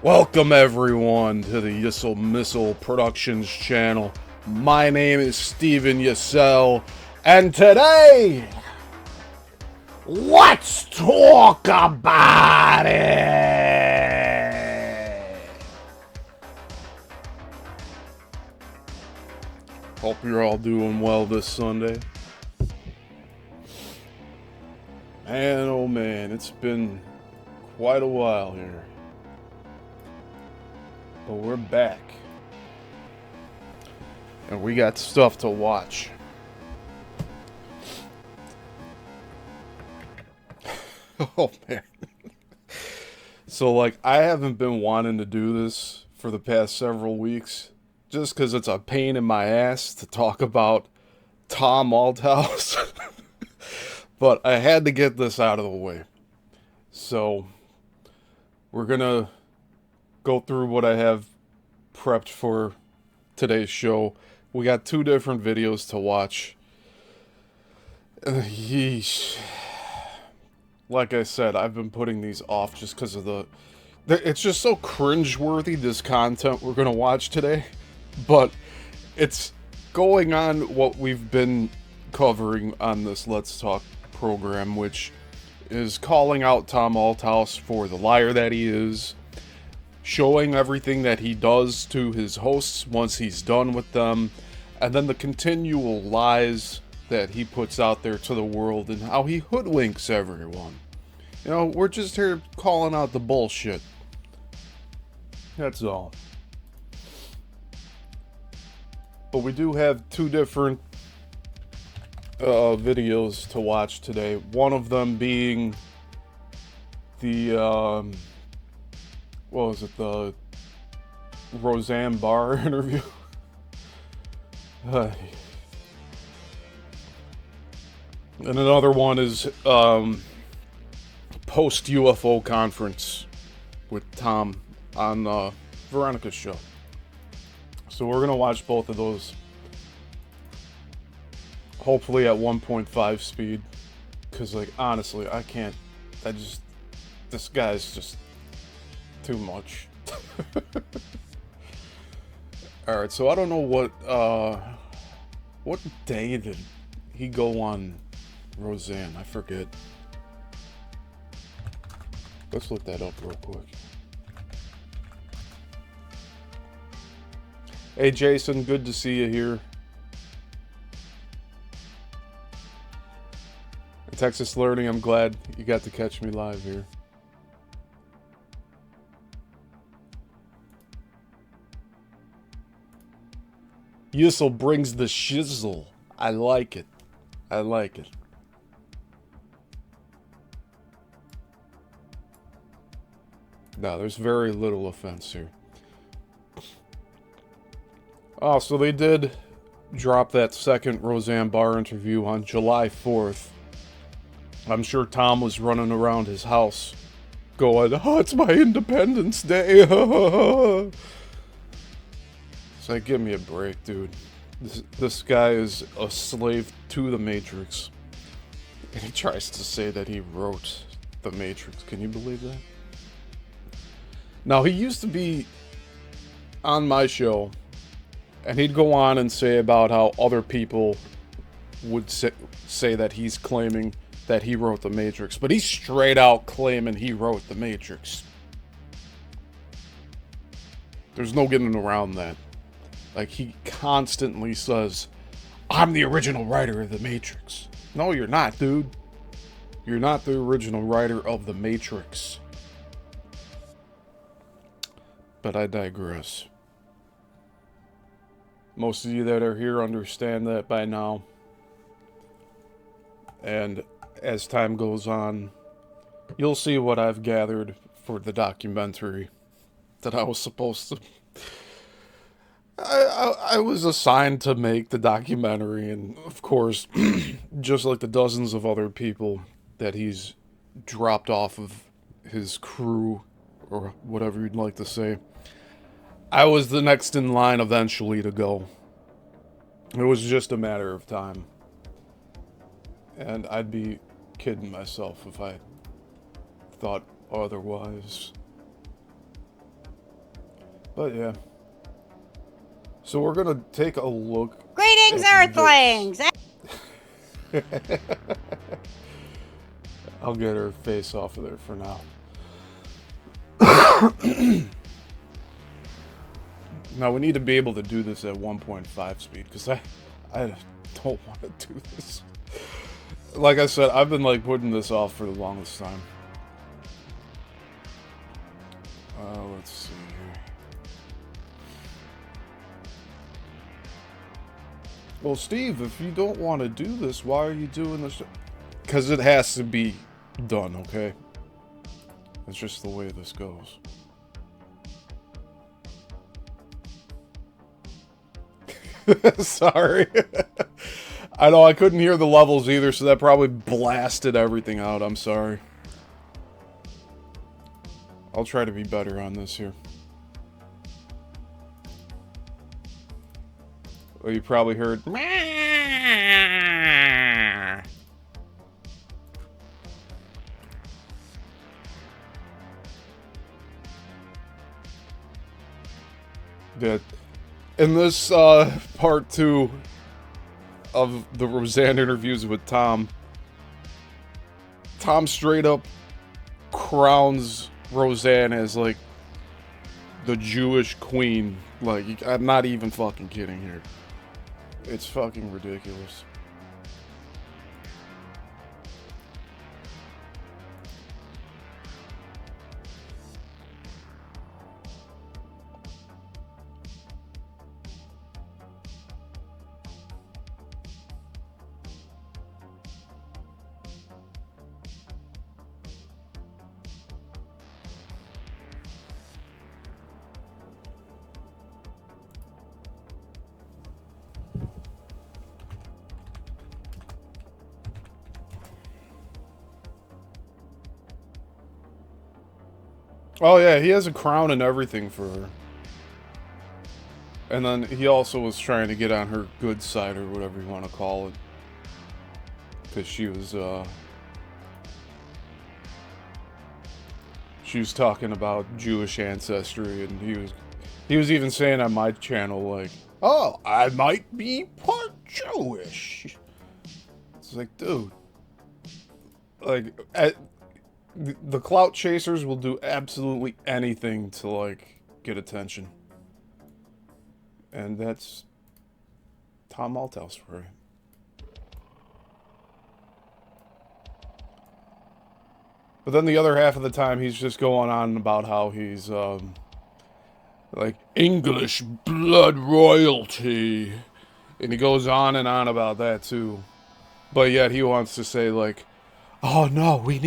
Welcome everyone to the Yissilmissil Productions channel. My name is Steven Yissil, and today, let's talk about it! Hope you're all doing well this Sunday. Man, oh man, it's been quite a while here. But we're back. And we got stuff to watch. Oh, man. So, like, I haven't been wanting to do this for the past several weeks. Just because it's a pain in my ass to talk about Tom Althouse. But I had to get this out of the way. So, we're gonna go through what I have prepped for today's show. We got two different videos to watch. Yeesh. Like I said, I've been putting these off just because of it's just so cringeworthy, this content we're going to watch today. But it's going on what we've been covering on this Let's Talk program, which is calling out Tom Althouse for the liar that he is, showing everything that he does to his hosts once he's done with them, and then the continual lies that he puts out there to the world and how he hoodwinks everyone. You know, we're just here calling out the bullshit. That's all. But we do have two different videos to watch today. One of them being the what was it, the Roseanne Barr interview? And another one is post-UFO conference with Tom on Veronica's show. So we're going to watch both of those. Hopefully at 1.5 speed. Because, like, honestly, I can't. This guy's just too much. Alright, so I don't know what day did he go on Roseanne? I forget. Let's look that up real quick. Hey Jason, good to see you here. Texas Learning, I'm glad you got to catch me live here. Yissil brings the shizzle. I like it. I like it. No, there's very little offense here. Oh, so they did drop that second Roseanne Barr interview on July 4th. I'm sure Tom was running around his house going, "Oh, it's my Independence Day." It's like, give me a break, dude. This guy is a slave to the Matrix. And he tries to say that he wrote the Matrix. Can you believe that? Now, he used to be on my show, and he'd go on and say about how other people would say that he's claiming that he wrote the Matrix. But he's straight out claiming he wrote the Matrix. There's no getting around that. Like, he constantly says, "I'm the original writer of The Matrix." No, you're not, dude. You're not the original writer of The Matrix. But I digress. Most of you that are here understand that by now. And as time goes on, you'll see what I've gathered for the documentary that I was supposed to... I was assigned to make the documentary, and of course, just like the dozens of other people that he's dropped off of his crew, or whatever you'd like to say, I was the next in line eventually to go. It was just a matter of time. And I'd be kidding myself if I thought otherwise. But yeah. So we're gonna take a look. Greetings, Earthlings! I'll get her face off of there for now. Now we need to be able to do this at 1.5 speed, because I don't want to do this. Like I said, I've been like putting this off for the longest time. Let's see here. Well, Steve, if you don't want to do this, why are you doing this? Because it has to be done, okay? It's just the way this goes. Sorry. I know I couldn't hear the levels either, so that probably blasted everything out. I'm sorry. I'll try to be better on this here. Well, you probably heard... that in this part 2 of the Roseanne interviews with Tom straight up crowns Roseanne as like the Jewish queen. Like, I'm not even fucking kidding here. It's fucking ridiculous. Oh yeah, he has a crown and everything for her. And then he also was trying to get on her good side, or whatever you want to call it. Because she was talking about Jewish ancestry, and he was even saying on my channel, like, oh, I might be part Jewish. It's like, dude. Like, the clout chasers will do absolutely anything to, like, get attention. And that's Tom Althouse for you. But then the other half of the time, he's just going on about how he's, like, English blood royalty. And he goes on and on about that, too. But yet he wants to say, like, oh no, we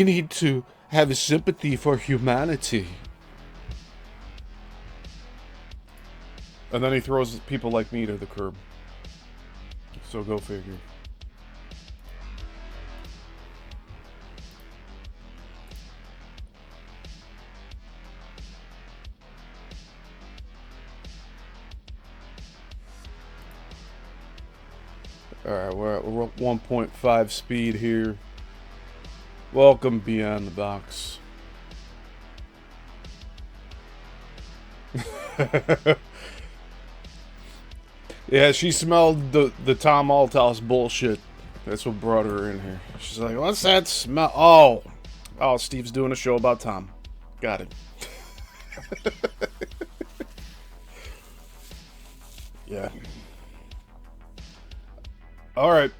need to have sympathy for humanity. And then he throws people like me to the curb. So go figure. Alright, we're at 1.5 speed here. Welcome Beyond the Box. Yeah, she smelled the Tom Althouse bullshit. That's what brought her in here. She's like, what's that smell? Oh, Steve's doing a show about Tom. Got it. Yeah. Alright.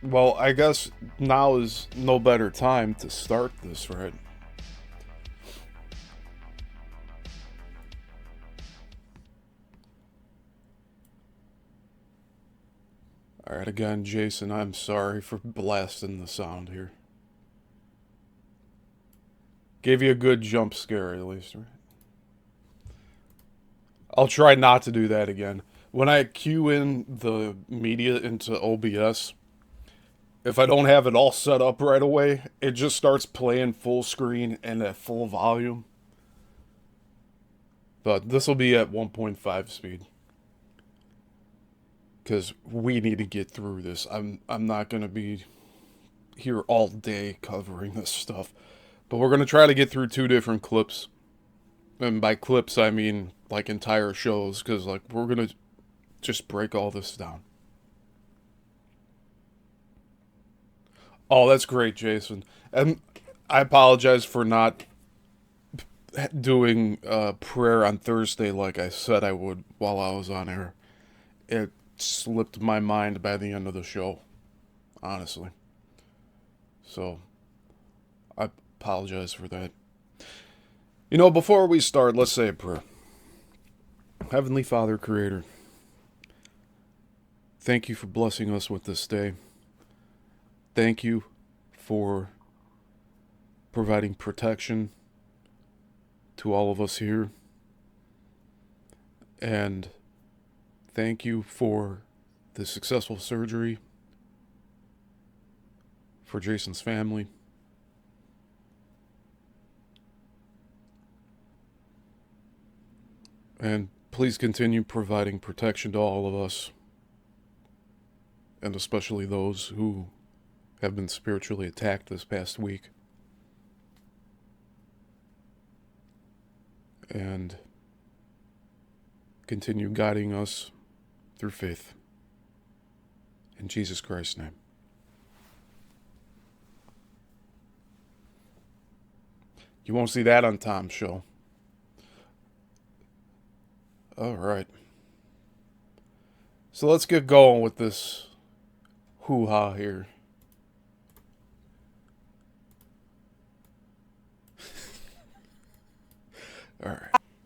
Well, I guess now is no better time to start this, right? Alright, again, Jason, I'm sorry for blasting the sound here. Gave you a good jump scare, at least, right? I'll try not to do that again. When I cue in the media into OBS, if I don't have it all set up right away, it just starts playing full screen and at full volume. But this will be at 1.5 speed. Because we need to get through this. I'm not going to be here all day covering this stuff. But we're going to try to get through 2 different clips. And by clips, I mean, like, entire shows, because, like, we're gonna just break all this down. Oh, that's great, Jason. And I apologize for not doing prayer on Thursday like I said I would while I was on air. It slipped my mind by the end of the show, honestly. So, I apologize for that. You know, before we start, let's say a prayer. Heavenly Father, Creator, thank you for blessing us with this day. Thank you for providing protection to all of us here. And thank you for the successful surgery for Jason's family. And please continue providing protection to all of us, and especially those who have been spiritually attacked this past week. And continue guiding us through faith. In Jesus Christ's name. You won't see that on Tom's show. All right. So let's get going with this hoo-ha here. All right.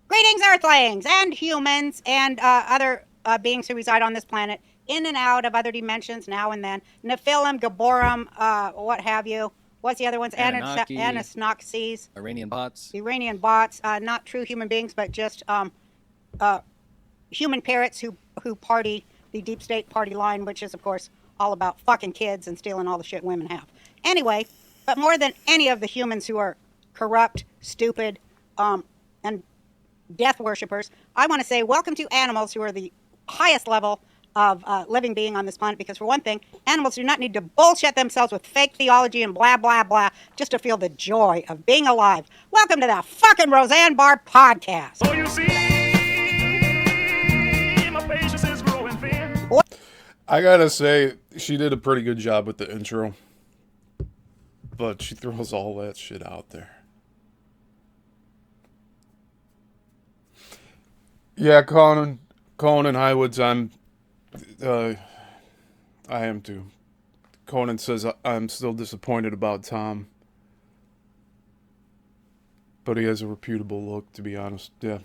Greetings, Earthlings and humans and other beings who reside on this planet, in and out of other dimensions now and then. Nephilim, Gaborim, what have you. What's the other ones? Anunnaki. Anunnakis. Iranian bots. Iranian bots, not true human beings, but just human parrots who party the deep state party line, which is, of course, all about fucking kids and stealing all the shit women have. Anyway, but more than any of the humans who are corrupt, stupid, and death worshippers, I want to say welcome to animals who are the highest level of living being on this planet, because for one thing, animals do not need to bullshit themselves with fake theology and blah, blah, blah, just to feel the joy of being alive. Welcome to the fucking Roseanne Barr podcast. So you see, my patience is growing thin. I gotta say, she did a pretty good job with the intro. But she throws all that shit out there. Yeah, Conan Highwoods, I am too. Conan says I'm still disappointed about Tom. But he has a reputable look, to be honest. Yeah.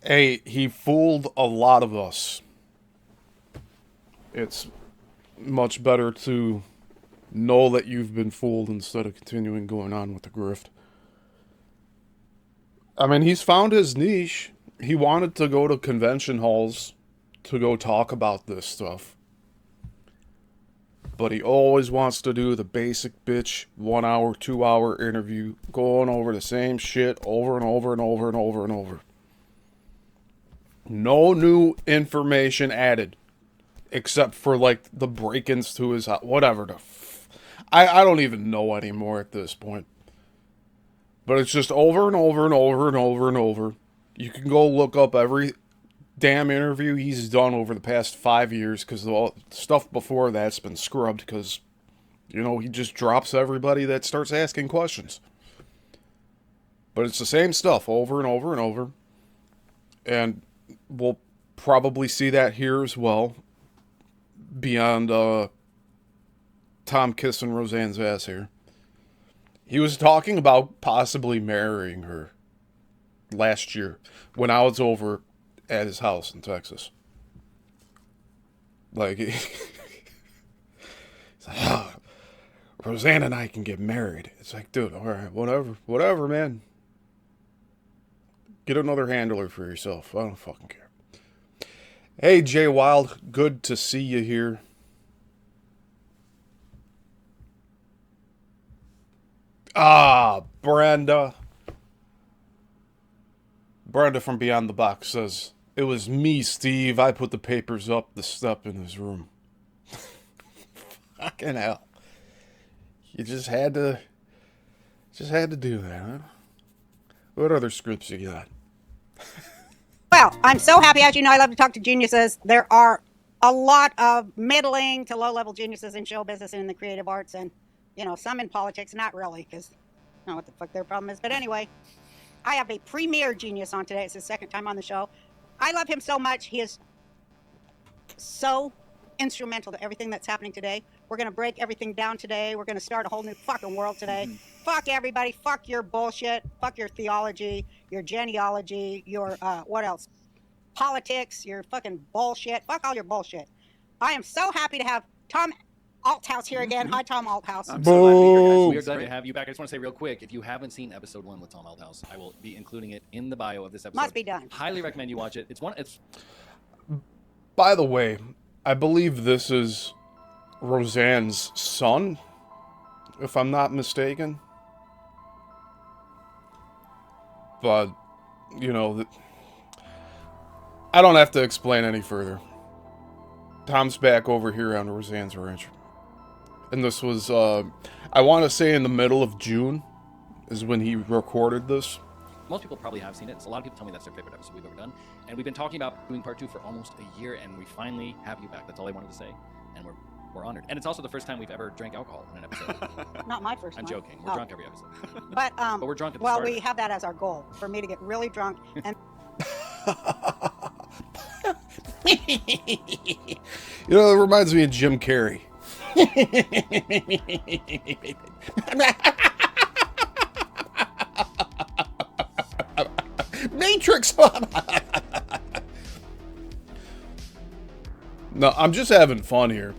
Hey, he fooled a lot of us. It's much better to know that you've been fooled instead of continuing going on with the grift. I mean, he's found his niche. He wanted to go to convention halls to go talk about this stuff. But he always wants to do the basic bitch 1 hour, 2 hour interview, going over the same shit over and over and over and over and over. No new information added. Except for, like, the break-ins to his house. Whatever I don't even know anymore at this point. But it's just over and over and over and over and over. You can go look up every damn interview he's done over the past 5 years, because the stuff before that's been scrubbed, because, you know, he just drops everybody that starts asking questions. But it's the same stuff over and over and over. And we'll probably see that here as well, beyond Tom kissing Roseanne's ass here. He was talking about possibly marrying her last year when I was over at his house in Texas. Like, he's like, oh, Roseanne and I can get married. It's like, dude, all right, whatever, man. Get another handler for yourself. I don't fucking care. Hey, Jay Wild, good to see you here. Ah, Brenda. Brenda from Beyond the Box says, it was me, Steve. I put the papers up the step in his room. Fucking hell. You just had to do that, huh? What other scripts you got? Well, I'm so happy. As you know, I love to talk to geniuses. There are a lot of middling to low-level geniuses in show business and in the creative arts, and, you know, some in politics. Not really, because I don't know what the fuck their problem is. But anyway, I have a premier genius on today. It's his second time on the show. I love him so much. He is so instrumental to everything that's happening today. We're going to break everything down today. We're going to start a whole new fucking world today. Fuck everybody. Fuck your bullshit. Fuck your theology, your genealogy, your, what else? Politics, your fucking bullshit. Fuck all your bullshit. I am so happy to have Tom Althouse here again. Hi, Tom Althouse. I'm so glad to be here, guys. Boo. We are glad to have you back. I just want to say real quick, if you haven't seen episode 1 with Tom Althouse, I will be including it in the bio of this episode. Must be done. Highly recommend you watch it. It's By the way, I believe this is Roseanne's son, if I'm not mistaken. But, you know, I don't have to explain any further. Tom's back over here on Roseanne's Ranch. And this was, I want to say in the middle of June is when he recorded this. most people probably have seen it. So a lot of people tell me that's their favorite episode we've ever done. And we've been talking about doing part 2 for almost a year, and we finally have you back. That's all I wanted to say. And we're honored. And it's also the first time we've ever drank alcohol in an episode. Not my first I'm one. joking. We're drunk every episode. But we're drunk at the well, start of we it. have that as our goal, for me to get really drunk and You know, it reminds me of Jim Carrey. Matrix. No, I'm just having fun here.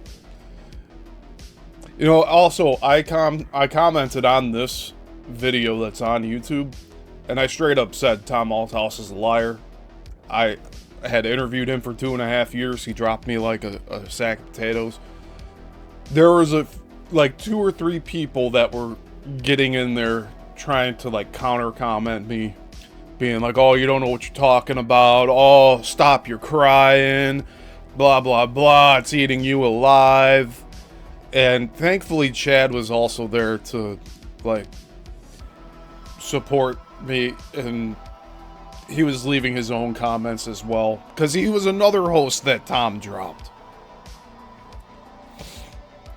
You know, also, I commented on this video that's on YouTube, and I straight up said Tom Althouse is a liar. I had interviewed him for 2.5 years. He dropped me like a sack of potatoes. There was like 2 or 3 people that were getting in there trying to like counter comment me, being like, oh, you don't know what you're talking about. Oh, stop your crying. Blah, blah, blah. It's eating you alive. And thankfully, Chad was also there to like support me, and he was leaving his own comments as well, because he was another host that Tom dropped.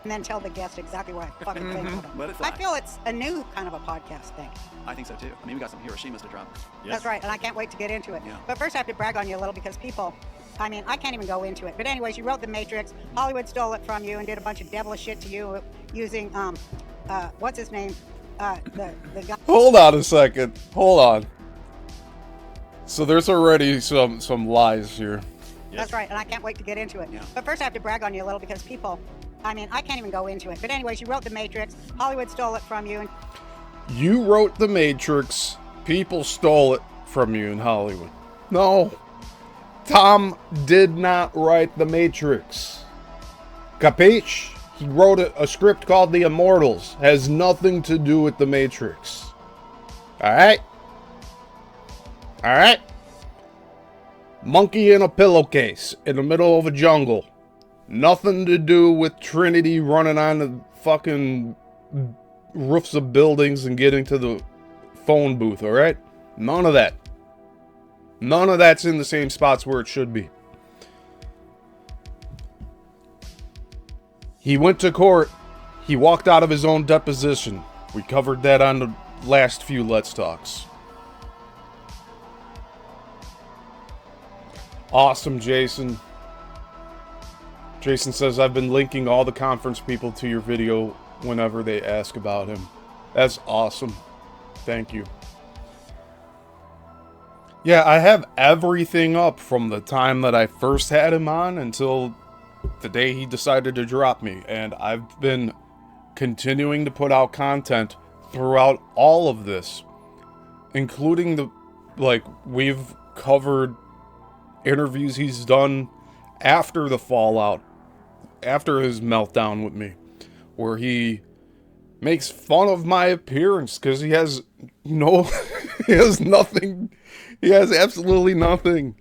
and then tell the guest exactly what I fucking think of them. Let it I fly. feel it's a new kind of a podcast thing. I think so too. I mean, we got some Hiroshimas to drop. That's right, and I can't wait to get into it. Yeah. But first I have to brag on you a little, because people, I mean, I can't even go into it. But anyways, you wrote The Matrix. Hollywood stole it from you and did a bunch of devilish shit to you using, what's his name? The guy. Hold on a second. Hold on. So there's already some lies here. That's right, and I can't wait to get into it. Yeah. But first I have to brag on you a little, because people, I mean, I can't even go into it. But anyways, you wrote The Matrix. Hollywood stole it from you. And You wrote The Matrix. People stole it from you in Hollywood. No. Tom did not write The Matrix. Capiche? He wrote a script called The Immortals. Has nothing to do with The Matrix. Alright? Alright? Monkey in a pillowcase in the middle of a jungle. Nothing to do with Trinity running on the fucking roofs of buildings and getting to the phone booth, alright? None of that. None of that's in the same spots where it should be. He went to court. He walked out of his own deposition. We covered that on the last few Let's Talks. Awesome, Jason. Jason says, I've been linking all the conference people to your video whenever they ask about him. That's awesome. Thank you. Yeah, I have everything up from the time that I first had him on until the day he decided to drop me. And I've been continuing to put out content throughout all of this, including the, like, we've covered interviews he's done after the fallout, after his meltdown with me, where he makes fun of my appearance because he has no, he has nothing, he has absolutely nothing.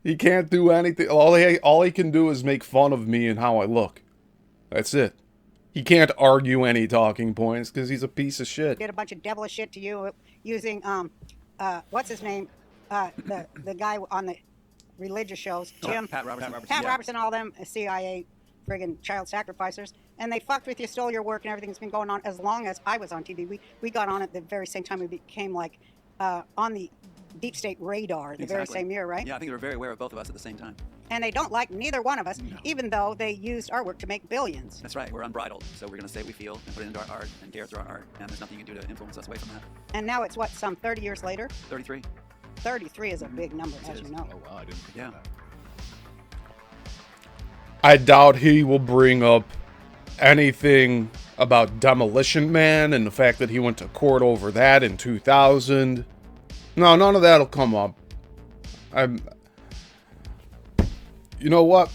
He can't do anything. All he can do is make fun of me and how I look. That's it. He can't argue any talking points because he's a piece of shit. did a bunch of devilish shit to you using what's his name? The guy on the religious shows, Jim. Pat Robertson. Pat Yeah. Robertson, all them CIA friggin' child sacrificers, and they fucked with you, stole your work, and everything's been going on as long as I was on TV. We got on at the very same time we became like on the deep state radar the very same year, right? Yeah, I think they were very aware of both of us at the same time. And they don't like neither one of us, even though they used our work to make billions. That's right. We're unbridled, so we're going to say what we feel and put it into our art and dare through our art, and there's nothing you can do to influence us away from that. And now it's what, some 30 years later? 33. 33 is a big number, as you know. Oh wow, I didn't think Yeah. of that. I doubt he will bring up anything about Demolition Man and the fact that he went to court over that in 2000. No, none of that'll come up. You know what?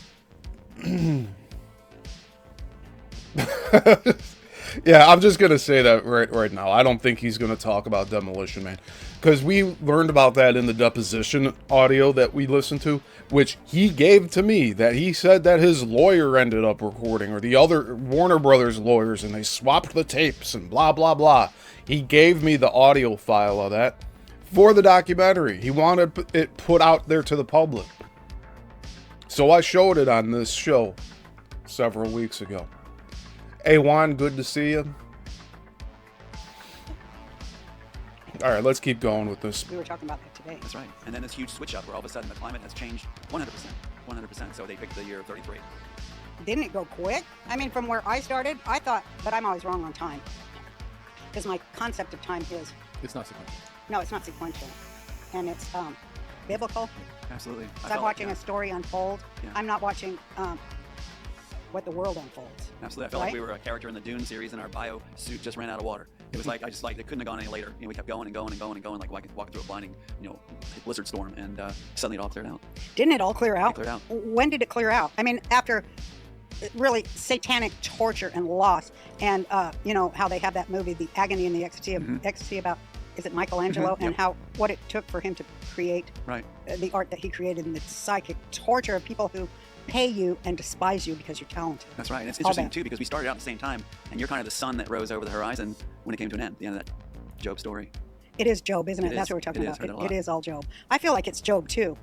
Yeah, I'm just gonna say that right now. I don't think he's gonna talk about Demolition Man, because we learned about that in the deposition audio that we listened to, which he gave to me. That he said that his lawyer ended up recording, or the other Warner Brothers lawyers, and they swapped the tapes and blah blah blah. He gave me the audio file of that for the documentary. He wanted it put out there to the public, so I showed it on this show several weeks ago. Hey Juan, good to see you. All right, let's keep going with this. We were talking about that today. That's right. And then this huge switch up where all of a sudden the climate has changed 100%. 100%. So they picked the year 33. Didn't it go quick? I mean, from where I started, I thought, but I'm always wrong on time. Because my concept of time is, It's not sequential. no, it's not sequential. And it's biblical. Absolutely. So I'm watching a story unfold. Yeah. I'm not watching what the world unfolds. Absolutely. I felt right? like we were a character in the Dune series and our bio suit just ran out of water. It was like, it couldn't have gone any later. We kept going and going and going and going, like walking through a blinding, blizzard storm, and suddenly it all cleared out. Didn't it all clear out? It cleared out. When did it clear out? I mean, after really satanic torture and loss, and how they have that movie, The Agony and the Ecstasy about, is it Michelangelo, and what it took for him to create the art that he created, and the psychic torture of people who pay you and despise you because you're talented. That's right. And it's interesting too, because we started out at the same time, and you're kind of the sun that rose over the horizon when it came to an end. The end of that Job story. It is Job, isn't it? It That's is. what we're talking It is. about. Heard it a lot. It is all Job. I feel like it's Job too.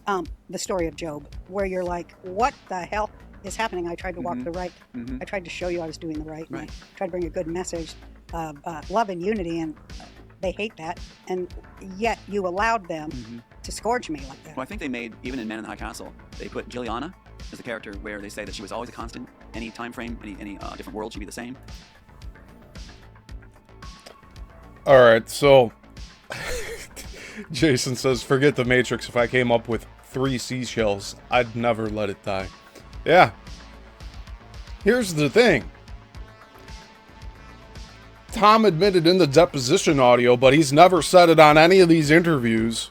The story of Job, where you're like, what the hell is happening? I tried to walk the right. I tried to show you I was doing the right. And I tried to bring a good message of love and unity, and they hate that, and yet you allowed them to scourge me like that. Well, I think they made, even in Man in the High Castle, they put Juliana as the character where they say that she was always a constant. Any time frame, any different world, she'd be the same. All right, so Jason says, forget the Matrix. If I came up with 3 seashells, I'd never let it die. Yeah. Here's the thing. Tom admitted in the deposition audio, but he's never said it on any of these interviews,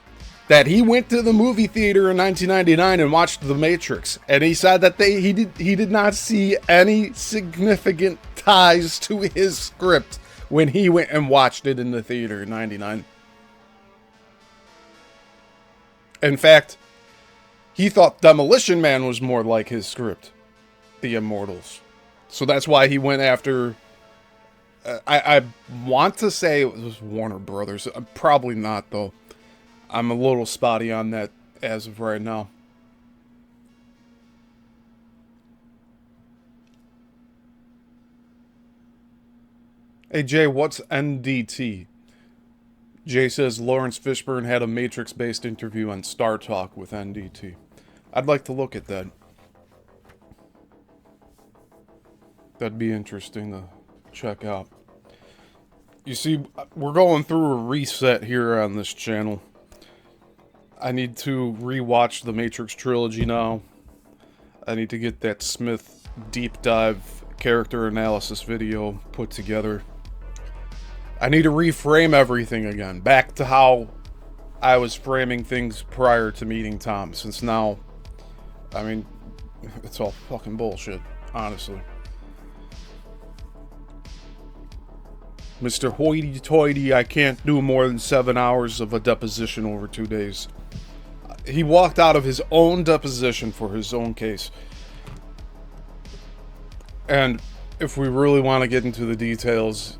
that he went to the movie theater in 1999 and watched The Matrix, and he said that he did not see any significant ties to his script when he went and watched it in the theater in 99. In fact, he thought Demolition Man was more like his script, The Immortals. So that's why he went after... I want to say it was Warner Brothers. Probably not, though. I'm a little spotty on that as of right now. Hey, Jay, what's NDT? Jay says Lawrence Fishburne had a Matrix-based interview on Star Talk with NDT. I'd like to look at that. That'd be interesting to check out. You see, we're going through a reset here on this channel. I need to rewatch the Matrix trilogy now. I need to get that Smith deep dive character analysis video put together. I need to reframe everything again, back to how I was framing things prior to meeting Tom, since now, I mean, it's all fucking bullshit, honestly. Mr. Hoity-toity, I can't do more than 7 hours of a deposition over 2 days. He walked out of his own deposition for his own case. And if we really want to get into the details,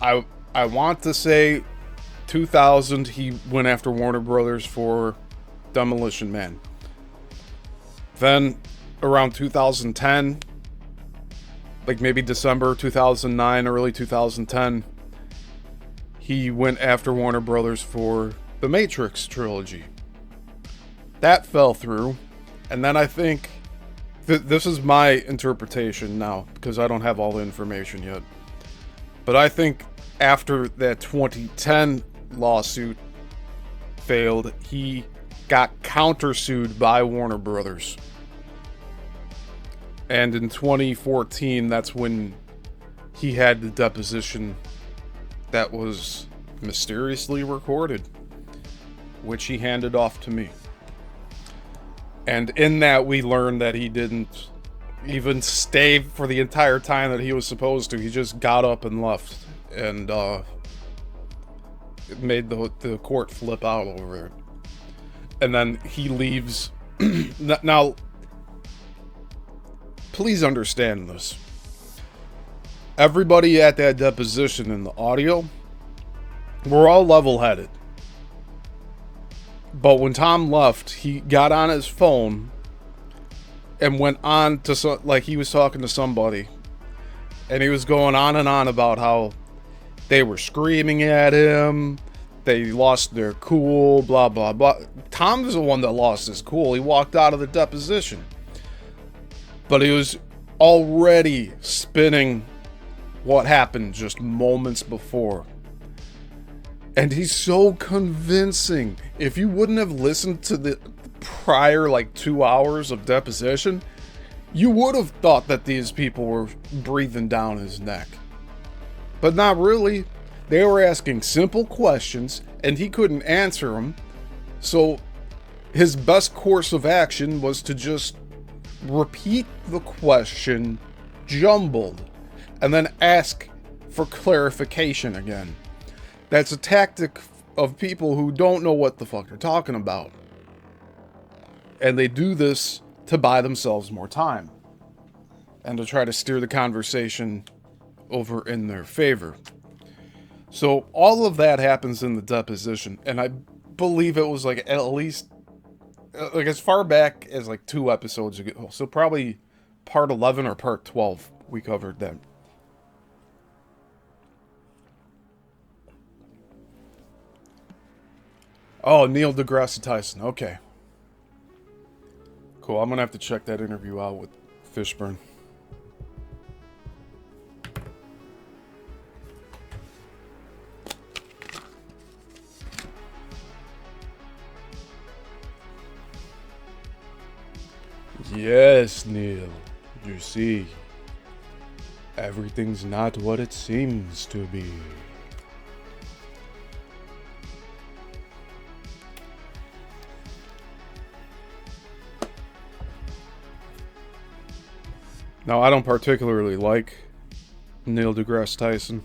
I want to say 2000, he went after Warner Brothers for Demolition Man. Then, around 2010, like maybe December 2009, early 2010, he went after Warner Brothers for the Matrix trilogy. That fell through, and then I think, this is my interpretation now, because I don't have all the information yet, but I think after that 2010 lawsuit failed, he got countersued by Warner Brothers. And in 2014, that's when he had the deposition that was mysteriously recorded, which he handed off to me. And in that, we learned that he didn't even stay for the entire time that he was supposed to. He just got up and left. And it made the court flip out over it. And then he leaves. Now, please understand this. Everybody at that deposition in the audio, we're all level-headed. But when Tom left, he got on his phone and went on to, like, he was talking to somebody. And he was going on and on about how they were screaming at him, they lost their cool, blah, blah, blah. Tom's the one that lost his cool. He walked out of the deposition. But he was already spinning what happened just moments before. And he's so convincing. If you wouldn't have listened to the prior, 2 hours of deposition, you would have thought that these people were breathing down his neck. But not really. They were asking simple questions, and he couldn't answer them. So his best course of action was to just repeat the question jumbled, and then ask for clarification again. That's a tactic of people who don't know what the fuck they're talking about. And they do this to buy themselves more time. And to try to steer the conversation over in their favor. So all of that happens in the deposition. And I believe it was at least as far back as 2 episodes ago. So probably part 11 or part 12 we covered that. Oh, Neil deGrasse Tyson. Okay. Cool. I'm going to have to check that interview out with Fishburne. Yes, Neil. You see, everything's not what it seems to be. Now, I don't particularly like Neil deGrasse Tyson.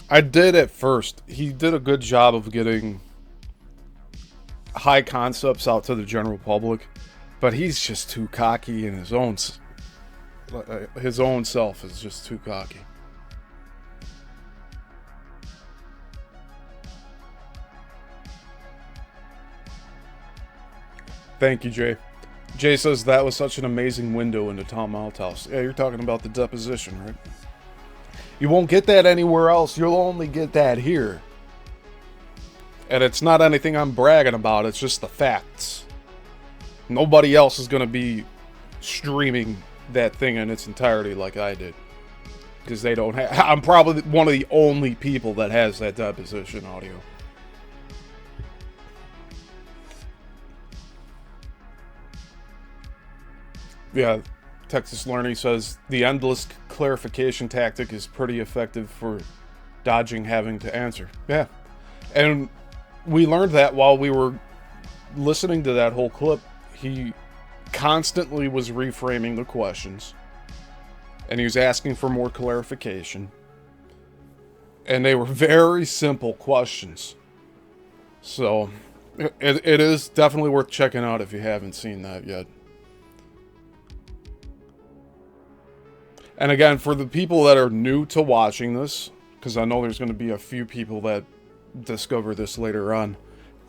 I did at first. He did a good job of getting high concepts out to the general public, but he's just too cocky, and his own self is just too cocky. Thank you, Jay. Jay says that was such an amazing window into Tom Althouse. Yeah, you're talking about the deposition, right? You won't get that anywhere else. You'll only get that here. And it's not anything I'm bragging about. It's just the facts. Nobody else is going to be streaming that thing in its entirety like I did. Because they don't have... I'm probably one of the only people that has that deposition audio. Yeah, Texas Learning says the endless clarification tactic is pretty effective for dodging having to answer. Yeah. And we learned that while we were listening to that whole clip. He constantly was reframing the questions. And he was asking for more clarification. And they were very simple questions. So, it is definitely worth checking out if you haven't seen that yet. And again, for the people that are new to watching this, because I know there's going to be a few people that discover this later on.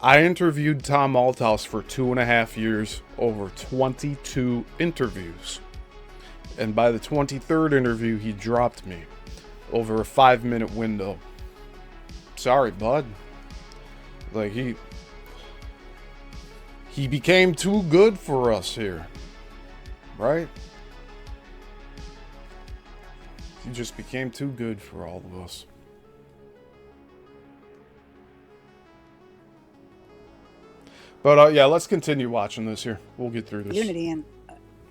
I interviewed Tom Althouse for 2.5 years, over 22 interviews. And by the 23rd interview, he dropped me over a 5-minute window. Sorry, bud. Like, he became too good for us here. Right? He just became too good for all of us. But yeah, let's continue watching this here. We'll get through this. Unity, and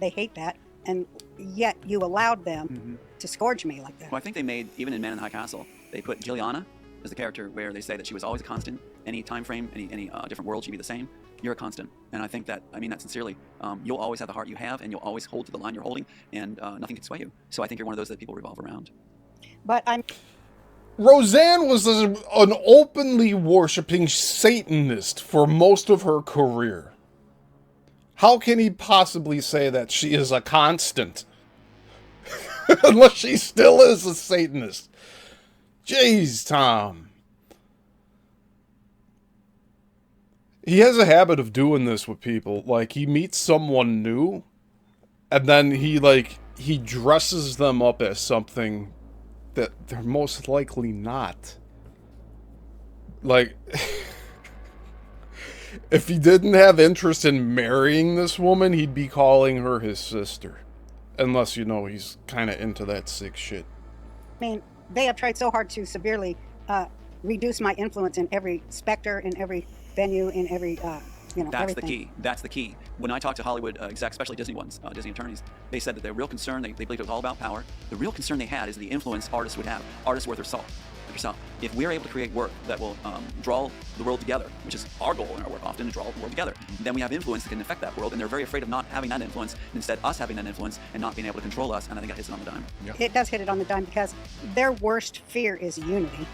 they hate that. And yet you allowed them to scourge me like that. Well, I think they made, even in Man in the High Castle, they put Juliana as the character where they say that she was always a constant. Any time frame, any different world, she'd be the same. You're a constant. And I think that, I mean that sincerely. You'll always have the heart you have, and you'll always hold to the line you're holding, and nothing can sway you. So I think you're one of those that people revolve around. But I'm... Roseanne was an openly worshipping Satanist for most of her career. How can he possibly say that she is a constant? Unless she still is a Satanist. Jeez, Tom. He has a habit of doing this with people. Like, he meets someone new, and then he dresses them up as something that they're most likely not. Like... If he didn't have interest in marrying this woman, he'd be calling her his sister. Unless, you know, he's kind of into that sick shit. I mean, they have tried so hard to severely reduce my influence in every specter, in every venue, in every, That's everything. the key. That's the key. When I talk to Hollywood execs, especially Disney ones, Disney attorneys, they said that their real concern, they believed it was all about power. The real concern they had is the influence artists would have. Artists worth their salt. Yourself. If we're able to create work that will draw the world together, which is our goal in our work often, to draw the world together, then we have influence that can affect that world, and they're very afraid of not having that influence, and instead us having that influence and not being able to control us, and I think that hits it on the dime. Yep. It does hit it on the dime because their worst fear is unity,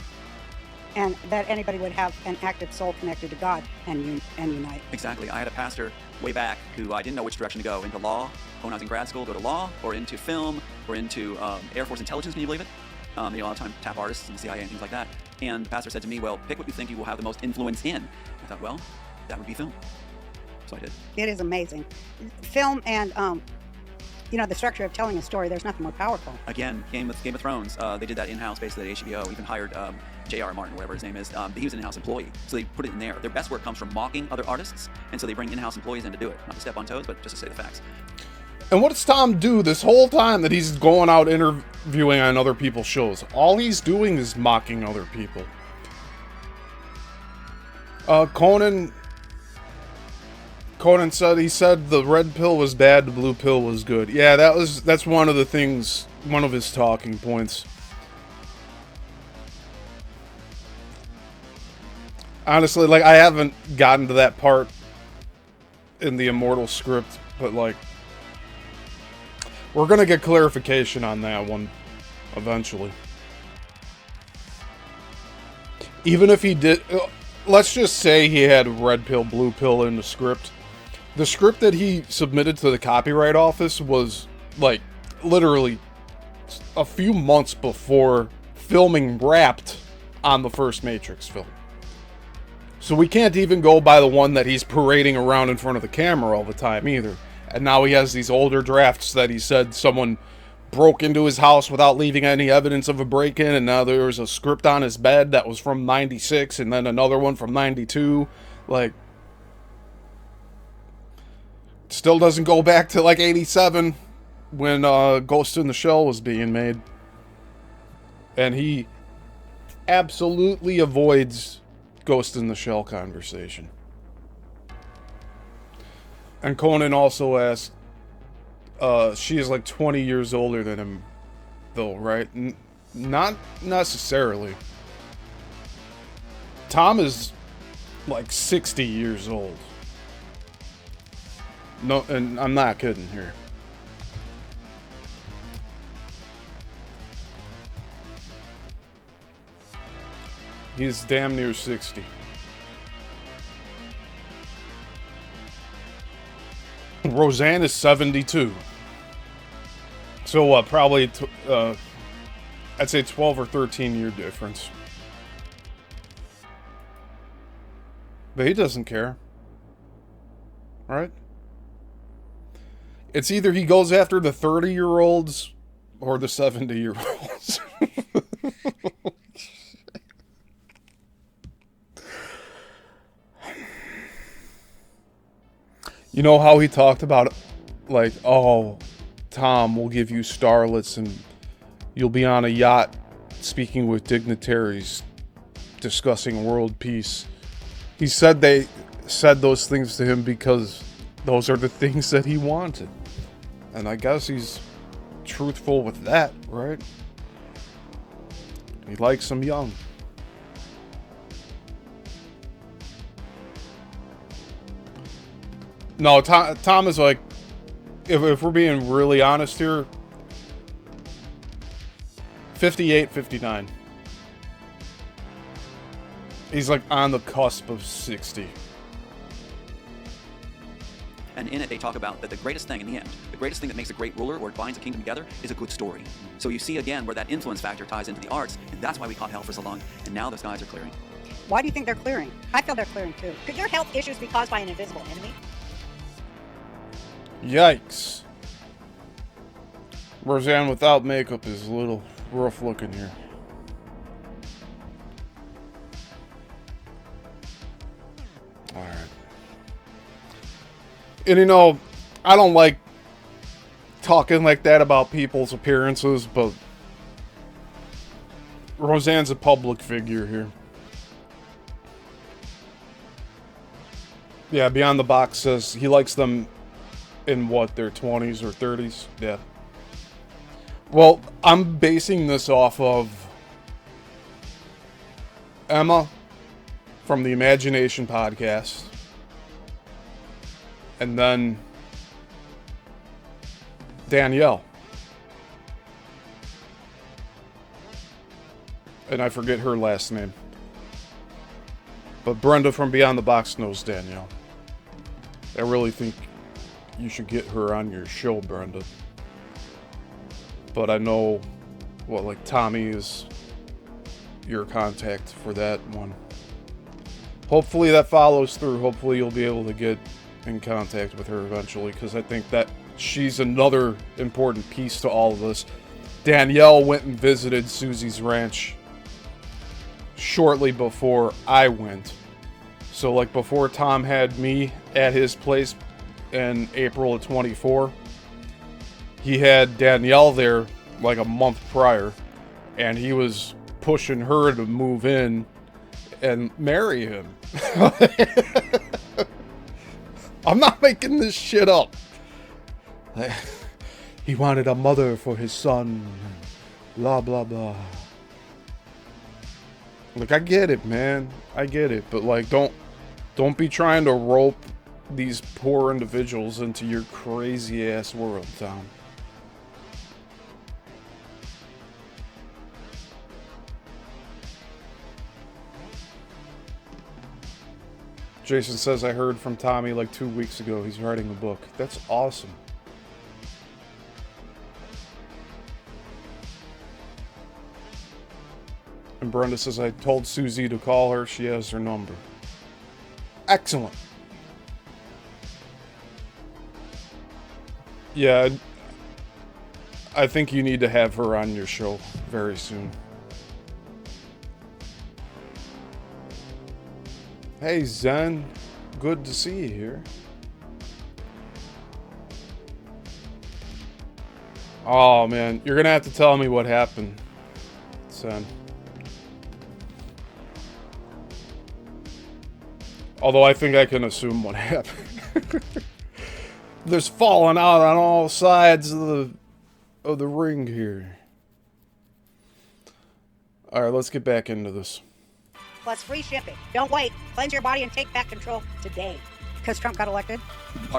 and that anybody would have an active soul connected to God and unite. Exactly. I had a pastor way back who I didn't know which direction to go, into law, when I was in grad school, go to law, or into film, or into Air Force intelligence, can you believe it? They a lot of time tap artists and the CIA and things like that. And the pastor said to me, well, pick what you think you will have the most influence in. I thought, well, that would be film. So I did. It is amazing. Film and, the structure of telling a story, there's nothing more powerful. Again, Game of Thrones, they did that in-house basically at HBO, even hired J.R. Martin, whatever his name is. He was an in-house employee, so they put it in there. Their best work comes from mocking other artists, and so they bring in-house employees in to do it. Not to step on toes, but just to say the facts. And what does Tom do this whole time that he's going out interviewing on other people's shows? All he's doing is mocking other people. Conan said, he said the red pill was bad, the blue pill was good. Yeah, that's one of the things, one of his talking points. Honestly, like, I haven't gotten to that part in the Immortal script, but like, we're gonna get clarification on that one eventually. Even if he did, let's just say he had red pill, blue pill in the script. The script that he submitted to the copyright office was like literally a few months before filming wrapped on the first Matrix film. So we can't even go by the one that he's parading around in front of the camera all the time either. And now he has these older drafts that he said someone broke into his house without leaving any evidence of a break-in, and now there was a script on his bed that was from 96, and then another one from 92. Like, still doesn't go back to like 87 when Ghost in the Shell was being made. And he absolutely avoids Ghost in the Shell conversation. And Conan also asked, she is like 20 years older than him, though, right? Not necessarily. Tom is like 60 years old. No, and I'm not kidding here. He's damn near 60. Roseanne is 72. So probably I'd say 12 or 13 year difference. But he doesn't care. Right? It's either he goes after the 30-year-olds or the 70-year-olds. You know how he talked about, like, oh, Tom, we'll give you starlets and you'll be on a yacht speaking with dignitaries discussing world peace. He said they said those things to him because those are the things that he wanted. And I guess he's truthful with that, right? He likes them young. No, Tom is like, if we're being really honest here, 58, 59. He's like on the cusp of 60. And in it, they talk about that the greatest thing in the end, the greatest thing that makes a great ruler or binds a kingdom together is a good story. So you see again where that influence factor ties into the arts, and that's why we caught hell for so long. And now those guys are clearing. Why do you think they're clearing? I feel they're clearing too. Could your health issues be caused by an invisible enemy? Yikes. Roseanne without makeup is a little rough looking here. Alright. And you know, I don't like talking like that about people's appearances, but Roseanne's a public figure here. Yeah, Beyond the Box says he likes them in what, their 20s or 30s? Yeah. Well, I'm basing this off of Emma from the Imagination podcast. And then Danielle. And I forget her last name. But Brenda from Beyond the Box knows Danielle. I really think you should get her on your show, Brenda. But I know, well, like Tommy is your contact for that one. Hopefully that follows through. Hopefully you'll be able to get in contact with her eventually, because I think that she's another important piece to all of this. Danielle went and visited Susie's ranch shortly before I went. So like before Tom had me at his place in April of 24, he had Danielle there like a month prior, and he was pushing her to move in and marry him. I'm not making this shit up. He wanted a mother for his son. Blah, blah, blah. Like, I get it, man. I get it. But, like, don't be trying to rope these poor individuals into your crazy-ass world, Tom. Jason says, I heard from Tommy like 2 weeks ago. He's writing a book. That's awesome. And Brenda says, I told Susie to call her. She has her number. Excellent. Yeah, I think you need to have her on your show very soon. Hey, Zen. Good to see you here. Oh, man. You're going to have to tell me what happened, Zen. Although I think I can assume what happened. There's falling out on all sides of the ring here. Alright, let's get back into this. Plus free shipping. Don't wait. Cleanse your body and take back control today. Because Trump got elected?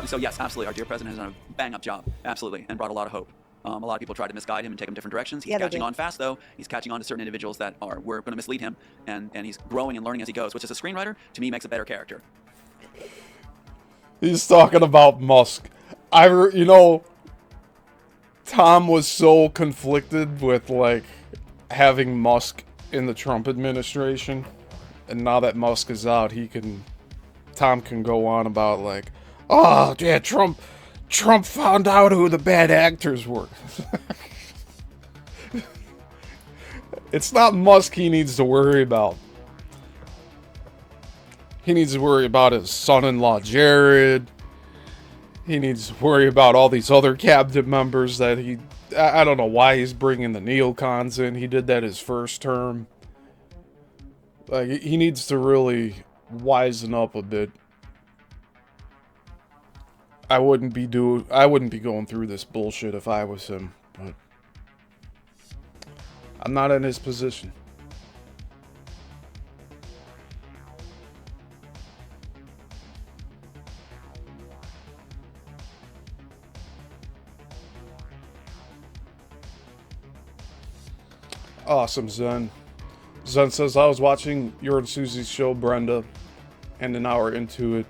So yes, absolutely. Our dear president has done a bang-up job. Absolutely. And brought a lot of hope. A lot of people tried to misguide him and take him different directions. He's catching on fast, though. He's catching on to certain individuals that were going to mislead him. And he's growing and learning as he goes, which as a screenwriter, to me, makes a better character. He's talking about Musk. Tom was so conflicted with, like, having Musk in the Trump administration, and now that Musk is out, Tom can go on about like, oh yeah, Trump found out who the bad actors were. It's not Musk he needs to worry about. He needs to worry about his son-in-law Jared. He needs to worry about all these other cabinet members that I don't know why he's bringing the neocons in. He did that his first term. Like, he needs to really wisen up a bit. I wouldn't be going through this bullshit if I was him, but I'm not in his position. Awesome, Zen. Zen says, I was watching your and Susie's show, Brenda, and an hour into it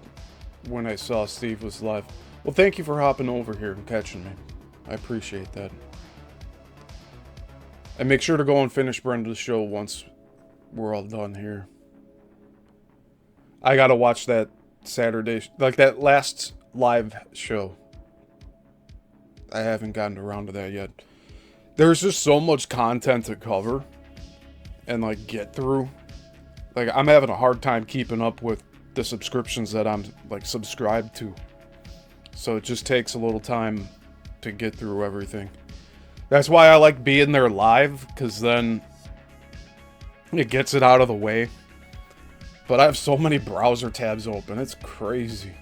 when I saw Steve was live. Well, thank you for hopping over here and catching me. I appreciate that. And make sure to go and finish Brenda's show once we're all done here. I gotta watch that Saturday, like that last live show. I haven't gotten around to that yet. There's just so much content to cover and like get through. Like, I'm having a hard time keeping up with the subscriptions that I'm like subscribed to. So it just takes a little time to get through everything. That's why I like being there live, because then it gets it out of the way. But I have so many browser tabs open, it's crazy.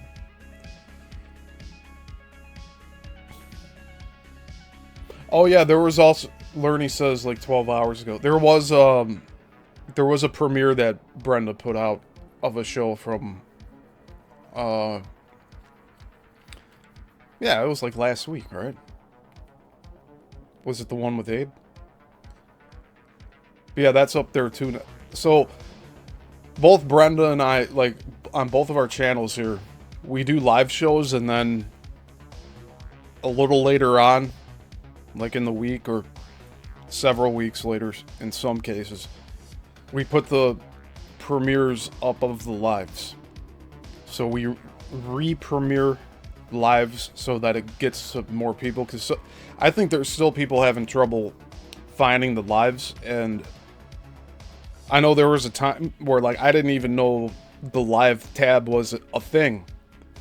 Oh yeah, there was also, Lerny says like 12 hours ago, there was a premiere that Brenda put out of a show from, yeah, it was like last week, right? Was it the one with Abe? But yeah, that's up there too. So, both Brenda and I, like, on both of our channels here, we do live shows, and then a little later on, like in the week or several weeks later in some cases, we put the premieres up of the lives. So we re-premiere lives so that it gets to more people, because I think there's still people having trouble finding the lives, and I know there was a time where like I didn't even know the live tab was a thing.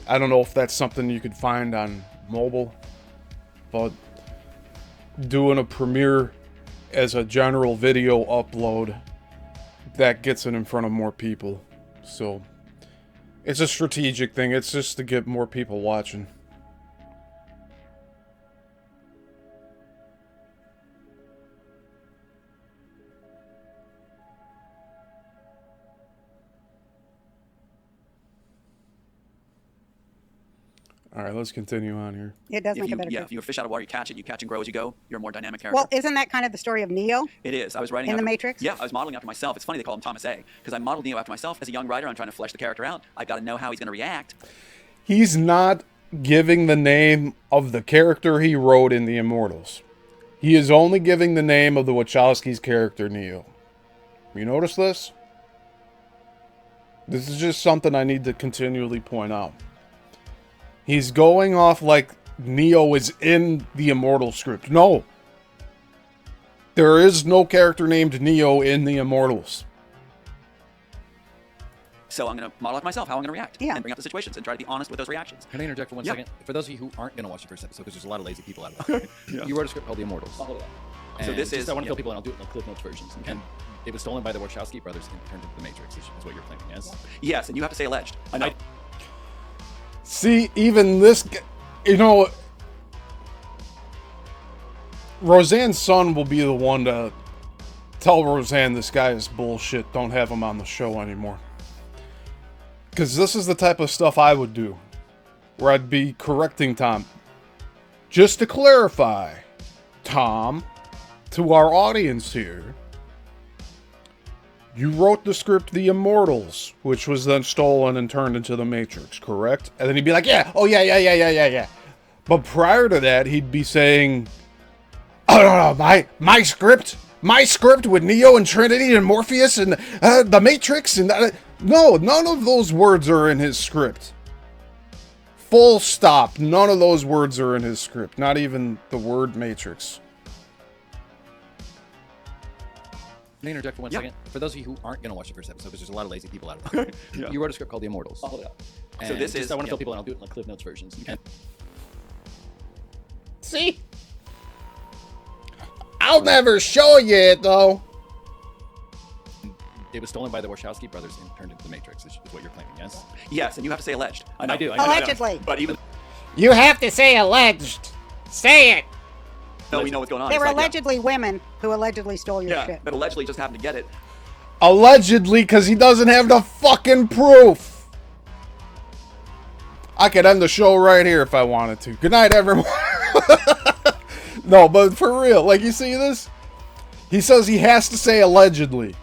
I don't know if that's something you could find on mobile, but doing a premiere as a general video upload, that gets it in front of more people. So it's a strategic thing. It's just to get more people watching. All right, let's continue on here. It does make a better Yeah, show. if you're a fish out of water, you catch and grow as you go. You're a more dynamic character. Well, isn't that kind of the story of Neo? It is. I was writing In The after, Matrix? Yeah, I was modeling after myself. It's funny they call him Thomas A, because I modeled Neo after myself. As a young writer, I'm trying to flesh the character out. I've got to know how he's going to react. He's not giving the name of the character he wrote in The Immortals. He is only giving the name of the Wachowski's character, Neo. You notice this? This is just something I need to continually point out. He's going off like Neo is in the Immortal script. No. There is no character named Neo in the Immortals. So I'm going to model after myself how I'm going to react Yeah. and bring up the situations and try to be honest with those reactions. Can I interject for one Yeah. second? For those of you who aren't going to watch the first episode, because there's a lot of lazy people out there, you wrote a script called The Immortals. So And this just is- I want to yeah. kill people, and I'll do it in the Cliff Notes versions. And it was stolen by the Wachowski brothers and turned into The Matrix, is what you're claiming, yes? Yes, and you have to say alleged. I know. See, even this, you know, Roseanne's son will be the one to tell Roseanne this guy is bullshit. Don't have him on the show anymore. Because this is the type of stuff I would do, where I'd be correcting Tom. Just to clarify, Tom, to our audience here, you wrote the script The Immortals, which was then stolen and turned into The Matrix, correct? And then he'd be like, yeah, oh yeah. But prior to that, he'd be saying, oh no, my script My script with Neo and Trinity and Morpheus and the Matrix and... no, none of those words are in his script. Full stop. None of those words are in his script. Not even the word Matrix. Can I interject for 1 second? For those of you who aren't going to watch the first episode, because there's a lot of lazy people out there, you wrote a script called The Immortals. I'll hold it up. And So this is... I want to yeah. tell people, and I'll do it in like Cliff Notes versions. You can. See? I'll never show you it, though. It was stolen by the Wachowski brothers and turned into the Matrix, is what you're claiming, yes? Yes, and you have to say alleged. I know. I do. Allegedly. But even You have to say alleged. Say it. though we know what's going on. They it's were like, yeah. allegedly women who allegedly stole your Yeah, shit. but allegedly just happened to get it. Allegedly, because he doesn't have the fucking proof. I could end the show right here if I wanted to. Good night, everyone. No, but for real, like, you see this? He says he has to say allegedly.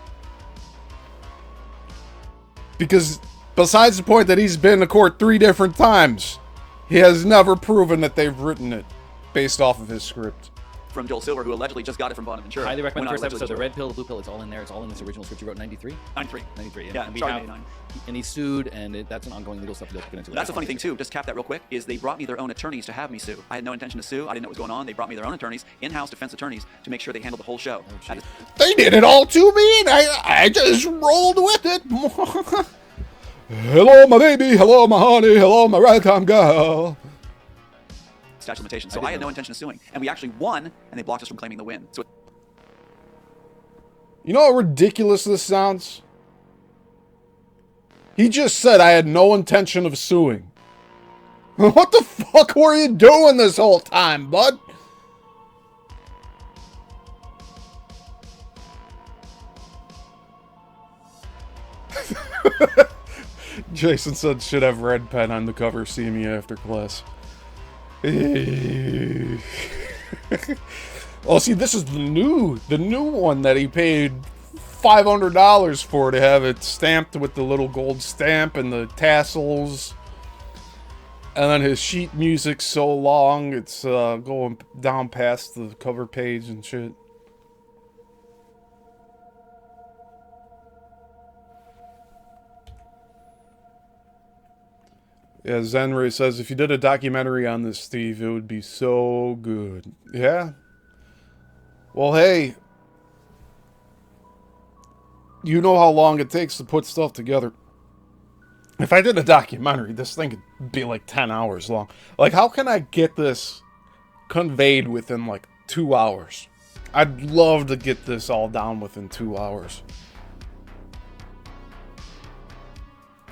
Because besides the point that he's been to court 3 different times, he has never proven that they've written it based off of his script. From Joel Silver, who allegedly just got it from Bonaventura. Highly recommend When the I first allegedly episode. The showed red pill, the blue pill, it's all in there. It's all in this original script you wrote in 93? 93. 93. Yeah, and we sorry, have, 99. and he sued, and that's an ongoing legal stuff you'll get into. That's the funny thing too. Just cap that real quick. Is they brought me their own attorneys to have me sue. I had no intention to sue. I didn't know what was going on. They brought me their own attorneys, in-house defense attorneys, to make sure they handled the whole show. That is- They did it all to me, and I just rolled with it. Hello, my baby. Hello, my honey. Hello, my ragtime girl. statute of limitations. So I had no intention of suing, and we actually won, and they blocked us from claiming the win. So You know how ridiculous this sounds? He just said I had no intention of suing. What the fuck were you doing this whole time, bud? Jason said should have red pen on the cover, see me after class. Oh, see, this is the new one that he paid $500 for to have it stamped with the little gold stamp and the tassels. And then his sheet music's so long, it's going down past the cover page and shit. Yeah, Zenray says, if you did a documentary on this, Steve, it would be so good. Yeah. Well, hey. You know how long it takes to put stuff together. If I did a documentary, this thing could be like 10 hours long. Like, how can I get this conveyed within like 2 hours? I'd love to get this all down within 2 hours.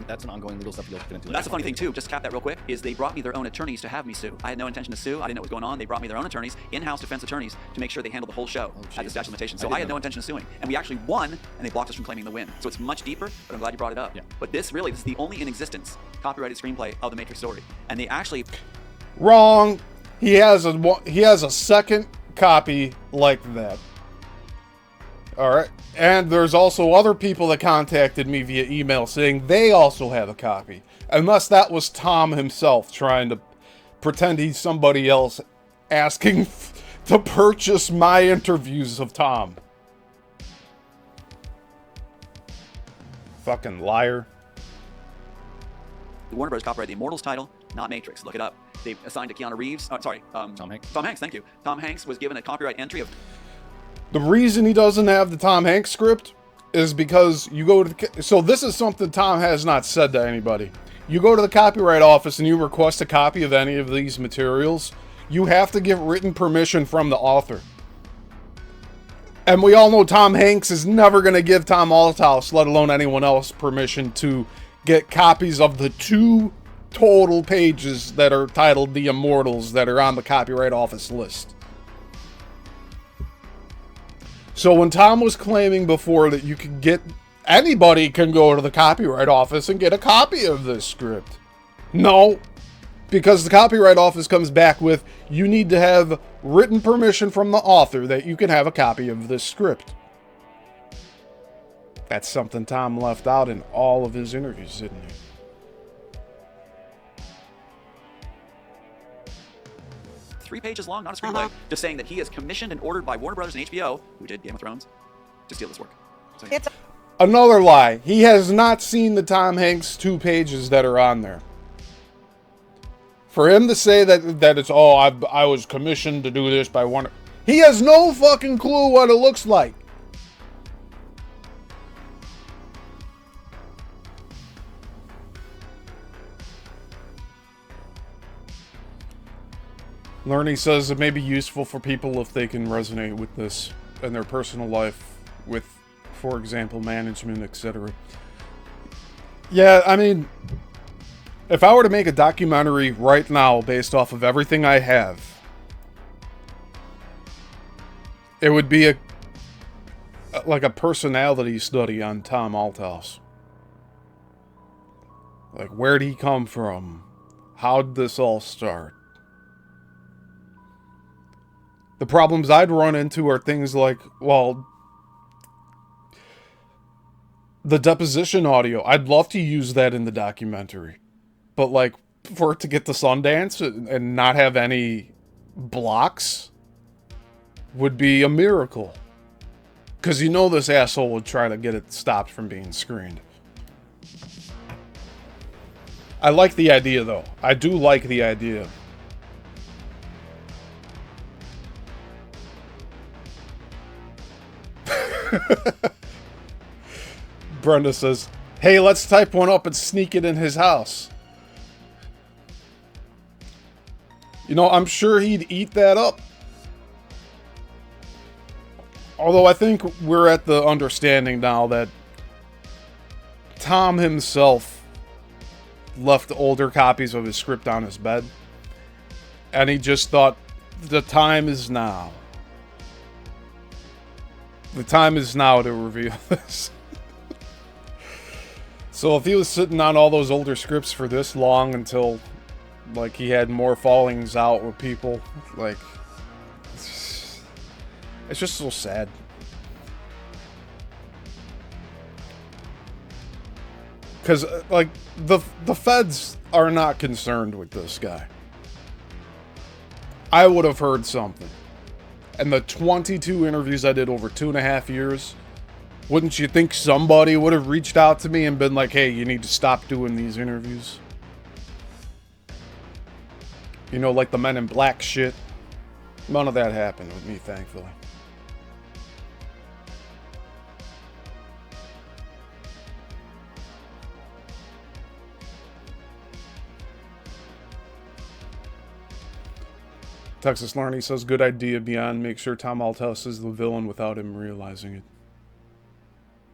That's an ongoing legal stuff you'll get into. that's the funny thing too. Just cap that real quick. Is they brought me their own attorneys to have me sue. I had no intention to sue. I didn't know what was going on. They brought me their own attorneys, in-house defense attorneys, to make sure they handled the whole show at the statute of limitations. So I had no intention of suing, and we actually won, and they blocked us from claiming the win. So it's much deeper. But I'm glad you brought it up. Yeah. But this is the only in existence copyrighted screenplay of the Matrix story, and they actually Wrong. He has a second copy like that. Alright. And there's also other people that contacted me via email saying they also have a copy. Unless that was Tom himself trying to pretend he's somebody else asking to purchase my interviews of Tom. Fucking liar. the Warner Bros. Copyrighted the Immortals title, not Matrix. Look it up. They assigned to Keanu Reeves. Tom Hanks. Tom Hanks, thank you. Tom Hanks was given a copyright entry of. The reason he doesn't have the Tom Hanks script is because you go to the... So this is something Tom has not said to anybody. You go to the copyright office and you request a copy of any of these materials, you have to get written permission from the author. And we all know Tom Hanks is never going to give Tom Althouse, let alone anyone else, permission to get copies of the 2 total pages that are titled The Immortals that are on the Copyright Office list. So when Tom was claiming before that you could get... Anybody can go to the Copyright Office and get a copy of this script. No. Because the Copyright Office comes back with, you need to have written permission from the author that you can have a copy of this script. That's something Tom left out in all of his interviews, didn't he? 3 pages long, not a screenplay, just saying that he is commissioned and ordered by Warner Brothers and HBO, who did Game of Thrones, to steal this work. So, yeah. It's Another lie. He has not seen the Tom Hanks 2 pages that are on there. For him to say that it's, oh, I was commissioned to do this by Warner. He has no fucking clue what it looks like. Learning says it may be useful for people if they can resonate with this in their personal life with, for example, management, etc. Yeah, I mean, if I were to make a documentary right now based off of everything I have, it would be like a personality study on Tom Althouse. Like, where'd he come from? How'd this all start? The problems I'd run into are things like, well, the deposition audio. I'd love to use that in the documentary. But, like, for it to get to Sundance and not have any blocks would be a miracle. Because you know this asshole would try to get it stopped from being screened. I like the idea, though. I do like the idea. Brenda says, hey, let's type one up and sneak it in his house. You know, I'm sure he'd eat that up. Although I think we're at the understanding now that Tom himself left older copies of his script on his bed. And he just thought, the time is now. The time is now to reveal this. So if he was sitting on all those older scripts for this long until, like, he had more fallings out with people, like, it's just so sad. Because, like, the feds are not concerned with this guy. I would have heard something. And the 22 interviews I did over 2.5 years, wouldn't you think somebody would have reached out to me and been like, hey, you need to stop doing these interviews? You know, like the Men in Black shit. None of that happened with me, thankfully. Texas Larney says, good idea, Beyond. Make sure Tom Althouse is the villain without him realizing it.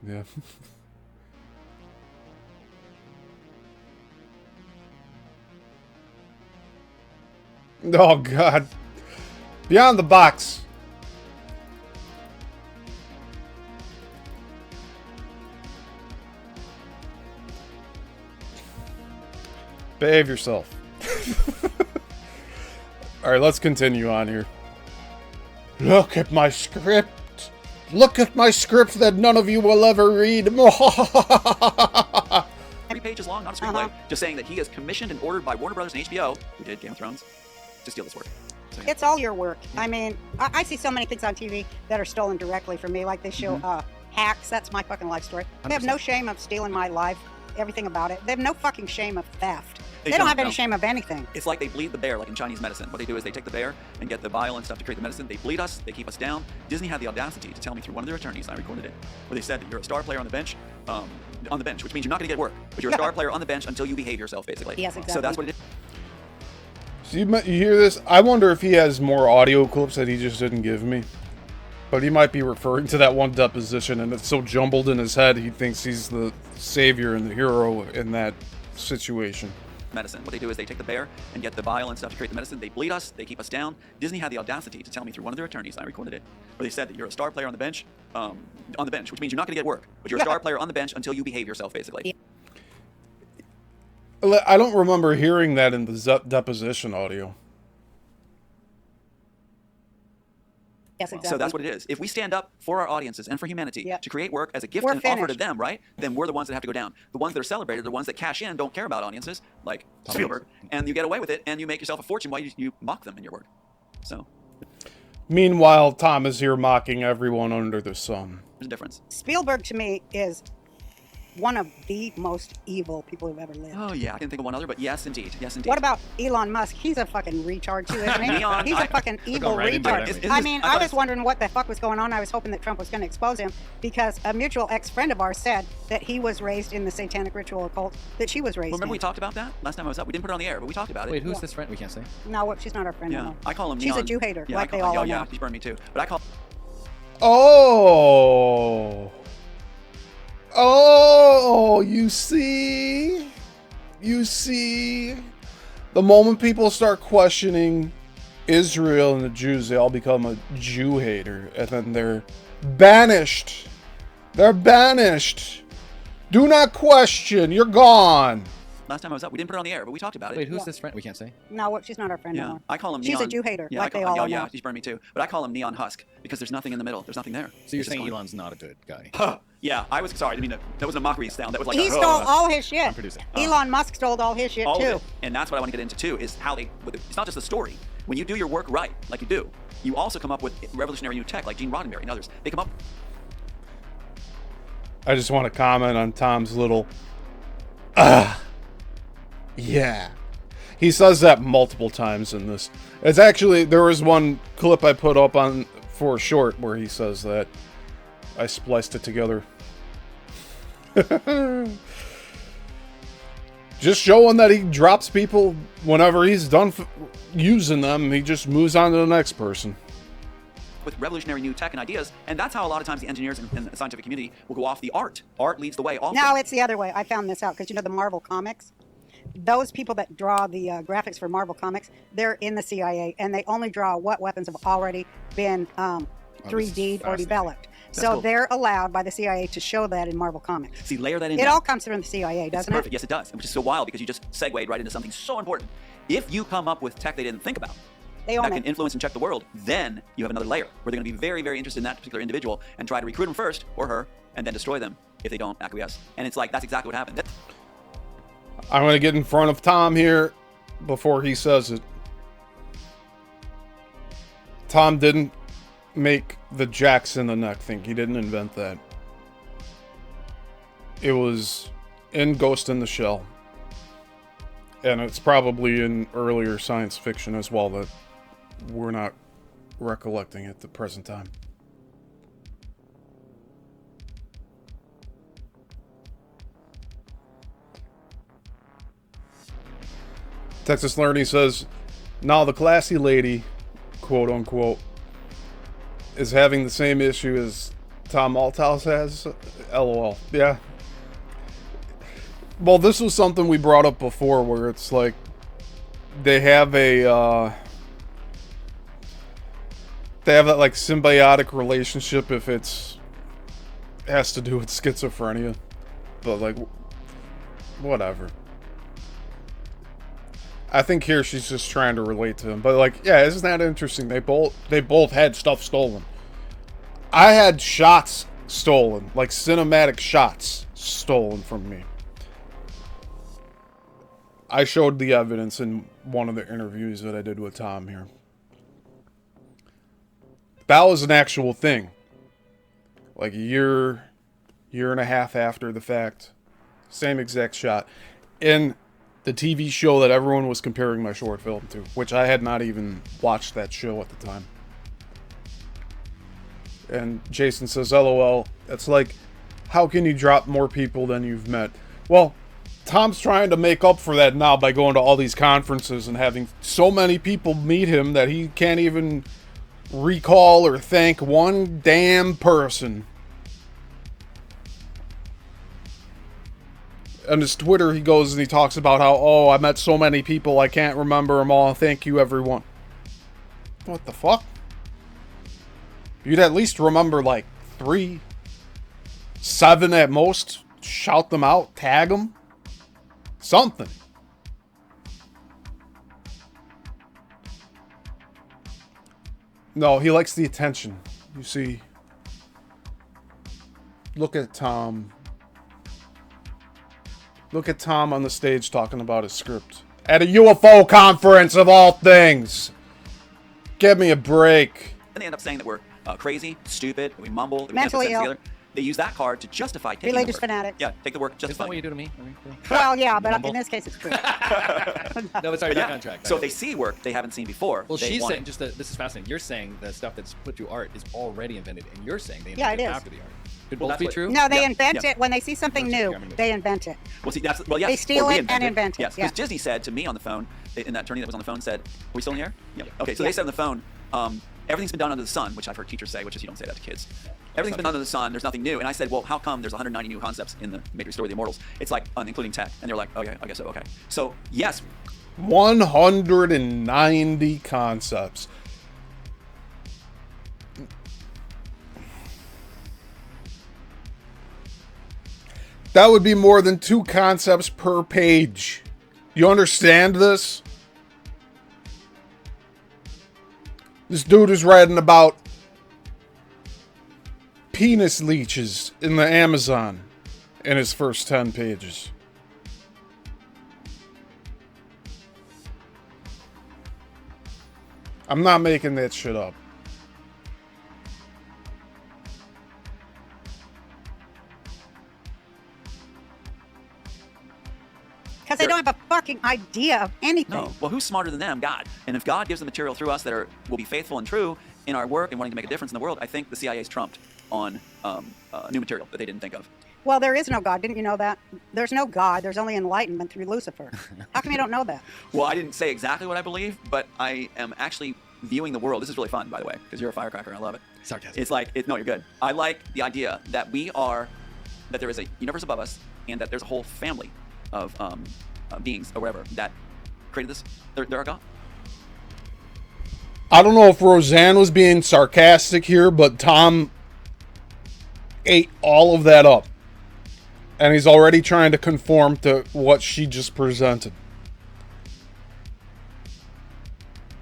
Yeah. Oh, God. Beyond the box. Behave yourself. Alright, let's continue on here. Look at my script. Look at my script that none of you will ever read. 3 pages long, not a screenplay, just saying that he is commissioned and ordered by Warner Brothers and HBO, who did Game of Thrones, to steal this work. So, yeah. It's all your work. I mean, I see so many things on TV that are stolen directly from me. Like they show Hacks. That's my fucking life story. They have no shame of stealing my life, everything about it. They have no fucking shame of theft. They don't have any shame of anything. It's like they bleed the bear, like in Chinese medicine. What they do is they take the bear and get the vial and stuff to create the medicine. They bleed us. They keep us down. Disney had the audacity to tell me through one of their attorneys, and I recorded it, where they said that you're a star player on the bench, which means you're not going to get work, but you're a star player on the bench until you behave yourself, basically. Yes, exactly. So that's what it is. So you hear this? I wonder if he has more audio clips that he just didn't give me. But he might be referring to that one deposition, and it's so jumbled in his head, he thinks he's the savior and the hero in that situation. Medicine. What they do is they take the bear and get the vial and stuff to create the medicine. They bleed us. They keep us down. Disney had the audacity to tell me through one of their attorneys, and I recorded it, where they said that you're a star player on the bench, which means you're not going to get work, but you're a star player on the bench until you behave yourself, basically. I don't remember hearing that in the deposition audio. Yes, exactly. So that's what it is. If we stand up for our audiences and for humanity to create work as a gift We're and offer to finished. them, right? Then we're the ones that have to go down. The ones that are celebrated, the ones that cash in, don't care about audiences, like Spielberg, and you get away with it, and you make yourself a fortune while you mock them in your work. So Meanwhile, Tom is here mocking everyone under the sun. there's a difference. Spielberg to me is one of the most evil people who've ever lived. Oh yeah, I can think of one other, but yes, indeed. Yes, indeed. What about Elon Musk? He's a fucking retard too, isn't he? Neon, He's a fucking evil right into it, retard. aren't we? I mean, I thought was wondering what the fuck was going on. I was hoping that Trump was going to expose him because a mutual ex-friend of ours said that he was raised in the satanic ritual occult that she was raised Remember in. we talked about that last time I was up? We didn't put it on the air, but we talked about it. Wait, who's this friend? We can't say. No, she's not our friend Yeah, anymore. I call him She's Neon. a Jew hater, Yeah, like I they call, all oh, are yeah, now. she's burned me too. But I call. Oh, you see? You see? The moment people start questioning Israel and the Jews, they all become a Jew hater, and then they're banished. They're banished. Do not question. You're gone. Last time I was up, we didn't put it on the air, but we talked about it. Wait, who's this friend? We can't say. No, she's not our friend Yeah, anymore. I call him She's Neon. a Jew hater, Yeah, like I they call, all oh, are yeah, now. she's burned me too. But I call him Neon Husk because there's nothing in the middle. There's nothing there. So you're It's just saying gone. Elon's not a good guy? Yeah, I was sorry. I didn't mean that was a mockery sound. That was like He a, stole all his shit. I'm producing. Elon Musk stole all his shit all too. of it. And that's what I want to get into too. Is how they. It's not just the story. When you do your work right, like you do, you also come up with revolutionary new tech, like Gene Roddenberry and others. They come up. I just want to comment on Tom's little. Yeah. He says that multiple times in this. It's actually, there was one clip I put up on for short where he says that. I spliced it together. Just showing that he drops people whenever he's done using them. He just moves on to the next person. With revolutionary new tech and ideas, and that's how a lot of times the engineers and the scientific community will go off the art. Art leads the way often. No, it's the other way. I found this out because you know the Marvel comics. Those people that draw the graphics for Marvel comics, they're in the CIA, and they only draw what weapons have already been 3D'd or developed. So cool. they're allowed by the CIA to show that in Marvel comics. See, layer that in. It now. all comes from the CIA, It's doesn't perfect. it? Yes, it does. Which is so wild because you just segued right into something so important. If you come up with tech they didn't think about, They own that can it. influence and check the world, then you have another layer where they're going to be very, very interested in that particular individual and try to recruit him first, or her, and then destroy them if they don't acquiesce. And it's like, that's exactly what happened. I'm going to get in front of Tom here before he says it. Tom didn't make the jacks in the neck thing. He didn't invent that. It was in Ghost in the Shell. And it's probably in earlier science fiction as well that we're not recollecting at the present time. Texas Learning says, now the classy lady, quote unquote, is having the same issue as Tom Althouse has. LOL. Yeah. Well, this was something we brought up before where it's like they have that like symbiotic relationship if it has to do with schizophrenia. But like, whatever. I think here she's just trying to relate to him. But like, yeah, isn't that interesting? They both had stuff stolen. I had shots stolen, like cinematic shots stolen from me. I showed the evidence in one of the interviews that I did with Tom here. That was an actual thing. Like a year and a half after the fact. Same exact shot. In the TV show that everyone was comparing my short film to, which I had not even watched that show at the time. And Jason says, LOL, it's like, how can you drop more people than you've met? Well, Tom's trying to make up for that now by going to all these conferences and having so many people meet him that he can't even recall or thank one damn person. On his Twitter, he goes and he talks about how, oh, I met so many people, I can't remember them all. Thank you, everyone. What the fuck? You'd at least remember like 3, 7 at most. Shout them out, tag them. Something. No, he likes the attention. You see, look at Tom. Look at Tom on the stage talking about his script. At a UFO conference of all things. Give me a break. And they end up saying that we're crazy, stupid, that we mumble, that we Mentally can't put ill. sense together. They use that card to justify taking Religious the work. fanatic. Yeah, take the work, Is justify. that what you do to me? Well, yeah, but Mumble. in this case, it's true. No, but sorry, But yeah, back on track. so if they see work they haven't seen before, Well, they she's want saying it. this is fascinating. You're saying the stuff that's put to art is already invented, and you're saying they Yeah, invented it is. after the art. Could Well, both that's be what- true? No, they Yeah, invent yeah. it. When they see something new, they invent it. Well, see, that's well, yes. They steal or it and reinvent invent it, Yes, yeah. because Disney said to me on the phone, and that attorney that was on the phone said, "Are we still in the air?" Yeah. Okay, so Yeah. they said on the phone, everything's been done under the sun, which I've heard teachers say, which is you don't say that to kids. Everything's been done under the sun. There's nothing new. And I said, well, how come there's 190 new concepts in the Matrix story of the Immortals? It's like including tech, and they're like, okay, I guess so. Okay, so yes, 190 concepts. That would be more than 2 concepts per page. You understand this? This dude is writing about penis leeches in the Amazon in his first 10 pages. I'm not making that shit up. Because they don't have a fucking idea of anything. no. Well, who's smarter than them? God. And if God gives the material through us that will be faithful and true in our work and wanting to make a difference in the world, I think the CIA's trumped on new material that they didn't think of. Well, there is no God. Didn't you know that? There's no God. There's only enlightenment through Lucifer. How come you don't know that? Well, I didn't say exactly what I believe, but I am actually viewing the world. This is really fun, by the way, because you're a firecracker and I love it. Sarcasm. It's like, no, you're good. I like the idea that that there is a universe above us and that there's a whole family of beings or whatever that created this. They're our God. I don't know if Roseanne was being sarcastic here, but Tom ate all of that up. And he's already trying to conform to what she just presented.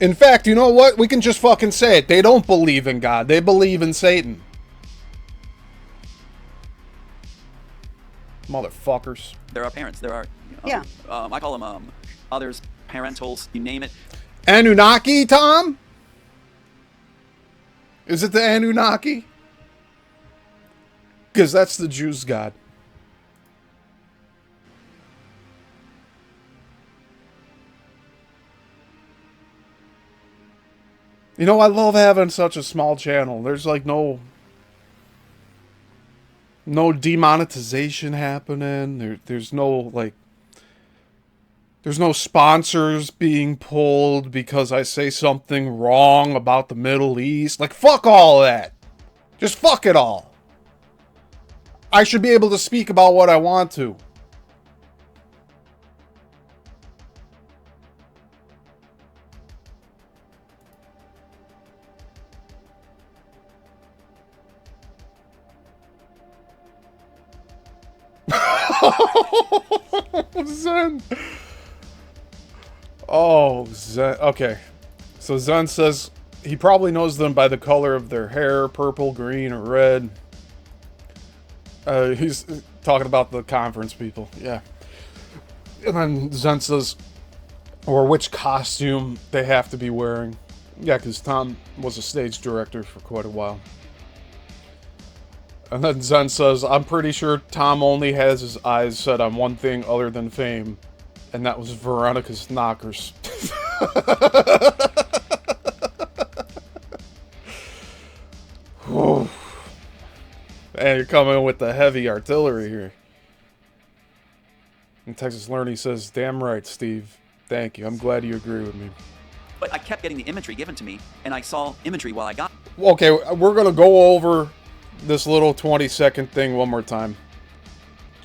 In fact, you know what? We can just fucking say it. They don't believe in God. They believe in Satan. Motherfuckers. There are parents. There are, Yeah. I call them others, parentals, you name it. Anunnaki, Tom? Is it the Anunnaki? Because that's the Jews' God. You know, I love having such a small channel. There's like no demonetization happening. There's no there's no sponsors being pulled because I say something wrong about the Middle East. Like, fuck all that. Just fuck it all. I should be able to speak about what I want to. Zen. Oh, Zen. Okay. So Zen says he probably knows them by the color of their hair, purple, green, or red. He's talking about the conference people. Yeah. And then Zen says, or which costume they have to be wearing. Yeah, because Tom was a stage director for quite a while. And then Zen says, I'm pretty sure Tom only has his eyes set on one thing other than fame. And that was Veronica's knockers. Whew. And you're coming with the heavy artillery here. And Texas Learning says, damn right, Steve. Thank you. I'm glad you agree with me. But I kept getting the imagery given to me, and I saw imagery while I got Okay, we're going to go over this little 20-second thing one more time.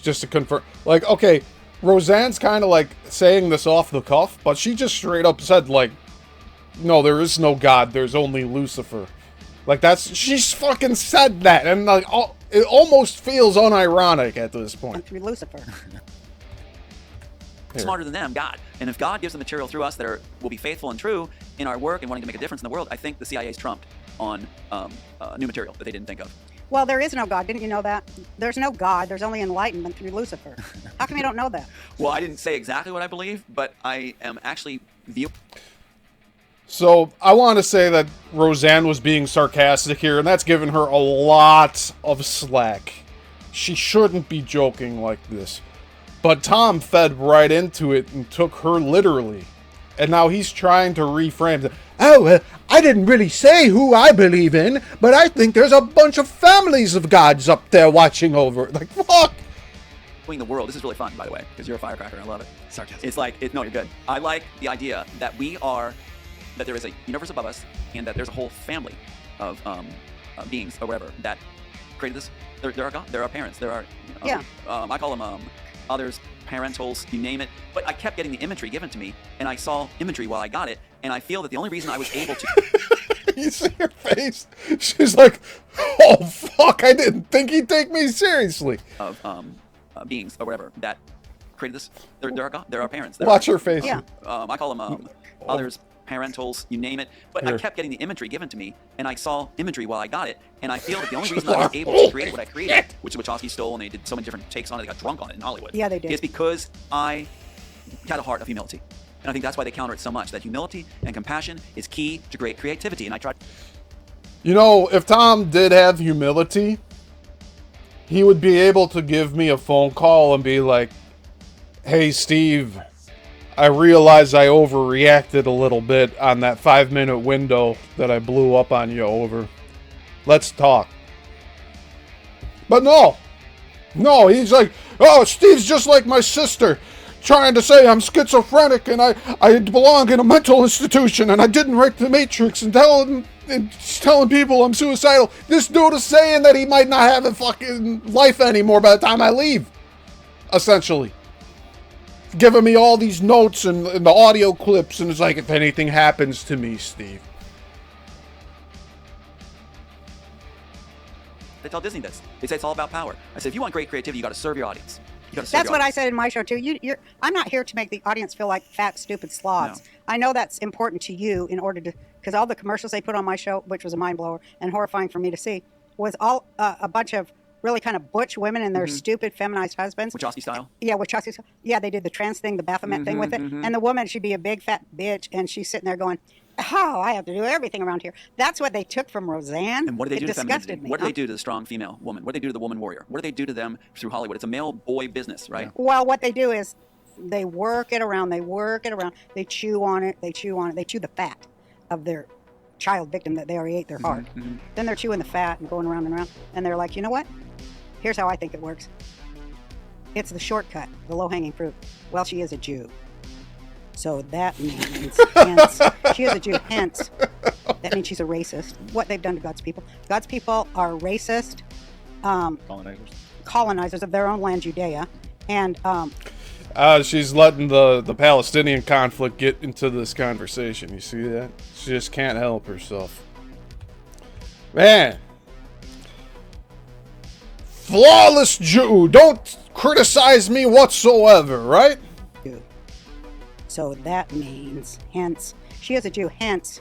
Just to confirm. Like, okay, Roseanne's kind of like saying this off the cuff, but she just straight up said, like, no, there is no God, there's only Lucifer. Like, she's fucking said that, and like, it almost feels unironic at this point. Through Lucifer. smarter than them, God. And if God gives the material through us that will be faithful and true in our work and wanting to make a difference in the world, I think the CIA's trumped on new material that they didn't think of. Well, there is no God. Didn't you know that? There's no God. There's only enlightenment through Lucifer. How come you don't know that? Well, I didn't say exactly what I believe, but I am actually So I want to say that Roseanne was being sarcastic here, and that's giving her a lot of slack. She shouldn't be joking like this. But Tom fed right into it and took her literally. And now he's trying to reframe it. Oh, I didn't really say who I believe in, but I think there's a bunch of families of gods up there watching over it. Like, fuck! The world. This is really fun, by the way, because you're a firecracker and I love it. Sarcasm. It's like, no, you're good. I like the idea that that there is a universe above us and that there's a whole family of beings or whatever that created this. There are God, there are parents, there are, I call them others, parentals, you name it. But I kept getting the imagery given to me, and I saw imagery while I got it, and I feel that the only reason I was able to... You see her face? She's like, oh, fuck, I didn't think he'd take me seriously. Of beings or whatever that created this. There are God, there are parents. Watch her face. Yeah. I call them others, parentals, you name it. But I kept getting the imagery given to me, and I saw imagery while I got it, and I feel that the only reason I was able to create what I created, which the Wachowski stole, and they did so many different takes on it, they got drunk on it in Hollywood. Yeah, they did. Is because I had a heart of humility. And I think that's why they counter it so much, that humility and compassion is key to great creativity. And I tried... You know, if Tom did have humility, he would be able to give me a phone call and be like, hey, Steve, I realize I overreacted a little bit on that 5-minute window that I blew up on you over. Let's talk. But no, he's like, oh, Steve's just like my sister, trying to say I'm schizophrenic and I belong in a mental institution and I didn't write the Matrix and telling people I'm suicidal. This dude is saying that he might not have a fucking life anymore by the time I leave. Essentially. Giving me all these notes and the audio clips, and it's like, if anything happens to me, Steve. They tell Disney this. They say it's all about power. I said, if you want great creativity, you got to serve your audience. That's what I said in my show too. I'm not here to make the audience feel like fat, stupid sloths. No. I know that's important to you in order to, because all the commercials they put on my show, which was a mind blower and horrifying for me to see, was all a bunch of really kind of butch women and their stupid feminized husbands. Wachowski style. Yeah, Wachowski style. Yeah, they did the trans thing, the Baphomet thing with it. And the woman, she'd be a big fat bitch, and she's sitting there going, oh, I have to do everything around here. That's what they took from Roseanne. And what do they do to disgusted femininity? me. What do they do to the strong female woman? What do they do to the woman warrior? What do they do to them through Hollywood? It's a male boy business, right? Well, what they do is they work it around. They chew on it. They chew the fat of their child victim that they already ate their heart. Then they're chewing the fat and going around and around. And they're like, you know what? Here's how I think it works. It's the shortcut, the low-hanging fruit. Well, she is a Jew. So that means, hence, she is a Jew, hence, that means she's a racist. What they've done to God's people. God's people are racist colonizers of their own land, Judea. And she's letting the Palestinian conflict get into this conversation. You see that? She just can't help herself. Man. Flawless Jew. Don't criticize me whatsoever, right? so that means, hence, she is a Jew, hence,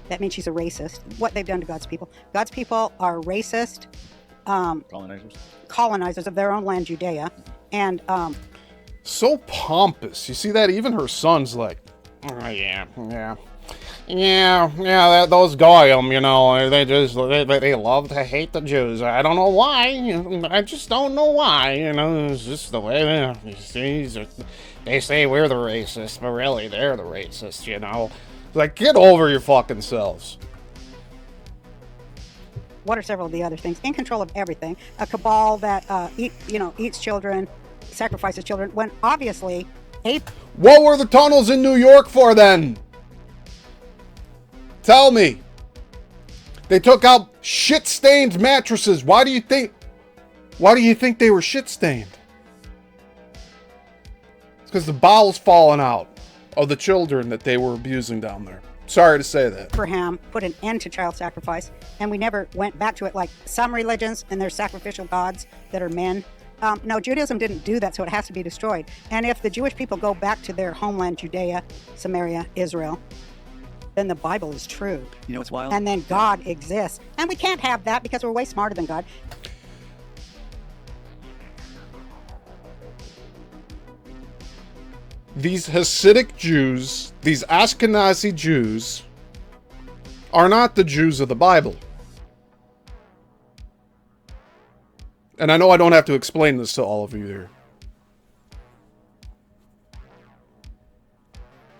that means she's a racist. What they've done to God's people. God's people are racist colonizers of their own land, Judea. And so pompous. You see that? Even her son's like, oh, yeah, those goyim, you know, they love to hate the Jews. I don't know why. I just don't know why. You know, it's just the way they are. You see, they say we're the racists, but really they're the racists. You know, like, get over your fucking selves. what are several of the other things? In control of everything. A cabal that eats children, sacrifices children. When obviously, what were the tunnels in New York for then? Tell me. They took out shit-stained mattresses. Why do you think they were shit-stained? It's because the bowels falling out of the children that they were abusing down there. Sorry to say that. Abraham put an end to child sacrifice, and we never went back to it like some religions and their sacrificial gods that are men. No, Judaism didn't do that, so it has to be destroyed. And if the Jewish people go back to their homeland, Judea, Samaria, Israel, then the Bible is true. You know what's wild? And then God exists. And we can't have that because we're way smarter than God. These Hasidic Jews, these Ashkenazi Jews, are not the Jews of the Bible. And I know I don't have to explain this to all of you here.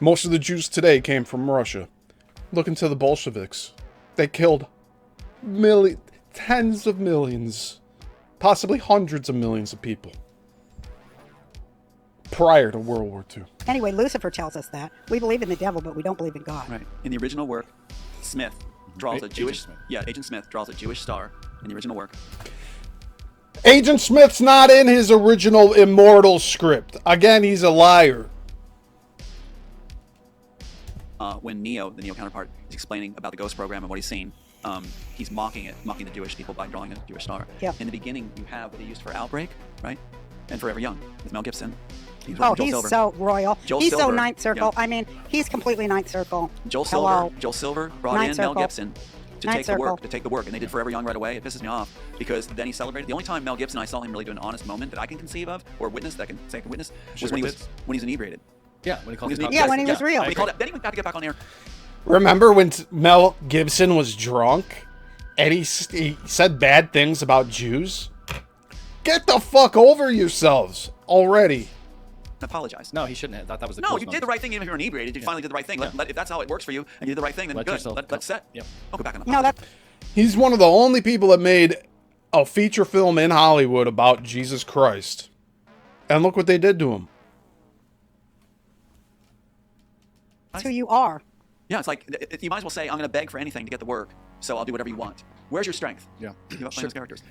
Most of the Jews today came from Russia. Look into the Bolsheviks. They killed tens of millions, possibly hundreds of millions of people prior to World War II. Anyway, Lucifer tells us that. We believe in the devil, but we don't believe in God. Right. In the original work, Smith draws a Agent Jewish... Smith. Yeah, Agent Smith draws a Jewish star in the original work. Agent Smith's not in his original Immortal script. Again, he's a liar. When Neo, the Neo counterpart, is explaining about the Ghost program and what he's seen, he's mocking the Jewish people by drawing a Jewish star. Yeah. In the beginning, you have what they used for Outbreak, right? And Forever Young with Mel Gibson. He's Oh, Joel he's Silver. so royal. Joel He's Silver, so Ninth Circle. yeah. I mean, he's completely Ninth Circle. Joel Hello. Silver brought Ninth in Mel Circle. Gibson to Ninth take the Circle. work, and they did Forever Young right away. It pisses me off because then he celebrated. The only time Mel Gibson I saw him really do an honest moment that I can conceive of or witness that I can say I can witness was Sugar when he tits? was inebriated. Yeah, when he calls When it he- Yeah, when he was real. When he called it, then he got to get back on air. Remember when Mel Gibson was drunk and he said bad things about Jews? Get the fuck over yourselves already. Apologize. No, he shouldn't have. That was the No, coolest you did moment. the right thing even if you're inebriated. You finally did the right thing. If that's how it works for you and you did the right thing, then Let good. yourself Let's set. Yep. I'll go back on the No, that He's one of the only people that made a feature film in Hollywood about Jesus Christ. And look what they did to him. that's who you are. Yeah, it's like you might as well say, I'm going to beg for anything to get the work, so I'll do whatever you want. Where's your strength? Yeah. Give up playing those characters.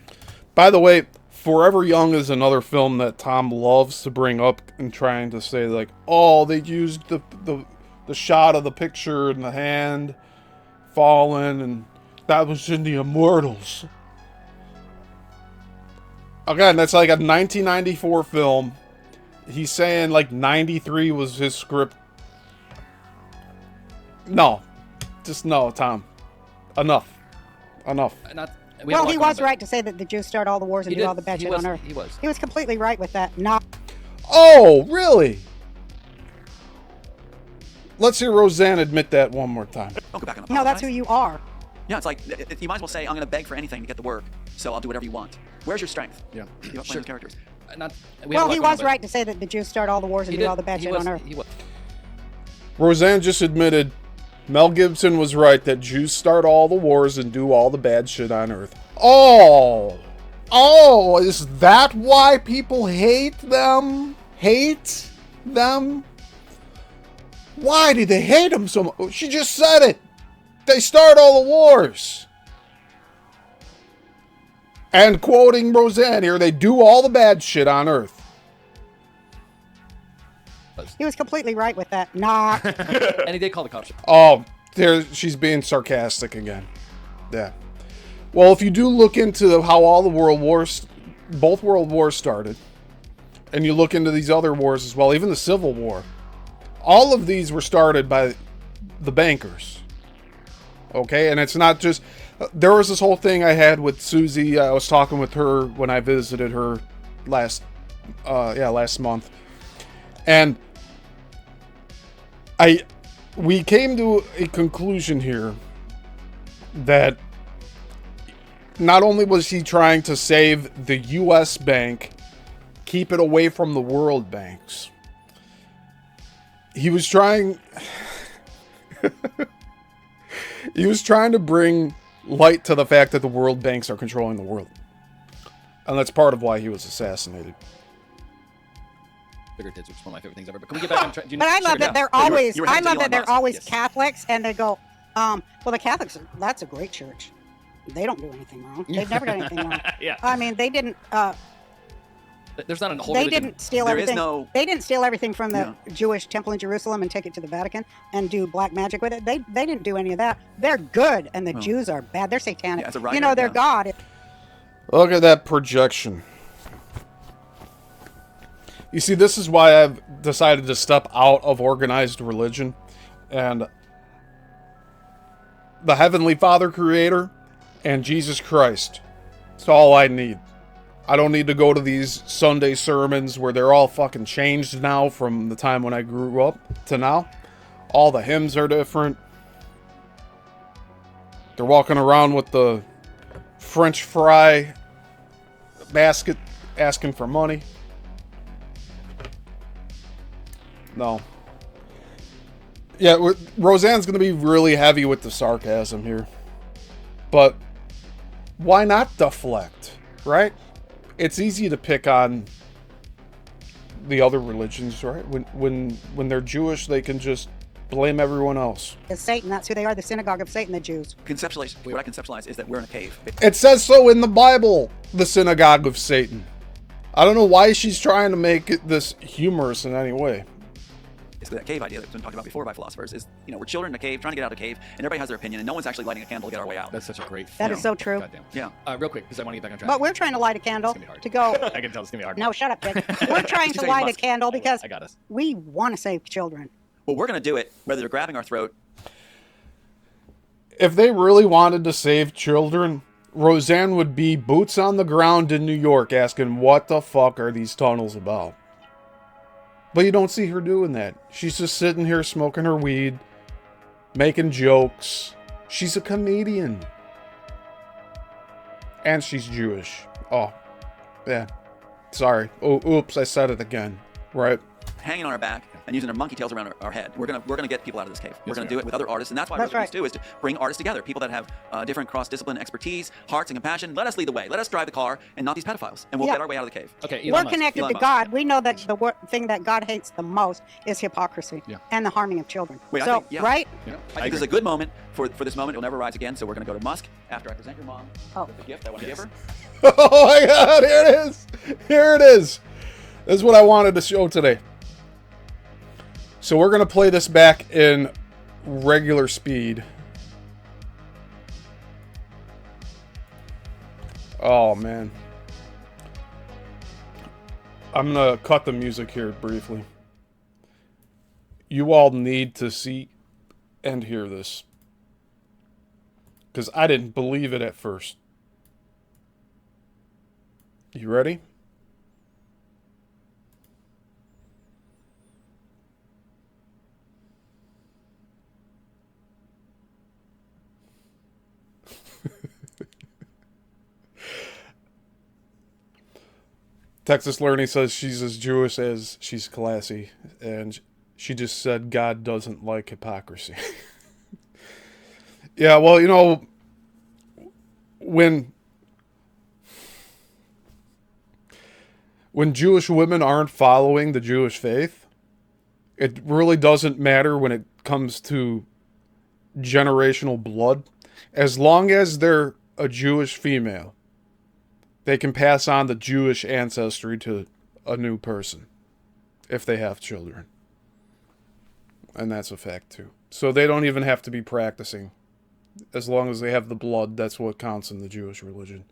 By the way, Forever Young is another film that Tom loves to bring up and trying to say like, oh, they used the shot of the picture and the hand falling, and that was in the Immortals. Again, that's like a 1994 film. He's saying like 93 was his script. No. Just no, Tom. Enough. Not, Well, he was right to say that the Jews start all the wars and He do did. all the bad He shit was. on earth. He was. He was completely right with that. Not. Oh, really? Let's hear Roseanne admit that one more time. Don't go back on the No, that's who you are. Yeah, it's like you might as well say, I'm going to beg for anything to get the work, so I'll do whatever you want. Where's your strength? Yeah. Give up playing those characters. Not, Well, he was right to say that the Jews start all the wars and do all the bad shit on earth. He was. Roseanne just admitted Mel Gibson was right that Jews start all the wars and do all the bad shit on earth. Oh, is that why people hate them? Hate them? Why do they hate them so much? She just said it. They start all the wars. And quoting Roseanne here, they do all the bad shit on earth. He was completely right with that. Not. And he did call the cops. Oh, she's being sarcastic again. Yeah. Well, if you do look into how all the both world wars started, and you look into these other wars as well, even the Civil War, all of these were started by the bankers. Okay, and it's not just... There was this whole thing I had with Susie. I was talking with her when I visited her last month. And we came to a conclusion here that not only was he trying to save the U.S. bank, keep it away from the world banks, he was trying to bring light to the fact that the world banks are controlling the world. And that's part of why he was assassinated. Bigger tits, which is one of my favorite things ever. But can we get back on track? But I love that they're always. you were I heading to love that Elon they're Musk. always Yes. Catholics, and they go, well, the Catholics. That's a great church. They don't do anything wrong. They've never done anything wrong. Yeah. I mean, they didn't. There's not a whole They religion. didn't steal There is everything. no- They didn't steal everything from the Yeah. Jewish temple in Jerusalem and take it to the Vatican and do black magic with it. They didn't do any of that. They're good, and the Jews are bad. They're satanic. Yeah, as a you writer, know, they're yeah. God. Look at that projection. You see, this is why I've decided to step out of organized religion. And the Heavenly Father Creator and Jesus Christ. It's all I need. I don't need to go to these Sunday sermons where they're all fucking changed now from the time when I grew up to now. All the hymns are different. They're walking around with the French fry basket asking for money. No. Yeah, Roseanne's going to be really heavy with the sarcasm here. But why not deflect, right? It's easy to pick on the other religions, right? When they're Jewish, they can just blame everyone else. It's Satan. That's who they are. The synagogue of Satan, the Jews. Conceptualize. What I conceptualize is that we're in a cave. It says so in the Bible, the synagogue of Satan. I don't know why she's trying to make it this humorous in any way. It's that cave idea that's been talked about before by philosophers. Is we're children in a cave trying to get out of a cave, and everybody has their opinion, and no one's actually lighting a candle to get our way out. That's such a great. That is so true. Goddamn. Yeah. Real quick, because I want to get back on track. But we're trying to light a candle It's gonna be hard. to go. I can tell it's gonna be hard. No, shut up, kid. We're trying to She's light a saying candle because I got us. we want to save children. Well, we're going to do it whether they're grabbing our throat. If they really wanted to save children, Roseanne would be boots on the ground in New York asking, what the fuck are these tunnels about? But you don't see her doing that. She's just sitting here smoking her weed, making jokes. She's a comedian. And she's Jewish. Oh, yeah. Sorry. Oh, oops, I said it again. Right? Hanging on our back and using our monkey tails around our head. We're gonna get people out of this cave. We're Yes, gonna we do are. it with other artists, and that's why That's what right. do is to bring artists together, people that have different cross-discipline expertise, hearts, and compassion. Let us lead the way. Let us drive the car, and not these pedophiles, and we'll Yeah. get our way out of the cave. Okay, Elon We're Musk. connected Elon to Musk. God. We know that the thing that God hates the most is hypocrisy Yeah. and the harming of children. Wait, I so, think- yeah. right? Yeah, I think this is a good moment for this moment. It'll never rise again. So we're gonna go to Musk after I present your mom Oh. with the gift I want to Yes. give her. Oh my god, here it is. Here it is. This is what I wanted to show today. So we're going to play this back in regular speed. Oh man. I'm going to cut the music here briefly. You all need to see and hear this. Because I didn't believe it at first. You ready? Texas Learning says she's as Jewish as she's classy, and she just said God doesn't like hypocrisy. Yeah, well, you know, when Jewish women aren't following the Jewish faith, it really doesn't matter when it comes to generational blood. As long as they're a Jewish female, they can pass on the Jewish ancestry to a new person if they have children. And that's a fact too. So they don't even have to be practicing. As long as they have the blood, that's what counts in the Jewish religion.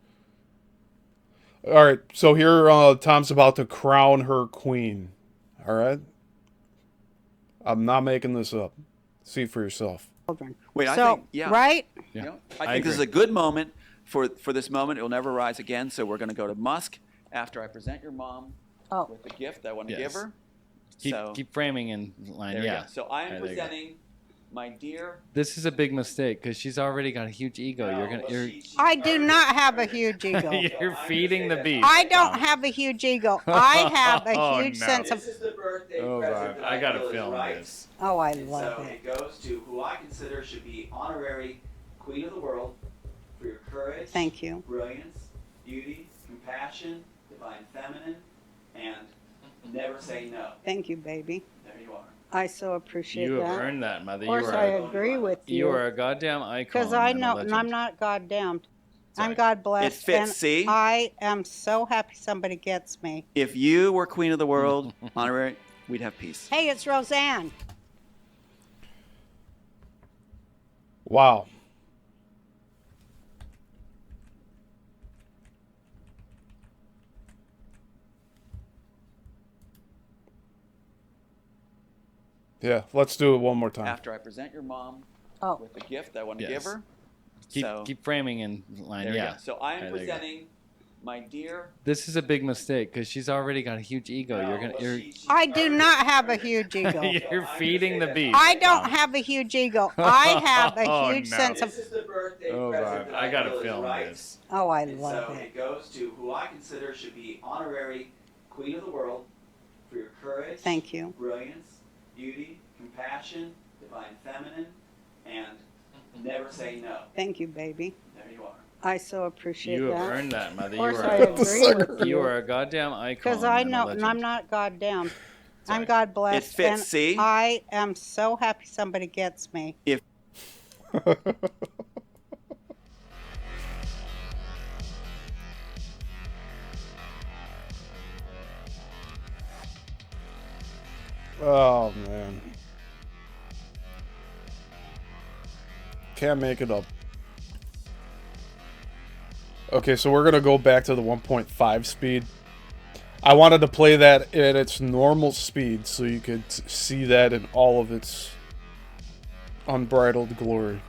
All right, so here Tom's about to crown her queen. All right? I'm not making this up. See for yourself. Children. Wait, I so, think yeah. right? Yeah. I think this is a good moment for this moment. It'll never rise again. So we're going to go to Musk after I present your mom Oh. with the gift I want to Yes. give her. Keep framing in line. There we Yeah. go. So I am There you go. presenting my dear. This is a big mistake because she's already got a huge ego. I do not have a huge ego. You're feeding the beast. I don't have a huge ego. I have a Oh, huge no. sense of. This is the birthday Oh, present God. that I gotta feel is film right. this. Oh, I And love so it. it goes to who I consider should be honorary queen of the world for your courage, Thank you. brilliance, beauty, compassion, divine feminine, and never say no. Thank you, baby. There you are. I so appreciate You have that. earned that, mother. Of course, you I are. agree with You are a goddamn icon. Because I and a know, and I'm legend. not goddamned. I'm Sorry. God blessed. It fits, and see? I am so happy somebody gets me. If you were queen of the world, honorary, we'd have peace. Hey, it's Roseanne. Wow. Yeah, let's do it one more time. After I present your mom Oh. with the gift I want to Yes. give her. Keep so framing in line. there we Yeah. go. So I am There you go. presenting My dear. This is a big mistake because she's already got a huge ego. I do not have a huge ego. You're feeding the beast. I don't have a huge ego. I have a huge sense of. This is the birthday Oh, present God. that I gotta feel is film right. this. Oh, I And love so it. it goes to who I consider should be honorary queen of the world for your courage, Thank you. brilliance, beauty, compassion, divine feminine, and never say no. Thank you, baby. There you are. I so appreciate You that. have earned that, mother. Of You course, are, I agree with you are a goddamn icon. Because I and a know, and I'm legend. not goddamn. Sorry. I'm God blessed. It fits, and see? I am so happy somebody gets me. If Oh, man. Can't make it up. Okay, so we're going to go back to the 1.5 speed. I wanted to play that at its normal speed so you could see that in all of its unbridled glory.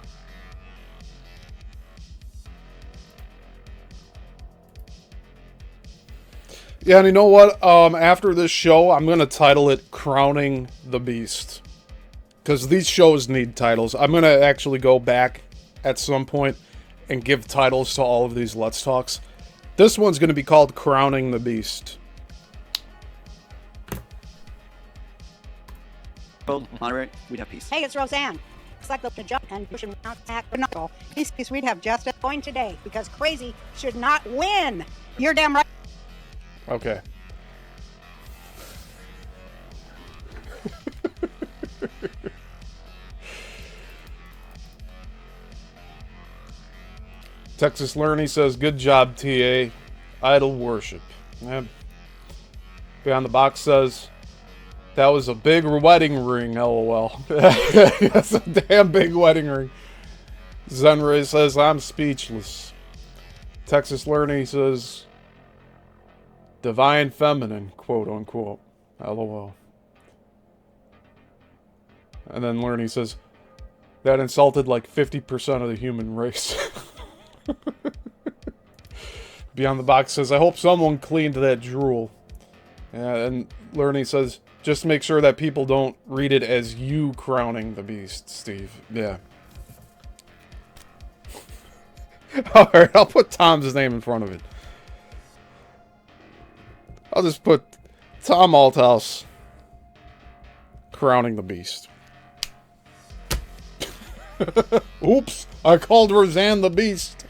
Yeah, and you know what? After this show, I'm going to title it Crowning the Beast. Because these shows need titles. I'm going to actually go back at some point and give titles to all of these Let's Talks. This one's going to be called Crowning the Beast. honorary, we'd have peace. Hey, it's Roseanne. It's like the jump and pushing out act knuckle. Peace, we'd have justice going today because crazy should not win. You're damn right. Okay. Texas Learny says, good job, TA. Idol worship. Yep. Beyond the Box says, that was a big wedding ring, lol. That's a damn big wedding ring. Zenray says, I'm speechless. Texas Learny says, divine feminine, quote unquote. LOL. And then Learny says, that insulted like 50% of the human race. Beyond the Box says, I hope someone cleaned that drool. And Learny says, just make sure that people don't read it as you crowning the beast, Steve. Yeah. Alright, I'll put Tom's name in front of it. I'll just put Tom Althouse crowning the beast. Oops, I called Roseanne the beast.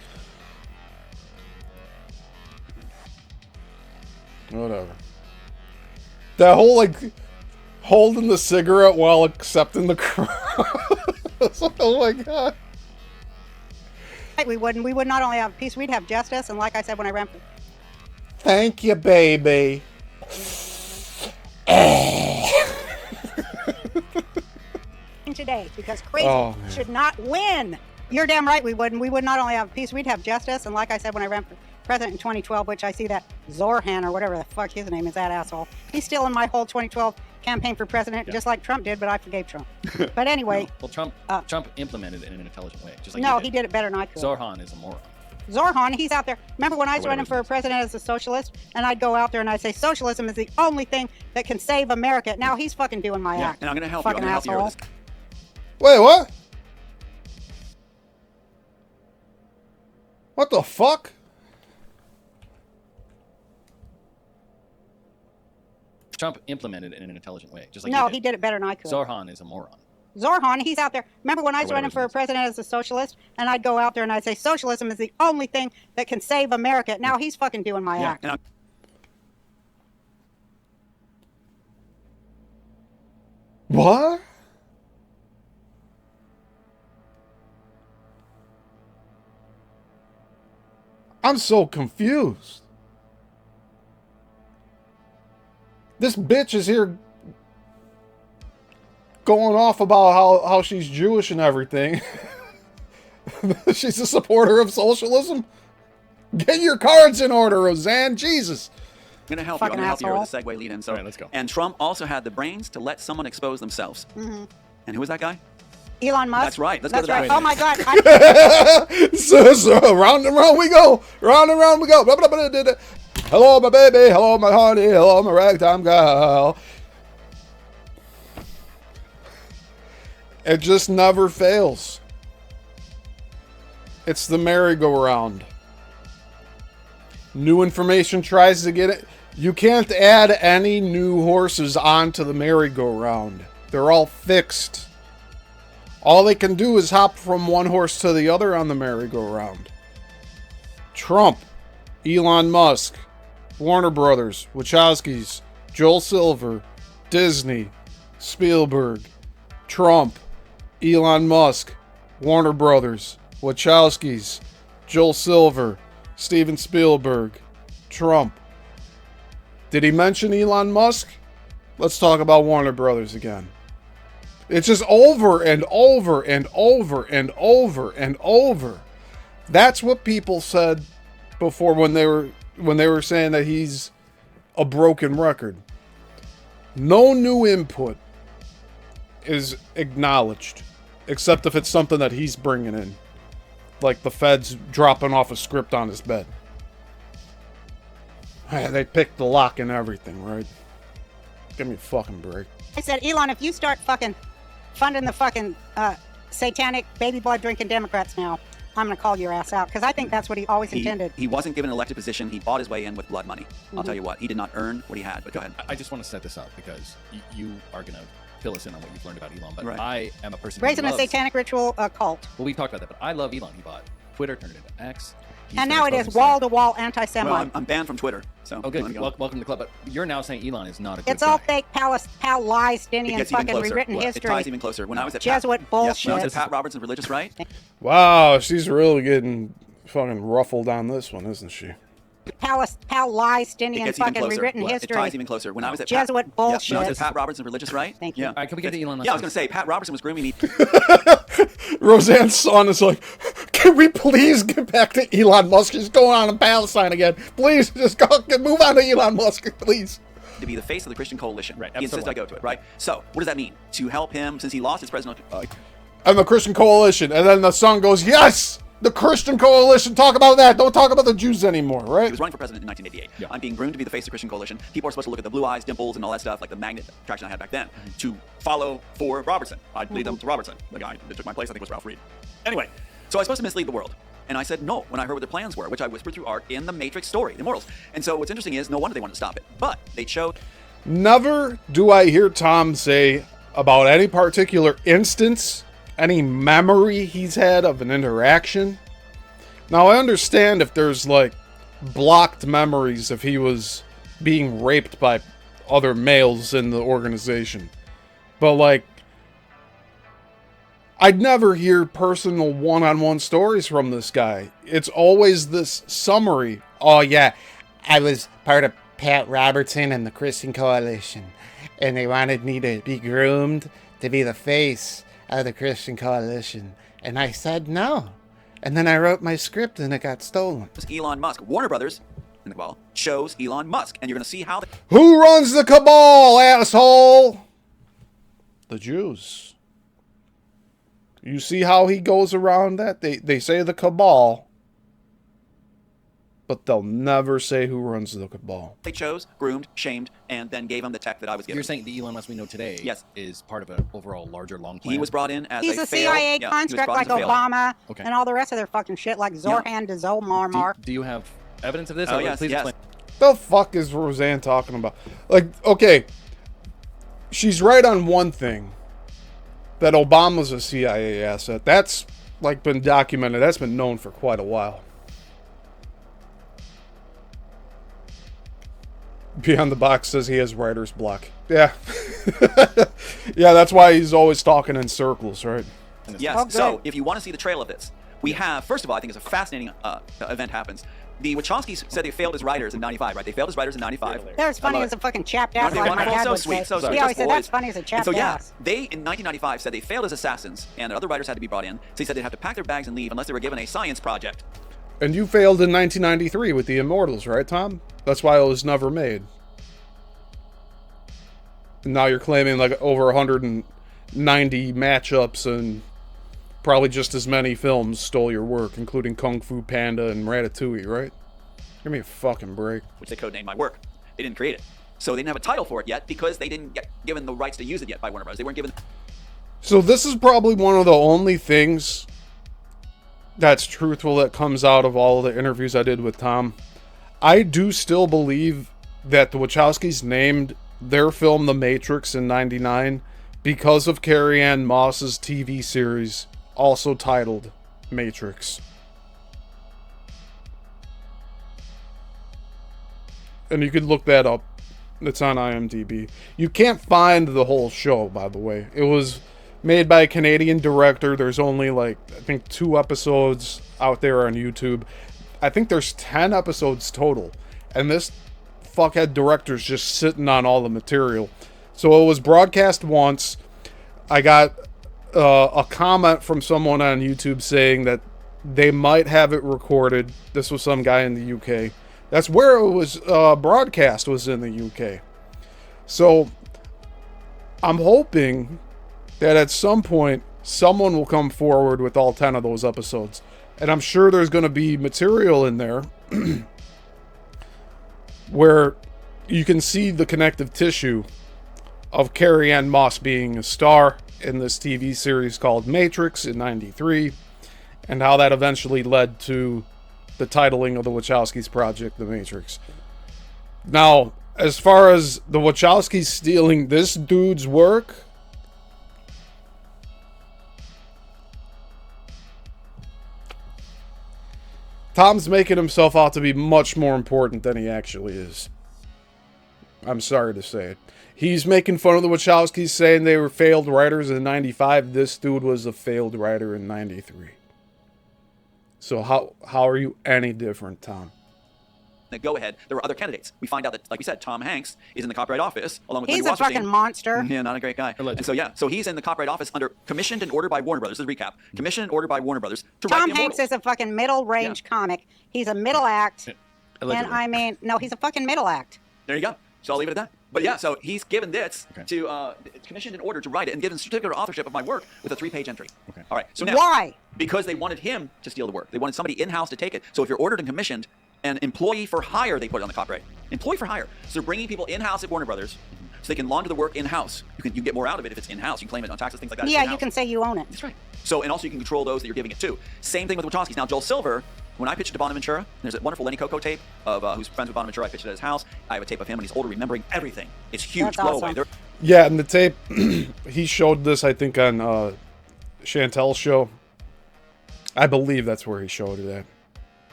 Whatever. That whole, like, holding the cigarette while accepting the crown. Oh my god. We wouldn't. We would not only have peace, we'd have justice. And like I said when I ran for Thank you, baby. today because crazy Oh, man. should not win. You're damn right we wouldn't. We would not only have peace, we'd have justice. And like I said when I ran for president in 2012, which I see that Zorhan or whatever the fuck his name is, that asshole, he's still in my whole 2012 campaign for president, just like Trump did, but I forgave Trump. But anyway, Well, Trump implemented it in an intelligent way, just like no, you he did it better than I could. Zorhan is a moron. Zorhan, he's out there. Remember when I was Or running whatever for president as a socialist, and I'd go out there and I'd say socialism is the only thing that can save America. Now he's fucking doing my act. And I'm going to help you. I'm Fucking going to help you here asshole. with this. Wait, what? What the fuck? Trump implemented it in an intelligent way, just like No, you did. he did it better than I could. Zorhan is a moron. Zorhan, he's out there. Remember when I was Or running whatever for his name is. president as a socialist, and I'd go out there and I'd say socialism is the only thing that can save America. Now he's fucking doing my act. And I'm What? I'm so confused. This bitch is here going off about how she's Jewish and everything. She's a supporter of socialism? Get your cards in order, Roseanne. Jesus. going to help you. I'm Fucking going to help you here with asshole. the segue lead in. So, All right, let's go. And Trump also had the brains to let someone expose themselves. Mm-hmm. And who was that guy? Elon Musk? That's right. Let's go That's to that. right. Oh my God. I, So round and round we go. Round and round we go. Blah, blah, blah, blah, blah. Hello, my baby. Hello, my honey. Hello, my ragtime gal. It just never fails. It's the merry-go-round. New information tries to get it. You can't add any new horses onto the merry-go-round. They're all fixed. All they can do is hop from one horse to the other on the merry-go-round. Trump, Elon Musk, Warner Brothers, Wachowskis, Joel Silver, Disney, Spielberg, Trump, Elon Musk, Warner Brothers, Wachowskis, Joel Silver, Steven Spielberg, Trump. Did he mention Elon Musk? Let's talk about Warner Brothers again. It's just over and over and over and over and over. That's what people said before when they were saying that he's a broken record. No new input is acknowledged, except if it's something that he's bringing in, like the feds dropping off a script on his bed. They picked the lock and everything, right? Give me a fucking break. I said, Elon, if you start fucking funding the fucking satanic baby blood drinking Democrats now, I'm going to call your ass out, because I think that's what he always intended. He wasn't given an elected position. He bought his way in with blood money. I'll tell you what, he did not earn what he had. But go ahead. I just want to set this up because you are going to fill us in on what you've learned about Elon. But Right. I am a person Raising who a loves, satanic ritual cult. Well, we talked about that, but I love Elon. He bought Twitter, turned it into X. He's And very now it is focused wall-to-wall Well, anti-Semite. I'm banned from Twitter. So Oh, good. let me go. Welcome to the club. But you're now saying Elon is not a good It's all guy. fake Palestinian It gets even fucking closer. rewritten It history. ties even closer. When I was at Jesuit Pat, when I was bullshit. at Pat Robertson's Religious Right, Wow, she's really getting fucking ruffled on this one, isn't she? it Palestinian gets even fucking closer. rewritten It history. ties even closer. When I was at Jesuit Pat, bullshit. when I was at Pat Robertson's Religious Right. Thank you. Yeah. All right, can we get to Elon Musk? Yeah, I was going to say, Pat Robertson was grooming me. Roseanne's son is like, can we please get back to Elon Musk? He's going on in Palestine again. Please, just go, move on to Elon Musk, please. to be the face of the Christian coalition. Right, He insists episode I go to it, right? So, what does that mean? To help him, since he lost his presidential... I'm the Christian Coalition. And then the son goes, yes, the Christian Coalition. Talk about that. Don't talk about the Jews anymore, He right? was running for president in 1988. Yeah. I'm being groomed to be the face of the Christian coalition. People are supposed to look at the blue eyes, dimples, and all that stuff, like the magnet attraction I had back then, to follow for Robertson. I'd lead them to Robertson. The guy that took my place, I think, was Ralph Reed. Anyway, so I was supposed to mislead the world. And I said no when I heard what their plans were, which I whispered through art in the Matrix story, the Immortals. And so what's interesting is no wonder they wanted to stop it. But they chose... Never do I hear Tom say about any particular instance, any memory he's had of an interaction. Now, I understand if there's, like, blocked memories if he was being raped by other males in the organization. But, like, I'd never hear personal one-on-one stories from this guy. It's always this summary. Oh, yeah. I was part of Pat Robertson and the Christian Coalition, and they wanted me to be groomed to be the face of the Christian Coalition. And I said no. And then I wrote my script and it got stolen. Elon Musk. Warner Brothers, in the cabal, chose Elon Musk. And you're going to see how... Who runs the cabal, asshole? The Jews. You see how he goes around that? They say the cabal, but they'll never say who runs the cabal. They chose, groomed, shamed, and then gave him the tech that I was given. You're saying the Elon Musk we know today Yes. is part of an overall larger long plan? He was brought in as He's a a failed... CIA yeah, he was construct brought in like as a failed. Obama Okay. and all the rest of their fucking shit, like Zorhan to Zolmarmar. Do you have evidence of this? Oh, Or yes, please yes. explain. The fuck is Roseanne talking about? Like, okay, she's right on one thing. That Obama's a CIA asset. That's, like, been documented. That's been known for quite a while. Beyond the Box says he has writer's block. Yeah. Yeah, that's why he's always talking in circles, right? Yes. Oh, good. So, if you want to see the trail of this, we have, first of all, I think it's a fascinating event happens. The Wachowskis said they failed as writers in 95, right? They failed as writers in 95. They're as funny I love as a it. fucking chapped Aren't ass, they like my wonderful? dad So would sweet, say. so He sweet. always Just said, boys. that's funny as a And chapped so, yeah, ass. they in 1995 said they failed as assassins, and other writers had to be brought in. So he said they'd have to pack their bags and leave unless they were given a science project. And you failed in 1993 with the Immortals, right, Tom? That's why it was never made. And now you're claiming like over 190 matchups and probably just as many films stole your work, including Kung Fu Panda and Ratatouille, right? Give me a fucking break. which they codenamed my work. They didn't create it. So they didn't have a title for it yet because they didn't get given the rights to use it yet by Warner Bros. They weren't given... So this is probably one of the only things that's truthful that comes out of all the interviews I did with Tom. I do still believe that the Wachowskis named their film The Matrix in 99 because of Carrie-Anne Moss's TV series, also titled Matrix. And you could look that up. It's on IMDb. You can't find the whole show, by the way. It was made by a Canadian director. There's only, like, I think 2 episodes out there on YouTube. I think there's 10 episodes total. And this fuckhead director's just sitting on all the material. So it was broadcast once. I got a comment from someone on YouTube saying that they might have it recorded. This was some guy in the UK. That's where it was broadcast, was in the UK. So I'm hoping that at some point someone will come forward with all 10 of those episodes. And I'm sure there's going to be material in there where you can see the connective tissue of Carrie-Anne Moss being a star in this TV series called Matrix in 93, and how that eventually led to the titling of the Wachowskis' project, The Matrix. Now, as far as the Wachowskis stealing this dude's work, Tom's making himself out to be much more important than he actually is. I'm sorry to say it. He's making fun of the Wachowskis, saying they were failed writers in 95. This dude was a failed writer in 93. So how are you any different, Tom? The go-ahead, there were other candidates. We find out that, like we said, Tom Hanks is in the copyright office along with He's Wendy a fucking Wasserstein. monster. Yeah, not a great guy. Allegedly. And so, yeah, so he's in the copyright office under commissioned and ordered by Warner Brothers. This is a recap. Commissioned and ordered by Warner Brothers to write Tom The Hanks Immortals. is a fucking middle-range comic. He's a middle act. And Allegedly. I mean, no, he's a fucking middle act. There you go. So I'll leave it at that. But yeah, so he's given this to commissioned and ordered to write it and given certificate of authorship of my work with a 3-page entry. Okay. All right. So now, Why? because they wanted him to steal the work. They wanted somebody in-house to take it. So if you're ordered and commissioned, an employee for hire, they put it on the copyright. Employee for hire. So they're bringing people in-house at Warner Brothers so they can launder the work in-house. You get more out of it if it's in-house. You can claim it on taxes, things like that. It's Yeah, you in-house. can say you own it. That's right. So, and also you can control those that you're giving it to. Same thing with Wachowskis. Now, Joel Silver, when I pitched it to Bonaventura, there's a wonderful Lenny Coco tape of who's friends with Bonaventura. I pitched it at his house. I have a tape of him when he's older, remembering everything. It's huge. That's Blow awesome. away. They're- Yeah, and the tape, he showed this, I think, on Chantel's show. I believe that's where he showed it at.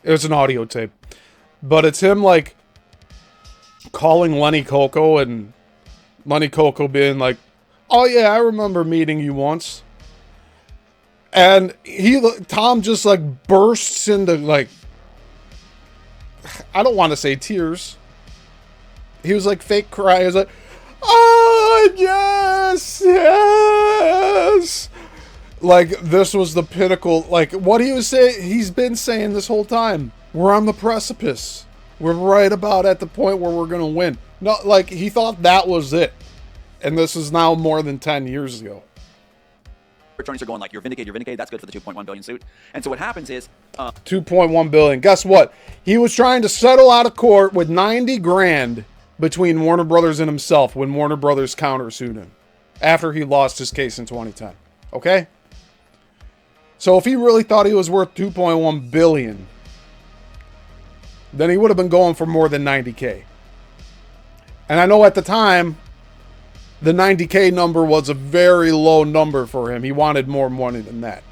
It was an audio tape. But it's him, like, calling Lenny Coco, and Lenny Coco being like, "Oh yeah, I remember meeting you once." And Tom just, like, bursts into, like, I don't want to say tears. He was like fake cry. He was like, "Oh yes, yes!" Like this was the pinnacle. Like what he was saying, he's been saying this whole time. We're on the precipice. We're right about at the point where we're gonna win. No, like he thought that was it, and this is now more than 10 years ago. attorneys are going like, you're vindicated, that's good for the 2.1 billion suit. And so what happens is, 2.1 billion. Guess what? He was trying to settle out of court with 90 grand between Warner Brothers and himself when Warner Brothers countersued him after he lost his case in 2010. Okay? So if he really thought he was worth 2.1 billion, then he would have been going for more than 90K. And I know at the time, the 90K number was a very low number for him. He wanted more money than that.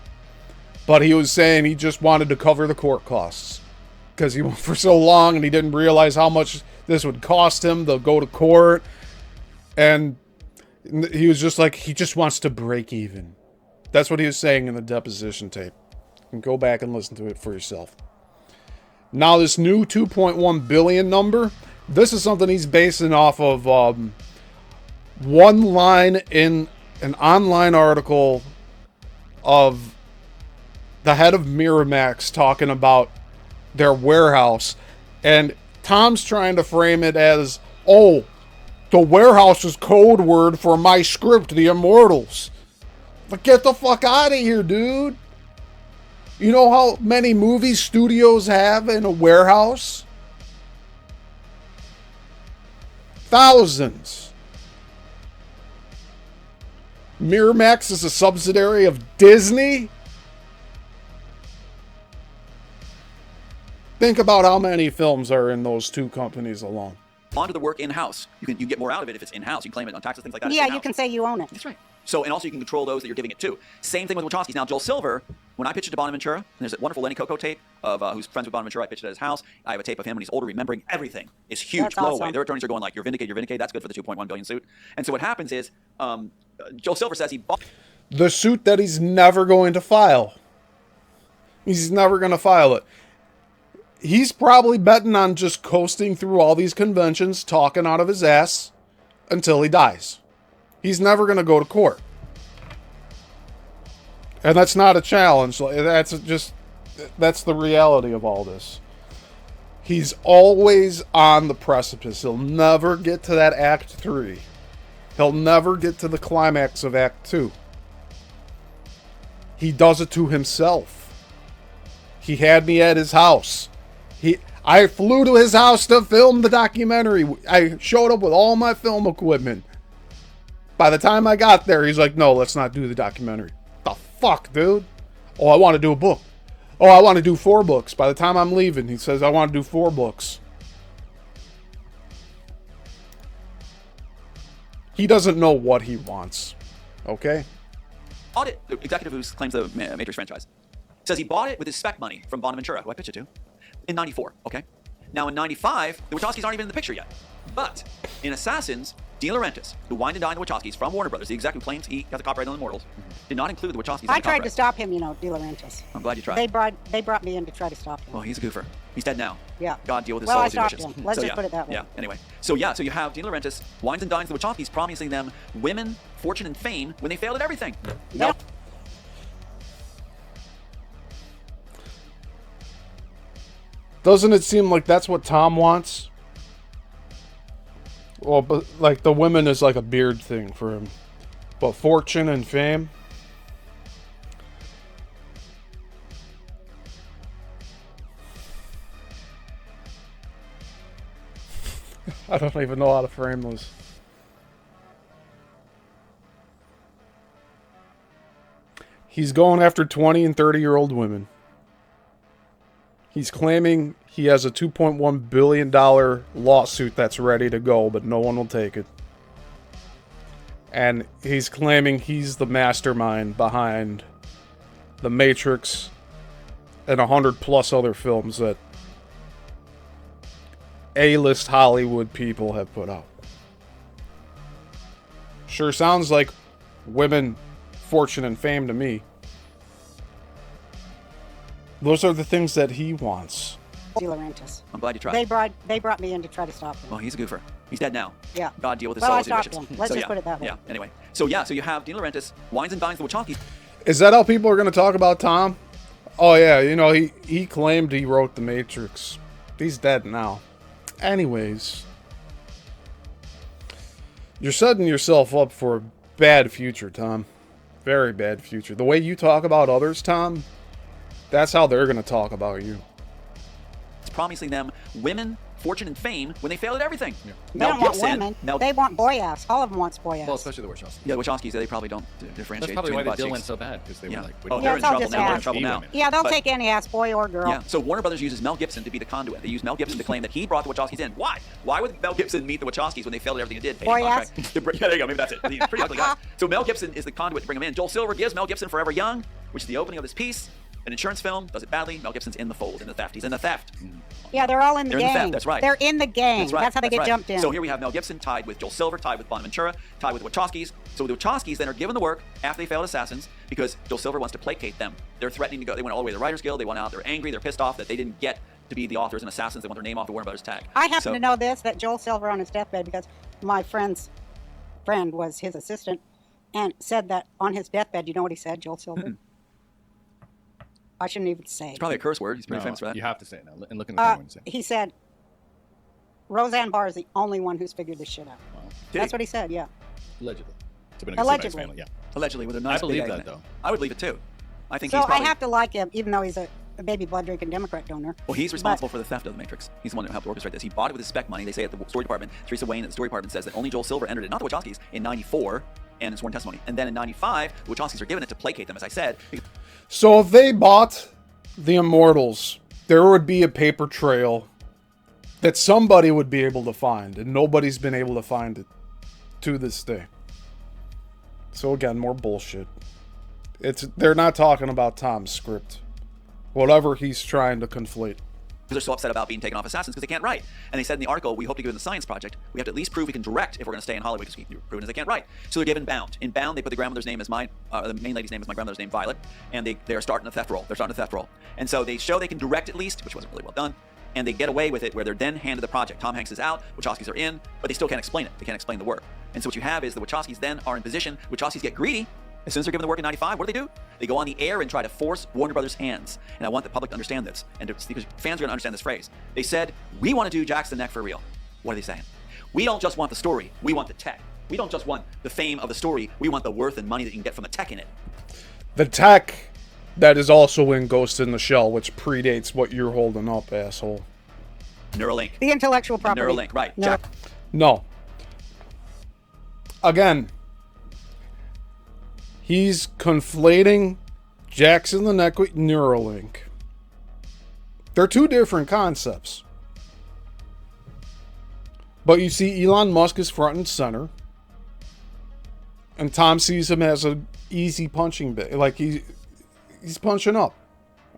But he was saying he just wanted to cover the court costs. Because he went for so long and he didn't realize how much this would cost him to go to court. And he was just like, he just wants to break even. That's what he was saying in the deposition tape. You can go back and listen to it for yourself. Now this new 2.1 billion number, this is something he's basing off of one line in an online article of the head of Miramax talking about their warehouse. And Tom's trying to frame it as, oh, the warehouse is code word for my script, The Immortals. But get the fuck out of here, dude. You know how many movie studios have in a warehouse? Thousands. Miramax is a subsidiary of Disney? Think about how many films are in those two companies alone. onto the work in-house. You get more out of it if it's in-house. You can claim it on taxes, things like that. Yeah, you can say you own it. That's right. So, and also you can control those that you're giving it to. Same thing with Wachowski's. Now, Joel Silver, when I pitched it to Bonaventura, and there's a wonderful Lenny Coco tape of who's friends with Bonaventura. I pitched it at his house. I have a tape of him when he's older, remembering everything. It's huge. That's Blow awesome. away. Their attorneys are going like, "You're vindicated. You're vindicated." That's good for the 2.1 billion suit. And so what happens is, Joel Silver says he bought The suit that he's never going to file. He's never going to file it. He's probably betting on just coasting through all these conventions, talking out of his ass, until he dies. He's never going to go to court. And that's not a challenge. That's the reality of all this. He's always on the precipice. He'll never get to that Act 3. He'll never get to the climax of Act 2. He does it to himself. He had me at his house. I flew to his house to film the documentary. I showed up with all my film equipment. By the time I got there, he's like, "No, let's not do the documentary." The fuck, dude? Oh, I want to do a book. Oh, I want to do 4 books. By the time I'm leaving, he says, "I want to do 4 books." He doesn't know what he wants. Okay? it. The executive who claims the Matrix franchise says he bought it with his spec money from Bonaventura, who I pitched it to, in '94. Okay. Now in '95, the Wachowskis aren't even in the picture yet. But in Assassins, De Laurentiis, who wined and dined the Wachowskis from Warner Brothers, the exec who claims he has the copyright on Immortals, did not include the Wachowskis. I in the tried to copyright. stop him, De Laurentiis. I'm glad you tried. They brought me in to try to stop him. Well, he's a goofer. He's dead now. Yeah. God deal with his Well, soul I as he stopped wishes. him. Let's So, just yeah. put it that way. Yeah. Anyway. So you have De Laurentiis wines and dines the Wachowskis, promising them women, fortune, and fame when they failed at everything. Yep. Doesn't it seem like that's what Tom wants? Well, but like the women is like a beard thing for him. But fortune and fame? I don't even know how to frame this. He's going after 20 and 30-year-old women. He's claiming he has a $2.1 billion lawsuit that's ready to go, but no one will take it. And he's claiming he's the mastermind behind The Matrix and 100+ other films that A-list Hollywood people have put out. Sure sounds like women, fortune, and fame to me. Those are the things that he wants. De Laurentiis. I'm glad you tried. They brought me in to try to stop him. Well, he's a goofer. He's dead now. Yeah. God deal with his Well, soul I as he stopped wishes. him. Let's just yeah. put it that way. Yeah. Anyway. So you have De Laurentiis wines and dines the Wachowskis. Is that how people are going to talk about Tom? Oh yeah, he claimed he wrote The Matrix. He's dead now. Anyways, you're setting yourself up for a bad future, Tom. Very bad future. The way you talk about others, Tom, that's how they're going to talk about you. It's promising them women, fortune, and fame when they failed at everything. Yeah. They don't want women. They want boy ass. All of them wants boy ass. Well, especially the Wachowskis. Yeah, the Wachowskis, they probably don't differentiate. That's probably between why the butt deal cheeks. went so bad, because they Yeah. were like, Oh, we they're Yeah, in it's all trouble just now. They're in ass. trouble now. Yeah, they'll But- take any ass, boy or girl. Yeah, so Warner Brothers uses Mel Gibson to be the conduit. They use Mel Gibson to claim that he brought the Wachowskis in. Why? Why would Mel Gibson meet the Wachowskis when they failed at everything it did? Boy ass? Yeah, there you go. Maybe that's it. He's pretty ugly guys. So Mel Gibson is the conduit to bring him in. Joel Silver gives Mel Gibson Forever Young, which is the opening of this piece. An insurance film, does it badly. Mel Gibson's in the fold, in the theft. He's in the theft. Yeah, they're all in the They're in the gang. theft, that's right. They're in the gang. That's right. That's how they get right. jumped in. So here we have Mel Gibson tied with Joel Silver, tied with Bonaventura, tied with the Wachowskis. So the Wachowskis then are given the work after they failed Assassins because Joel Silver wants to placate them. They're threatening to go. They went all the way to the Writers Guild. They went out. They're angry. They're pissed off that they didn't get to be the authors and Assassins. They want their name off the Warner Brothers tag. I happen So- to know this, that Joel Silver on his deathbed, because my friend's friend was his assistant, and said that on his deathbed, you know what he said, Joel Silver? I shouldn't even say. It's probably a curse word. He's pretty No, famous for that. you have to say it now. And look in the camera when you say it. He said, Roseanne Barr is the only one who's figured this shit out. Did That's he? what he said, yeah. Allegedly. To be in a good Allegedly. family, yeah. Allegedly, with a nice believe big that, egg in it. though. I would believe it too. I think So he's I probably. have to like him, even though he's a baby blood drinking Democrat donor. Well, he's responsible for the theft of the Matrix. He's the one who helped orchestrate this. He bought it with his spec money. They say at the story department, Teresa Wayne at the story department says that only Joel Silver entered it, not the Wachowskis, in '94, and in sworn testimony. And then in '95, the Wachowskis are given it to placate them, as I said. So if they bought the Immortals, there would be a paper trail that somebody would be able to find, and nobody's been able to find it to this day. So again, more bullshit. They're not talking about Tom's script. Whatever he's trying to conflate. They're so upset about being taken off Assassins because they can't write. And they said in the article, we hope to give them the science project. We have to at least prove we can direct if we're going to stay in Hollywood because we keep proving as they can't write. So they're given Bound. In Bound, they put the grandmother's name as the main lady's name is my grandmother's name, Violet. And they are starting a theft roll. They're starting a theft roll. And so they show they can direct at least, which wasn't really well done. And they get away with it where they're then handed the project. Tom Hanks is out, Wachowskis are in, but they still can't explain it. They can't explain the work. And so what you have is the Wachowskis then are in position. Wachowskis get greedy. As soon as they're given the work in '95, what do? They go on the air and try to force Warner Brothers' hands. And I want the public to understand this, because fans are going to understand this phrase. They said, we want to do Jackson Neck for real. What are they saying? We don't just want the story, we want the tech. We don't just want the fame of the story, we want the worth and money that you can get from the tech in it. The tech that is also in Ghost in the Shell, which predates what you're holding up, asshole. Neuralink. The intellectual property. Neuralink, right. No. No. Again, he's conflating Jackson the Neck with Neuralink. They're two different concepts. But you see Elon Musk is front and center. And Tom sees him as an easy punching bag. Like he's punching up.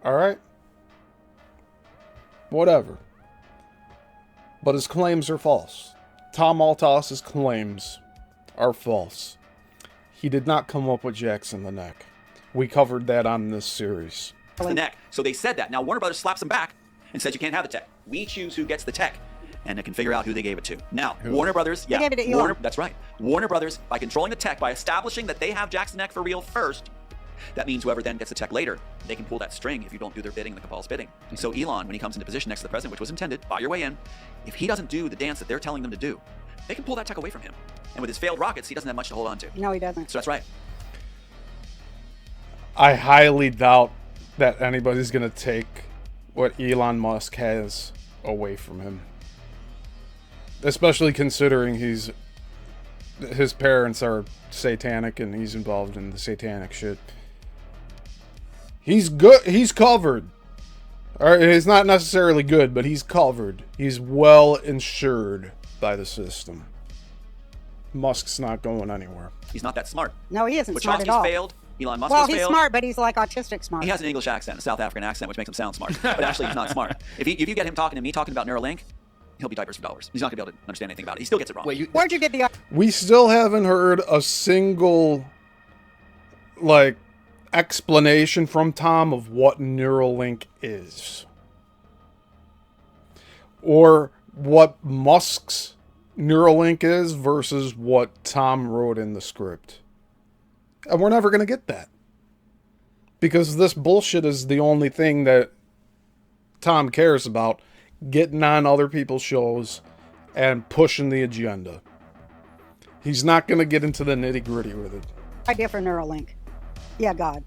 Alright? Whatever. But his claims are false. Tom Althouse's claims are false. He did not come up with Jackson the Neck. We covered that on this series. The neck. So they said that. Now Warner Brothers slaps them back and says you can't have the tech. We choose who gets the tech. And they can figure out who they gave it to. Now, Warner Brothers, yeah. They gave it to Elon. That's right. Warner Brothers, by controlling the tech, by establishing that they have Jackson Neck for real first, that means whoever then gets the tech later, they can pull that string if you don't do their bidding, the cabal's bidding. And so Elon, when he comes into position next to the president, which was intended, buy your way in, if he doesn't do the dance that they're telling them to do, they can pull that tech away from him. And with his failed rockets, he doesn't have much to hold on to. No, he doesn't. So that's right. I highly doubt that anybody's going to take what Elon Musk has away from him. Especially considering his parents are satanic and he's involved in the satanic shit. He's good. He's covered. Or he's not necessarily good, but he's covered. He's well insured by the system. Musk's not going anywhere. He's not that smart. No, he isn't smart at Wachowski's all. failed. Elon Musk Well, has he's failed. smart, but he's like autistic smart. He has an English accent, a South African accent, which makes him sound smart. But actually, he's not smart. If you get him talking to me, talking about Neuralink, he'll be diapers for dollars. He's not going to be able to understand anything about it. He still gets it wrong. Wait, Where'd you get the... We still haven't heard a single, explanation from Tom of what Neuralink is. Or what Musk's Neuralink is versus what Tom wrote in the script. And we're never going to get that. Because this bullshit is the only thing that Tom cares about. Getting on other people's shows and pushing the agenda. He's not going to get into the nitty-gritty with it. idea for Neuralink? Yeah, God.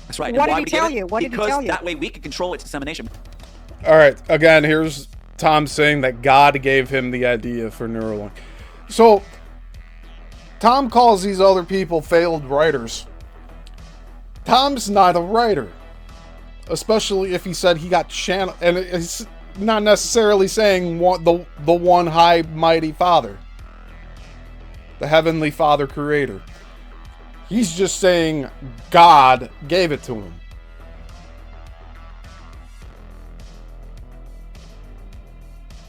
That's right. What And did why he would give tell it? you? What did he Because tell you? that way we can control its dissemination. All right, again, here's Tom saying that God gave him the idea for Neuralink. So, Tom calls these other people failed writers. Tom's not a writer. Especially if he said he got channel, and it's not necessarily saying the one high mighty Father. The Heavenly Father Creator. He's just saying God gave it to him.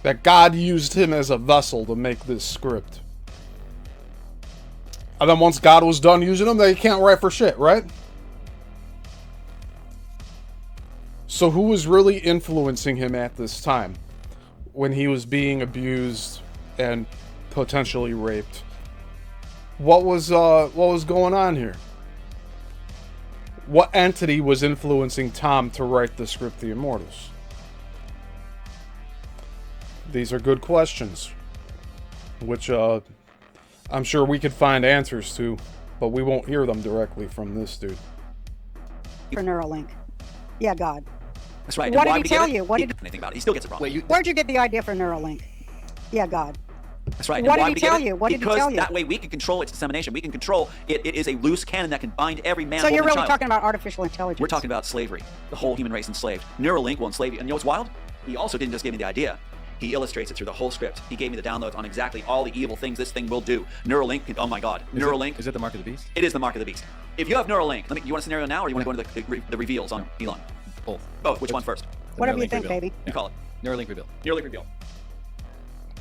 That God used him as a vessel to make this script. And then once God was done using him, they can't write for shit, right? So who was really influencing him at this time? When he was being abused and potentially raped? What was going on here? What entity was influencing Tom to write the script, The Immortals? These are good questions, which I'm sure we could find answers to but we won't hear them directly from this dude. For Neuralink. Yeah, God. That's right. What And why did he we get tell it? you? What He did- didn't know anything about it. He still gets it wrong. Wait, you, Where'd you get the idea for Neuralink? Yeah, God. That's right. What And why did he we get tell it? you? What did he Because tell you? that way we can control its dissemination. We can control it. It is a loose cannon that can bind every man, So woman, you're really child. talking about artificial intelligence. We're talking about slavery. The whole human race enslaved. Neuralink will enslave you. And you know what's wild? He also didn't just give me the idea. He illustrates it through the whole script. He gave me the downloads on exactly all the evil things this thing will do. Neuralink, oh my God. Neuralink. Is it the mark of the beast? It is the mark of the beast. If you have Neuralink, you want a scenario now or you want to go into the reveals on Elon? Both. Both. Which one first? The Whatever you Neuralink think, reveal. baby. You call it. Neuralink reveal. Neuralink reveal.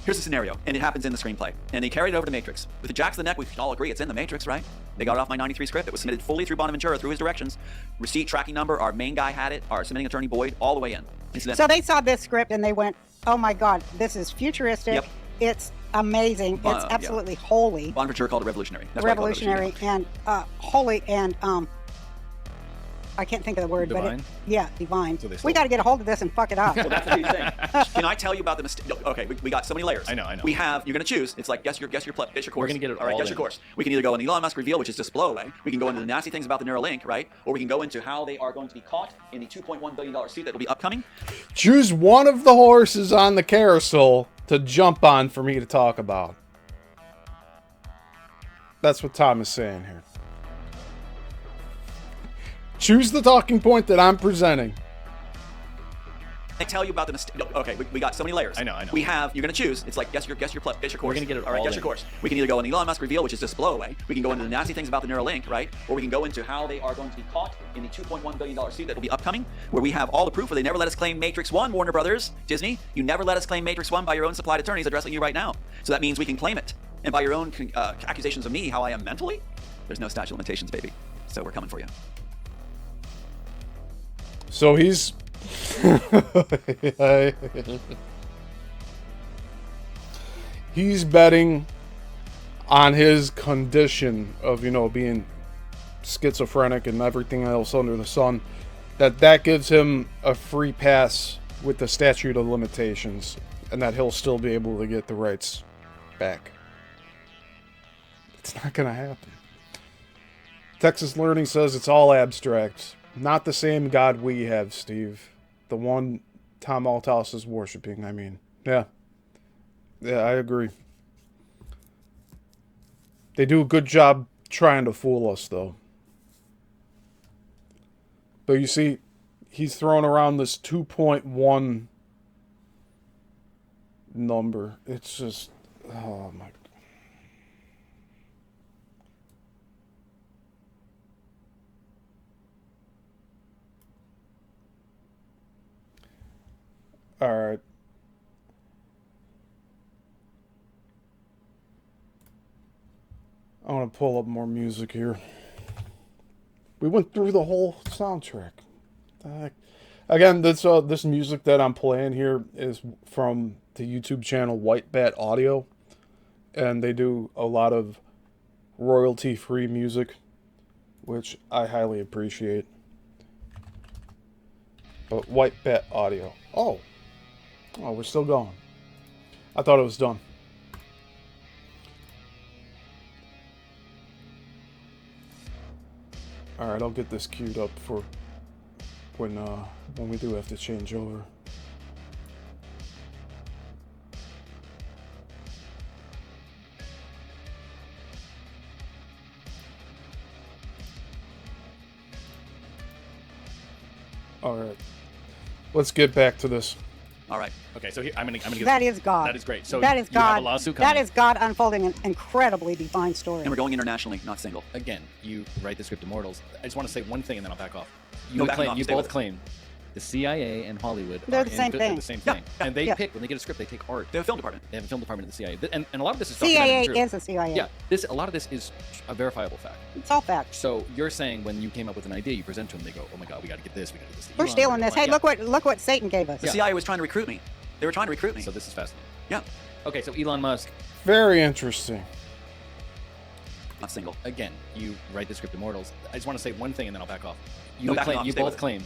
Here's the scenario, and it happens in the screenplay. And they carried it over to Matrix. With the jacks of the neck, we can all agree it's in the Matrix, right? They got it off my 93 script. It was submitted fully through Bonaventura, through his directions. Receipt, tracking number, our main guy had it, our submitting attorney Boyd, all the way in. So they saw this script and they went, oh my God, this is futuristic. Yep. It's amazing. It's Yeah. absolutely holy. Bonaventura called it revolutionary. That's why he called it Revolutionary and holy and I can't think of the word, Divine? but yeah, divine. So they We stole got to get a hold of this and fuck it up. Well, that's what he's saying. Can I tell you about the mistake? Okay, we got so many layers. I know. We have, you're going to choose. It's like, guess your course. We're gonna get it all right, all guess in. your course. We can either go in the Elon Musk reveal, which is just blow away. We can go into the nasty things about the Neuralink, right? Or we can go into how they are going to be caught in the $2.1 billion suit that will be upcoming. Choose one of the horses on the carousel to jump on for me to talk about. That's what Tom is saying here. Choose the talking point that I'm presenting. I tell you about the mistake. Okay, we got so many layers. I know. We have, you're going to choose. It's like, guess your course. We're gonna get it all right, all guess in. your course. We can either go in the Elon Musk reveal, which is just blow away. We can go into the nasty things about the Neuralink, right? Or we can go into how they are going to be caught in the $2.1 billion suit that will be upcoming, where we have all the proof where they never let us claim Matrix 1, Warner Brothers, Disney. You never let us claim Matrix 1 by your own supplied attorneys addressing you right now. So that means we can claim it. And by your own accusations of me, how I am mentally, there's no statute of limitations, baby. So we're coming for you. So he's... he's betting on his condition of, you know, being schizophrenic and everything else under the sun, that gives him a free pass with the statute of limitations, and that he'll still be able to get the rights back. It's not gonna happen. Texas Learning says it's all abstract. Not the same God we have, Steve. The one Tom Althouse is worshiping, I mean. Yeah. Yeah, I agree. They do a good job trying to fool us, though. But you see, he's throwing around this 2.1 number. It's just... Oh, my... Alright. I want to pull up more music here. We went through the whole soundtrack. The heck? Again, this music that I'm playing here is from the YouTube channel White Bat Audio. And they do a lot of royalty-free music, which I highly appreciate. But White Bat Audio. Oh, we're still going. I thought it was done. Alright, I'll get this queued up for when we do have to change over. Alright. Let's get back to this. All right. Okay, so here, I'm gonna give That is God. That is great. So that is you have God. a lawsuit That coming. is God unfolding an incredibly divine story. And we're going internationally, not single. Again, you write the script Immortals. I just want to say one thing and then I'll back off. You, No, backing off, you stay both with it. claim the CIA and Hollywood They're are the same thing. the same Yeah, thing. yeah, And they yeah. pick, when they get a script, they take art. They have a film department. They have a film department at the CIA. And a lot of this is CIA documented and true. is the CIA. Yeah, a lot of this is a verifiable fact. It's all facts. So you're saying when you came up with an idea, you present to them, they go, oh my God, we got to get this, we got to get this. We're Elon, stealing we're this. Hey, gonna- look what Satan gave us. The CIA was trying to recruit me. They were trying to recruit me. So this is fascinating. Yeah, Okay, so Elon Musk, Very interesting. not single. again, you write the script Immortals. I just want to say one thing and then I'll back off. No, backing Claim, off, you stay both with it. claim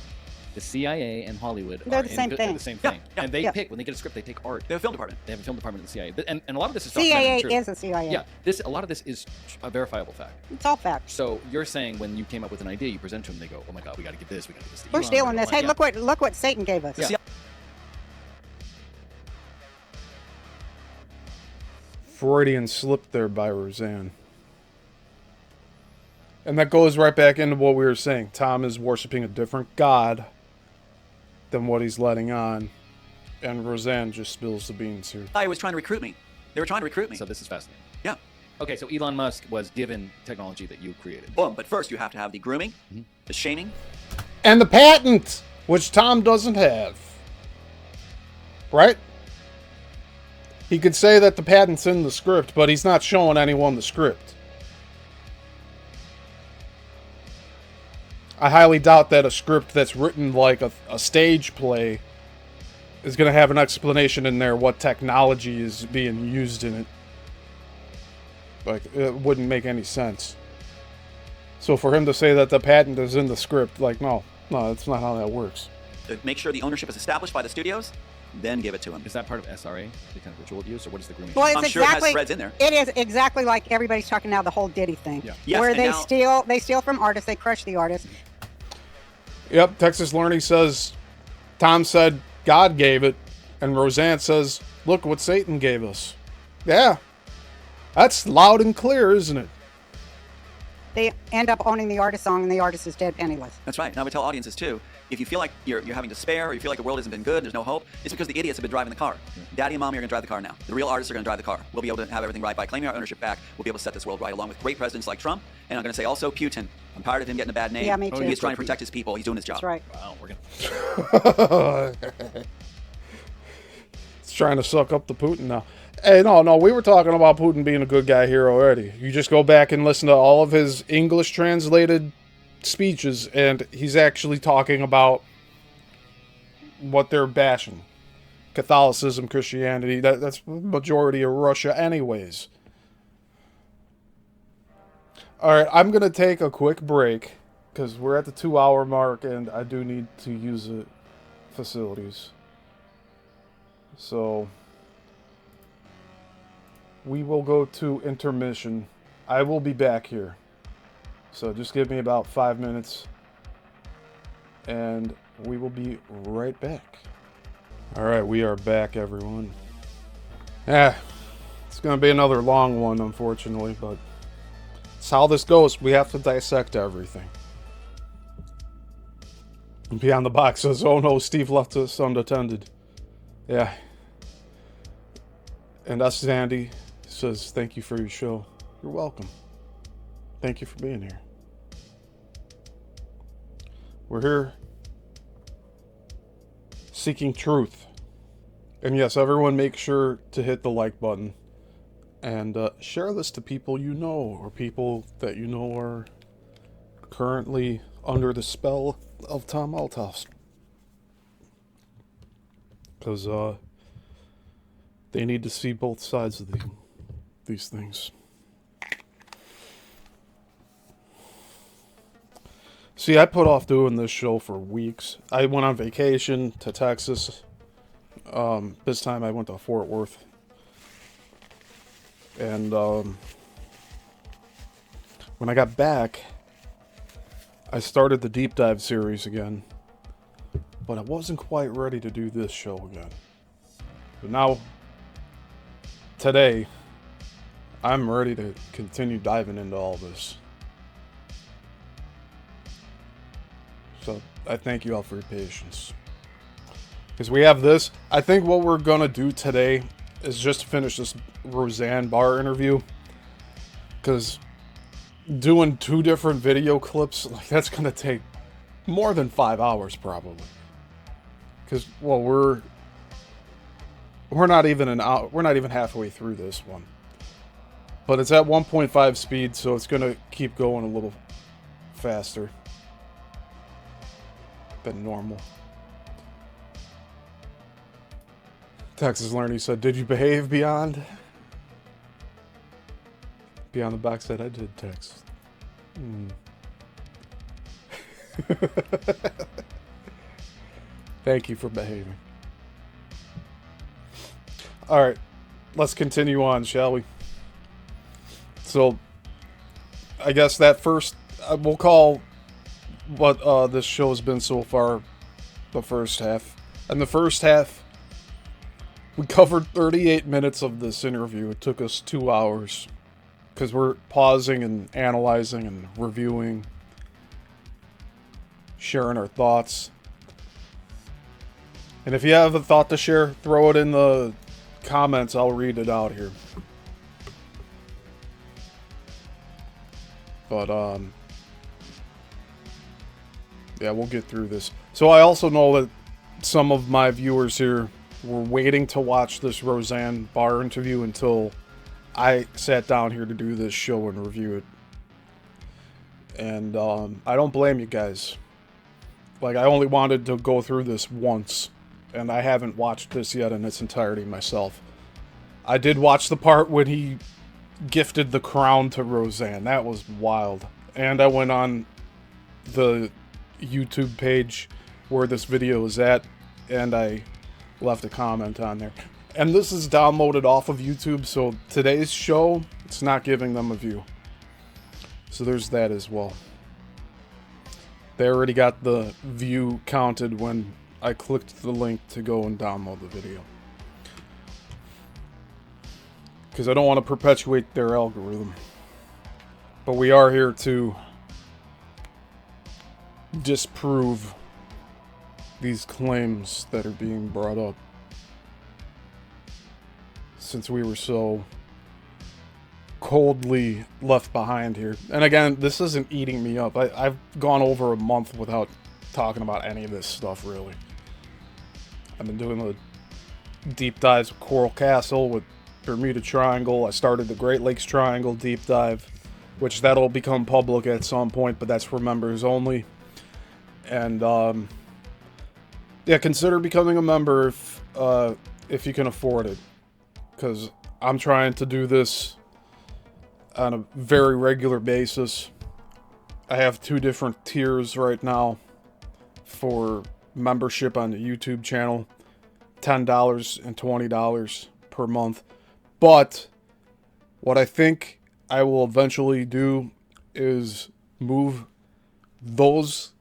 The CIA and Hollywood They're are the same they're thing. the same Yeah, thing. yeah, And they yeah. pick, when they get a script, they take art. They have a film department. They have a film department in the CIA. And a lot of this is CIA documented and true. is a CIA. Yeah, a lot of this is a verifiable fact. It's all facts. So you're saying when you came up with an idea, you present to them, they go, "Oh my God, we got to give this, we got to give this." To We're Elon, stealing we this. don't Hey, want-" look what Satan gave us. Yeah. Freudian slip there by Roseanne. And that goes right back into what we were saying. Tom is worshiping a different god than what he's letting on. And Roseanne just spills the beans here. I was trying to recruit me. They were trying to recruit me. So this is fascinating. Yeah. Okay, so Elon Musk was given technology that you created. Boom. But first, you have to have the grooming, the shaming. And the patent, which Tom doesn't have. Right? He could say that the patent's in the script, but he's not showing anyone the script. I highly doubt that a script that's written like a stage play is going to have an explanation in there what technology is being used in it. Like, it wouldn't make any sense. So for him to say that the patent is in the script, like, no, that's not how that works. To make sure the ownership is established by the studios, then give it to him. Is that part of SRA, the kind of ritual abuse, or what is the grooming? Well, it's I'm sure it has exactly. threads in there. It is exactly like everybody's talking now, the whole Diddy thing, Yeah. Yes, where and they steal from artists, they crush the artists. Yep, Texas Learning says, Tom said God gave it, and Roseanne says, look what Satan gave us. Yeah, that's loud and clear, isn't it? They end up owning the artist song, and the artist is dead penniless. That's right. And I would tell audiences too, if you feel like you're having despair, or you feel like the world hasn't been good, there's no hope, it's because the idiots have been driving the car. Daddy and mommy are going to drive the car now. The real artists are going to drive the car. We'll be able to have everything right by claiming our ownership back. We'll be able to set this world right, along with great presidents like Trump. And I'm going to say also Putin. I'm tired of him getting a bad name. Yeah, me too. He's trying to protect his people. He's doing his job. That's right. Wow, we're gonna. It's trying to suck up to Putin now. Hey, no, we were talking about Putin being a good guy here already. You just go back and listen to all of his English translated speeches, and he's actually talking about what they're bashing. Catholicism, Christianity, that's the majority of Russia anyways. Alright, I'm going to take a quick break, because we're at the 2-hour mark, and I do need to use the facilities. So we will go to intermission. I will be back here. So just give me about 5 minutes, and we will be right back. Alright, we are back, everyone. It's going to be another long one, unfortunately, but it's how this goes. We have to dissect everything. And Beyond the Box says, oh no, Steve left us unattended. Yeah. And us, Zandy, says, thank you for your show. You're welcome. Thank you for being here. We're here seeking truth. And yes, everyone make sure to hit the like button. And share this to people you know, or people that you know are currently under the spell of Tom Althouse. Because they need to see both sides of these things. See, I put off doing this show for weeks. I went on vacation to Texas. This time I went to Fort Worth. And when I got back, I started the deep dive series again. But I wasn't quite ready to do this show again. But now, today, I'm ready to continue diving into all this. So I thank you all for your patience. Because we have this. I think what we're going to do today is just finish this Roseanne Barr interview. Because doing 2 different video clips, like, that's going to take more than 5 hours probably. Because, well, we're not even we're not even halfway through this one. But it's at 1.5 speed, so it's going to keep going a little faster than normal. Texas Learning said, did you behave, Beyond? Beyond the Box said, I did, Tex. Thank you for behaving. Alright, let's continue on, shall we? So, I guess that first, we'll call what this show has been so far the first half. And the first half, we covered 38 minutes of this interview. It took us 2 hours. Because we're pausing and analyzing and reviewing, sharing our thoughts. And if you have a thought to share, throw it in the comments. I'll read it out here. But, yeah, we'll get through this. So I also know that some of my viewers here were waiting to watch this Roseanne Barr interview until I sat down here to do this show and review it. And I don't blame you guys. Like, I only wanted to go through this once, and I haven't watched this yet in its entirety myself. I did watch the part when he gifted the crown to Roseanne. That was wild. And I went on the YouTube page where this video is at, and I left a comment on there. And this is downloaded off of YouTube, so today's show, it's not giving them a view. So there's that as well. They already got the view counted when I clicked the link to go and download the video. Because I don't want to perpetuate their algorithm. But we are here to disprove these claims that are being brought up. Since we were so coldly left behind here. And again, this isn't eating me up. I've gone over a month without talking about any of this stuff, really. I've been doing the deep dives with Coral Castle, with Bermuda Triangle. I started the Great Lakes Triangle deep dive, which that'll become public at some point, but that's for members only. And, yeah, consider becoming a member if you can afford it. Because I'm trying to do this on a very regular basis. I have 2 different tiers right now for membership on the YouTube channel. $10 and $20 per month. But what I think I will eventually do is move those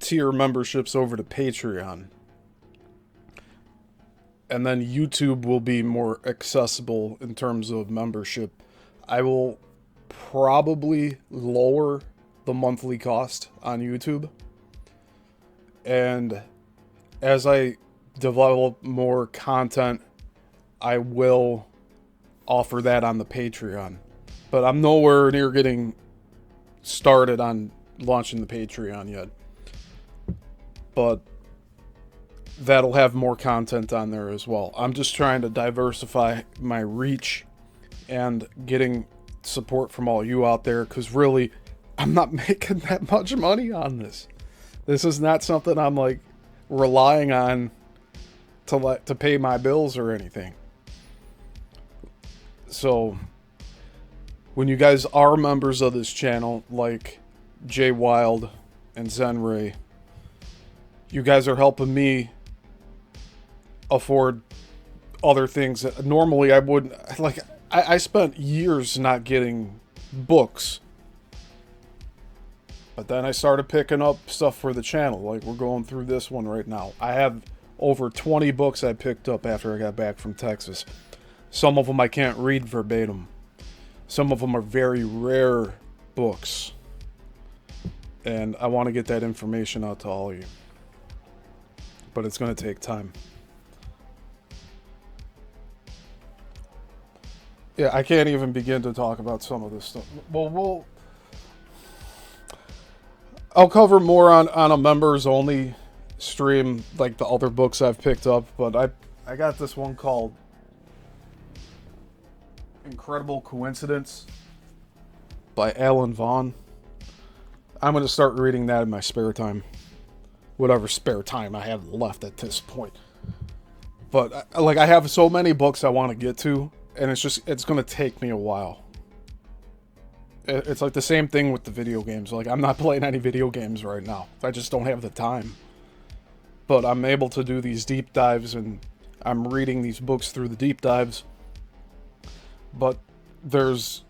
tier memberships over to Patreon. And then YouTube will be more accessible in terms of membership. I will probably lower the monthly cost on YouTube. And as I develop more content, I will offer that on the Patreon. But I'm nowhere near getting started on launching the Patreon yet. But that'll have more content on there as well. I'm just trying to diversify my reach and getting support from all you out there, because really, I'm not making that much money on this. This is not something I'm like relying on to pay my bills or anything. So when you guys are members of this channel, like Jay Wild and Zenray, you guys are helping me afford other things that normally I wouldn't. Like, I spent years not getting books, but then I started picking up stuff for the channel. Like, we're going through this one right now. I have over 20 books I picked up after I got back from Texas. Some of them I can't read verbatim. Some of them are very rare books, and I want to get that information out to all of you, but it's going to take time. Yeah, I can't even begin to talk about some of this stuff. Well, I'll cover more on a members only stream, like the other books I've picked up, but I got this one called Incredible Coincidence by Alan Vaughn. I'm going to start reading that in my spare time. Whatever spare time I have left at this point. But, like, I have so many books I want to get to, and it's going to take me a while. It's like the same thing with the video games. Like, I'm not playing any video games right now. I just don't have the time. but I'm able to do these deep dives, and I'm reading these books through the deep dives. But there's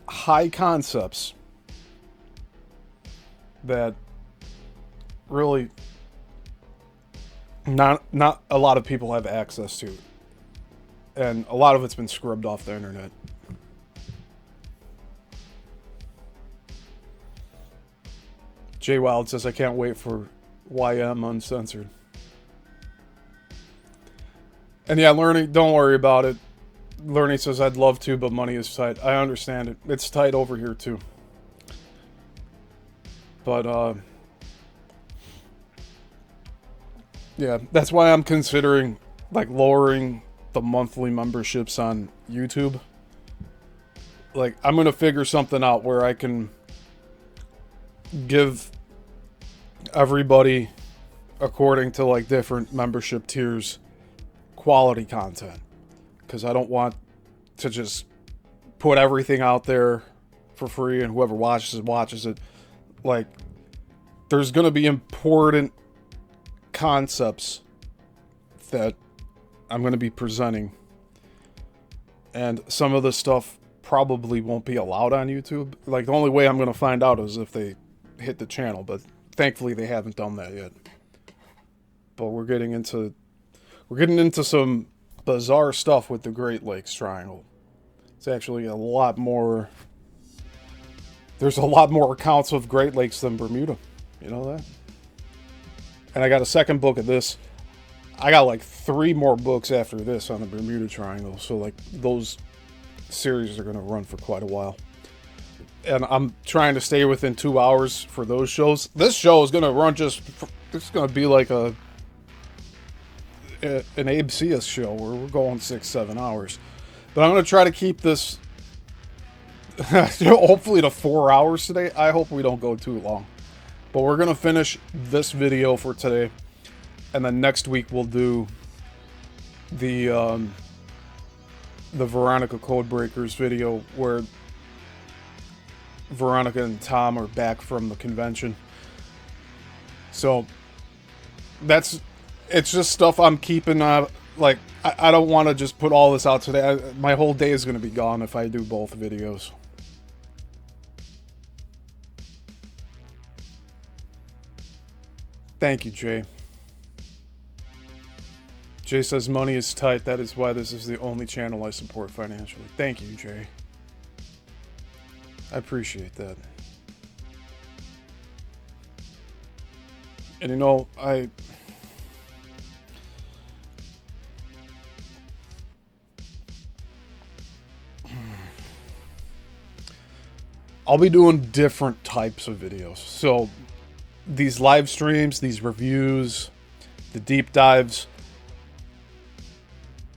high concepts that really not a lot of people have access to, and a lot of it's been scrubbed off the internet. Jay Wild says, I can't wait for YM Uncensored. And yeah, Learning, don't worry about it. Learning says, I'd love to, but money is tight. I understand it. It's tight over here, too. But, yeah, that's why I'm considering, like, lowering the monthly memberships on YouTube. Like, I'm going to figure something out where I can give everybody, according to, like, different membership tiers, quality content. Because I don't want to just put everything out there for free and whoever watches it. Like, there's going to be important concepts that I'm going to be presenting. And some of the stuff probably won't be allowed on YouTube. Like, the only way I'm going to find out is if they hit the channel. But thankfully, they haven't done that yet. But we're getting into some bizarre stuff with the Great Lakes Triangle. It's actually a lot more... There's a lot more accounts of Great Lakes than Bermuda. You know that? And I got a second book of this. I got like 3 more books after this on the Bermuda Triangle. So like those series are going to run for quite a while. And I'm trying to stay within 2 hours for those shows. This show is going to run just... It's going to be like an Abe Cias show where we're going 6-7 hours. But I'm going to try to keep this hopefully to 4 hours today. I hope we don't go too long. But we're going to finish this video for today. And then next week we'll do the Veronica Codebreakers video where Veronica and Tom are back from the convention. So it's just stuff I'm keeping. Like, I don't want to just put all this out today. My whole day is going to be gone if I do both videos. Thank you, Jay. Jay says money is tight. That is why this is the only channel I support financially. Thank you, Jay. I appreciate that. And you know, I'll be doing different types of videos. So these live streams, these reviews, the deep dives,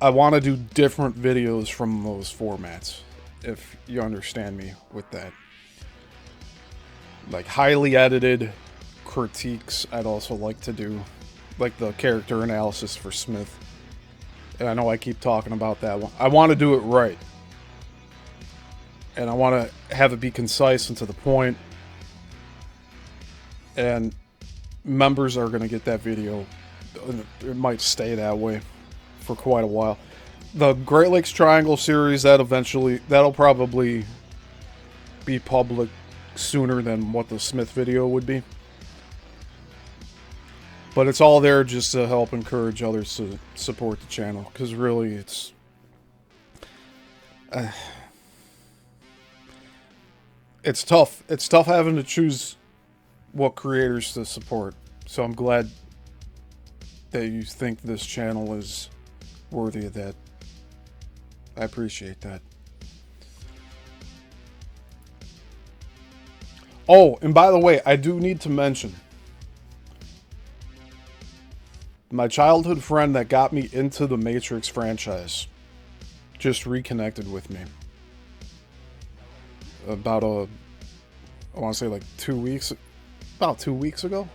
I want to do different videos from those formats, if you understand me with that. Like highly edited critiques, I'd also like to do, like the character analysis for Smith. And I know I keep talking about that one. I want to do it right. And I want to have it be concise and to the point. And members are going to get that video. It might stay that way for quite a while. The Great Lakes Triangle series, that'll probably be public sooner than what the Smith video would be. But it's all there just to help encourage others to support the channel. Because really, it's... it's tough. It's tough having to choose what creators to support. So I'm glad that you think this channel is worthy of that. I appreciate that. Oh, and by the way, I do need to mention my childhood friend that got me into the Matrix franchise just reconnected with me about I want to say like 2 weeks, about 2 weeks ago.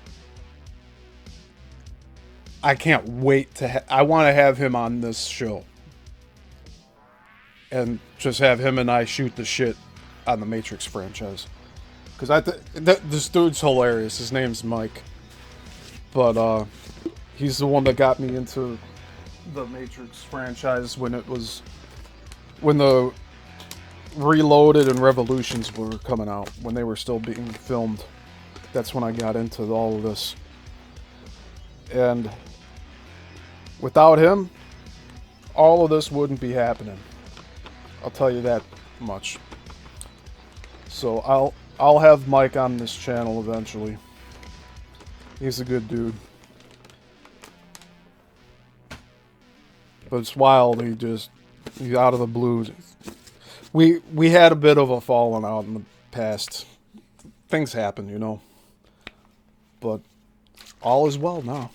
I can't wait to I want to have him on this show and just have him and I shoot the shit on the Matrix franchise. Because this dude's hilarious. His name's Mike. But He's the one that got me into the Matrix franchise when the Reloaded and Revolutions were coming out, when they were still being filmed. That's when I got into all of this. And without him, all of this wouldn't be happening. I'll tell you that much. So I'll have Mike on this channel eventually. He's a good dude. But it's wild, he's out of the blue. We had a bit of a falling out in the past. Things happen, you know. But all is well now.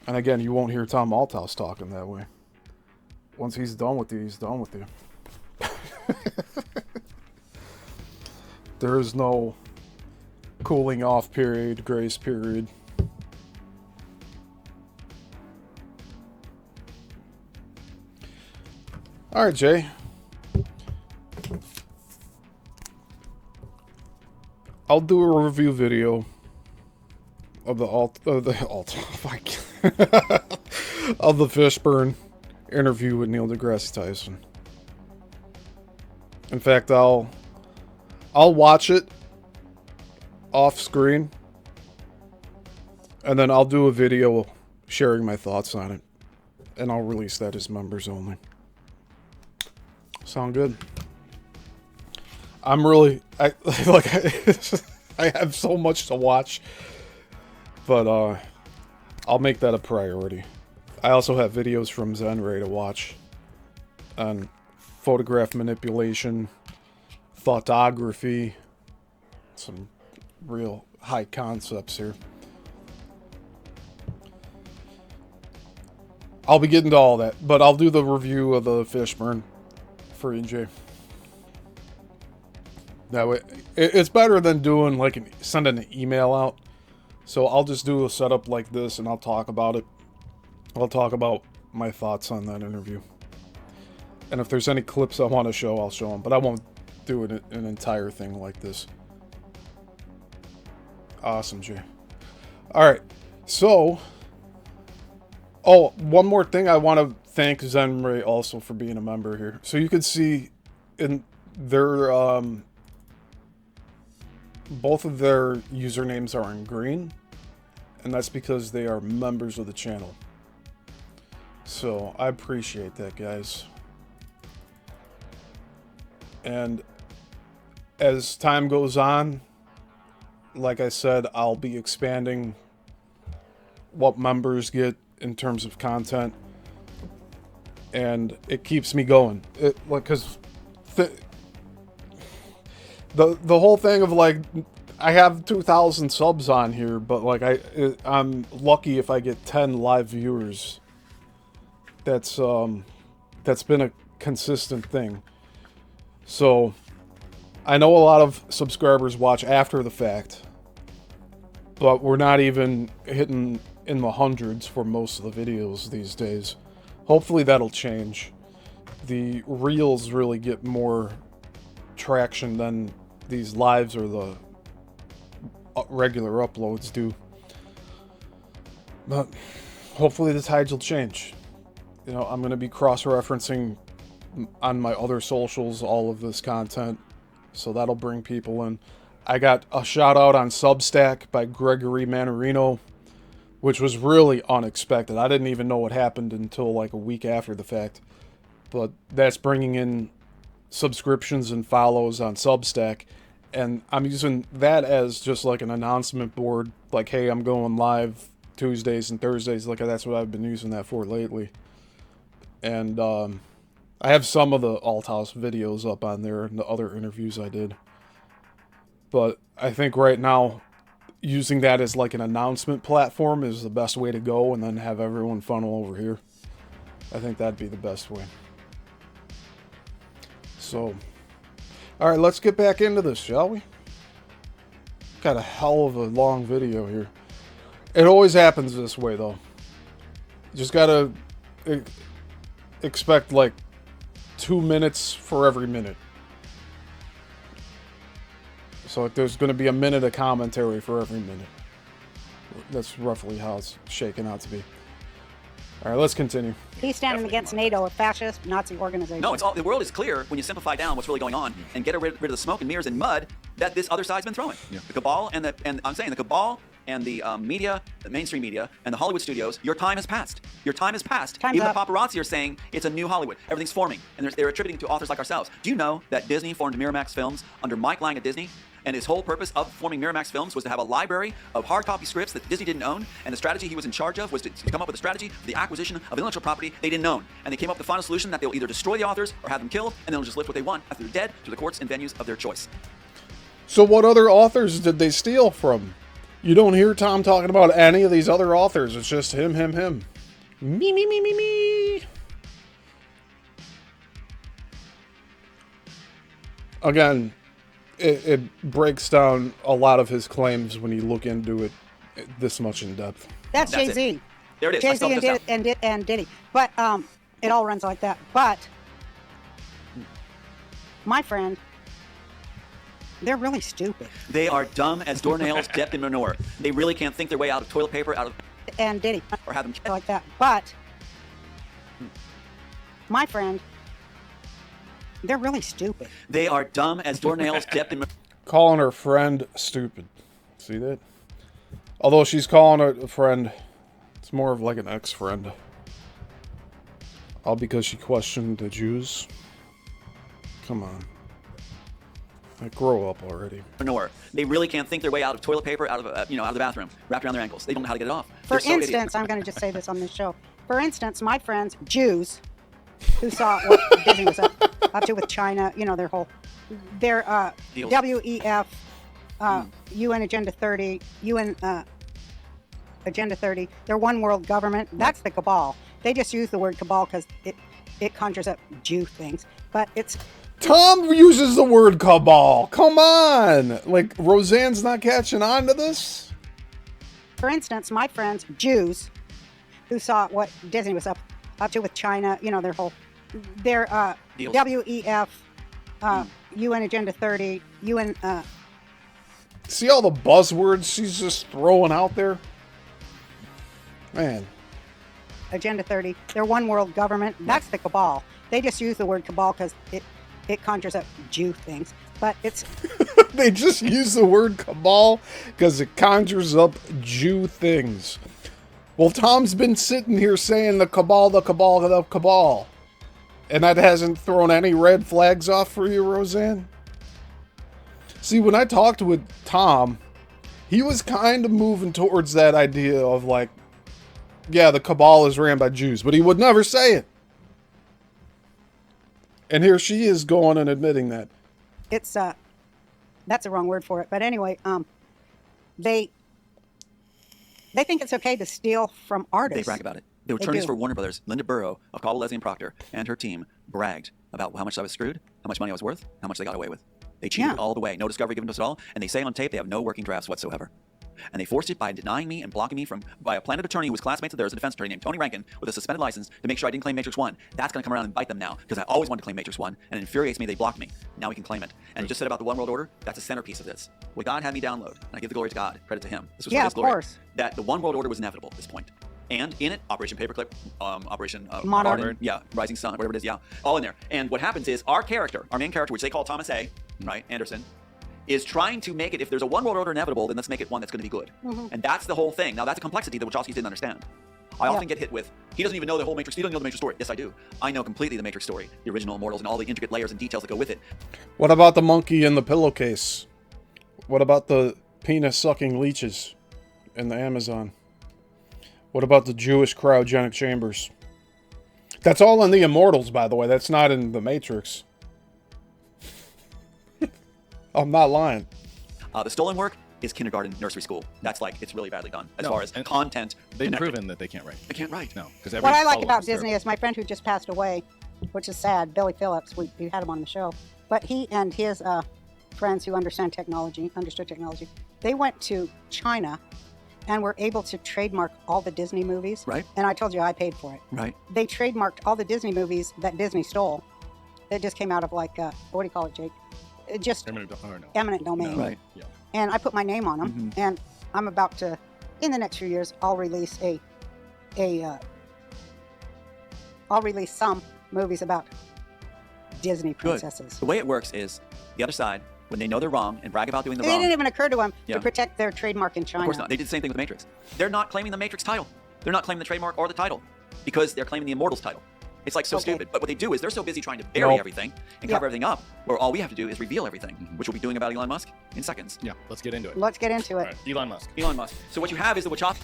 And again, you won't hear Tom Althouse talking that way. Once he's done with you, he's done with you. There is no cooling off period, grace period. All right, Jay. I'll do a review video of the of the Fishburne interview with Neil deGrasse Tyson. In fact, I'll watch it off screen, and then I'll do a video sharing my thoughts on it, and I'll release that as members only. Sound good? I'm really I have so much to watch, but I'll make that a priority. I also have videos from Zenray to watch on photograph manipulation, photography, some real high concepts here. I'll be getting to all that, but I'll do the review of the Fishburne for EJ. That way, it's better than doing sending an email out. So I'll just do a setup like this, and I'll talk about it. I'll talk about my thoughts on that interview. And if there's any clips I want to show, I'll show them. But I won't do an entire thing like this. Awesome, Jay. Alright, so... Oh, one more thing. I want to thank Zenray also for being a member here. So you can see in their... both of their usernames are in green. And that's because they are members of the channel. So I appreciate that, guys. And as time goes on, like I said, I'll be expanding what members get in terms of content, and it keeps me going. Because the whole thing of I have 2,000 subs on here, but I'm lucky if I get 10 live viewers. That's been a consistent thing. So I know a lot of subscribers watch after the fact, but we're not even hitting in the hundreds for most of the videos these days. Hopefully that'll change. The reels really get more traction than these lives or the regular uploads do. But hopefully the tides will change. You know, I'm going to be cross-referencing on my other socials all of this content, so that'll bring people in. I got a shout out on Substack by Gregory Manarino, which was really unexpected. I didn't even know what happened until a week after the fact. But that's bringing in subscriptions and follows on Substack, and I'm using that as just an announcement board. Hey, I'm going live Tuesdays and Thursdays. That's what I've been using that for lately. And I have some of the Althouse videos up on there and the other interviews I did. But I think right now, using that as an announcement platform is the best way to go, and then have everyone funnel over here. I think that'd be the best way. So, alright, let's get back into this, shall we? Got a hell of a long video here. It always happens this way, though. You just gotta expect 2 minutes for every minute. So there's going to be a minute of commentary for every minute. That's roughly how it's shaken out to be. All right, let's continue. He's standing against NATO, a fascist Nazi organization. No, the world is clear when you simplify down what's really going on and get rid of the smoke and mirrors and mud that this other side's been throwing. Yeah. The cabal and I'm saying the cabal and the media, the mainstream media, and the Hollywood studios, your time has passed. Your time has passed. Time's Even up. the paparazzi are saying it's a new Hollywood. Everything's forming, and they're attributing to authors like ourselves. Do you know that Disney formed Miramax Films under Mike Lang at Disney? And his whole purpose of forming Miramax Films was to have a library of hard copy scripts that Disney didn't own, and the strategy he was in charge of was to come up with a strategy for the acquisition of intellectual property they didn't own. And they came up with the final solution that they'll either destroy the authors or have them killed, and they'll just lift what they want after they're dead to the courts and venues of their choice. So what other authors did they steal from? You don't hear Tom talking about any of these other authors. It's just him. Me. Again, it breaks down a lot of his claims when you look into it this much in depth. That's That's Jay-Z. it. There it is. I Jay-Z spelled and, this out. and Diddy. But it all runs like that. But, my friend, they're really stupid. They are dumb as doornails dipped in manure. They really can't think their way out of toilet paper, out of And Diddy. or have them. Like that. But, my friend, they're really stupid. They are dumb as doornails dipped in manure. Calling her friend stupid. See that? Although she's calling her a friend, it's more of like an ex-friend. All because she questioned the Jews. Come on. Like, grow up already. They really can't think their way out of toilet paper, out of out of the bathroom, wrapped around their ankles. They don't know how to get it off. For They're so instance, idiots. I'm going to just say this on this show. For instance, my friends, Jews, who saw what Disney was up to with China, their whole, their Deals. WEF, UN Agenda 30, UN Agenda 30, their one world government, that's the cabal. They just use the word cabal because it conjures up Jew things. But it's... Tom uses the word cabal. Come on. Like, Roseanne's not catching on to this? For instance, my friends, Jews, who saw what Disney was up to with China, their whole, their Deals. WEF, UN Agenda 30, UN, See all the buzzwords she's just throwing out there? Man. Agenda 30, their one world government, that's the cabal. They just use the word cabal because it conjures up Jew things. But it's... They just use the word cabal because it conjures up Jew things. Well, Tom's been sitting here saying the cabal. And that hasn't thrown any red flags off for you, Roseanne? See, when I talked with Tom, he was kind of moving towards that idea of like, yeah, the cabal is ran by Jews, but he would never say it. And here she is going and admitting that. It's that's the wrong word for it, but anyway, they think it's okay to steal from artists. They brag about it. The They attorneys do. for Warner Brothers, Linda Burrow of Caldwell, Leslie and Proctor, and her team bragged about how much I was screwed, how much money I was worth, how much they got away with. They cheated Yeah. all the way. No discovery given to us at all. And they say on tape they have no working drafts whatsoever. And they forced it by denying me and blocking me by a planted attorney who was classmates of theirs, a defense attorney named Tony Rankin, with a suspended license to make sure I didn't claim Matrix 1. That's going to come around and bite them now, because I always wanted to claim Matrix 1, and it infuriates me they blocked me. Now we can claim it. And you just said about the One World Order, that's a centerpiece of this. What God had me download, and I give the glory to God, credit to him. This was for Yeah, his of glory. course. That the One World Order was inevitable at this point. And in it, Operation Paperclip, Operation Monarch. Garden, yeah, Rising Sun, whatever it is, yeah, all in there. And what happens is our character, our main character, which they call Thomas A, right, Anderson, is trying to make it, if there's a one world order inevitable, then let's make it one that's going to be good. And that's the whole thing. Now, that's a complexity that Wachowski didn't understand. I often get hit with, he doesn't even know the whole Matrix, he doesn't know the Matrix story. Yes, I do. I know completely the Matrix story, the original Immortals, and all the intricate layers and details that go with it. What about the monkey in the pillowcase? What about the penis-sucking leeches in the Amazon? What about the Jewish cryogenic chambers? That's all in the Immortals, by the way. That's not in the Matrix. I'm not lying. The stolen work is kindergarten, nursery school. That's like, it's really badly done as No, far as and content. They've connected. proven that they can't write. They can't write. No, because What I like about Disney is my friend who just passed away, which is sad, Billy Phillips. We had him on the show, but he and his friends who understood technology, they went to China and were able to trademark all the Disney movies. Right. And I told you I paid for it. Right. They trademarked all the Disney movies that Disney stole. It just came out of like, what do you call it, Jake? It just eminent domain. Right. Yeah. And I put my name on them, and I'm about to in the next few years, I'll release I'll release some movies about Disney Good. princesses. The way it works is the other side, when they know they're wrong and brag about doing the It wrong. didn't even occur to them Yeah. to protect their trademark in China. Of course not. They did the same thing with the Matrix. They're not claiming the Matrix title. They're not claiming the trademark or the title because they're claiming the Immortals title. It's like so Okay. stupid. But what they do is they're so busy trying to bury Nope. everything and Yep. cover everything up, where all we have to do is reveal everything, which we'll be doing about Elon Musk in seconds. Yeah, let's get into it. Let's get into it. All right, Elon Musk. Elon Musk. So what you have is the Wachowskis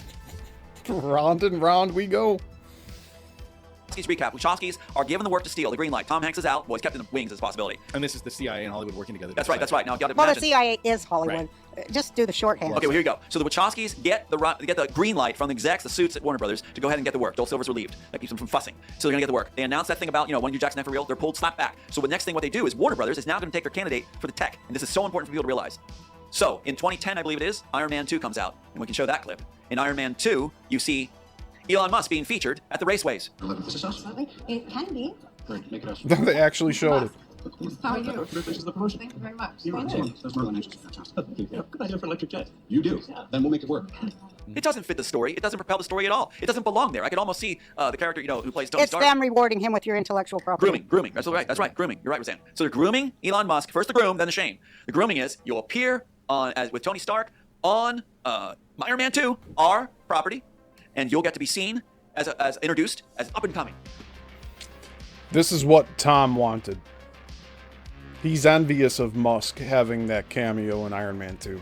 Round and round we go. recap. Wachowskis are given the work to steal the green light. Tom Hanks is out. Well, he's kept in the wings as a possibility. And this is the CIA and Hollywood working together. to That's right. decide. That's right. Now, you got to Well, imagine. the CIA is Hollywood. Just do the shorthand. Okay, well, here you go. So the Wachowskis get the green light from the execs, the suits at Warner Brothers, to go ahead and get the work. Joel Silver's relieved. That keeps them from fussing. So they're going to get the work. They announce that thing about, one New Jack's neck for real. They're pulled slap back. So the next thing what they do is Warner Brothers is now going to take their candidate for the tech. And this is so important for people to realize. So in 2010, I believe it is, Iron Man 2 comes out. And we can show that clip. In Iron Man 2, you see Elon Musk being featured at the raceways. It can be. Make it us. They actually showed it. How are you? This is the promotion. Thank you very much. You Thank know, you. those Merlin engines are fantastic. Yeah, good idea for electric jet. You do. Then we'll make it work. It doesn't fit the story. It doesn't propel the story at all. It doesn't belong there. I could almost see the character, who plays Tony It's Stark. them rewarding him with your intellectual property. Grooming. That's right. That's right. Grooming. You're right, Roseanne. So they're grooming Elon Musk. First the groom, then the shame. The grooming is you'll appear with Tony Stark on Iron Man 2, our property, and you'll get to be seen as introduced as up and coming. This is what Tom wanted. He's envious of Musk having that cameo in Iron Man 2.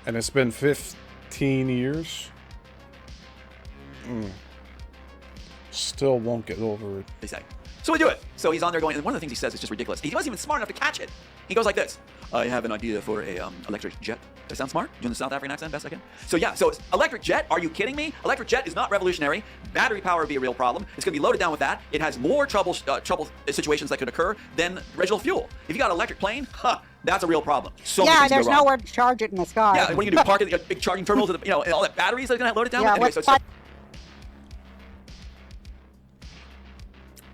And it's been 15 years. Still won't get over it. They say. So we do it. So he's on there going, and one of the things he says is just ridiculous. He wasn't even smart enough to catch it. He goes like this. I have an idea for a electric jet. Does that sound smart? Doing the South African accent best I can? So yeah, so electric jet, are you kidding me? Electric jet is not revolutionary. Battery power would be a real problem. It's going to be loaded down with that. It has more trouble situations that could occur than original fuel. If you got an electric plane, that's a real problem. So many Yeah, things can there's go wrong. nowhere to charge it in the sky. Yeah, what are you going to do? Park at the big charging terminals, and all that batteries that are going to load it down Yeah, with? Anyway, what's so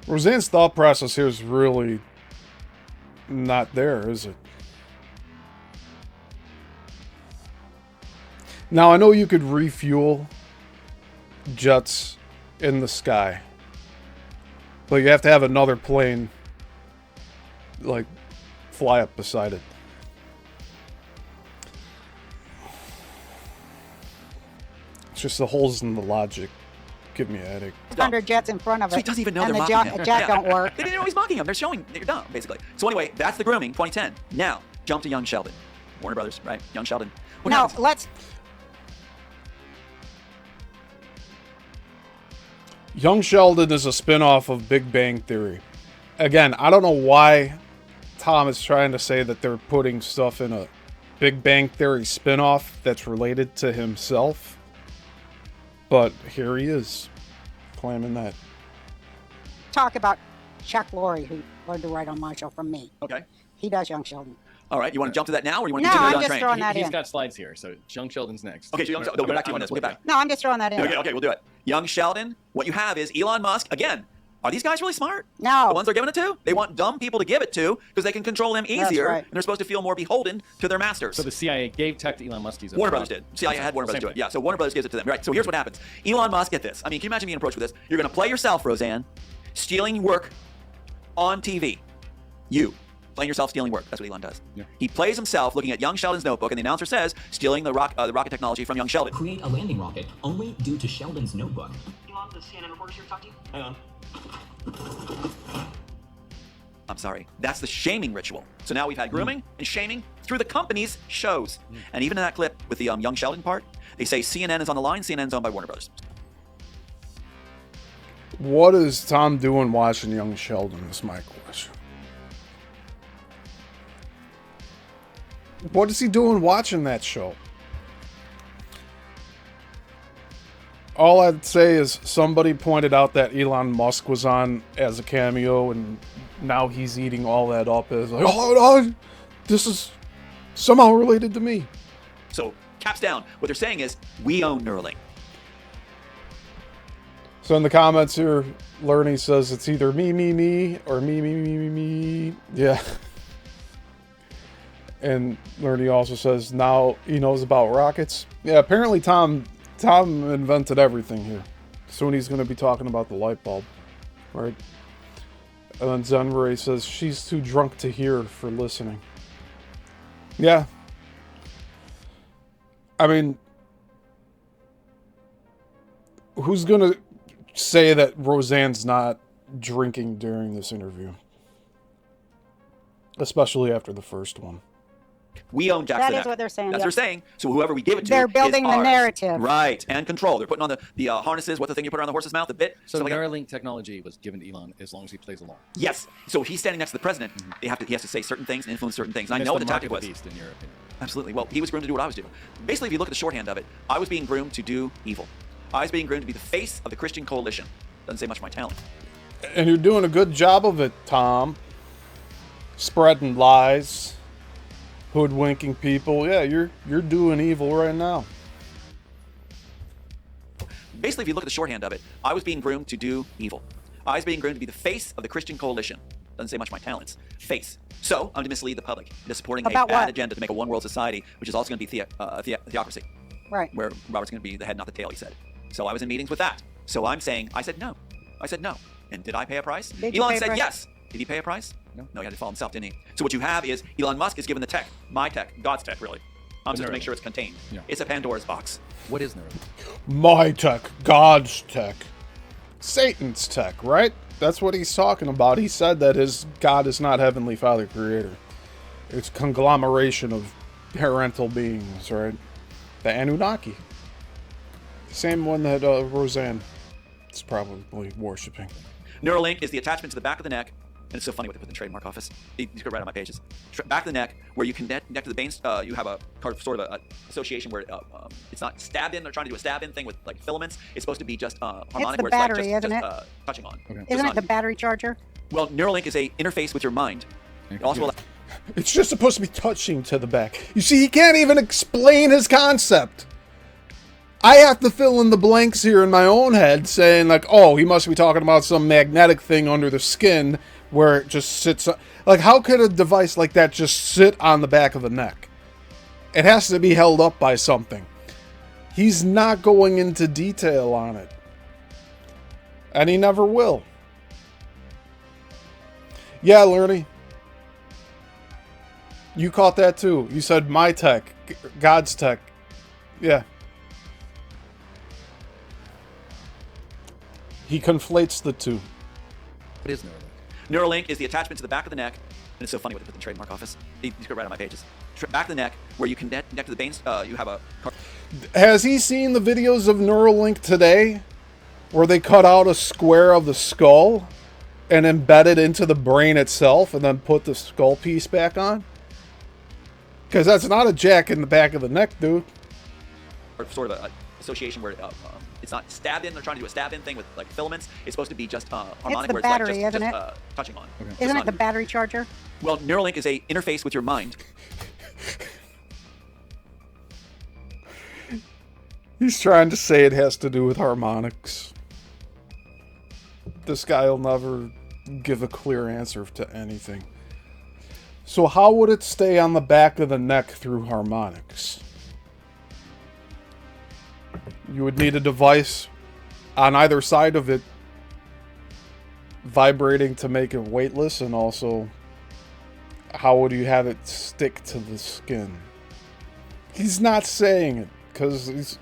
Roseanne's thought process here is really not there, is it? Now, I know you could refuel jets in the sky, but you have to have another plane, like, fly up beside it. It's just the holes in the logic give me a headache. 100 jets in front of it. So he doesn't even know and they're the mocking him. jet Yeah. don't work. They didn't know he's mocking him. They're showing that you're dumb, basically. So anyway, that's the grooming, 2010. Now, jump to young Sheldon. Warner Brothers, right? Young Sheldon. What No, happens? let's. Young Sheldon is a spin-off of Big Bang Theory. Again, I don't know why Tom is trying to say that they're putting stuff in a Big Bang Theory spin-off that's related to himself. But here he is, claiming that. Talk about Chuck Lorre, who learned to write on my show from me. Okay. He does Young Sheldon. All right. You want to jump to that now, or you want to No, continue I'm on just train? throwing that He's in. got slides here, so Young Sheldon's next. Okay, so Young Sheldon. We'll get back to you on this. We'll get back. No, I'm just throwing that in. Okay, we'll do it. Young Sheldon. What you have is Elon Musk. Again, are these guys really smart? No. The ones they're giving it to? They want dumb people to give it to because they can control them easier, right. and they're supposed to feel more beholden to their masters. So the CIA gave tech to Elon Musk. Warner Brothers did. See, I had Warner Brothers do it. Yeah, so Warner Brothers gives it to them. Right, so here's what happens. Elon Musk, get this. I mean, can you imagine being approached with this? You're going to play yourself, Roseanne, stealing work on TV. You. Playing yourself stealing work. That's what Elon does. Yeah. He plays himself looking at young Sheldon's notebook, and the announcer says, stealing the rocket technology from young Sheldon. Create a landing rocket only due to Sheldon's notebook. Elon, the CNN reporter's here to talk to you. Hang on. I'm sorry. That's the shaming ritual. So now we've had grooming and shaming through the company's shows. And even in that clip with the young Sheldon part, they say CNN is on the line. CNN's owned by Warner Brothers. What is Tom doing watching Young Sheldon is my question. What is he doing watching that show? All I'd say is somebody pointed out that Elon Musk was on as a cameo, and now he's eating all that up as like, oh, this is somehow related to me. So caps down. What they're saying is, we own Neuralink. So in the comments here, Lerny says it's either me, or me. Yeah. And Lerny also says now he knows about rockets. Yeah, apparently Tom invented everything here. Soon he's going to be talking about the light bulb, right? And then Zenray says she's too drunk to hear for listening. Yeah. I mean, who's going to say that Roseanne's not drinking during this interview? Especially after the first one. We own Jack's That the is Neck. what they're saying. That's Yep. what they're saying. So whoever we give it to, They're building is the ours. narrative. Right, and control. They're putting on the harnesses. What's the thing you put around the horse's mouth? The bit. So stuff like that. Neuralink technology was given to Elon as long as he plays along. Yes. So if he's standing next to the president, he has to say certain things and influence certain things. And I It's know what the mark tactic of was. the beast, in your opinion. Absolutely. Well, he was groomed to do what I was doing. Basically, if you look at the shorthand of it, I was being groomed to do evil. I was being groomed to be the face of the Christian coalition. Doesn't say much of my talent. And you're doing a good job of it, Tom. Spreading lies, hoodwinking people. Yeah, you're doing evil right now. Basically, if you look at the shorthand of it, I was being groomed to do evil. I was being groomed to be the face of the Christian coalition. Doesn't say much of my talents. Face. So I'm to mislead the public into supporting a About bad what? agenda to make a one-world society, which is also going to be theocracy, Right. where Robert's going to be the head, not the tail, he said. So I was in meetings with that. So I'm saying, I said no. I said no. And did I pay a price? Did you Elon pay a said price? yes. Did he pay a price? No, he had to follow himself, didn't he? So what you have is Elon Musk is given the tech, my tech, God's tech, really. I'm just to make sure it's contained. Yeah. It's a Pandora's box. What is Neuralink? My tech, God's tech, Satan's tech, right? That's what he's talking about. He said that his God is not Heavenly Father Creator. It's conglomeration of parental beings, right? The Anunnaki. Same one that Roseanne is probably worshipping. Neuralink is the attachment to the back of the neck, and it's so funny what they put in the trademark office. You could write on my pages. Back of the neck, where you can connect to the veins. You have a sort of a association where it's not stabbed in. They're trying to do a stab in thing with like filaments. It's supposed to be just harmonic, the where battery, it's like isn't just touching on. Okay. Just Isn't it on. the battery charger? Well, Neuralink is a interface with your mind. It also allows It's just supposed to be touching to the back. You see, he can't even explain his concept. I have to fill in the blanks here in my own head, saying like, oh, he must be talking about some magnetic thing under the skin where it just sits. Like, how could a device like that just sit on the back of the neck? It has to be held up by something. He's not going into detail on it. And he never will. Yeah, Lerny. You caught that too. You said my tech, God's tech. Yeah. He conflates the two. What is Neuralink? Neuralink is the attachment to the back of the neck, and it's so funny what they put in the trademark office. You could write on my pages. Back of the neck, where you can connect to the veins. You have a. Has he seen the videos of Neuralink today, where they cut out a square of the skull and embed it into the brain itself, and then put the skull piece back on? Because that's not a jack in the back of the neck, dude. Or sort of a association where it's not stabbed in. They're trying to do a stab in thing with like filaments. It's supposed to be just harmonic, the where battery, it's like isn't just touching on. Okay. Just Isn't on. it the battery charger? Well, Neuralink is a interface with your mind. He's trying to say it has to do with harmonics. This guy will never give a clear answer to anything. So how would it stay on the back of the neck through harmonics? You would need a device on either side of it vibrating to make it weightless, and also how would you have it stick to the skin? He's not saying it because he's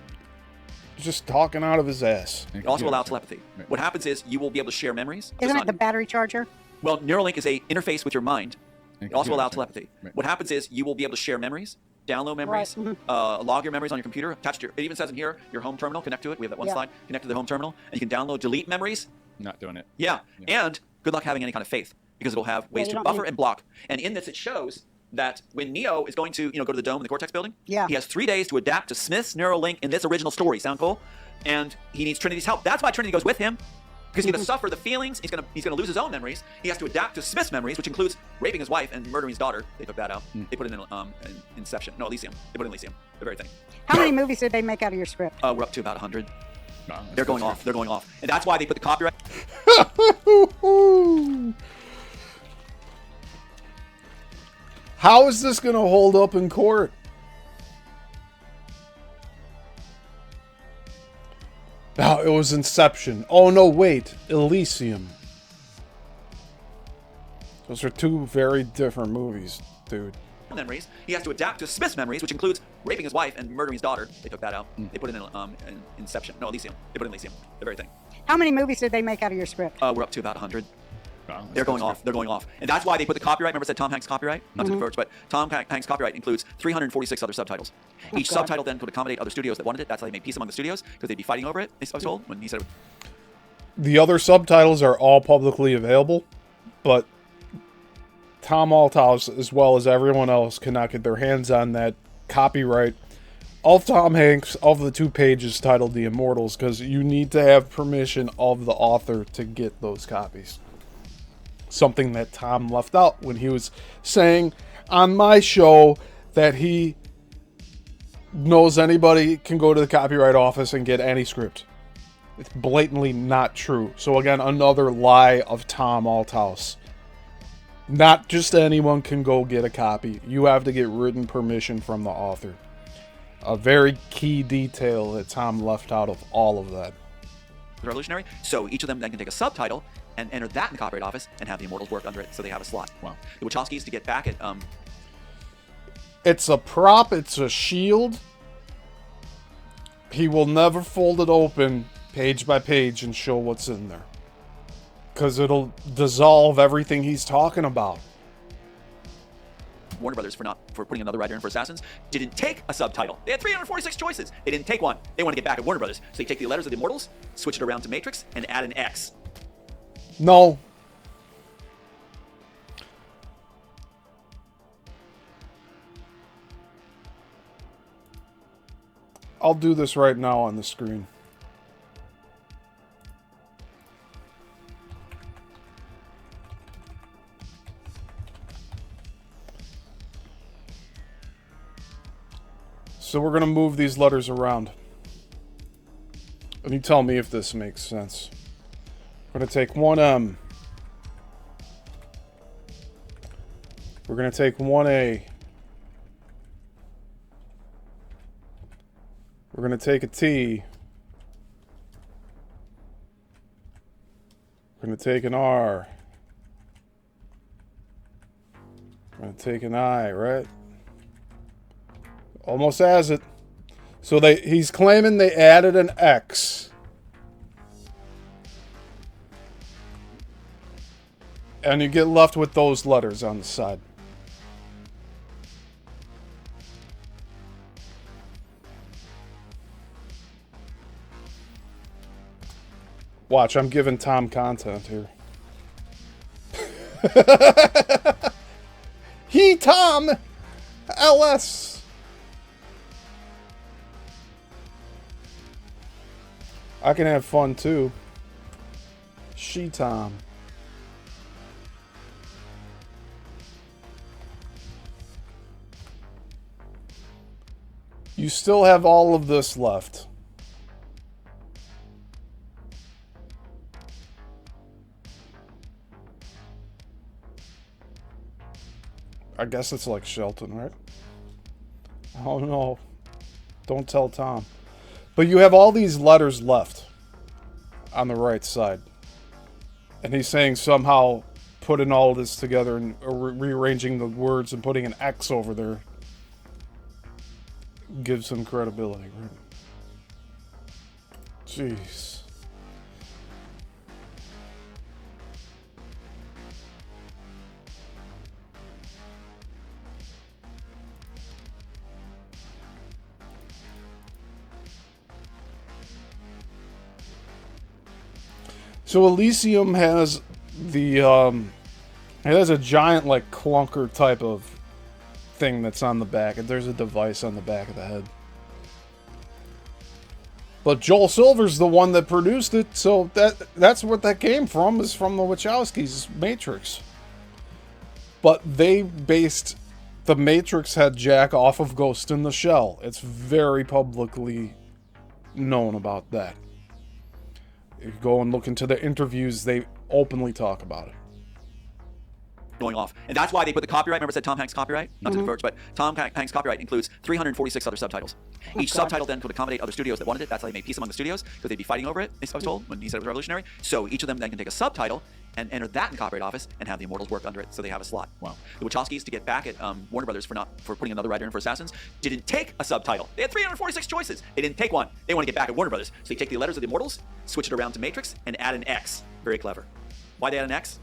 just talking out of his ass. It also allows telepathy. What happens is you will be able to share memories. Isn't Just it the battery charger? Well, Neuralink is a interface with your mind. It also allows telepathy. Right. What happens is you will be able to share memories, download memories, Right. log your memories on your computer, attach to your, it even says in here, your home terminal, connect to it. We have that one Yeah. slide, connect to the home terminal, and you can download, delete memories. Not doing it. Yeah. And good luck having any kind of faith, because it'll have ways you to don't buffer need- and block. And in this, it shows that when Neo is going to, go to the dome in the Cortex building, Yeah. he has 3 days to adapt to Smith's Neuralink in this original story. Sound cool? And he needs Trinity's help. That's why Trinity goes with him. Because he's going to suffer the feelings. He's going to lose his own memories. He has to adapt to Smith's memories, which includes raping his wife and murdering his daughter. They took that out. They put it in Inception. No, Elysium. They put it in Elysium. The very thing. How many movies did they make out of your script? We're up to about 100. No, They're going off. They're going off. And that's why they put the copyright. How is this going to hold up in court? No, it was Inception. Oh, no, wait. Elysium. Those are two very different movies, dude. Memories. He has to adapt to Smith's memories, which includes raping his wife and murdering his daughter. They took that out. They put it in Inception. No, Elysium. They put it in Elysium. The very thing. How many movies did they make out of your script? We're up to about 100. They're going off. They're going off. And that's why they put the copyright. Remember I said Tom Hanks copyright? Not to diverge, but Tom Hanks copyright includes 346 other subtitles. Each subtitle then could accommodate other studios that wanted it. That's how they made peace among the studios, because they'd be fighting over it, I was told, when he said it. The other subtitles are all publicly available, but Tom Althouse, as well as everyone else, cannot get their hands on that copyright of Tom Hanks of the 2 pages titled The Immortals, because you need to have permission of the author to get those copies. Something that Tom left out when he was saying on my show that he knows anybody can go to the copyright office and get any script. It's blatantly not true. So again, another lie of Tom Althouse. Not just anyone can go get a copy. You have to get written permission from the author. A very key detail that Tom left out of all of that. Revolutionary. So each of them then can take a subtitle and enter that in the copyright office and have the Immortals work under it, so they have a slot. Wow. The Wachowskis, to get back at It's a prop. It's a shield. He will never fold it open page by page and show what's in there, because it'll dissolve everything he's talking about. Warner Brothers for putting another writer in for Assassins didn't take a subtitle. They had 346 choices. They didn't take one. They want to get back at Warner Brothers. So they take the letters of the Immortals, switch it around to Matrix, and add an X. No. I'll do this right now on the screen. So we're going to move these letters around. And you tell me if this makes sense. We're going to take one M. We're going to take one A. We're going to take a T. We're going to take an R. We're going to take an I, right? Almost has it. So he's claiming they added an X. And you get left with those letters on the side. Watch, I'm giving Tom content here. He, Tom, LS. I can have fun too. She, Tom. You still have all of this left. I guess it's like Shelton, right? Oh no. Don't tell Tom. But you have all these letters left on the right side. And he's saying somehow putting all this together and rearranging the words and putting an X over there gives some credibility, right? Jeez. So Elysium has the it has a giant like clunker type of thing that's on the back, and there's a device on the back of the head. But Joel Silver's the one that produced it, so that's what that came from, is from the Wachowskis' Matrix. But they based the Matrix head jack off of Ghost in the Shell. It's very publicly known about that. If you go and look into the interviews, they openly talk about it. going off. And that's why they put the copyright. Remember I said Tom Hanks copyright? Not to diverge, but Tom Hanks copyright includes 346 other subtitles. Each subtitle then could accommodate other studios that wanted it. That's how they made peace among the studios, because they'd be fighting over it, I was told, when he said it was revolutionary. So each of them then can take a subtitle and enter that in the Copyright Office and have the Immortals work under it, so they have a slot. Wow. The Wachowskis, to get back at Warner Brothers for putting another writer in for Assassins, didn't take a subtitle. They had 346 choices. They didn't take one. They want to get back at Warner Brothers. So they take the letters of the Immortals, switch it around to Matrix, and add an X. Very clever. Why they add an X?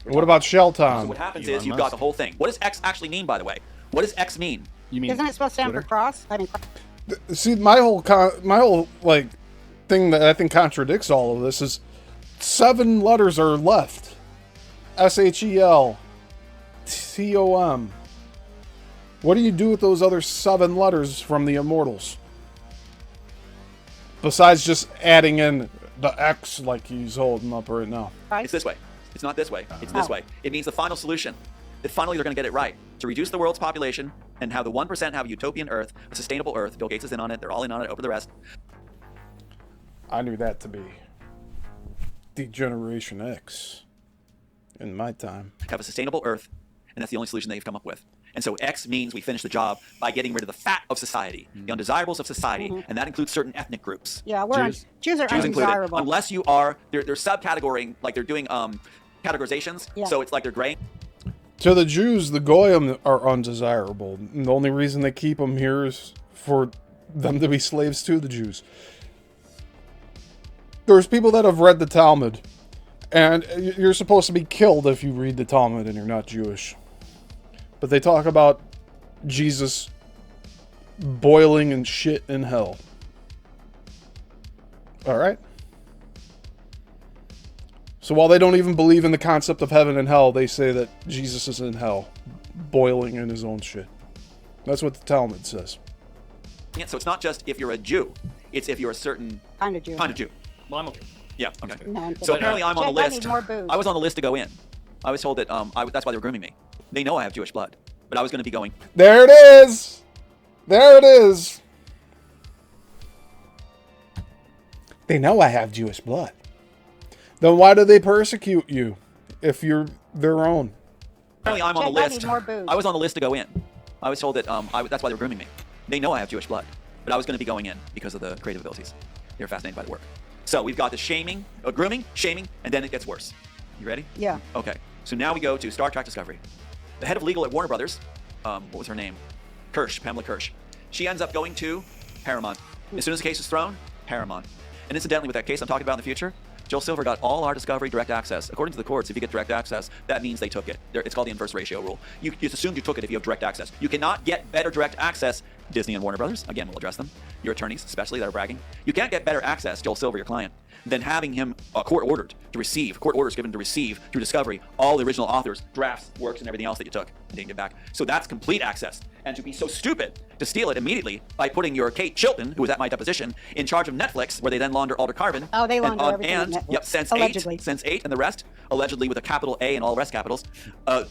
What about Shelton? So what happens Elon is you've Musk. got the whole thing. What does X actually mean, by the way? What does X mean? You mean Isn't it supposed to stand for cross? I mean, See, my whole like thing that I think contradicts all of this is 7 letters are left. SHEL, TOM. What do you do with those other 7 letters from the Immortals? Besides just adding in the X like he's holding up right now. It's this way. It's not this way. It's this way. It means the final solution. That finally they're going to get it right. To reduce the world's population and have the 1% have a utopian Earth, a sustainable Earth. Bill Gates is in on it. They're all in on it over the rest. I knew that to be Degeneration X in my time. Have a sustainable Earth, and that's the only solution they've come up with. And so X means we finish the job by getting rid of the fat of society, the undesirables of society, and that includes certain ethnic groups. yeah, Jews are Jews included. undesirable. Unless you are, they're subcategorying, like they're doing categorizations. Yeah. So it's like they're graying. To the Jews, the Goyim are undesirable. And the only reason they keep them here is for them to be slaves to the Jews. There's people that have read the Talmud, and you're supposed to be killed if you read the Talmud and you're not Jewish. But they talk about Jesus boiling in shit in hell. Alright? So while they don't even believe in the concept of heaven and hell, they say that Jesus is in hell, boiling in his own shit. That's what the Talmud says. Yeah, so it's not just if you're a Jew, it's if you're a certain kind of Jew. kind of Jew. Well, I'm okay. Yeah, okay. No, I'm So kidding. apparently I'm on the Jeff, I list. need more booze. I was on the list to go in. I was told that that's why they were grooming me. They know I have Jewish blood, but I was going to be going. There it is! There it is! They know I have Jewish blood. Then why do they persecute you if you're their own? Apparently I'm on the Jeff, I list. need more booze. I was on the list to go in. I was told that that's why they were grooming me. They know I have Jewish blood, but I was going to be going in because of the creative abilities. They're fascinated by the work. So we've got the shaming, grooming, shaming, and then it gets worse. You ready? Yeah. Okay. So now we go to Star Trek Discovery. The head of legal at Warner Brothers, what was her name? Pamela Kirsch. She ends up going to Paramount. As soon as the case is thrown, Paramount. And incidentally, with that case I'm talking about in the future, Joel Silver got all our Discovery direct access. According to the courts, if you get direct access, that means they took it. It's called the inverse ratio rule. You just assumed you took it if you have direct access. You cannot get better direct access. Disney and Warner Brothers, again, we'll address them. Your attorneys, especially, that are bragging. You can't get better access, Joel Silver, your client, than having him court orders given to receive through Discovery all the original authors, drafts, works, and everything else that you took and didn't get back. So that's complete access. And to be so stupid to steal it immediately by putting your Kate Chilton, who was at my deposition, in charge of Netflix, where they then launder Alter Carbon. Oh, they launder everything at Netflix. Yep, Sense Allegedly. 8, Sense 8, and the rest, allegedly with a capital A and all the rest capitals,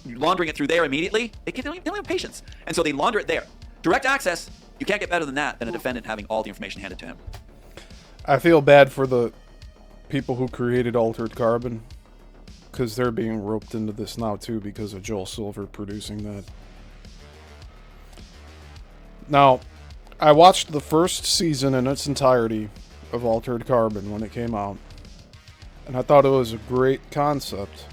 laundering it through there immediately. They don't have patience, and so they launder it there. Direct access. You can't get better than that, than a defendant having all the information handed to him. I feel bad for the people who created Altered Carbon, because they're being roped into this now too because of Joel Silver producing that. Now, I watched the first season in its entirety of Altered Carbon when it came out, and I thought it was a great concept.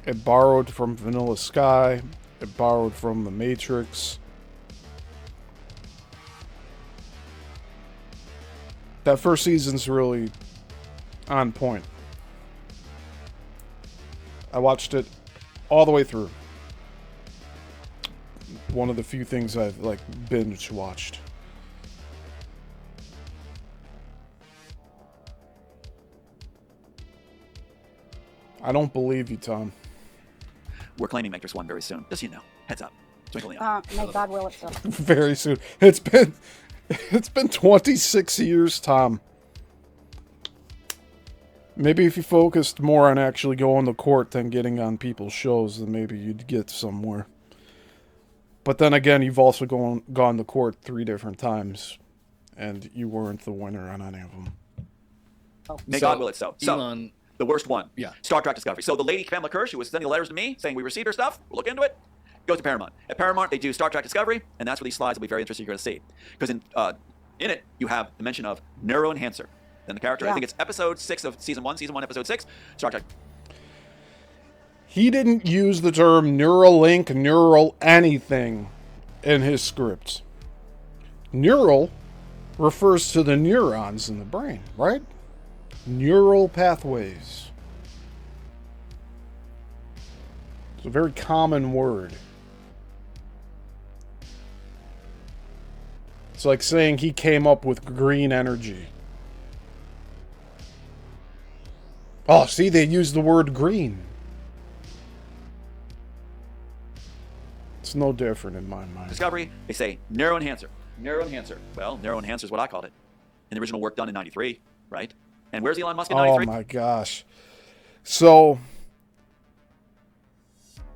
It borrowed from Vanilla Sky, it borrowed from The Matrix. That first season's really on point. I watched it all the way through. One of the few things I've binge watched. I don't believe you, Tom. We're claiming Matrix 1 very soon. Just so you know. Heads up. Twinkle in the eye. May God will it so. Very soon. It's been 26 years, Tom. Maybe if you focused more on actually going to court than getting on people's shows, then maybe you'd get somewhere. But then again, you've also gone to court 3 different times, and you weren't the winner on any of them. May God will it so. Elon The worst one. Yeah. Star Trek Discovery. So the lady, Pamela Kirsch, who was sending letters to me saying we received her stuff, we'll look into it, goes to Paramount. At Paramount, they do Star Trek Discovery, and that's where these slides will be very interesting you're going to see. Because in it, you have the mention of Neuroenhancer. Then the character, I think it's episode 6 of season 1, episode 6, Star Trek. He didn't use the term Neuralink, neural anything in his scripts. Neural refers to the neurons in the brain, right? Neural pathways. It's a very common word. It's like saying he came up with green energy. Oh, see, they use the word green. It's no different in my mind. Discovery, they say Neuroenhancer. Neuroenhancer. Well, Neuroenhancer is what I called it. In the original work done in 93, right? And where's Elon Musk in 93? Oh my gosh. So,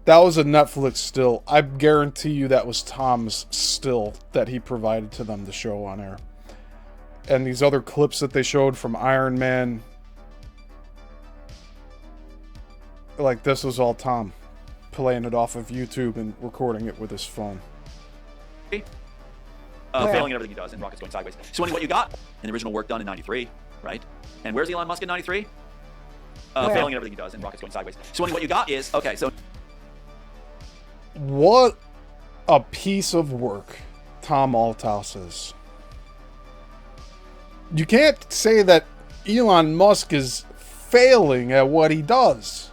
that was a Netflix still. I guarantee you that was Tom's still that he provided to them to show on air. And these other clips that they showed from Iron Man, like this was all Tom playing it off of YouTube and recording it with his phone. Failing in everything he does, and rockets going sideways. So what you got in the original work done in 93, right? And where's Elon Musk in 93? Failing in everything he does, and rockets going sideways. So what you got is, okay, so... What a piece of work Tom Althouse is. You can't say that Elon Musk is failing at what he does.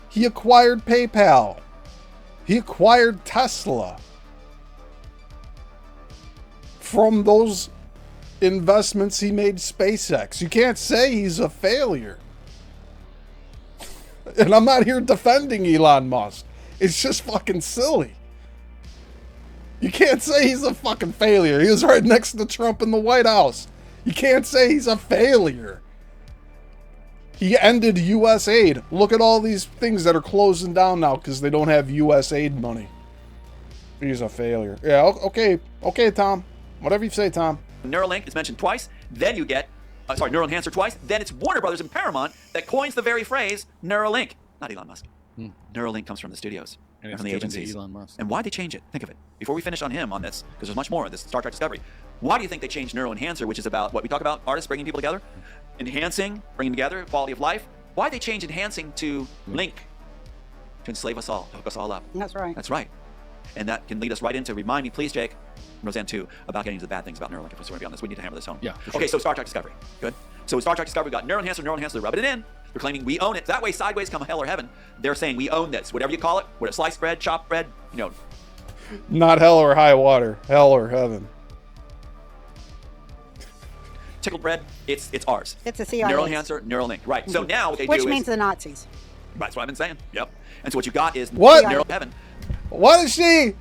He acquired PayPal. He acquired Tesla. From those investments he made SpaceX. You can't say he's a failure. And I'm not here defending Elon Musk. It's just fucking silly. You can't say he's a fucking failure. He was right next to Trump in the White House. You can't say he's a failure. He ended U.S. aid. Look at all these things that are closing down now because they don't have U.S. aid money. He's a failure. Yeah, okay. Okay, Tom. Whatever you say, Tom. Neuralink is mentioned twice. Then you get, Neuroenhancer twice. Then it's Warner Brothers and Paramount that coins the very phrase Neuralink. Not Elon Musk. Neuralink comes from the studios and from the agencies. Elon Musk. And why'd they change it? Think of it. Before we finish on him on this, because there's much more of this Star Trek Discovery. Why do you think they changed Neuroenhancer, which is about what we talk about, artists bringing people together, enhancing, bringing together, quality of life? Why'd they change enhancing to link, to enslave us all, to hook us all up? That's right. That's right. And that can lead us right into, remind me, please, Jake, Roseanne, too, about getting to the bad things about Neuralink. If we're going to be on this, we need to hammer this home. Yeah, for sure. Okay, so Star Trek Discovery. Good. So with Star Trek Discovery, we got Neuroenhancer, they're rubbing it in. They're claiming we own it. That way, sideways come hell or heaven. They're saying we own this. Whatever you call it, whether it's sliced bread, chopped bread, Not hell or high water. Hell or heaven. tickled bread, it's ours. It's a CIA. Neuroenhancer, Neuralink. Right. So now what they Which do means is... the Nazis. That's what I've been saying. Yep. And so what you got is... What? Neural heaven. Why does she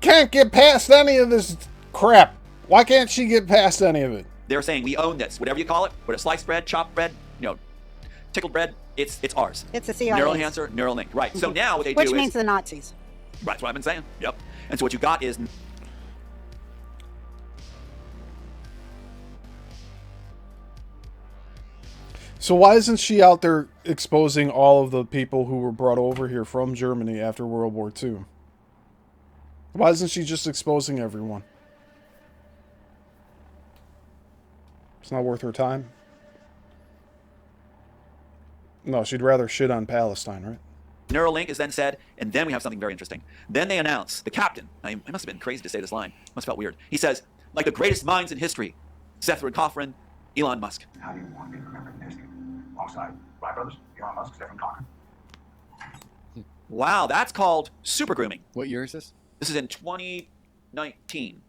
can't get past any of this crap? Why can't she get past any of it? They're saying we own this. Whatever you call it, whether it's sliced bread, chopped bread, tickled bread, it's ours. It's a CIA. Neuroenhancer, Neuralink. Right. So now what they do Which is... means the Nazis. That's what I've been saying. Yep. And so what you got is... So why isn't she out there exposing all of the people who were brought over here from Germany after World War II? Why isn't she just exposing everyone? It's not worth her time. No, she'd rather shit on Palestine, right? Neuralink is then said, and then we have something very interesting. Then they announce, the captain, I must have been crazy to say this line, must have felt weird. He says, like the greatest minds in history, Zethrin Cochran, Elon Musk. How do you want to be remembered in history? Alongside Wright brothers, Elon Musk, Stephen Cochran. Wow, that's called super grooming. What year is this? This is in 2019.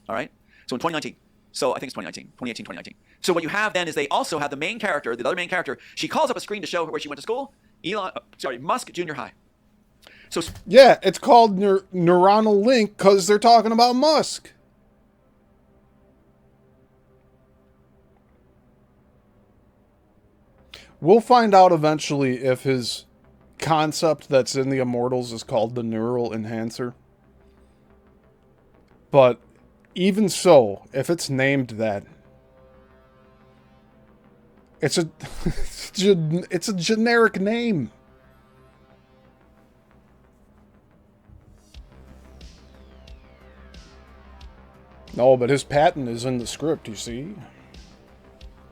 All right? So in 2019. So I think it's 2019, 2018, 2019. So what you have then is they also have the main character, the other main character. She calls up a screen to show her where she went to school. Musk Junior High. So yeah, it's called neuronal link because they're talking about Musk. We'll find out eventually if his concept that's in the Immortals is called the neural enhancer. But even so, if it's named that, It's a it's a generic name. No, but his patent is in the script, you see.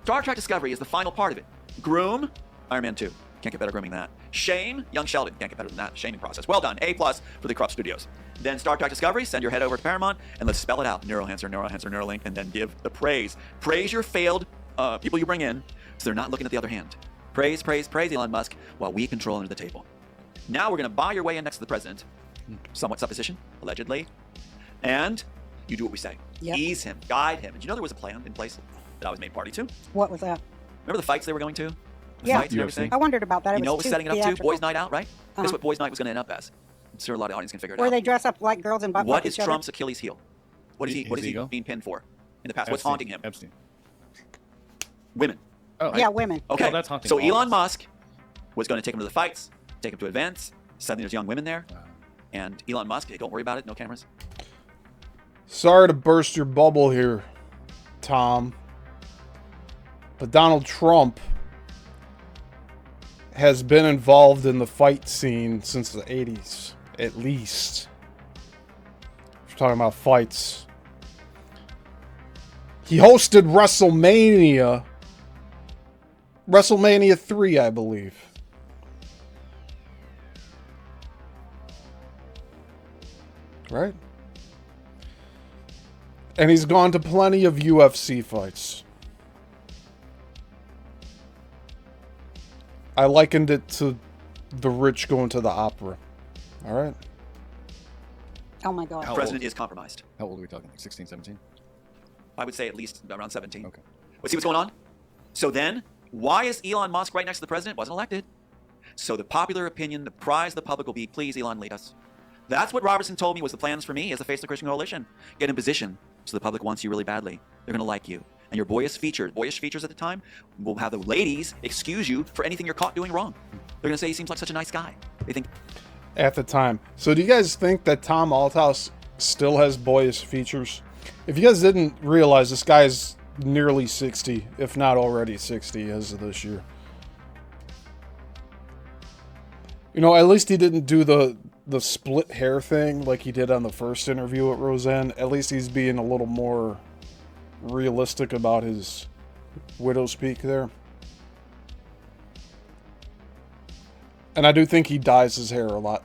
Star Trek Discovery is the final part of it. Groom, Iron Man 2. Can't get better grooming than that. Shame, Young Sheldon. Can't get better than that. Shaming process. Well done. A+ for the Corrupt Studios. Then Star Trek Discovery, send your head over to Paramount, and let's spell it out. Neurohancer, Neuralink, and then give the praise. Praise your failed people you bring in, so they're not looking at the other hand. Praise Elon Musk, while we control under the table. Now we're going to buy your way in next to the president. Somewhat supposition, allegedly. And you do what we say. Yep. Ease him, guide him. And you know there was a plan in place that I was made party to? What was that? Remember the fights they were going to? The Yeah. fights and everything? I wondered about that. You know what was too setting it up to? theatrical. Boys' Night Out, right? That's what Boys' Night was going to end up as. I'm sure a lot of the audience can figure it Where out. they dress up like girls and butt What fuck is each other. Trump's Achilles heel? What is he ego? being pinned for in the past? What's haunting him? Epstein. Women. Oh, Yeah, women. Okay. Well, that's haunting so all of Elon us. Musk was going to take him to the fights, take him to events. Suddenly there's young women there. Wow. And Elon Musk, hey, don't worry about it, no cameras. Sorry to burst your bubble here, Tom. But Donald Trump has been involved in the fight scene since the 80s, at least. If you're talking about fights. He hosted WrestleMania 3, I believe. Right? And he's gone to plenty of UFC fights. I likened it to the rich going to the opera. All right? Oh my God. The president is compromised. How old are we talking? Like 16, 17? I would say at least around 17. Okay. Well, see what's going on? So then, why is Elon Musk right next to the president? Wasn't elected. So the popular opinion, the prize of the public will be, please, Elon, lead us. That's what Robertson told me was the plans for me as the face of the Christian Coalition. Get in position so the public wants you really badly. They're going to like you. And your boyish features at the time, will have the ladies excuse you for anything you're caught doing wrong. They're going to say he seems like such a nice guy. They think... At the time. So do you guys think that Tom Althouse still has boyish features? If you guys didn't realize, this guy's nearly 60, if not already 60 as of this year. You know, at least he didn't do the split hair thing like he did on the first interview with Roseanne. At least he's being a little more realistic about his widow speak there. And I do think he dyes his hair a lot.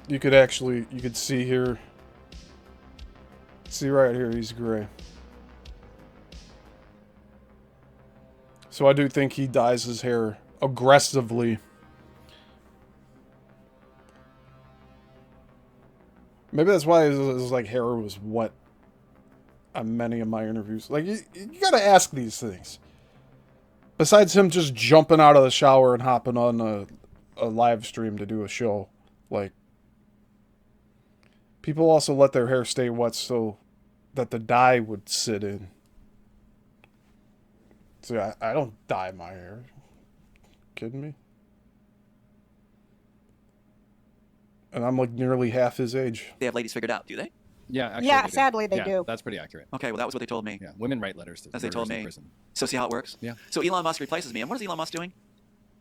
You could see here. See right here, he's gray. So I do think he dyes his hair aggressively. Maybe that's why his like hair was wet on many of my interviews. Like, you gotta ask these things. Besides him just jumping out of the shower and hopping on a live stream to do a show, like, people also let their hair stay wet so that the dye would sit in. So I don't dye my hair. Kidding me? And I'm like nearly half his age. They have ladies figured out, do they? Yeah, actually. Yeah, they do. sadly they Yeah, do. That's pretty accurate. Okay, well, that was what they told me. Yeah, women write letters to As they told murderers in me. prison. So see how it works? Yeah. So Elon Musk replaces me. And what is Elon Musk doing?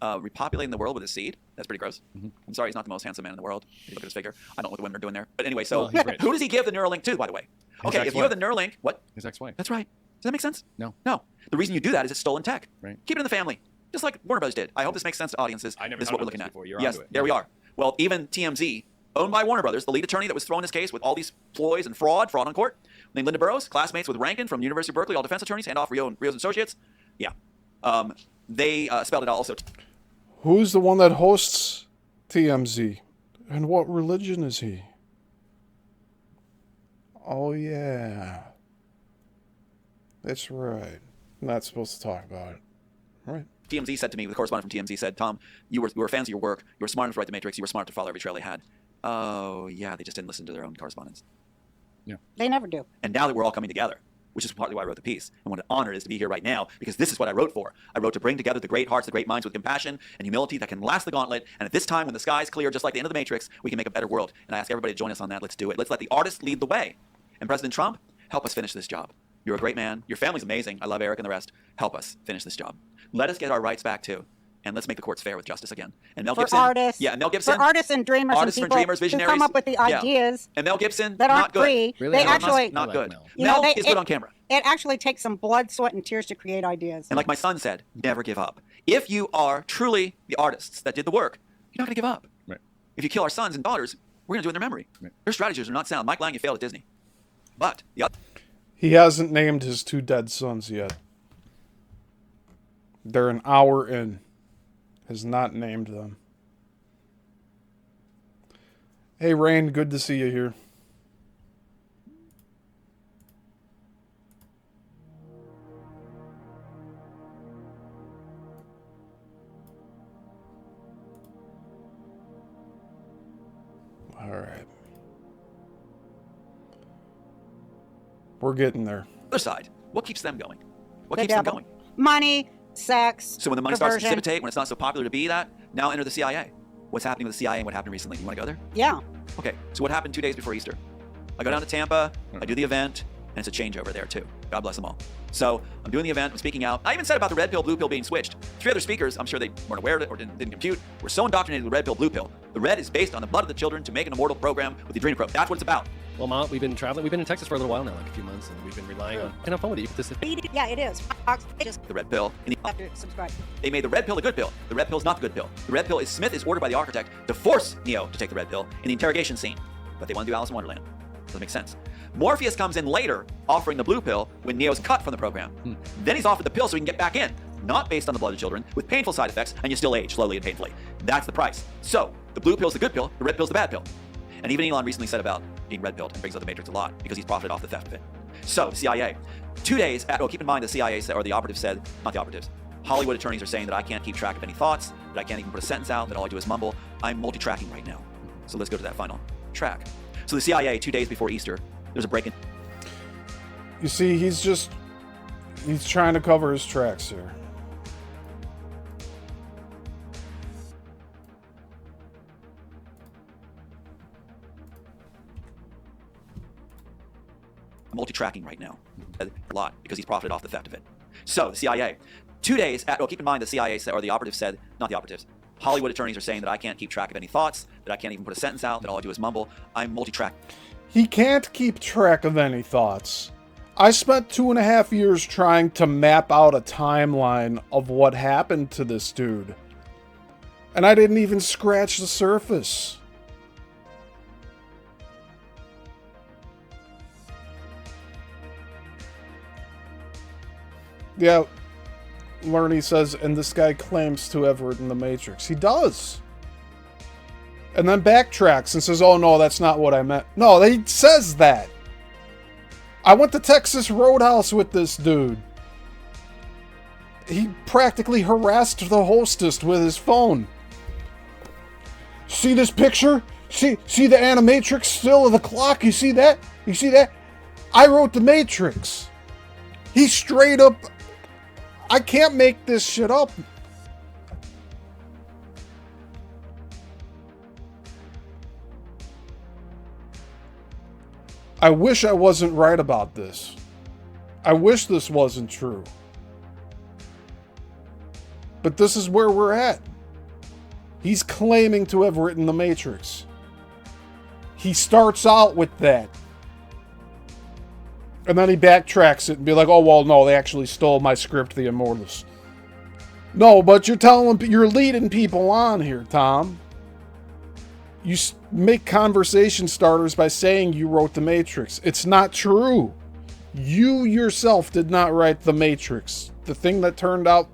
Repopulating the world with his seed? That's pretty gross. Mm-hmm. I'm sorry, he's not the most handsome man in the world. If you look at his figure. I don't know what the women are doing there. But anyway, so Well, he's rich. who does he give the Neuralink to, by the way? His Okay, if you have the ex-wife. Neuralink, what? His ex-wife. That's right. Does that make sense? No. No. The reason you do that is it's stolen tech. Right. Keep it in the family. Just like Warner Brothers did. I hope this makes sense to audiences. I never This is thought what we're about looking this at. before. You're Yes, onto it. there we are. Well, even TMZ, owned by Warner Brothers, the lead attorney that was throwing this case with all these ploys and fraud on court, named Linda Burrows, classmates with Rankin from the University of Berkeley, all defense attorneys, hand off Rio's and Associates. Yeah. They spelled it out also. Who's the one that hosts TMZ? And what religion is he? Oh, yeah. That's right. Not supposed to talk about it. Right. TMZ said to me, the correspondent from TMZ said, Tom, you were fans of your work. You were smart enough to write The Matrix. You were smart to follow every trail they had. Oh, yeah, they just didn't listen to their own correspondence. They never do. And now that we're all coming together, which is partly why I wrote the piece, and what an honor it is to be here right now, because this is what I wrote for. I wrote to bring together the great hearts, the great minds with compassion and humility that can last the gauntlet. And at this time, when the sky's clear, just like the end of the Matrix, we can make a better world. And I ask everybody to join us on that. Let's do it. Let's let the artists lead the way. And President Trump, help us finish this job. You're a great man. Your family's amazing. I love Eric and the rest. Help us finish this job. Let us get our rights back too. And let's make the courts fair with justice again. And Mel Gibson. Artists. Yeah, Mel Gibson. For artists and dreamers Artists and and people dreamers, who visionaries. come up with the ideas And Mel Gibson, that not aren't good. free. Really? They Elon actually, Musk? not I good. like Mel. you know, Mel is good on camera. It actually takes some blood, sweat, and tears to create ideas. And like my son said, never give up. If you are truly the artists that did the work, you're not going to give up. Right. If you kill our sons and daughters, we're going to do it in their memory. Right. Their strategies are not sound. Mike Lang, you failed at Disney. But the other He hasn't named his 2 dead sons yet. They're an hour in. Has not named them. Hey, Rain, good to see you here. All right. We're getting there. side, what keeps them going? What The keeps them devil. going? Money, sex, So when the money starts to perversion. precipitate, when it's not so popular to be that, now enter the CIA. What's happening with the CIA and what happened recently? You want to go there? Yeah. Okay, so what happened 2 days before Easter? I go down to Tampa, I do the event, and it's a changeover there too. God bless them all. So I'm doing the event, I'm speaking out. I even said about the red pill, blue pill being switched. 3 other speakers, I'm sure they weren't aware of it or didn't compute, were so indoctrinated with red pill, blue pill. The red is based on the blood of the children to make an immortal program with the adrenochrome. That's what it's about. Well, Mom, we've been traveling. We've been in Texas for a little while now, like a few months, and we've been relying on. And have fun with you. This is Yeah, it is. Just The red pill. And have to subscribe. they made the red pill the good pill. The red pill is not the good pill. The red pill is Smith is ordered by the architect to force Neo to take the red pill in the interrogation scene. But they want to do Alice in Wonderland. Doesn't make sense. Morpheus comes in later, offering the blue pill when Neo's cut from the program. Then he's offered the pill so he can get back in, not based on the blood of children, with painful side effects, and you still age slowly and painfully. That's the price. So, the blue pill's the good pill, the red pill's the bad pill. And even Elon recently said about being red-pilled and brings up the Matrix a lot because he's profited off the theft of it. So, the CIA. 2 days, keep in mind the CIA said, or the operatives said, not the operatives, Hollywood attorneys are saying that I can't keep track of any thoughts, that I can't even put a sentence out, that all I do is mumble. I'm multi-tracking right now. So let's go to that final track. So the CIA, 2 days before Easter, there's a break-in. You see, he's trying to cover his tracks here. Multi-tracking right now. A lot, because he's profited off the theft of it. So, the CIA. 2 days, keep in mind the CIA said, or the operatives said, not the operatives, Hollywood attorneys are saying that I can't keep track of any thoughts, that I can't even put a sentence out, that all I do is mumble. I'm multi-tracking. He can't keep track of any thoughts. I spent 2.5 years trying to map out a timeline of what happened to this dude. And I didn't even scratch the surface. Yeah, Lerny says, and this guy claims to have written The Matrix. He does. And then backtracks and says, oh no, that's not what I meant. No, he says that. I went to Texas Roadhouse with this dude. He practically harassed the hostess with his phone. See this picture? See the animatrix still of the clock? You see that? You see that? I wrote The Matrix. He straight up... I can't make this shit up. I wish I wasn't right about this. I wish this wasn't true. But this is where we're at. He's claiming to have written The Matrix. He starts out with that. And then he backtracks it and be like, oh, well, no, they actually stole my script, The Immortals. No, but you're leading people on here, Tom. You make conversation starters by saying you wrote The Matrix. It's not true. You yourself did not write The Matrix. The thing that turned out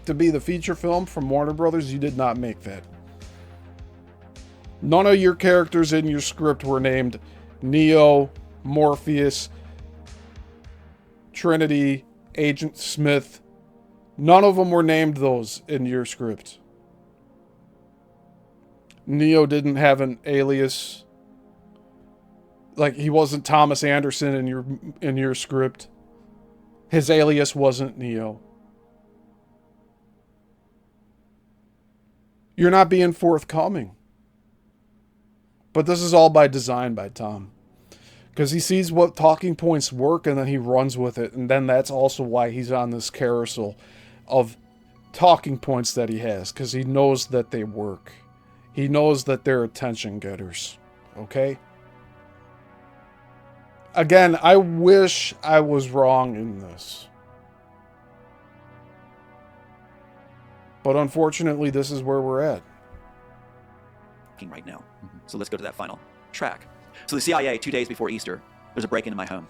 to be the feature film from Warner Brothers, you did not make that. None of your characters in your script were named Neo, Morpheus, Trinity, Agent Smith. None of them were named those in your script. Neo didn't have an alias. Like, he wasn't Thomas Anderson in your script. His alias wasn't Neo. You're not being forthcoming. But this is all by design by Tom. Because he sees what talking points work and then he runs with it. And then that's also why he's on this carousel of talking points that he has. Because he knows that they work. He knows that they're attention getters. Okay? Again, I wish I was wrong in this. But unfortunately, this is where we're at. Right now. So let's go to that final track. So the CIA, 2 days before Easter, there's a break-in my home.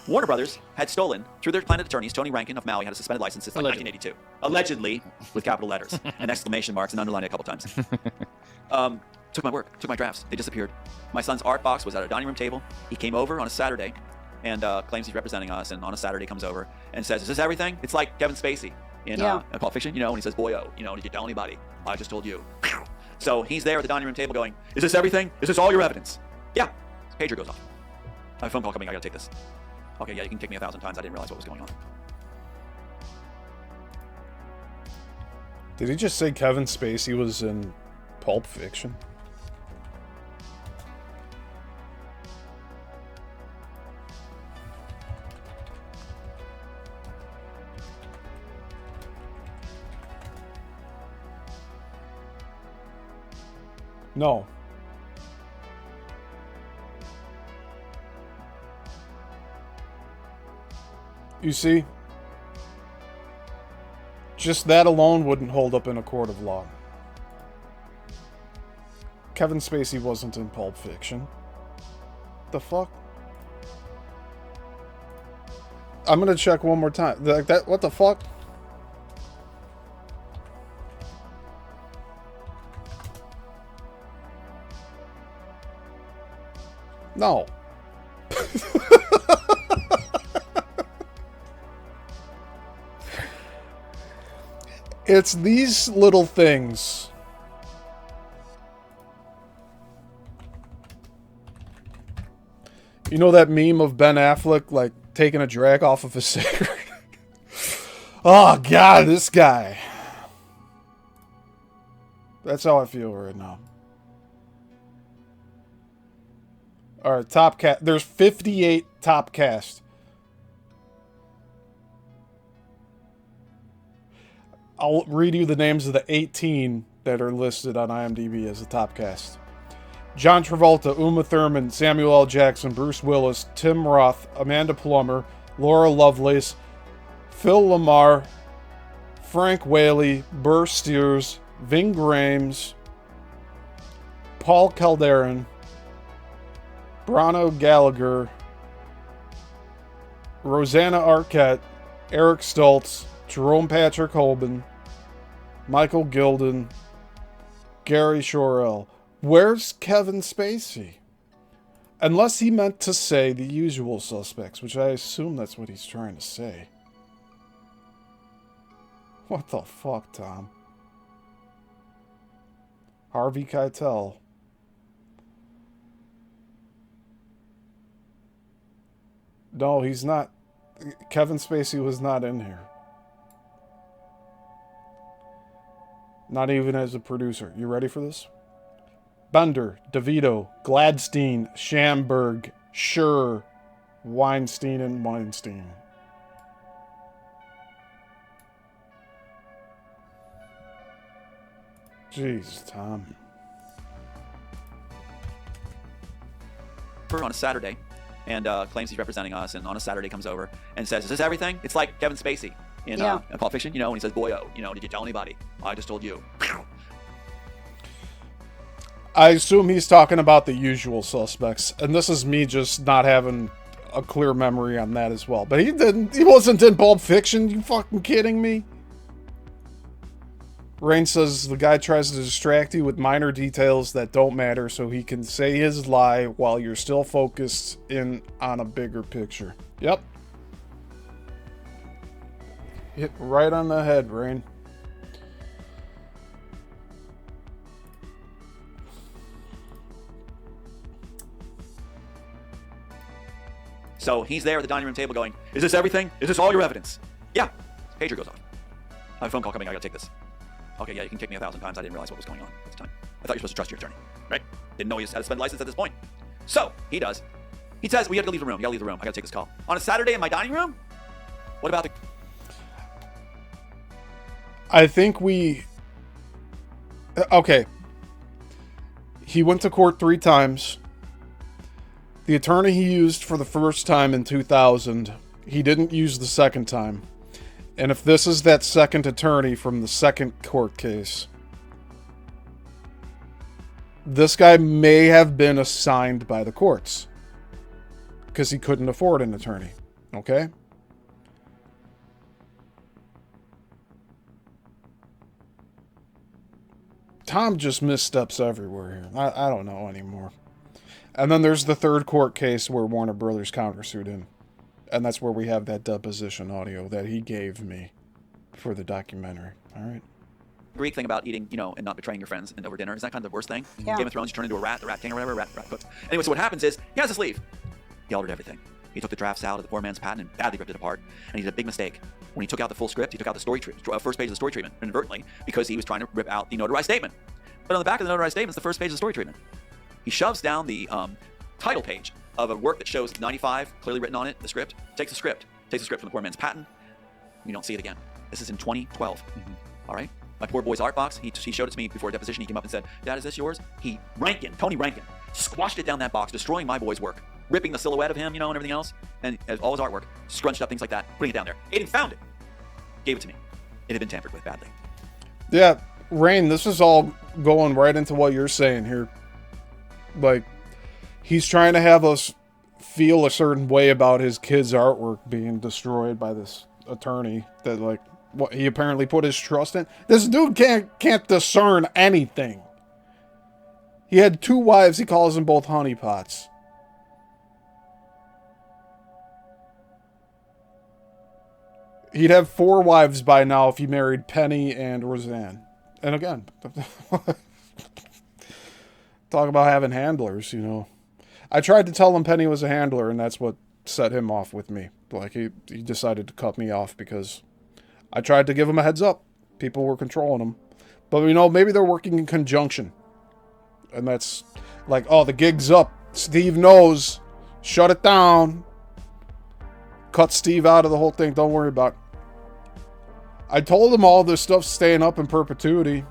Warner Brothers had stolen, through their planet attorneys, Tony Rankin of Maui had a suspended license since like 1982. Allegedly, with capital letters and exclamation marks and underlined it a couple times. Took my work, took my drafts. They disappeared. My son's art box was at our dining room table. He came over on a Saturday and claims he's representing us, and on a Saturday comes over and says, "Is this everything?" It's like Kevin Spacey in Pulp Fiction, when he says, "Boyo, did you tell anybody? I just told you." So he's there at the dining room table going, "Is this everything? Is this all your evidence?" Yeah. Pager goes off. I have a phone call coming. I gotta take this. Okay, yeah, you can kick me 1,000 times. I didn't realize what was going on. Did he just say Kevin Spacey was in Pulp Fiction? No. You see, just that alone wouldn't hold up in a court of law. Kevin Spacey wasn't in Pulp Fiction. The fuck? I'm gonna check one more time. Like that? What the fuck? No. It's these little things. You know that meme of Ben Affleck, like, taking a drag off of a cigarette? Oh, God, this guy. That's how I feel right now. Alright, top cast. There's 58 top cast. I'll read you the names of the 18 that are listed on IMDb as the top cast. John Travolta, Uma Thurman, Samuel L. Jackson, Bruce Willis, Tim Roth, Amanda Plummer, Laura Lovelace, Phil Lamar, Frank Whaley, Burr Steers, Ving Rhames, Paul Calderon, Brano Gallagher, Rosanna Arquette, Eric Stoltz, Jerome Patrick Holden, Michael Gilden, Gary Shorell. Where's Kevin Spacey? Unless he meant to say The Usual Suspects, which I assume that's what he's trying to say. What the fuck, Tom? Harvey Keitel. No, he's not. Kevin Spacey was not in here. Not even as a producer. You ready for this? Bender, DeVito, Gladstein, Schamberg, Schur, Weinstein, and Weinstein. Jeez, Tom. On a Saturday, and claims he's representing us, and on a Saturday comes over and says, "Is this everything?" It's like Kevin Spacey in Pulp Fiction, when he says, "Boyo, did you tell anybody? I just told you." I assume he's talking about The Usual Suspects, and this is me just not having a clear memory on that as well. But he wasn't in Pulp Fiction, you fucking kidding me? Rain says the guy tries to distract you with minor details that don't matter so he can say his lie while you're still focused in on a bigger picture. Yep. Hit right on the head, Rain. So he's there at the dining room table going, "Is this everything? Is this all your evidence?" Yeah. Pager goes off. I have a phone call coming. I gotta take this. Okay, yeah, you can kick me 1,000 times. I didn't realize what was going on at the time. I thought you were supposed to trust your attorney, right? Didn't know he had a suspended license at this point. So he does. He says, we got to leave the room. You got to leave the room. I got to take this call. On a Saturday in my dining room? What about the... I think we... Okay. He went to court 3 times. The attorney he used for the first time in 2000, he didn't use the second time. And if this is that second attorney from the second court case, this guy may have been assigned by the courts because he couldn't afford an attorney. Okay? Tom just missteps everywhere here. I don't know anymore. And then there's the third court case where Warner Brothers countersued him. And that's where we have that deposition audio that he gave me for the documentary. All right. Greek thing about eating, and not betraying your friends and over dinner. Is that kind of the worst thing? Yeah. Game of Thrones, you turn into a rat, the Rat King or whatever, rat cooks. Anyway, so what happens is, he has to leave. He altered everything. He took the drafts out of the poor man's patent and badly ripped it apart. And he did a big mistake. When he took out the full script, he took out the first page of the story treatment inadvertently because he was trying to rip out the notarized statement. But on the back of the notarized statement is the first page of the story treatment. He shoves down the title page of a work that shows 95 clearly written on it, the script, takes the script from the poor man's patent. You don't see it again. This is in 2012. All right? My poor boy's art box, he showed it to me before a deposition. He came up and said, Dad, is this yours? Tony Rankin, squashed it down that box, destroying my boy's work, ripping the silhouette of him, and everything else, and all his artwork, scrunched up things like that, putting it down there. Aiden found it, gave it to me. It had been tampered with badly. Yeah, Rain, this is all going right into what you're saying here. Like, he's trying to have us feel a certain way about his kid's artwork being destroyed by this attorney that, like, what he apparently put his trust in. This dude can't discern anything. He had 2 wives. He calls them both honeypots. He'd have 4 wives by now if he married Penny and Roseanne. And again, talk about having handlers, I tried to tell him Penny was a handler, and that's what set him off with me. Like, he decided to cut me off because I tried to give him a heads up. People were controlling him. But, maybe they're working in conjunction. And that's like, oh, the gig's up. Steve knows. Shut it down. Cut Steve out of the whole thing. Don't worry about it. I told him all this stuff's staying up in perpetuity.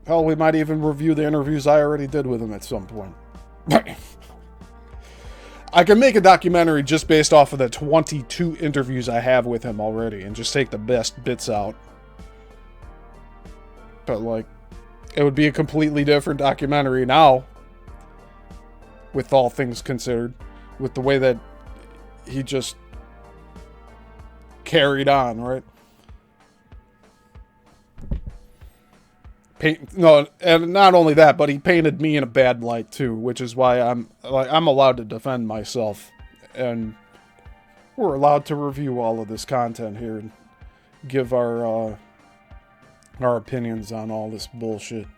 Hell, we might even review the interviews I already did with him at some point. I can make a documentary just based off of the 22 interviews I have with him already and just take the best bits out. But, like, it would be a completely different documentary now, with all things considered, with the way that he just carried on, right? And not only that, but he painted me in a bad light too, which is why I'm allowed to defend myself, and we're allowed to review all of this content here and give our opinions on all this bullshit.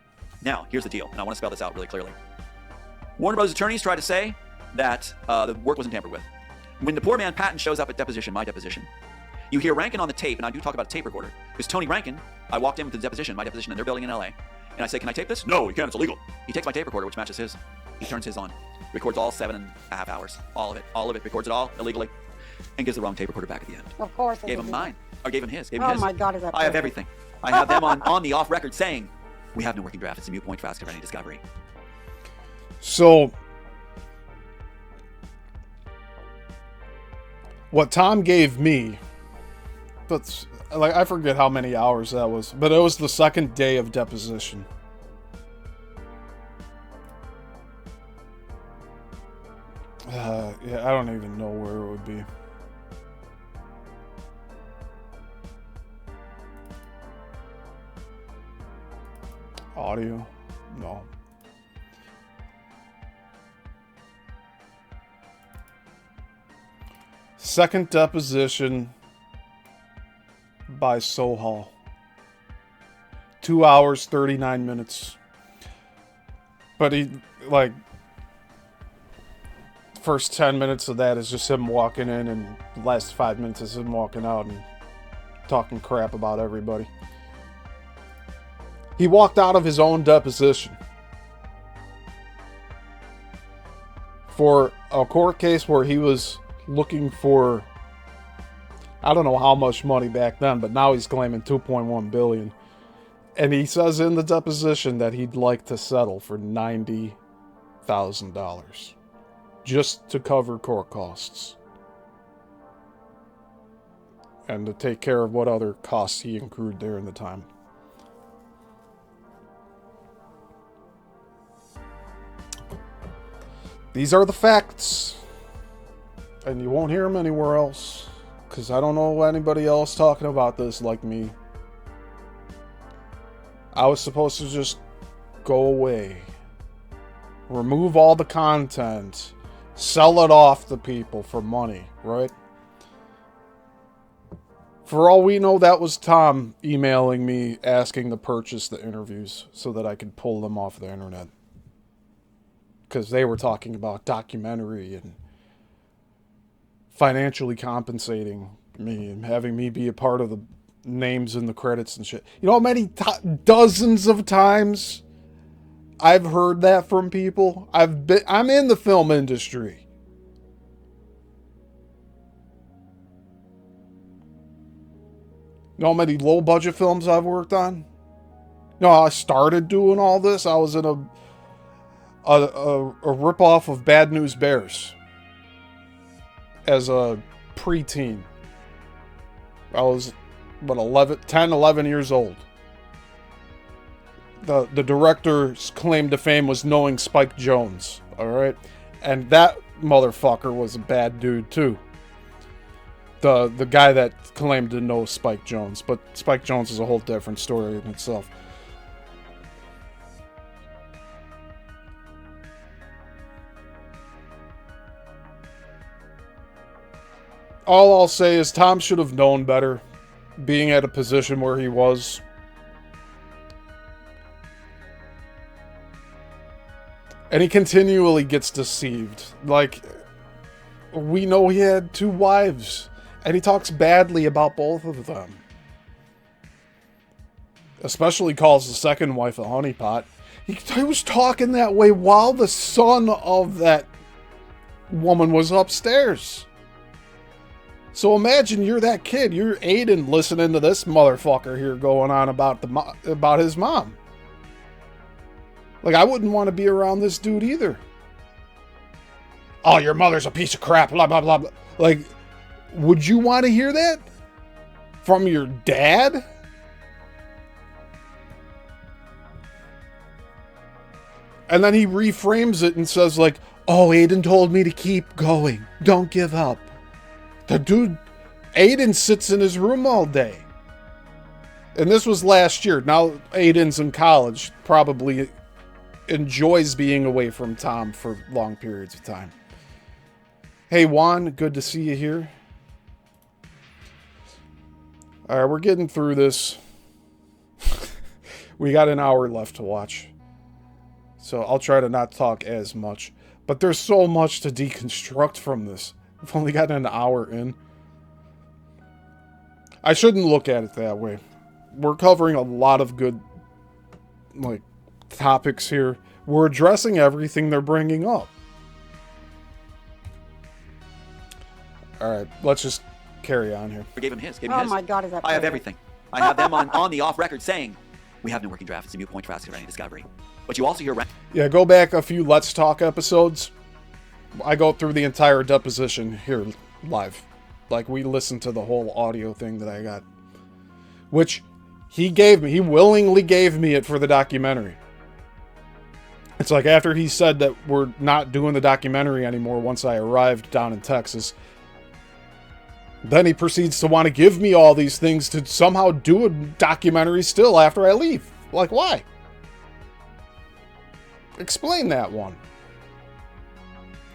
Now, here's the deal, and I want to spell this out really clearly. Warner Bros. Attorneys tried to say that the work wasn't tampered with. When the poor man patent shows up at deposition, my deposition, you hear Rankin on the tape, and I do talk about a tape recorder, because Tony Rankin, I walked in with the deposition, my deposition in their building in LA, and I say, can I tape this? No, you can't, it's illegal. He takes my tape recorder, which matches his. He turns his on, records all 7.5 hours, all of it, records it all illegally, and gives the wrong tape recorder back at the end. Of course. Gave him mine, or gave him his, Oh my God, is that I have perfect? everything. I have them on the off record saying, we have no working draft, it's a mute point for asking for any discovery. So, what Tom gave me, but like, I forget how many hours that was, but it was the second day of deposition. Yeah, I don't even know where it would be. Audio? No. Second deposition by Sohal. 2 hours, 39 minutes. But he, like, first 10 minutes of that is just him walking in, and the last 5 minutes is him walking out and talking crap about everybody. He walked out of his own deposition. for a court case where he was looking for, I don't know how much money back then, but now he's claiming 2.1 billion. And he says in the deposition that he'd like to settle for $90,000 just to cover court costs and to take care of what other costs he incurred during the time. These are the facts, and you won't hear them anywhere else, because I don't know anybody else talking about this like me. I was supposed to just go away, remove all the content, sell it off to people for money, right? For all we know, that was Tom emailing me asking to purchase the interviews so that I could pull them off the internet. Because they were talking about documentary and financially compensating me and having me be a part of the names in the credits and shit. You know how many dozens of times I've heard that from people? I'm in the film industry. You know how many low budget films I've worked on? You know how I started doing all this? I was in a ripoff of Bad News Bears as a preteen. I was, 11 years old. The director's claim to fame was knowing Spike Jonze, alright? And that motherfucker was a bad dude, too. The guy that claimed to know Spike Jonze, but Spike Jonze is a whole different story in itself. All I'll say is Tom should have known better, being at a position where he was. And he continually gets deceived. Like, we know he had 2 wives, and he talks badly about both of them. Especially calls the second wife a honeypot. He was talking that way while the son of that woman was upstairs. So imagine you're that kid, you're Aiden listening to this motherfucker here going on about his mom. Like, I wouldn't want to be around this dude either. Oh, your mother's a piece of crap, blah, blah, blah, blah. Like, would you want to hear that from your dad? And then he reframes it and says, like, oh, Aiden told me to keep going. Don't give up. The dude, Aiden sits in his room all day. And this was last year. Now Aiden's in college. Probably enjoys being away from Tom for long periods of time. Hey, Juan, good to see you here. Alright, we're getting through this. We got an hour left to watch. So I'll try to not talk as much. But there's so much to deconstruct from this. We've only gotten an hour in. I shouldn't look at it that way. We're covering a lot of good, like, topics here. We're addressing everything they're bringing up. Alright, let's just carry on here. Gave him his. Oh my God, is that I have crazy? everything. I have them on the off record saying, we have no working draft. It's a moot point for asking for any discovery. But you also hear... Yeah, go back a few Let's Talk episodes. I go through the entire deposition here live. Like, we listened to the whole audio thing that I got. Which he gave me. He willingly gave me it for the documentary. It's like after he said that we're not doing the documentary anymore once I arrived down in Texas, then he proceeds to want to give me all these things to somehow do a documentary still after I leave. Like, why? Explain that one.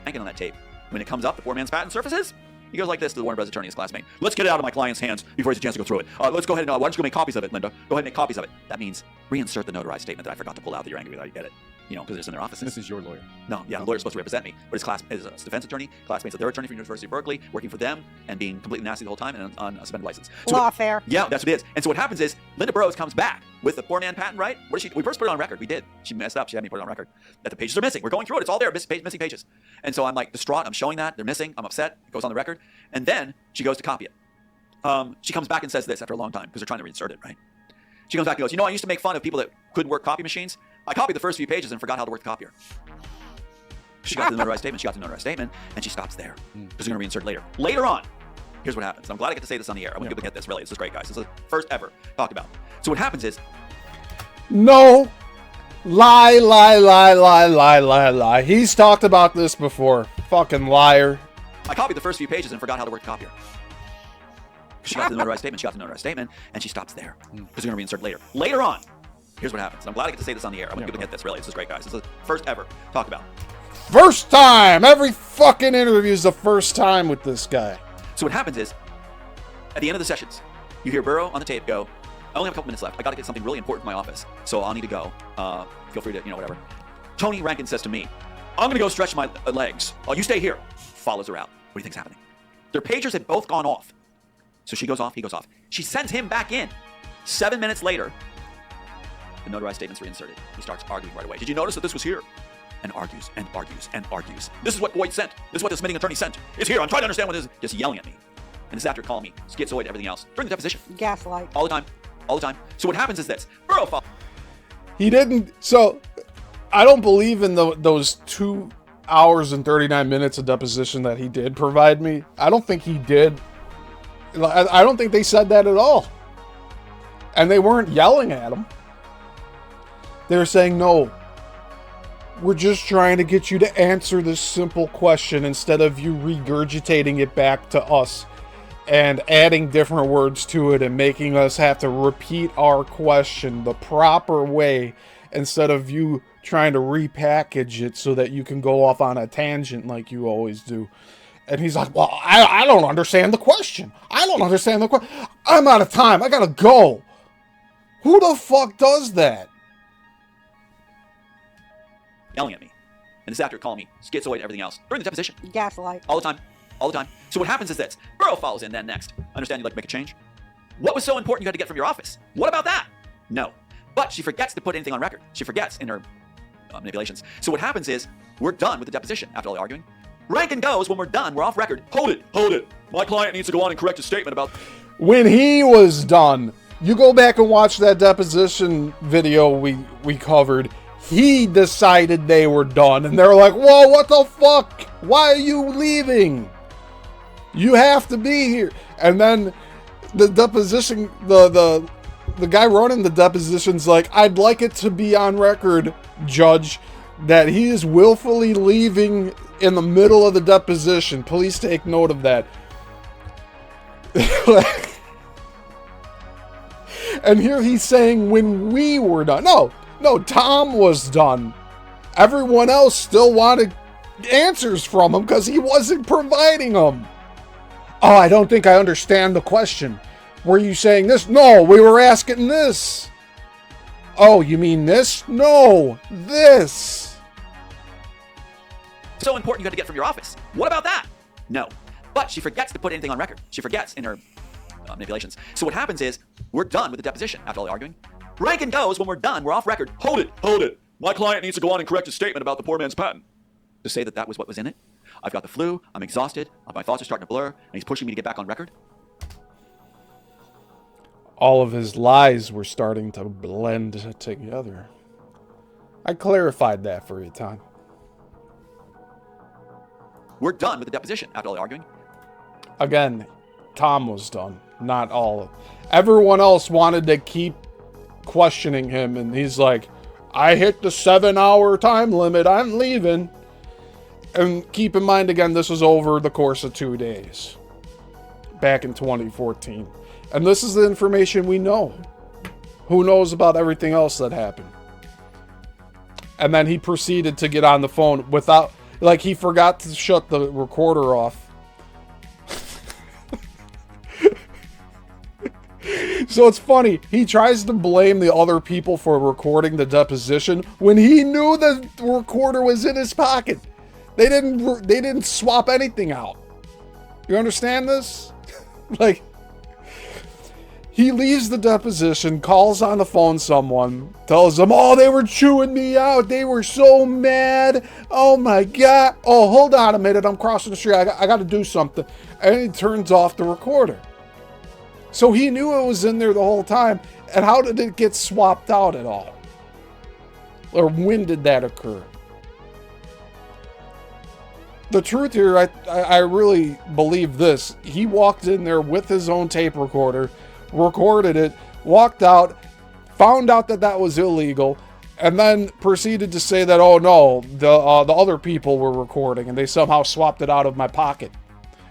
On that tape. When it comes up, the poor man's patent surfaces. He goes like this to the Warner Bros. Attorney, his classmate. Let's get it out of my client's hands before he has a chance to go through it. Let's go ahead and, why don't you go make copies of it, Linda? Go ahead and make copies of it. That means reinsert the notarized statement that I forgot to pull out that you're angry with. You get it? because they're just in their offices. This is your lawyer. No, yeah, the lawyer's supposed to represent me, but his defense attorney, classmates of their attorney from University of Berkeley, working for them and being completely nasty the whole time and on a suspended license. So Lawfare. Yeah, that's what it is. And so what happens is Linda Burrows comes back with the poor man patent, right? What did she? We first put it on record. We did. She messed up. She had me put it on record that the pages are missing. We're going through it. It's all there. Missing pages. And so I'm like distraught. I'm showing that they're missing. I'm upset. It goes on the record. And then she goes to copy it. She comes back and says this after a long time because they're trying to reinsert it, right? She comes back and goes, I used to make fun of people that couldn't work copy machines. I copied the first few pages and forgot how to work the copier. She got to the notarized statement, and she stops there because they're going to reinsert later. Later on, here's what happens. I'm glad I get to say this on the air. I want people to get this, really. This is great, guys. This is the first ever talked about. So what happens is... No. Lie. He's talked about this before. Fucking liar. I copied the first few pages and forgot how to work the copier. She got to the notarized statement, and she stops there because they're going to reinsert later. Later on, here's what happens. I'm glad I get to say this on the air. I want people to get this, really. This is great, guys. This is the first ever talked about. First time! Every fucking interview is the first time with this guy. So what happens is, at the end of the sessions, you hear Burrow on the tape go, I only have a couple minutes left. I got to get something really important from my office, so I'll need to go. Feel free to, whatever. Tony Rankin says to me, I'm going to go stretch my legs. Oh, you stay here. Follows her out. What do you think's happening? Their pagers had both gone off. So she goes off, he goes off. She sends him back in. 7 minutes later, the notarized statement's reinserted. He starts arguing right away. Did you notice that this was here? And argues and argues and argues. This is what Boyd sent. This is what the submitting attorney sent. It's here. I'm trying to understand what it is. Just yelling at me. And this is after calling me schizoid, everything else. During the deposition. Gaslight. All the time. All the time. So what happens is this. Burrow follows. He didn't... So, I don't believe in those 2 hours and 39 minutes of deposition that he did provide me. I don't think he did. I don't think they said that at all. And they weren't yelling at him. They were saying, no, we're just trying to get you to answer this simple question instead of you regurgitating it back to us and adding different words to it and making us have to repeat our question the proper way instead of you trying to repackage it so that you can go off on a tangent like you always do. And he's like, well, I don't understand the question. I don't understand the question. I'm out of time. I gotta go. Who the fuck does that? Yelling at me. And this is after calling me schizoid, everything else. During the deposition. Gaslight. All the time. All the time. So what happens is this. Burrow follows in then next. Understand you'd like to make a change? What was so important you had to get from your office? What about that? No. But she forgets to put anything on record. She forgets in her manipulations. So what happens is, we're done with the deposition after all the arguing. Rankin goes, when we're done, we're off record. Hold it. My client needs to go on and correct his statement about... When he was done, you go back and watch that deposition video we covered. He decided they were done. And they're like, whoa, what the fuck? Why are you leaving? You have to be here. And then the deposition, the guy running the deposition's like, I'd like it to be on record, Judge, that he is willfully leaving in the middle of the deposition. Please take note of that. And here he's saying when we were done. No, Tom was done. Everyone else still wanted answers from him because he wasn't providing them. Oh, I don't think I understand the question. Were you saying this? No, we were asking this. Oh, you mean this? No, this. So important you had to get from your office. What about that? No. But she forgets to put anything on record. She forgets in her manipulations. So what happens is, we're done with the deposition after all the arguing. Rankin goes, when we're done, we're off record. Hold it. My client needs to go on and correct his statement about the poor man's patent. To say that was what was in it. I've got the flu, I'm exhausted, my thoughts are starting to blur, and he's pushing me to get back on record. All of his lies were starting to blend together. I clarified that for you, Tom. We're done with the deposition after all the arguing. Again, Tom was done, not all. Everyone else wanted to keep questioning him, and he's like, I hit the 7-hour time limit, I'm leaving. And keep in mind, again, this was over the course of 2 days. Back in 2014. And this is the information we know. Who knows about everything else that happened? And then he proceeded to get on the phone without... Like, he forgot to shut the recorder off. So it's funny. He tries to blame the other people for recording the deposition when he knew the recorder was in his pocket. They didn't swap anything out. You understand this? Like, he leaves the deposition, calls on the phone someone, tells them, oh, they were chewing me out. They were so mad. Oh my God. Oh, hold on a minute. I'm crossing the street. I got to do something. And he turns off the recorder. So he knew it was in there the whole time. And how did it get swapped out at all? Or when did that occur? The truth here, I really believe this. He walked in there with his own tape recorder, recorded it, walked out, found out that that was illegal, and then proceeded to say that, oh no, the other people were recording and they somehow swapped it out of my pocket.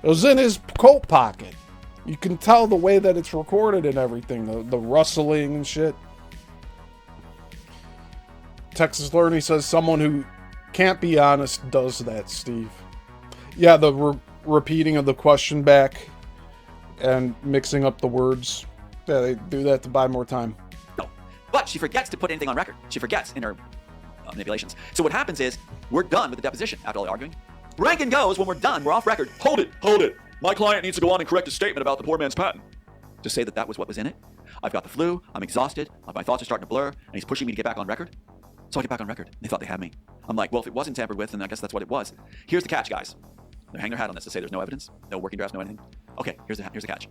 It was in his coat pocket. You can tell the way that it's recorded and everything, the rustling and shit. Texas Learning says someone who can't be honest does that, Steve. Yeah, the repeating of the question back and mixing up the words. Yeah, they do that to buy more time. No, but she forgets to put anything on record. She forgets in her manipulations. So what happens is, we're done with the deposition after all the arguing. Rankin goes, when we're done, we're off record. Hold it. My client needs to go on and correct his statement about the poor man's patent. To say that was what was in it. I've got the flu, I'm exhausted, my thoughts are starting to blur, and he's pushing me to get back on record. So I get back on record. They thought they had me. I'm like, well, if it wasn't tampered with, then I guess that's what it was. Here's the catch, guys. They hang their hat on this to say there's no evidence, no working drafts, no anything. Okay, here's the catch.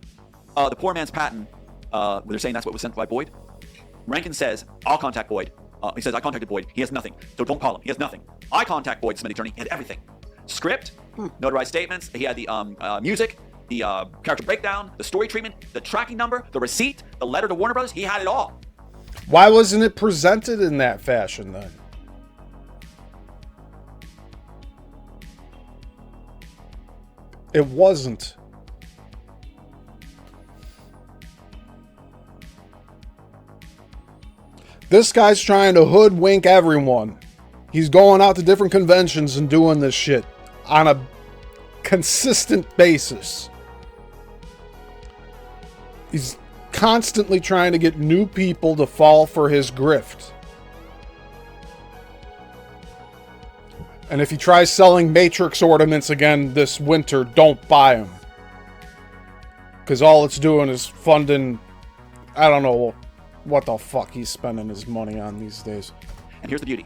The poor man's patent, they're saying that's what was sent by Boyd. Rankin says, I'll contact Boyd. He says, I contacted Boyd. He has nothing. So don't call him. He has nothing. I contact Boyd, Smith attorney. He had everything. Script, notarized statements. He had the music, the character breakdown, the story treatment, the tracking number, the receipt, the letter to Warner Brothers. He had it all. Why wasn't it presented in that fashion then? It wasn't. This guy's trying to hoodwink everyone. He's going out to different conventions and doing this shit on a consistent basis. He's constantly trying to get new people to fall for his grift. And if he tries selling Matrix ornaments again this winter, don't buy them. Because all it's doing is funding, I don't know what the fuck he's spending his money on these days. And here's the beauty.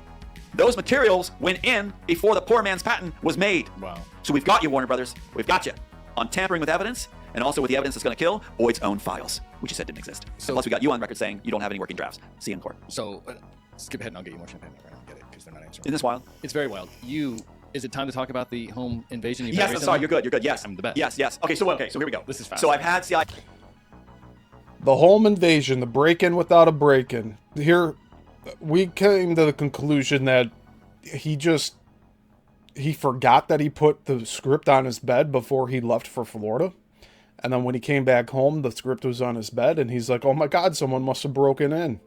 Those materials went in before the poor man's patent was made. Wow. So we've got you, Warner Brothers. We've got you on tampering with evidence, and also with the evidence that's going to kill Boyd's own files, which you said didn't exist. So, plus we got you on record saying you don't have any working drafts. See you in court. So, skip ahead and I'll get you more champagne right now. Get it, because they're not answering. Isn't this wild? It's very wild. Is it time to talk about the home invasion you've Yes, had I'm sorry. You're good. Yes. I'm the best. Yes. Okay, so here we go. This is fast. So I've had The home invasion, the break-in without a break-in. Here, we came to the conclusion that he forgot that he put the script on his bed before he left for Florida. And then when he came back home, the script was on his bed, and he's like, oh my God, someone must have broken in.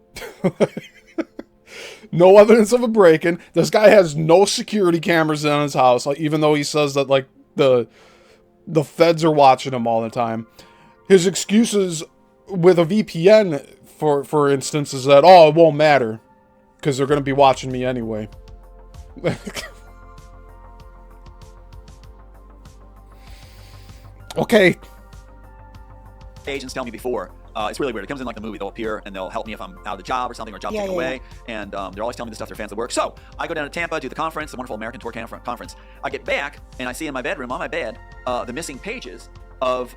No evidence of a break-in. This guy has no security cameras in his house, even though he says that, like, the feds are watching him all the time. His excuses with a VPN, for instance, is that, oh, it won't matter, because they're going to be watching me anyway. Okay. Agents tell me before, it's really weird. It comes in like the movie. They'll appear and they'll help me if I'm out of the job or something, or job taken away. And they're always telling me the stuff they're fans of work. So I go down to Tampa, do the conference, the wonderful American Tour conference. I get back and I see in my bedroom, on my bed, the missing pages of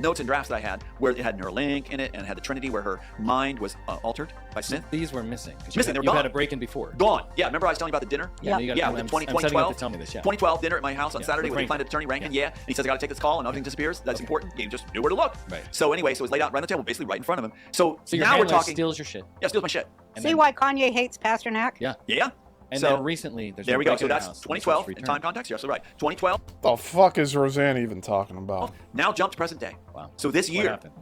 notes and drafts that I had, where it had Neuralink in it and had the Trinity, where her mind was altered by Smith. These were missing. Missing. They're You gone. had a break-in before. Gone. Yeah. Remember I was telling you about the dinner? Yeah. Yeah. I'm 2012. setting up to tell me this. Yeah. 2012 dinner at my house on Saturday with with the plaintiff attorney Rankin. Yeah. And he says I got to take this call and nothing disappears. That's important. You just knew where to look. Right. So anyway, so it was laid out right on the table, basically right in front of him. So your now we're handler talking. steals your shit. Yeah, steals my shit. See why Kanye hates Pasternak? Yeah. Yeah. And so then recently, there we go. So that's 2012 in time context. You're absolutely right. 2012. The fuck is Roseanne even talking about? Now jump to present day. Wow. So this year, happened?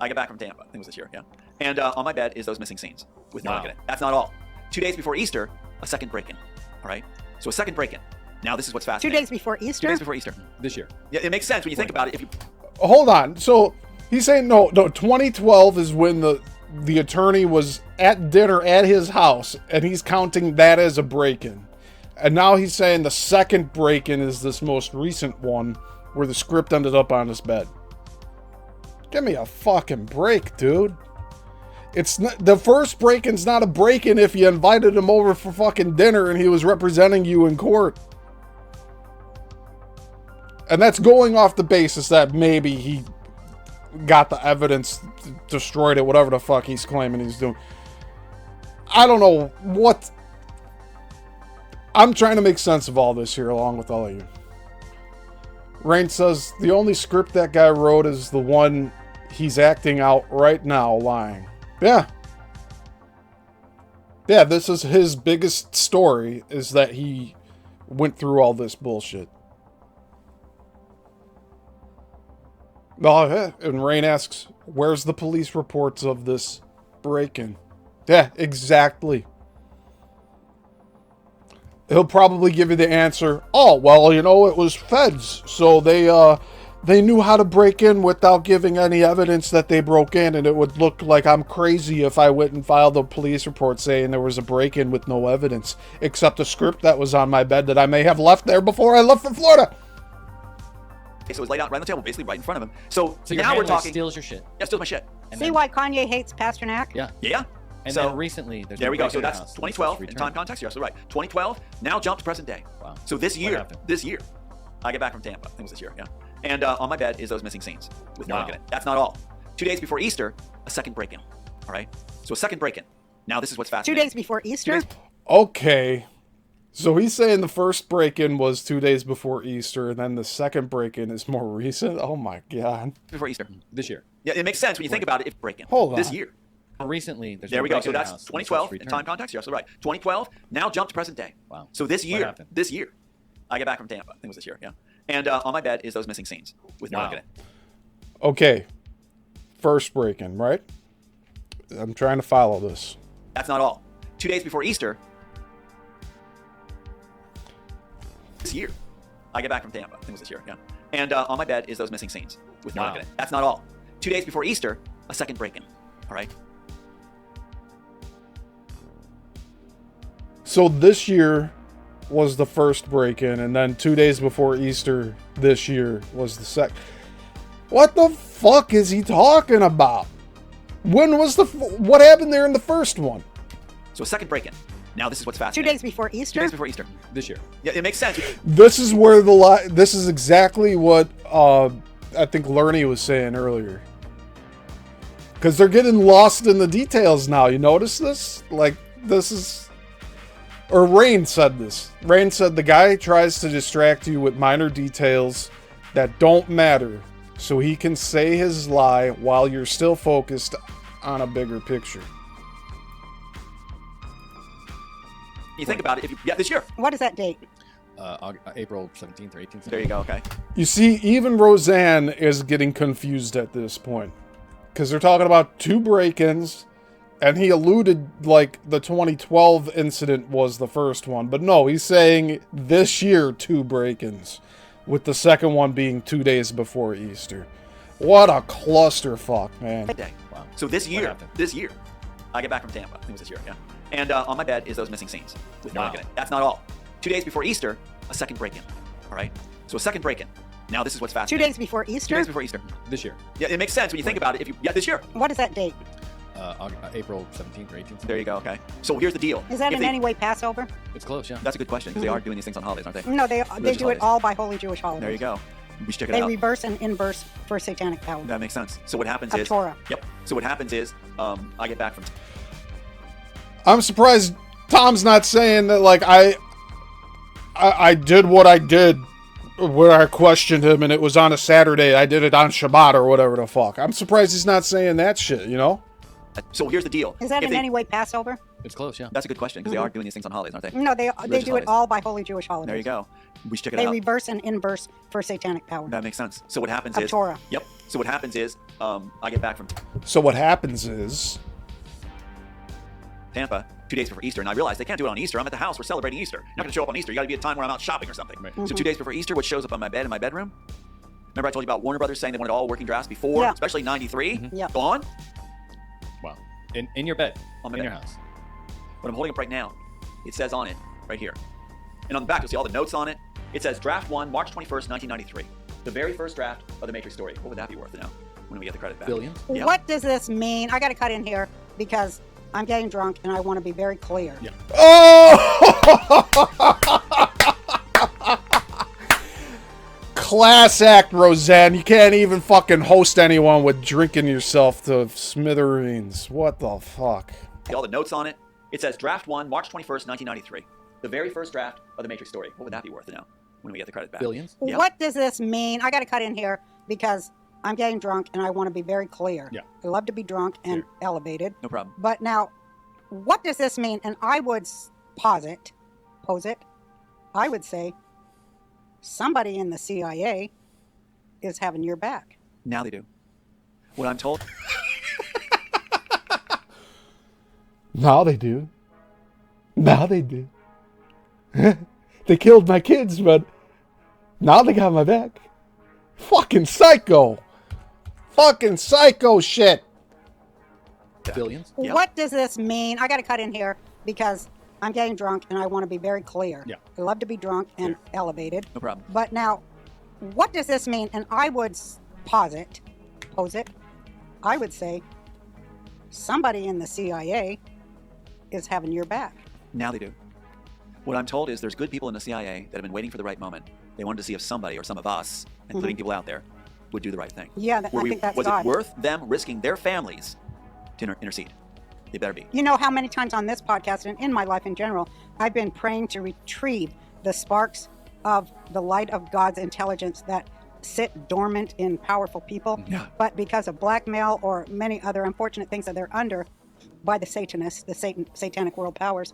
I get back from Tampa. I think it was this year. Yeah. And on my bed is those missing scenes with no Wow. look in it. That's not all. 2 days before Easter, a second break-in. All right. So a second break-in. Now this is what's 2 fascinating. days before Easter? 2 days before Easter. This year. Yeah, it makes sense when you think about it. If you Hold on. So He's saying no. 2012 is when the attorney was at dinner at his house, and he's counting that as a break-in. And now he's saying the second break-in is this most recent one, where the script ended up on his bed. Give me a fucking break, dude. It's not, the first break-in's not a break-in if you invited him over for fucking dinner and he was representing you in court. And that's going off the basis that maybe he got the evidence, destroyed it, whatever the fuck he's claiming he's doing. I don't know what... I'm trying to make sense of all this here along with all of you. Rain says the only script that guy wrote is the one he's acting out right now lying. Yeah. Yeah, this is his biggest story, is that he went through all this bullshit. Oh, yeah. And Rain asks, where's the police reports of this break-in? Yeah, exactly. He'll probably give you the answer, oh, well, you know, it was feds, so they knew how to break in without giving any evidence that they broke in, and it would look like I'm crazy if I went and filed a police report saying there was a break-in with no evidence, except a script that was on my bed that I may have left there before I left for Florida. Okay, so it's laid out right on the table, basically right in front of him. So your now we're family talking... steals your shit. Yeah, steals my shit. And See then, why Kanye hates Pasternak? Yeah. Yeah. And so then recently, there's there we go. So break-in that's house, 2012 and it's in time context. You're absolutely right. 2012, now jump to present day. Wow. So this What year, happened? I get back from Tampa. I think it was this year, yeah. And on my bed is those missing scenes with no Wow. one in it. That's not all. 2 days before Easter, a second break-in. All right? So a second break-in. Now this is what's 2 fascinating. days before Easter? Okay. So he's saying the first break-in was 2 days before Easter, and then the second break-in is more recent? Oh my god. Before Easter. This year. Yeah, it makes sense when you think about it if break-in. Hold This on. year. Recently, there's There we go. So break-in that's house, and it's 2012 in returned. time context. You're absolutely right. 2012, now jump to present day. Wow. So this year, happened? I get back from Tampa. I think it was this year, yeah. And on my bed is those missing scenes with no Wow. one in it. Okay. First break-in, right? I'm trying to follow this. That's not all. 2 days before Easter, this year, I get back from Tampa. I think it was this year, yeah. And on my bed is those missing scenes with no Wow. one in it. That's not all. 2 days before Easter, a second break-in. All right. So this year was the first break-in, and then 2 days before Easter this year was the second. What the fuck is he talking about? When was what happened there in the first one? So a second break-in. Now this is what's 2 fascinating. days before 2 Easter? days before Easter. This year. Yeah, it makes sense. This is where this is exactly what I think Lerny was saying earlier. Because they're getting lost in the details now. You notice this? Like, this is... Or Rain said this. Rain said the guy tries to distract you with minor details that don't matter so he can say his lie while you're still focused on a bigger picture. You think about it. Yeah, this year. What is that date? April 17th or 18th. There you go. Okay. You see, even Roseanne is getting confused at this point. Because they're talking about 2 break-ins, and he alluded like the 2012 incident was the first one. But no, he's saying this year 2 break-ins, with the second one being 2 days before Easter. What a clusterfuck, man. Day. Wow. So this year, happened? I get back from Tampa. I think it was this year, yeah. And on my bed is those missing scenes with no Wow. one in it. That's not all. 2 days before Easter, a second break-in. All right. So a second break-in. Now this is what's 2 fascinating. days before 2 Easter? days before Easter. This year. Yeah, it makes sense when you think about it. Yeah, this year. What is that date? April 17th or 18th. There you go. Okay. So here's the deal. Is that If in they- any way Passover? It's close, yeah. That's a good question because they are doing these things on holidays, aren't they? No, they Religious do it holidays. all by holy Jewish holidays. There you go. We should check it They out. reverse and inverse for satanic power. That makes sense. So what happens Of is Torah. Yep. So what happens is I get back from I'm surprised Tom's not saying that, like, I did what I did where I questioned him and it was on a Saturday. I did it on Shabbat or whatever the fuck. I'm surprised he's not saying that shit, you know? So here's the deal. Is that If in they- any way Passover? It's close, yeah. That's a good question because they are doing these things on holidays, aren't they? No, they Religious do it holidays. all by holy Jewish holidays. There you go. We should check it They out. reverse and inverse for satanic power. That makes sense. So what happens Of is Torah. Yep. So what happens is I get back from So what happens is... Tampa 2 days before Easter, and I realized they can't do it on Easter. I'm at the house. We're celebrating Easter. You're not going to show up on Easter. You got to be at a time where I'm out shopping or something. Right. So 2 days before Easter, what shows up on my bed in my bedroom? Remember I told you about Warner Brothers saying they wanted all working drafts before, Yeah. especially 93? Mhm. Yeah. Gone? Wow. In your bed. On my in bed. your house. What I'm holding up right now, it says on it, right here. And on the back, you'll see all the notes on it. It says Draft 1, March 21st, 1993. The very first draft of the Matrix story. What would that be worth now when we get the credit back? Billions? Yeah. What does this mean? I got to cut in here because I'm getting drunk and I want to be very clear. Yeah. Oh! Class act, Roseanne. You can't even fucking host anyone with drinking yourself to smithereens. What the fuck? All the notes on it. It says Draft 1, March 21st, 1993. The very first draft of the Matrix story. What would that be worth now when we get the credit back? Billions? Yeah. What does this mean? I got to cut in here because I'm getting drunk and I want to be very clear. Yeah. I love to be drunk and elevated. No problem. But now, what does this mean? And I would pose it, I would say somebody in the CIA is having your back. Now they do. What I'm told. Now they do. Now they do. They killed my kids, but now they got my back. Fucking psycho. Fucking psycho shit. Billions? Yeah. What does this mean? I got to cut in here because I'm getting drunk and I want to be very clear. Yeah. I love to be drunk and elevated. No problem. But now, what does this mean? And I would pose it, I would say somebody in the CIA is having your back. Now they do. What I'm told is there's good people in the CIA that have been waiting for the right moment. They wanted to see if somebody or some of us, including people out there, would do the right thing. Yeah, I Were we- think that's was God. it worth them risking their families to intercede? They better be. You know how many times on this podcast and in my life in general, I've been praying to retrieve the sparks of the light of God's intelligence that sit dormant in powerful people. Yeah. But because of blackmail or many other unfortunate things that they're under by the Satanists, the satanic world powers,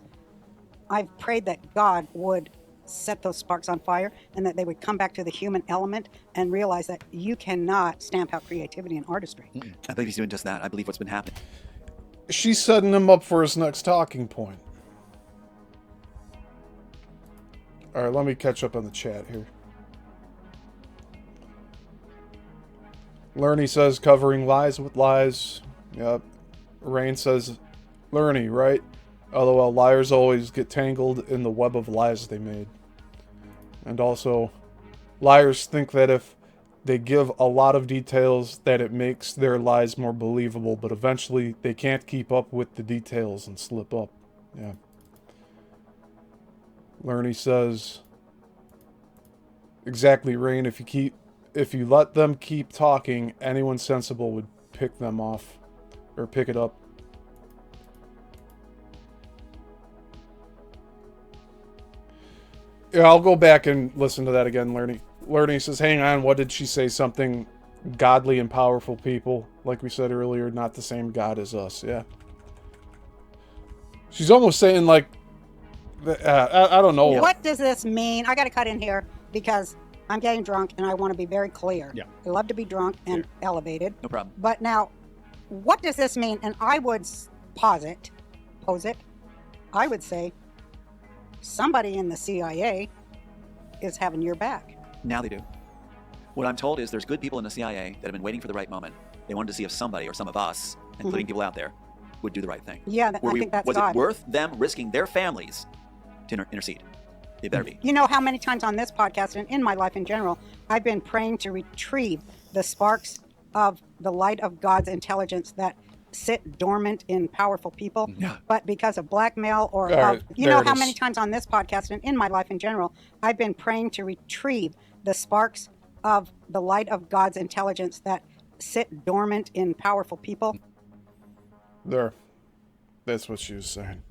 I've prayed that God would set those sparks on fire and that they would come back to the human element and realize that you cannot stamp out creativity and artistry. I believe he's doing just that. I believe what's been happening. She's setting him up for his next talking point. Alright, let me catch up on the chat here. Lerny says, covering lies with lies. Yep. Rain says, Lerny, right? LOL, liars always get tangled in the web of lies they made. And also, liars think that if they give a lot of details that it makes their lies more believable, but eventually they can't keep up with the details and slip up. Yeah. Lerny says, exactly, Rain, if you let them keep talking, anyone sensible would pick them off or pick it up. Yeah, I'll go back and listen to that again, Lerny. Lerny says, hang on, what did she say? Something godly and powerful people. Like we said earlier, not the same God as us. Yeah. She's almost saying, like, I don't know. What does this mean? I got to cut in here because I'm getting drunk and I want to be very clear. Yeah. I love to be drunk and elevated. No problem. But now, what does this mean? And I would pose it, I would say somebody in the CIA is having your back. Now they do. What I'm told is there's good people in the CIA that have been waiting for the right moment. They wanted to see if somebody or some of us, including people out there, would do the right thing. Yeah, Were I we- think that's was God. it worth them risking their families to intercede? They better be. You know how many times on this podcast and in my life in general, I've been praying to retrieve the sparks of the light of God's intelligence that sit dormant in powerful people. Yeah. But because of blackmail or, There you know it how is. many times on this podcast and in my life in general, I've been praying to retrieve the sparks of the light of God's intelligence that sit dormant in powerful people. There. That's what she was saying.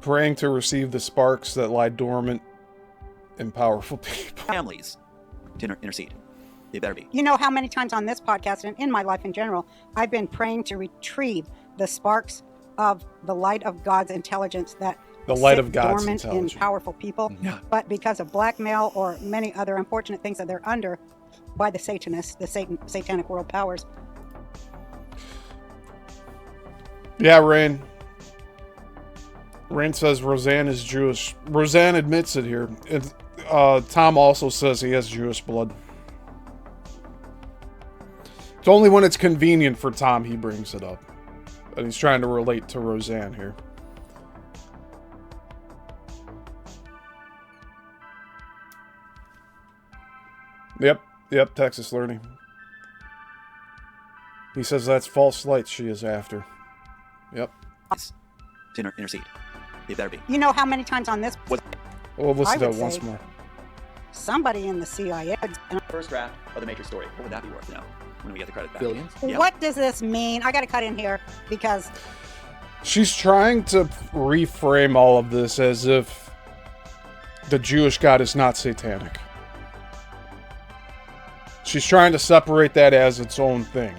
Praying to receive the sparks that lie dormant in powerful people. Families to intercede. They better be. You know how many times on this podcast and in my life in general, I've been praying to retrieve the sparks of the light of God's intelligence that The light sit of God's dormant intelligence. in powerful people. Yeah. But because of blackmail or many other unfortunate things that they're under by the Satanists, the satanic world powers. Yeah, Rain. Rain says Roseanne is Jewish. Roseanne admits it here. Tom also says he has Jewish blood. It's only when it's convenient for Tom he brings it up. And he's trying to relate to Roseanne here. Yep, Texas Learning. He says that's false light she is after. Yep. To intercede. They better be. You know how many times on this? What? Well, listen to would it once say more. Somebody in the CIA. First draft of the Matrix story. What would that be worth now when we get the credit back? Billions. Yeah. What does this mean? I got to cut in here because She's trying to reframe all of this as if the Jewish God is not satanic. She's trying to separate that as its own thing.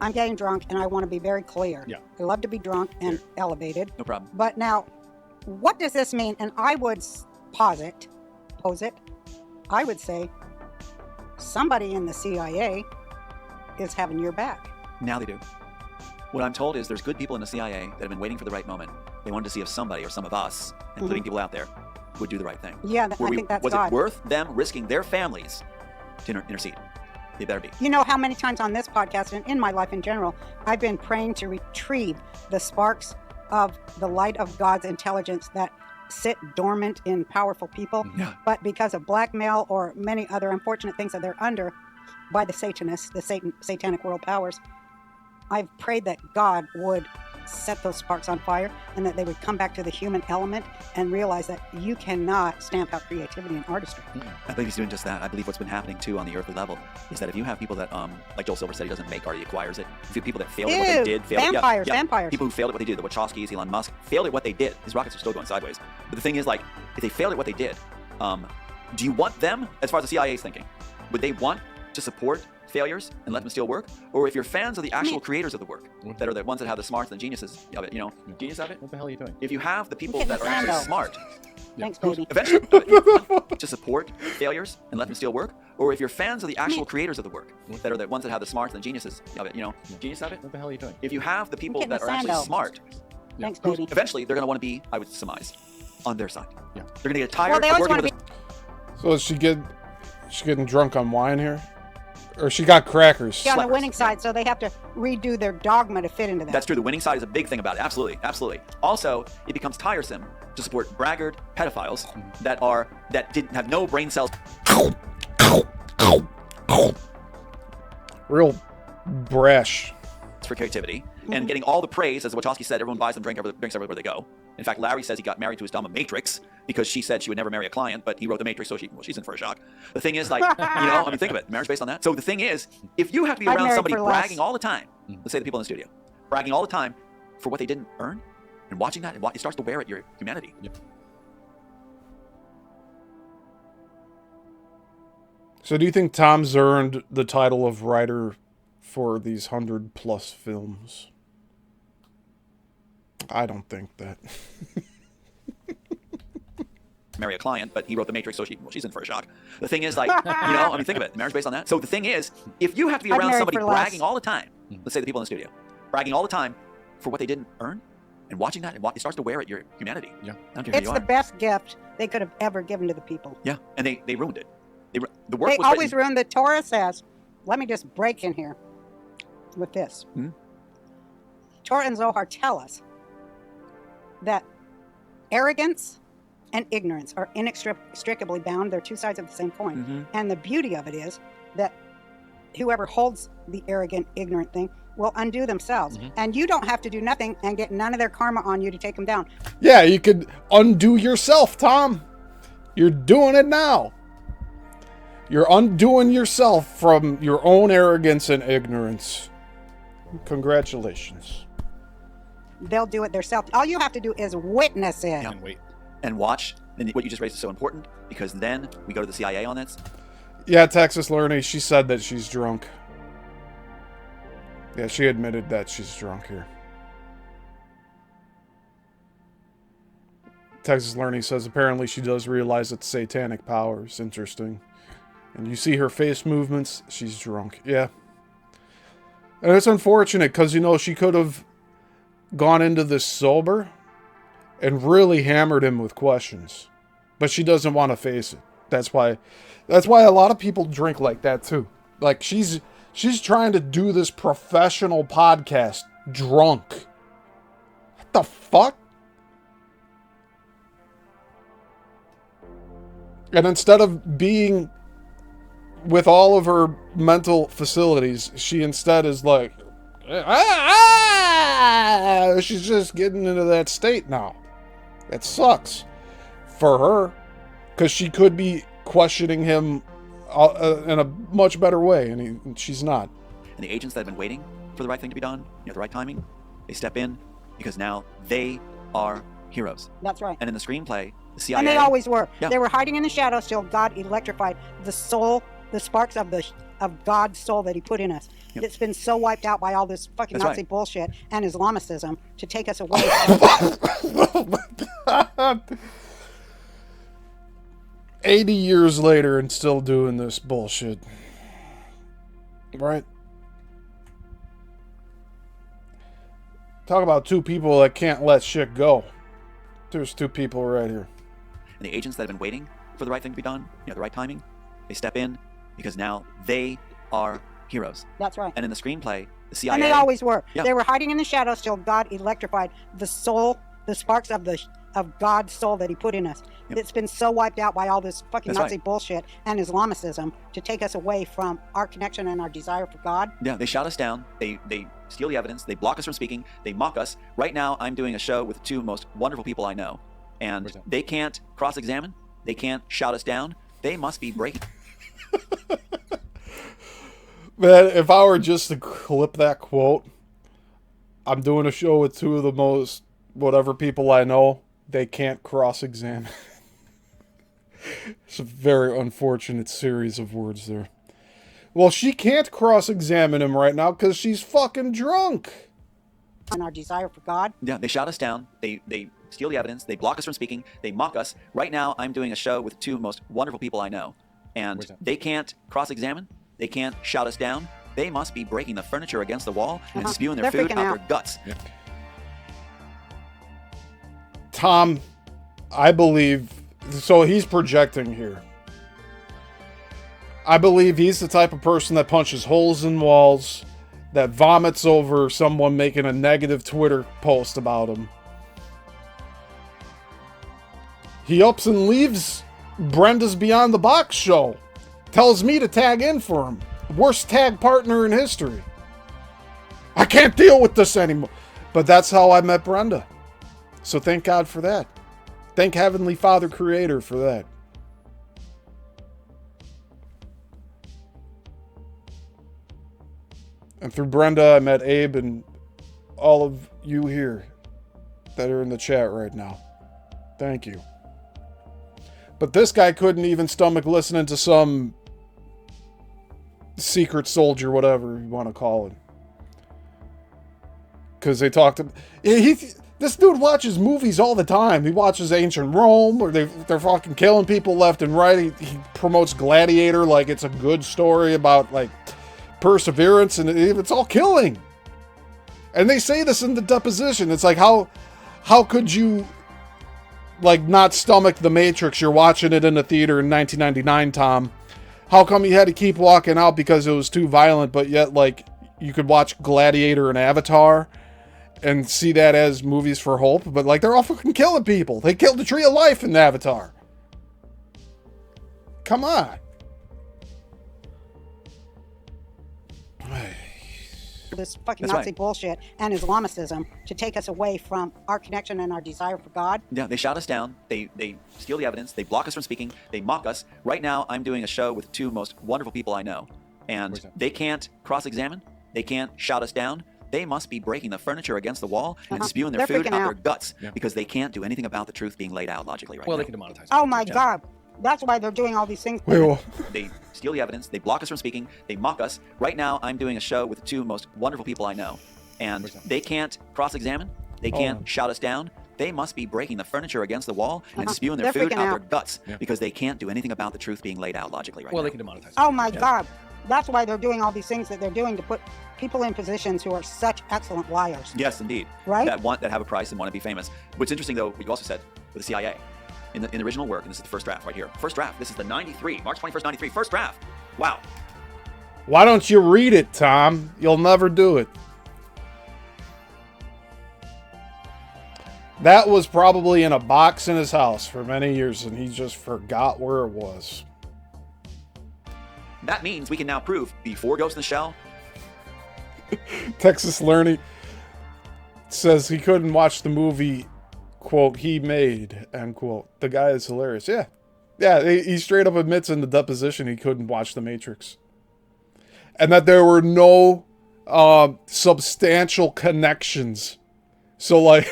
I'm getting drunk and I want to be very clear. Yeah. I love to be drunk and elevated. No problem. But now, what does this mean? And I would pose it. I would say somebody in the CIA is having your back. Now they do. What I'm told is there's good people in the CIA that have been waiting for the right moment. They wanted to see if somebody or some of us, including people out there, would do the right thing. Yeah, I think that's was God. it worth them risking their families to intercede? They better be. You know how many times on this podcast and in my life in general, I've been praying to retrieve the sparks of the light of God's intelligence that sit dormant in powerful people. Yeah. But because of blackmail or many other unfortunate things that they're under by the Satanists, the satanic world powers, I've prayed that God would set those sparks on fire and that they would come back to the human element and realize that you cannot stamp out creativity and artistry. I believe he's doing just that. I believe what's been happening too on the earthly level is that if you have people that, like Joel Silver said, he doesn't make art, he acquires it. If you have people that failed at what they did, vampires. People who failed at what they did, the Wachowskis, Elon Musk, failed at what they did. His rockets are still going sideways. But the thing is, like, if they failed at what they did, do you want them, as far as the CIA is thinking, would they want to support failures and let them still work? Or if you're fans of the actual creators of the work, that are the ones that have the smarts and the geniuses of it, genius of it? What the hell are you doing? If you have the people Getting that the are actually sound out. smart, Thanks, baby. eventually, to support failures and let them still work, or if you're fans of the actual creators of the work, that are the ones that have the smarts and the geniuses of it, genius of it? What the hell are you doing? If you have the people Getting that the are sound actually out. smart, Thanks, who baby. eventually they're going to want to be, I would surmise, on their side. Yeah. They're going to get tired Well, they of always working want with to be So is she getting drunk on wine here? Or she got crackers? on the Slappers, winning side, so they have to redo their dogma to fit into that. That's true. The winning side is a big thing about it. Absolutely, absolutely. Also, it becomes tiresome to support braggart pedophiles that didn't have no brain cells. Real brash. For creativity and getting all the praise, as Wachowski said, everyone buys them, drinks everywhere they go. In fact, Larry says he got married to his dominatrix because she said she would never marry a client, but he wrote the Matrix, so she's in for a shock. The thing is, like, think of it, marriage based on that. So the thing is, if you have to be I'm around married somebody for less. bragging all the time, let's say the people in the studio, bragging all the time for what they didn't earn, and watching that, it starts to wear at your humanity. Yep. So do you think Tom's earned the title of writer for these 100+ films? I don't think that. Marry a client, but he wrote the Matrix, so she's in for a shock. The thing is, like, think of it, marriage based on that. So the thing is, if you have to be I'm around married somebody for less. bragging all the time, let's say the people in the studio, bragging all the time for what they didn't earn, and watching that, it starts to wear at your humanity. Yeah. I don't care who It's you the are. best gift they could have ever given to the people. Yeah, and they ruined it. The work They was always written. ruin. The Torah says, let me just break in here with this. Torah and Zohar tell us that arrogance and ignorance are inextricably bound. They're two sides of the same coin. And the beauty of it is that whoever holds the arrogant, ignorant thing will undo themselves. And you don't have to do nothing and get none of their karma on you to take them down. Yeah, you could undo yourself, Tom. You're doing it now. You're undoing yourself from your own arrogance and ignorance. Congratulations. They'll do it themselves. All you have to do is witness it. Yeah. And wait. And watch. And what you just raised is so important, because then we go to the CIA on this. Yeah, Texas Learning, she said that she's drunk. Yeah, she admitted that she's drunk here. Texas Learning says apparently she does realize it's satanic powers. Interesting. And you see her face movements, she's drunk. Yeah. And it's unfortunate because, she could have gone into this sober and really hammered him with questions. but she doesn't want to face it. That's why a lot of people drink like that too. Like she's trying to do this professional podcast drunk. What the fuck? And instead of being with all of her mental facilities, she instead is like, she's just getting into that state now. It sucks for her, because she could be questioning him in a much better way, and she's not. And the agents that have been waiting for the right thing to be done, the right timing, they step in because now they are heroes. That's right. And in the screenplay, the CIA... And they always were. Yeah. They were hiding in the shadows till God electrified the soul, the sparks of God's soul that he put in us. Yep. It's been so wiped out by all this fucking That's Nazi right. bullshit and Islamicism to take us away. Oh my God. 80 years later and still doing this bullshit. Right? Talk about two people that can't let shit go. There's two people right here. And the agents that have been waiting for the right thing to be done, the right timing, they step in because now they are heroes. That's right. And in the screenplay, the CIA... And they always were. Yeah. They were hiding in the shadows till God electrified the soul, the sparks of God's soul that he put in us. Yep. It's been so wiped out by all this fucking That's Nazi right. bullshit and Islamicism to take us away from our connection and our desire for God. Yeah, they shout us down. They steal the evidence. They block us from speaking. They mock us. Right now, I'm doing a show with two most wonderful people I know. And they can't cross-examine. They can't shout us down. They must be breaking. Man, if I were just to clip that quote, I'm doing a show with two of the most whatever people I know. They can't cross-examine. It's a very unfortunate series of words there. Well, she can't cross-examine him right now because she's fucking drunk. And our desire for God. Yeah, they shout us down. They steal the evidence. They block us from speaking. They mock us. Right now, I'm doing a show with two most wonderful people I know. And they can't cross-examine. They can't shout us down. They must be breaking the furniture against the wall and spewing their They're food freaking out out. their guts. Yeah. Tom, I believe... So he's projecting here. I believe he's the type of person that punches holes in walls, that vomits over someone making a negative Twitter post about him. He ups and leaves Brenda's Beyond the Box show. Tells me to tag in for him. Worst tag partner in history. I can't deal with this anymore. But that's how I met Brenda. So thank God for that. Thank Heavenly Father Creator for that. And through Brenda, I met Abe and all of you here that are in the chat right now. Thank you. But this guy couldn't even stomach listening to some secret soldier, whatever you want to call it. Because they talked to... This dude watches movies all the time. He watches Ancient Rome, where they're fucking killing people left and right. He promotes Gladiator like it's a good story about, like, perseverance, and it's all killing. And they say this in the deposition. It's like, how could you, like, not stomach The Matrix? You're watching it in the theater in 1999, Tom. How come you had to keep walking out because it was too violent, but yet, like, you could watch Gladiator and Avatar and see that as movies for hope? But, like, they're all fucking killing people. They killed the Tree of Life in Avatar. Come on. This fucking That's Nazi right. bullshit and Islamicism to take us away from our connection and our desire for God. Yeah, they shout us down. They steal the evidence. They block us from speaking. They mock us. Right now, I'm doing a show with two most wonderful people I know. And they can't cross-examine. They can't shout us down. They must be breaking the furniture against the wall and spewing their They're food freaking out their out. guts Yeah. because they can't do anything about the truth being laid out logically right Well, now. they can demonetize. Oh my Yeah. God. That's why they're doing all these things. Wait, well, They steal the evidence. They block us from speaking. They mock us. Right now, I'm doing a show with the two most wonderful people I know. And they can't cross-examine. They can't shout us down. They must be breaking the furniture against the wall and spewing their They're food freaking out out. their guts Yeah. because they can't do anything about the truth being laid out logically right Well, now. they can demonetize. Oh my Yeah. God. That's why they're doing all these things that they're doing to put people in positions who are such excellent liars. Yes, indeed. Right? That have a price and want to be famous. What's interesting, though, what you also said with the CIA. in the original work, and this is the first draft right here. First draft. This is the 93, March 21st, 93. First draft. Wow. Why don't you read it, Tom? You'll never do it. That was probably in a box in his house for many years, and he just forgot where it was. That means we can now prove before Ghost in the Shell. Texas Learning says he couldn't watch the movie, quote, he made, end quote. The guy is hilarious. Yeah. Yeah, he straight up admits in the deposition he couldn't watch The Matrix. And that there were no substantial connections. So, like,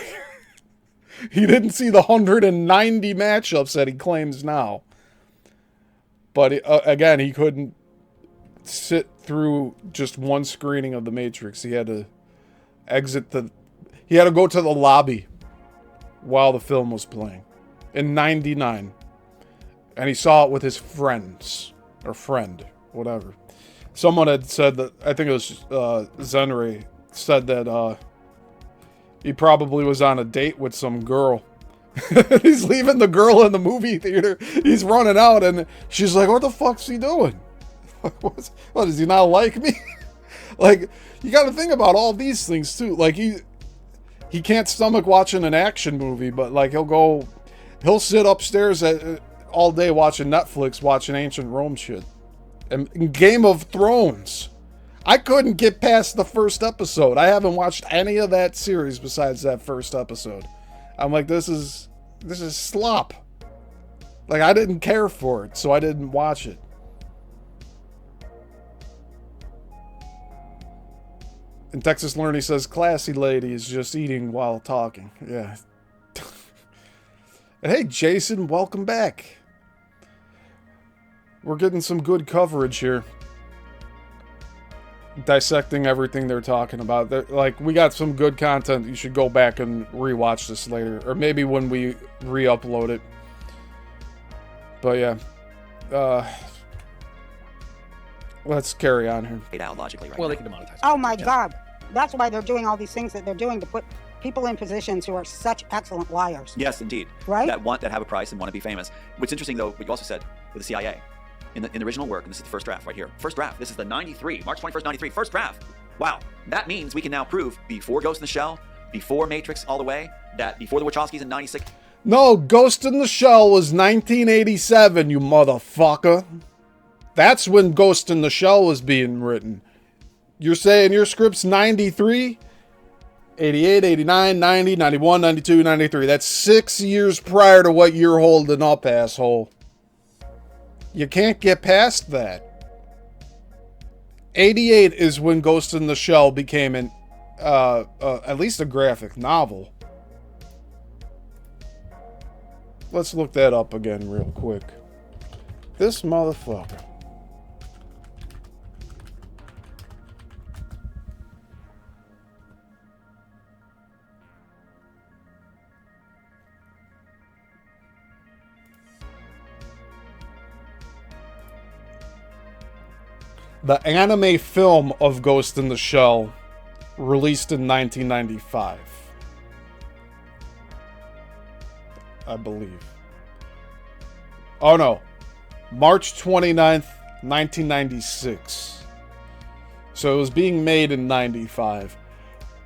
he didn't see the 190 matchups that he claims now. But, again, he couldn't sit through just one screening of The Matrix. He had to he had to go to the lobby while the film was playing in 99. And he saw it with his friends, or friend, whatever. Someone had said that, I think it was Zenray, said that he probably was on a date with some girl. He's leaving the girl in the movie theater. He's running out, and she's like, what the fuck's he doing? What, does he not like me? Like, you got to think about all these things too. Like, he can't stomach watching an action movie, but like he'll sit upstairs all day watching Netflix, watching ancient Rome shit. And Game of Thrones. I couldn't get past the first episode. I haven't watched any of that series besides that first episode. I'm like, this is slop. Like, I didn't care for it, so I didn't watch it. And Texas Learning says, classy lady is just eating while talking. Yeah. And hey, Jason, welcome back. We're getting some good coverage here. Dissecting everything they're talking about. Like, we got some good content. You should go back and rewatch this later. Or maybe when we re-upload it. But yeah. Let's carry on here. Out logically, right? Well, they can demonetize. Oh my God. That's why they're doing all these things that they're doing to put people in positions who are such excellent liars. Yes, indeed. Right? That have a price and want to be famous. What's interesting, though, what you also said with the CIA. In the original work, and this is the first draft right here. First draft. This is the 93, March 21st, 93. First draft. Wow. That means we can now prove before Ghost in the Shell, before Matrix all the way, that before the Wachowskis in 96. No, Ghost in the Shell was 1987, you motherfucker. That's when Ghost in the Shell was being written. You're saying your script's 93? 88, 89, 90, 91, 92, 93. That's 6 years prior to what you're holding up, asshole. You can't get past that. 88 is when Ghost in the Shell became an at least a graphic novel. Let's look that up again real quick. This motherfucker. The anime film of Ghost in the Shell, released in 1995. I believe. Oh no. March 29th, 1996. So it was being made in 95.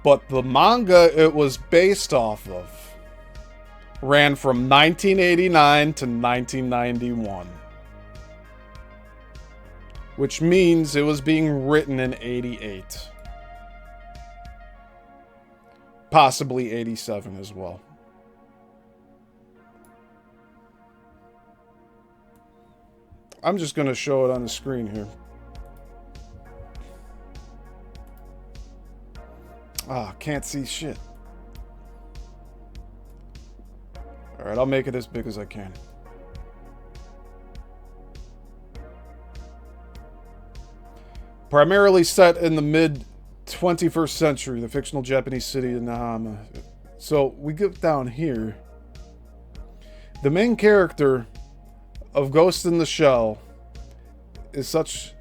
But the manga it was based off of ran from 1989 to 1991. Which means it was being written in 88. Possibly 87 as well. I'm just going to show it on the screen here. Ah, can't see shit. Alright, I'll make it as big as I can. Primarily set in the mid-21st century, the fictional Japanese city of Nahama. So, we get down here. The main character of Ghost in the Shell is such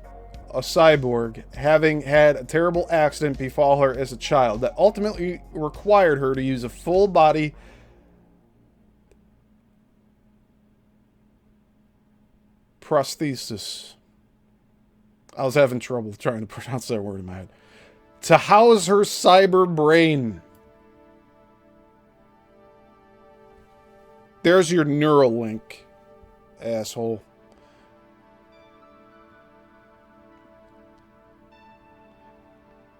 a cyborg, having had a terrible accident befall her as a child that ultimately required her to use a full-body prosthesis. I was having trouble trying to pronounce that word in my head. To house her cyber brain. There's your Neuralink, asshole.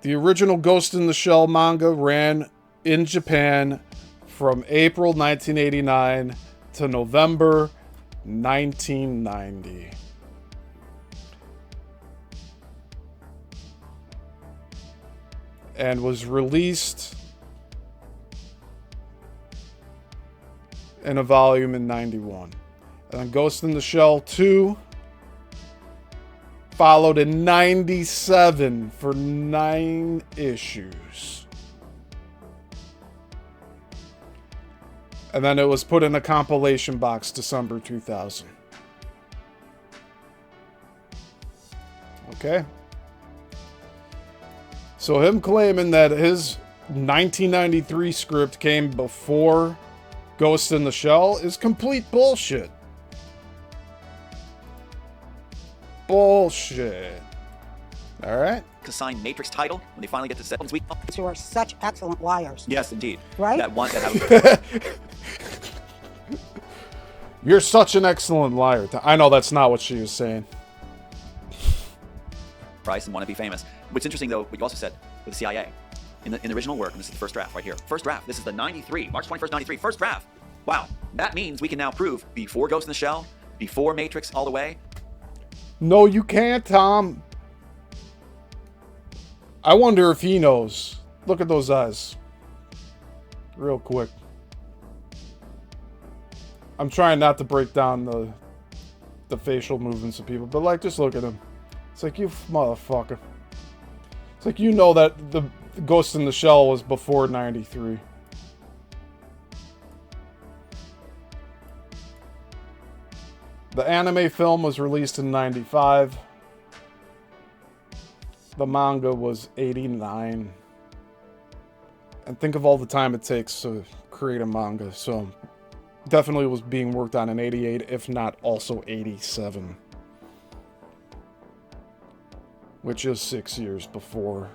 The original Ghost in the Shell manga ran in Japan from April 1989 to November 1990. And was released in a volume in 91. And then Ghost in the Shell 2 followed in 97 for 9 issues. And then it was put in a compilation box December 2000. Okay. So him claiming that his 1993 script came before Ghost in the Shell is complete bullshit. Bullshit. All right. Assigned Matrix title when they finally get to 7 week. Who are such excellent liars. Yes, indeed. Right? That one that You're such an excellent liar. I know that's not what she was saying. price and want to be famous. What's interesting, though, what you also said with the CIA in the original work, and this is the first draft right here. First draft. This is the 93, March 21st, 93. First draft. Wow. That means we can now prove before Ghost in the Shell, before Matrix all the way. No, you can't, Tom. I wonder if he knows. Look at those eyes. Real quick. I'm trying not to break down the facial movements of people, but like, just look at him. It's like, you motherfucker. It's like, you know that the Ghost in the Shell was before 93. The anime film was released in 95. The manga was 89. And think of all the time it takes to create a manga. So, definitely was being worked on in 88, if not also 87. Which is 6 years before.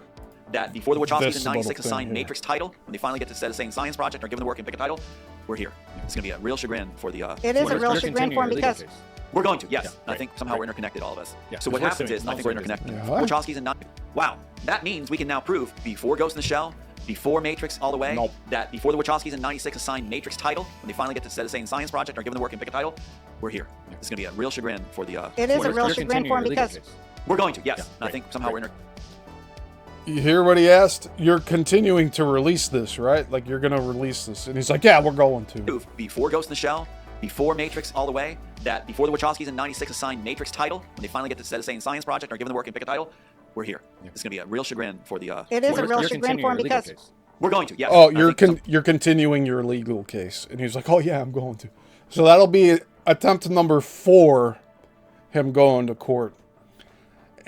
That before the Wachowskis this in 96 little thing assigned here. Matrix title, when they finally get to set a sane science project or given the work and pick a title, we're here. It's going to be a real chagrin for the... It is a real chagrin for him because... We're going to, yes. Yeah, And I think somehow we're interconnected, all of us. Yeah, So what we're happens doing is, I think we're interconnected. Yeah. Wachowskis and not... Wow. That means we can now prove before Ghost in the Shell, before Matrix all the way, Nope. that before the Wachowskis in 96 assigned Matrix title, when they finally get to set a sane science project or given the work and pick a title, we're here. It's going to be a real chagrin for the... It is a real chagrin for him because... We're going to, yes. Yeah, And I great, think somehow we're You hear what he asked? You're continuing to release this, right? Like, you're gonna release this. And he's like, yeah, we're going to. prove before Ghost in the Shell, before Matrix all the way, that before the Wachowskis in 96 assigned Matrix title, when they finally get to set a sane science project or given the work and pick a title, we're here. It's going to be a real chagrin for the... It is a real chagrin for him because... We're going to, yes. Oh, And I think you're continuing your legal case. And he's like, oh yeah, I'm going to. So that'll be attempt number 4, him going to court.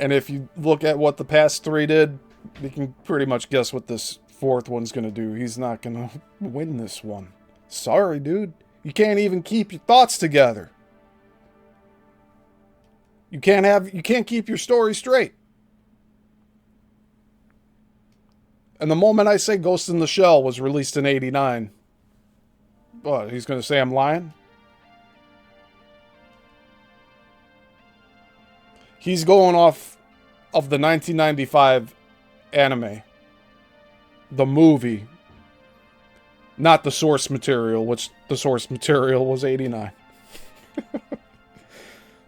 And if you look at what the past 3 did, you can pretty much guess what this 4th one's gonna do. He's not gonna win this one. Sorry, dude. You can't even keep your thoughts together. You can't keep your story straight. And the moment I say Ghost in the Shell was released in 89, what, he's gonna say I'm lying? He's going off of the 1995 anime. The movie. Not the source material, which the source material was 89.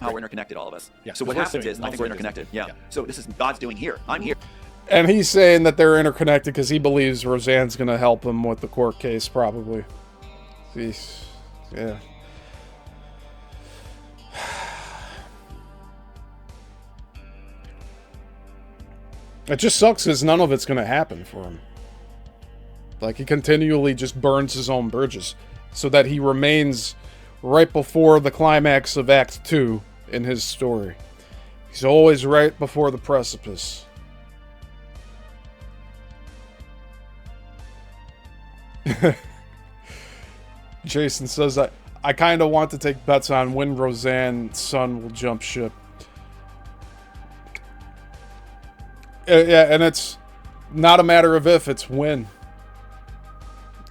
how we're interconnected, all of us. Yeah, So what we're happens doing is, I think we're multiple interconnected. things. Yeah. Yeah. So this is God's doing here. I'm here. And he's saying that they're interconnected because he believes Roseanne's going to help him with the court case, probably. Jeez. Yeah. It just sucks because none of it's going to happen for him. Like, he continually just burns his own bridges so that he remains right before the climax of Act 2 in his story. He's always right before the precipice. Jason says, I kind of want to take bets on when Roseanne's son will jump ship. Yeah, and it's not a matter of if, it's when.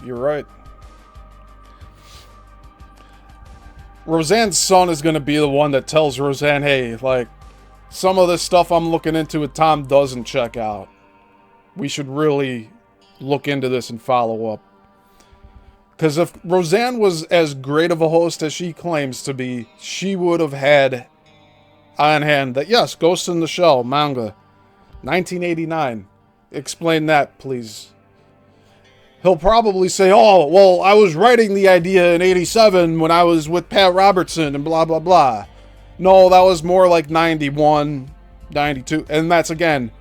You're right. Roseanne's son is going to be the one that tells Roseanne, hey, like, some of this stuff I'm looking into with Tom doesn't check out. We should really look into this and follow up. Because if Roseanne was as great of a host as she claims to be, she would have had on hand that, yes, Ghost in the Shell, manga, 1989. Explain that, please. He'll probably say, oh, well, I was writing the idea in 87 when I was with Pat Robertson and blah, blah, blah. No, that was more like 91, 92. And that's, again,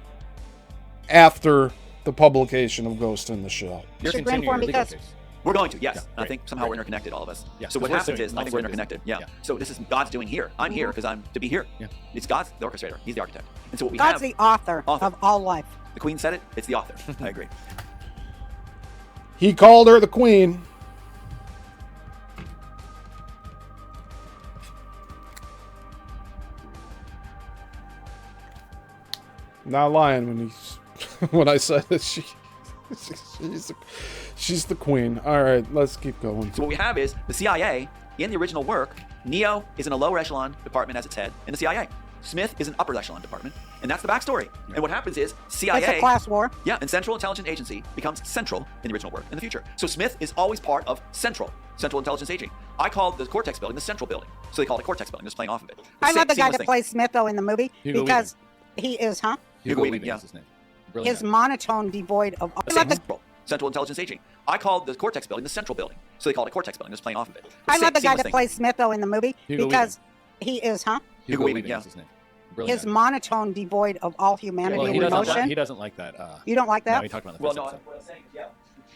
after the publication of Ghost in the Shell. You're Should continuing your legal because- case. We're going to, yes. Yeah, I great, think somehow we're interconnected, all of us. Yeah, So what 'cause we're happens suing is, I think we're also interconnected. Disney. Yeah. Yeah. So this is God's doing here. I'm here because I'm to be here. Yeah. It's God's the orchestrator. He's the architect. And so what we God's have, the author of all life. the Queen said it. It's the author. I agree. He called her the Queen. Not lying when he's when I said that she's the Queen. All right, let's keep going. So what we have is the CIA in the original work. Neo is in a lower echelon department as its head in the CIA. Smith is an upper echelon department, and that's the backstory. And what happens is CIA. It's a class war. Yeah, and Central Intelligence Agency becomes Central in the original work in the future. So Smith is always part of Central Intelligence Agency. I called the Cortex building the Central building, so they call it Cortex building. Just playing off of it. I love the guy Seamless that thing. plays Smith, though, in the movie Hugo because he is, Hugo Weaving, Weaving yeah. is his name. Brilliant. his monotone devoid of. I love the, Central Intelligence Agency. I called the Cortex building the Central building, so they call it a Cortex building. Just playing off of it. I love the guy Seamless that thing. plays Smith, though, in the movie Hugo because he is, Hugo Weaving, is yeah. his name. his Brilliant. monotone devoid of all humanity Well, and he doesn't, emotion. he doesn't like that. You don't like No, that? he talked about it in the Well, first no, episode. what I'm saying, yeah.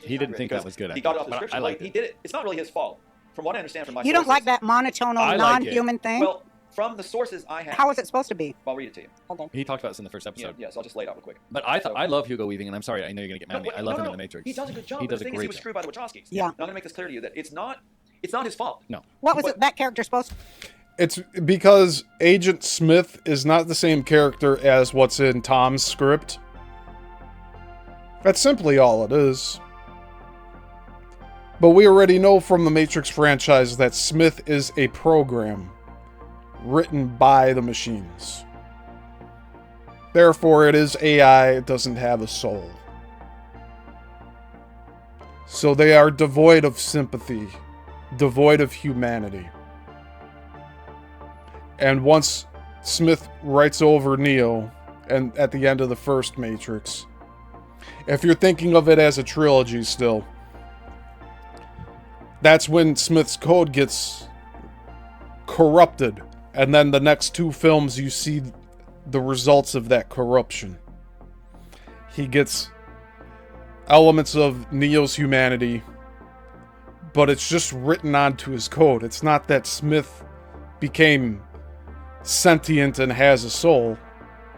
He didn't think that was good. He got it off the but description. I liked He it. did it. It's not really his fault, from what I understand from my. You don't like sources. that monotonal, I like non-human thing? Well, from the sources I have. How is it supposed to be? I'll read it to you. Hold on. He talked about this in the first Yeah, episode. yes, I'll just lay it out real quick. But I love Hugo Weaving, and I'm sorry, I know you're gonna get mad at me. I love him in the Matrix. He does a good job. He but does the a thing is, he great was job. screwed by the Wachowskis. Yeah. And I'm gonna make this clear to you that it's not his fault. No. What was it, that character supposed to? It's because Agent Smith is not the same character as what's in Tom's script. That's simply all it is. But we already know from the Matrix franchise that Smith is a program written by the machines. Therefore, it is AI, it doesn't have a soul. So they are devoid of sympathy, devoid of humanity. And once Smith writes over Neo, and at the end of the first Matrix, if you're thinking of it as a trilogy still, that's when Smith's code gets corrupted. And then the next two films, you see the results of that corruption. He gets elements of Neo's humanity, but it's just written onto his code. It's not that Smith became sentient and has a soul.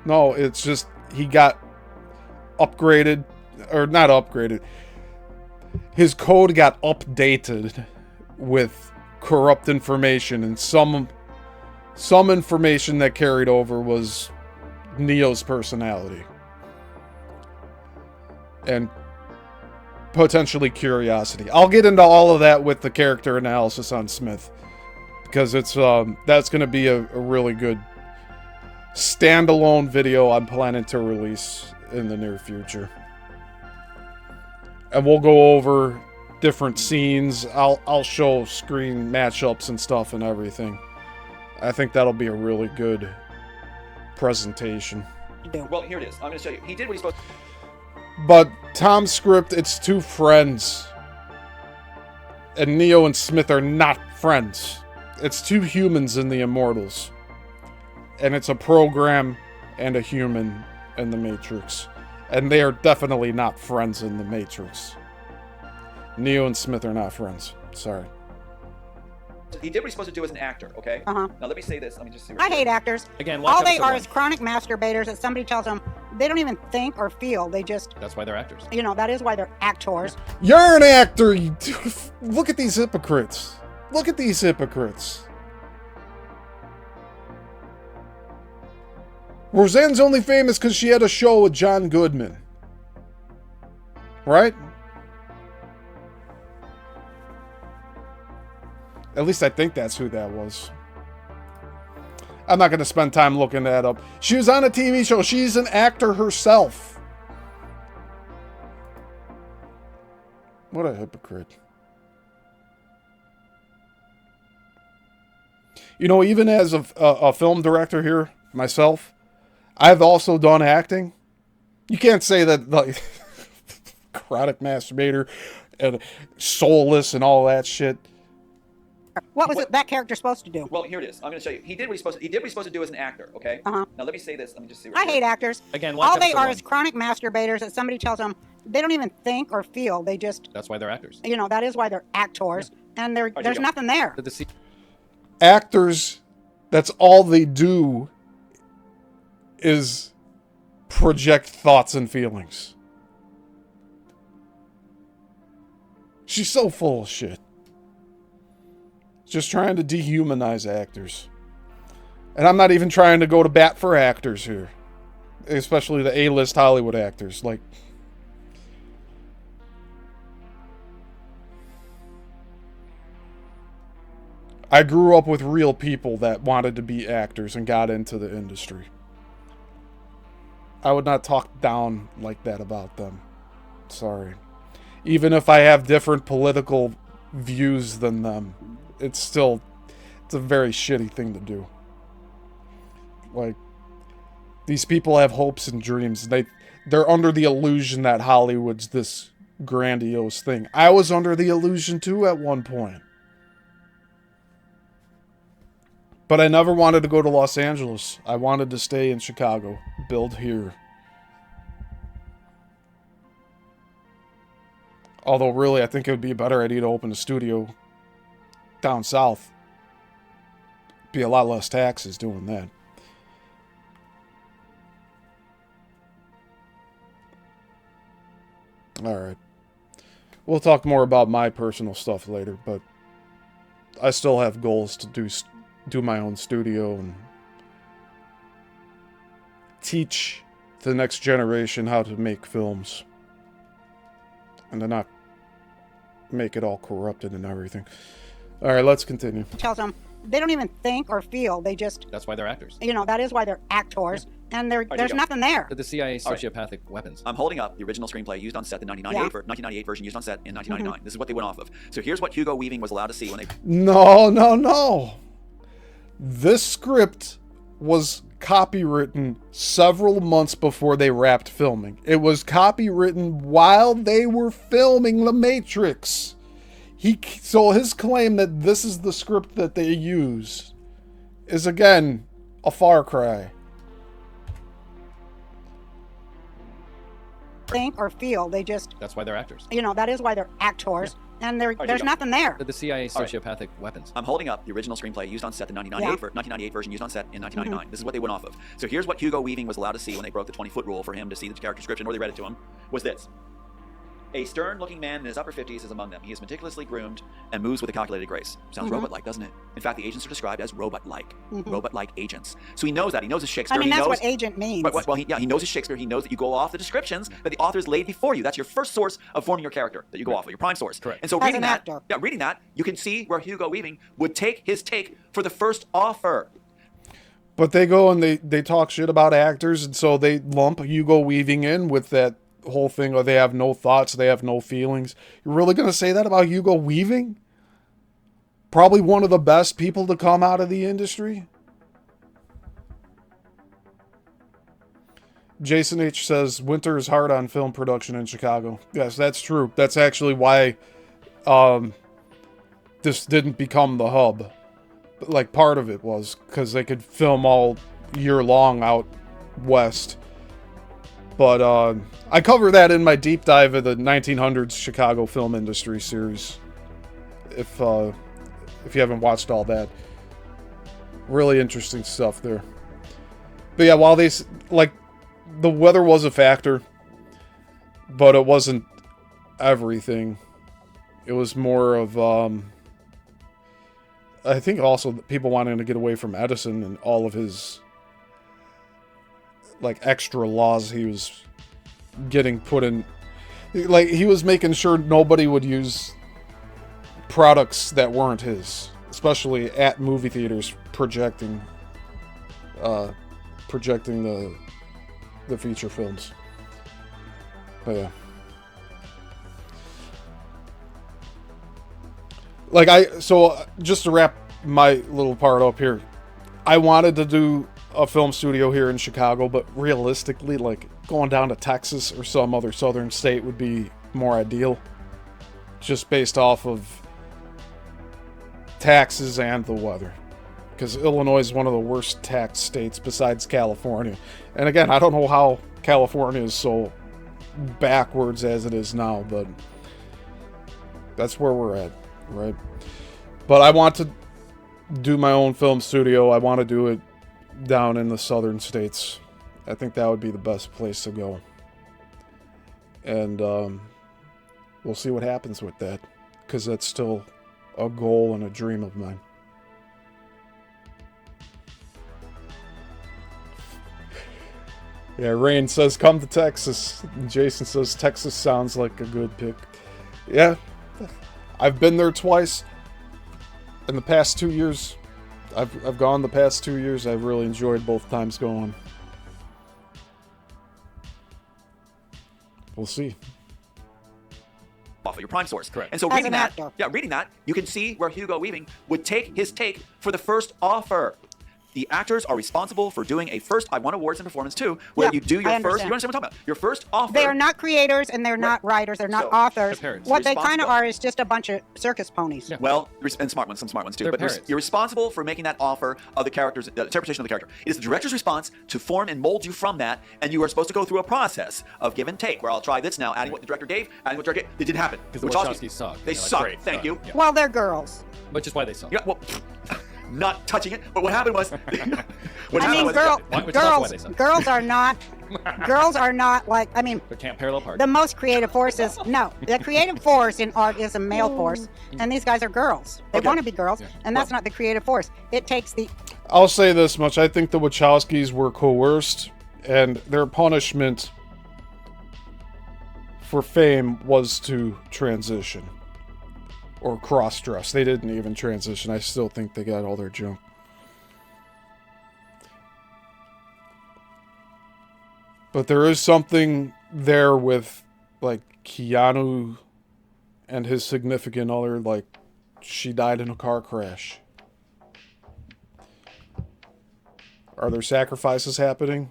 No, it's just he got upgraded, or not upgraded. His code got updated with corrupt information, and some information that carried over was Neo's personality. And potentially curiosity. I'll get into all of that with the character analysis on Smith, because it's that's going to be a really good standalone video I'm planning to release in the near future. And we'll go over different scenes. I'll show screen matchups and stuff and everything. I think that'll be a really good presentation. Well, here it is. I'm going to show you. He did what he's supposed to. But Tom's script, it's two friends. And Neo and Smith are not friends. It's two humans in the Immortals. And it's a program and a human in the Matrix. And they are definitely not friends in the Matrix. Neo and Smith are not friends. Sorry. He did what he's supposed to do as an actor, okay? Uh-huh. Now let me say this. Let me just see. I hate actors. Again, watch all they episode are one. is chronic masturbators that somebody tells them they don't even think or feel. They just, That's why they're actors. that is why they're actors. You're an actor! Look at these hypocrites. Look at these hypocrites. Roseanne's only famous because she had a show with John Goodman. Right? At least I think that's who that was. I'm not going to spend time looking that up. She was on a TV show. She's an actor herself. What a hypocrite. You know, even as a film director here, myself, I've also done acting. You can't say that, like, chronic masturbator and soulless and all that shit. What was it that character supposed to do? Well, here it is. I'm going to show you. He did what he's supposed to do as an actor, okay? Uh-huh. Now, let me say this. Let me just see. I hate actors. Again, all they are is chronic masturbators that somebody tells them they don't even think or feel. They just... That's why they're actors. You know, that is why they're actors. Yeah. And there's nothing there. Actors, that's all they do is project thoughts and feelings. She's so full of shit. Just trying to dehumanize actors. And I'm not even trying to go to bat for actors here. Especially the A-list Hollywood actors. Like, I grew up with real people that wanted to be actors and got into the industry. I would not talk down like that about them. Sorry. Even if I have different political views than them, it's a very shitty thing to do. Like, these people have hopes and dreams. They're under the illusion that Hollywood's this grandiose thing. I was under the illusion too at one point. But I never wanted to go to Los Angeles. I wanted to stay in Chicago. Build here. Although, really, I think it would be a better idea to open a studio down south. Be a lot less taxes doing that. Alright. We'll talk more about my personal stuff later, but I still have goals to do my own studio and teach the next generation how to make films. And to not make it all corrupted and everything. Alright, let's continue. Tells them they don't even think or feel. They just... That's why they're actors. You know, that is why they're actors. Yeah. And there's nothing there. The CIA sociopathic weapons. I'm holding up the original screenplay used on set, the 1998 version used on set in 1999. This is what they went off of. So here's what Hugo Weaving was allowed to see when they... No. This script was copywritten several months before they wrapped filming. It was copywritten while they were filming The Matrix. So his claim that this is the script that they use is, again, a far cry. Think or feel. They just... That's why they're actors. You know, that is why they're actors. Yeah. And there's nothing there. The CIA sociopathic weapons. I'm holding up the original screenplay used on set, the 1998 version used on set in 1999. This is what they went off of. So here's what Hugo Weaving was allowed to see when they broke the 20-foot rule for him to see the character description, or they read it to him, was this. A stern-looking man in his upper 50s is among them. He is meticulously groomed and moves with a calculated grace. Sounds robot-like, doesn't it? In fact, the agents are described as robot-like. Robot-like agents. So he knows that. He knows his Shakespeare. I mean, that's what agent means. Well, he knows his Shakespeare. He knows that you go off the descriptions that the authors laid before you. That's your first source of forming your character that you go off of, your prime source. Correct. And so reading that, you can see where Hugo Weaving would take his take for the first offer. But they go and they talk shit about actors, and so they lump Hugo Weaving in with that whole thing, or they have no thoughts, they have no feelings. You're really going to say that about Hugo Weaving? Probably one of the best people to come out of the industry? Jason H. says, winter is hard on film production in Chicago. Yes, that's true. That's actually why this didn't become the hub. Like, part of it was because they could film all year long out west. But I cover that in my deep dive of the 1900s Chicago film industry series. If you haven't watched all that, really interesting stuff there. But yeah, while the weather was a factor, but it wasn't everything. It was more of I think also people wanting to get away from Edison and all of his like extra laws he was getting put in. Like, he was making sure nobody would use products that weren't his, especially at movie theaters projecting the feature films. But yeah. So just to wrap my little part up here, I wanted to do a film studio here in Chicago, but realistically, like, going down to Texas or some other southern state would be more ideal, just based off of taxes and the weather, because Illinois is one of the worst tax states besides California. And again, I don't know how California is so backwards as it is now, but that's where we're at, right? But I want to do my own film studio. I want to do it down in the southern states. I think that would be the best place to go. And we'll see what happens with that, because that's still a goal and a dream of mine. Yeah, Rain says, come to Texas. And Jason says, Texas sounds like a good pick. Yeah, I've been there twice. In the past 2 years, I've gone the past 2 years. I've really enjoyed both times going. We'll see. Off of your prime source. Correct. And so As reading an that, actor. reading that, you can see where Hugo Weaving would take his take for the first offer. The actors are responsible for doing a first. I won awards in performance too, where Yeah, you do your I first. understand. You understand what I'm talking about? Your first offer. They are not creators and they're not writers. They're not So, authors. they're parents. What they kind Responsible. of are is just a bunch of circus ponies. Yeah. Well, and smart ones, some smart ones too. They're But parents. you're responsible for making that offer of the character's the interpretation of the character. It is the director's response to form and mold you from that, and you are supposed to go through a process of give and take, where I'll try this now, adding what the director gave, adding what the director gave. It didn't happen. Because the Wachowskis suck. They They're like, suck. great, Thank done. you. Yeah. Well, they're girls. Which is why they suck. Yeah, well, not touching it. But what happened was, Girls are not. Girls are not like. I mean, They can't parallel park. the most creative force is no. The creative force in art is a male force, and these guys are girls. They Okay. want to be girls, and that's not the creative force. It takes the. I'll say this much. I think the Wachowskis were coerced, and their punishment for fame was to transition. Or cross-dress. They didn't even transition. I still think they got all their junk. But there is something there with, like, Keanu and his significant other. Like, she died in a car crash. Are there sacrifices happening?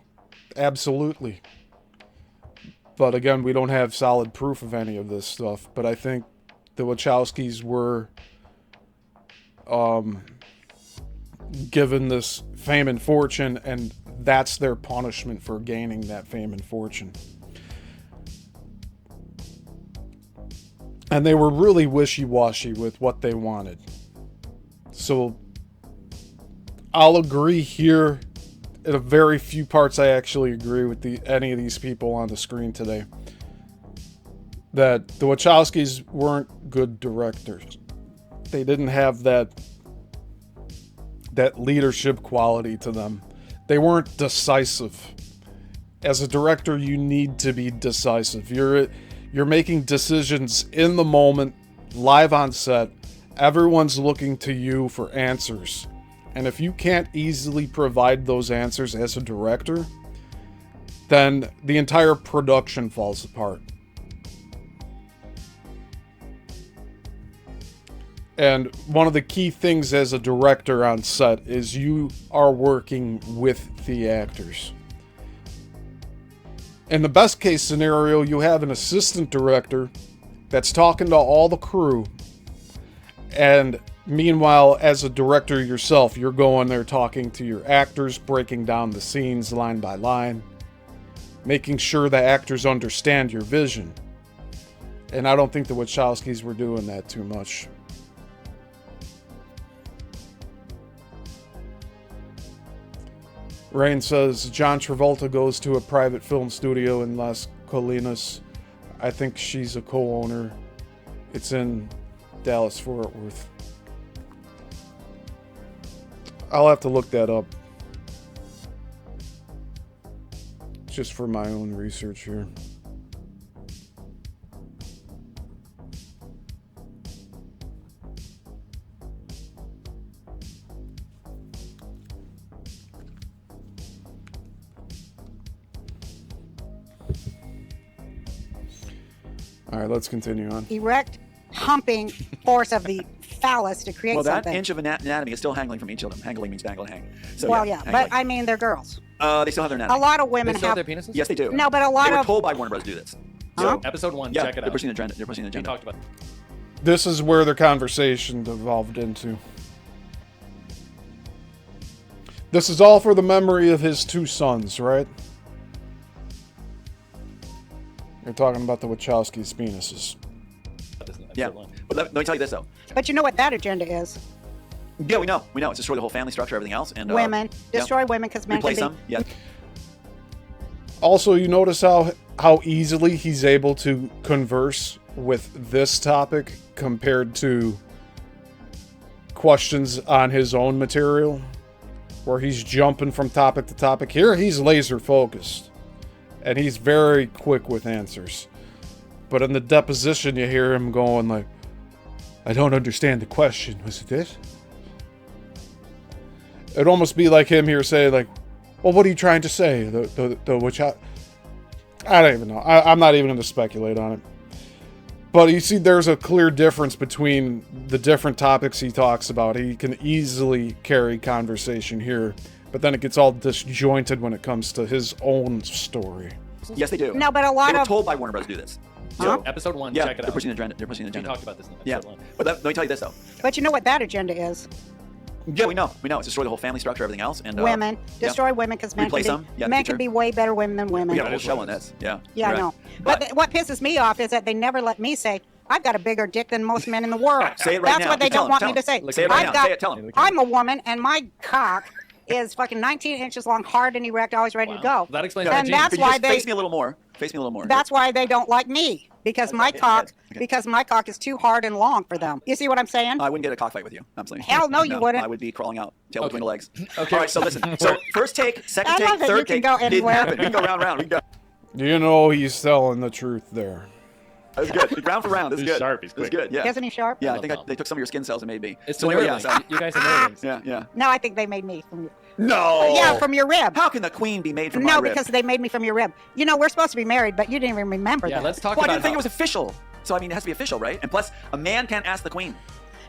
Absolutely. But again, we don't have solid proof of any of this stuff. But I think the Wachowskis were given this fame and fortune, and that's their punishment for gaining that fame and fortune. And they were really wishy-washy with what they wanted. So I'll agree here. In a very few parts, I actually agree with any of these people on the screen today. That the Wachowskis weren't good directors. They didn't have that leadership quality to them. They weren't decisive. As a director, you need to be decisive. You're making decisions in the moment, live on set. Everyone's looking to you for answers. And if you can't easily provide those answers as a director, then the entire production falls apart. And one of the key things as a director on set is you are working with the actors. In the best case scenario, you have an assistant director that's talking to all the crew. And meanwhile, as a director yourself, you're going there talking to your actors, breaking down the scenes line by line, making sure the actors understand your vision. And I don't think the Wachowskis were doing that too much. Rain says, John Travolta goes to a private film studio in Las Colinas. I think she's a co-owner. It's in Dallas, Fort Worth. I'll have to look that up. Just for my own research here. All right, let's continue on. Erect humping force of the phallus to create Well, that something. inch of anatomy is still hangling from each of them. Hangling means dangle and hang. So, Well, yeah, hangling. but I mean, they're girls. They still have their anatomy. A lot of women They still have. have their penises? Yes, they do. No, but a lot They were of. told by Warner Bros. To do this. Huh? Episode 1, Yeah, check it they're out. pushing the agenda. They're pushing the We agenda. talked about This is where the conversation devolved into. This is all for the memory of his 2 sons, right? You're talking about the Wachowskis' penises. this in Yeah. episode 1. But let me tell you this, though. But you know what that agenda is? Yeah, we know. We know. It's destroy the whole family structure, everything else. And Women. yeah. Destroy women because men Replace can them. be. Yeah. Also, you notice how easily he's able to converse with this topic compared to questions on his own material, where he's jumping from topic to topic. Here, he's laser focused, and he's very quick with answers. But in the deposition, you hear him going like, "I don't understand the question. Was it this?" It'd almost be like him here saying like, "Well, what are you trying to say?" The which I don't even know. I'm not even going to speculate on it. But you see, there's a clear difference between the different topics he talks about. He can easily carry conversation here, but then it gets all disjointed when it comes to his own story. Yes, they do. No, but a lot They were of. told by Warner Bros. To do this. Huh? Episode 1, Yeah, check it they're out. pushing the agenda. They're pushing the We agenda. talked about this in Yeah. episode 1. But let me tell you this, though. But you know what that agenda is? Yeah, we know. We know. It's destroy the whole family structure, everything else. And Women. yeah. Destroy women because men Replace can them. be. Yeah, men future. can be way better women than women. We got a That whole is show what on it this. Yeah. Yeah, you're I know. right. But what pisses me off is that they never let me say, I've got a bigger dick than most men in the world. Say it right That's now. what they Just tell don't want them, me to say. tell them. Say it right I've now. got, Say it. Tell them. I'm a woman, and my cock is fucking 19 inches long, hard and erect, always ready to go. That explains And my that's Could you why just they. face me a little more? Face me a little more. That's why they don't like me because my cock, okay. because my cock is too hard and long for them. You see what I'm saying? I wouldn't get a cockfight with you. Absolutely. Hell no, you wouldn't. I would be crawling out, tail between the legs. Okay. All right. So listen. So first take, second I take, love that third you can take. go Didn't anywhere. happen. We can go round. We can go. Do you know he's telling the truth there? That's good. Round for round. That's He's good. sharp, he's That's quick. good. Yeah. Isn't he sharp? Yeah. I love think Tom. they took some of your skin cells and made me. It's So the anyway, nerve. yeah. So, You guys are nervings. yeah. No, I think they made me from you. No. Yeah, from your rib. How can the queen be made from my No, rib? because they made me from your rib. You know, we're supposed to be married, but you didn't even remember Yeah, that. let's talk Well, I about didn't think how- it was official. So I mean, it has to be official, right? And plus, a man can't ask the queen.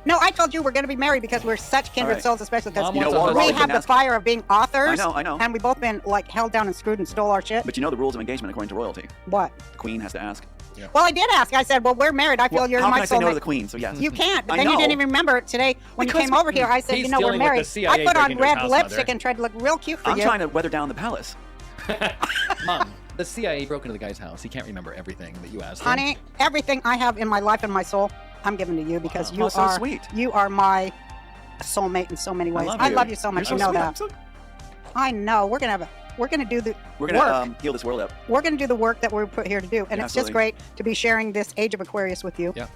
No, I told you we're going to be married because we're such kindred All right. souls, especially because Mom wants a Walter husband. we White have the couldn't ask- fire of being authors. I know. And we've both been like held down and screwed and stole our shit. But you know the rules of engagement according to royalty. What? The queen has to ask. Well, I did ask. I said, well, we're married. I feel Well, you're how my can I say no to soulmate. the queen? So yes. You can't. But I then you know. didn't even remember it today when Because you came over here. I said, he's you know, we're dealing with the married. CIA I put on breaking into his red house, lipstick Mother. and tried to look real cute for I'm you. trying to weather down the palace. Mom, the CIA broke into the guy's house. He can't remember everything that you asked him. Honey, everything I have in my life and my soul, I'm giving to you because Wow. you Oh, so are sweet. you are my soulmate in so many ways. I love you so much. You're You know sweet. that. I'm so- I know. We're gonna do the We're work. gonna heal this world up. We're gonna do the work that we're put here to do, and Yeah, it's just absolutely. great to be sharing this Age of Aquarius with you. Yeah.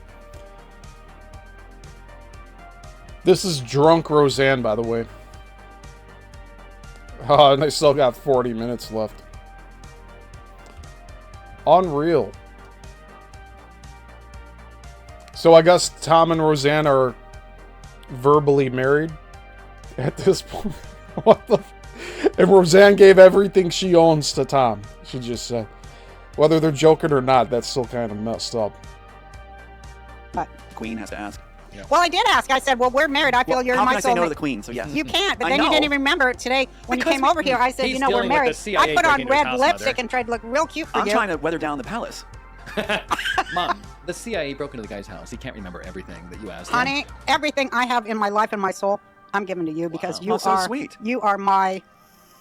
This is drunk Roseanne, by the way. Oh, and I still got 40 minutes left. Unreal. So I guess Tom and Roseanne are verbally married at this point. What the? And Roseanne gave everything she owns to Tom. She just said, whether they're joking or not, that's still kind of messed up. But, Queen has to ask. well, I did ask. I said, well, we're married. I feel Well, you're how my can I say no to soulmate. the queen? So yes. You can't, but I then you know. didn't even remember it today when Because you came over here. I said, he's you know, we're dealing with married. the CIA I put on breaking into his red house, lipstick Mother. and tried to look real cute for I'm you. trying to weather down the palace. Mom, the CIA broke into the guy's house. He can't remember everything that you asked him. Honey, everything I have in my life and my soul, I'm giving to you because you Oh, so are sweet. you are my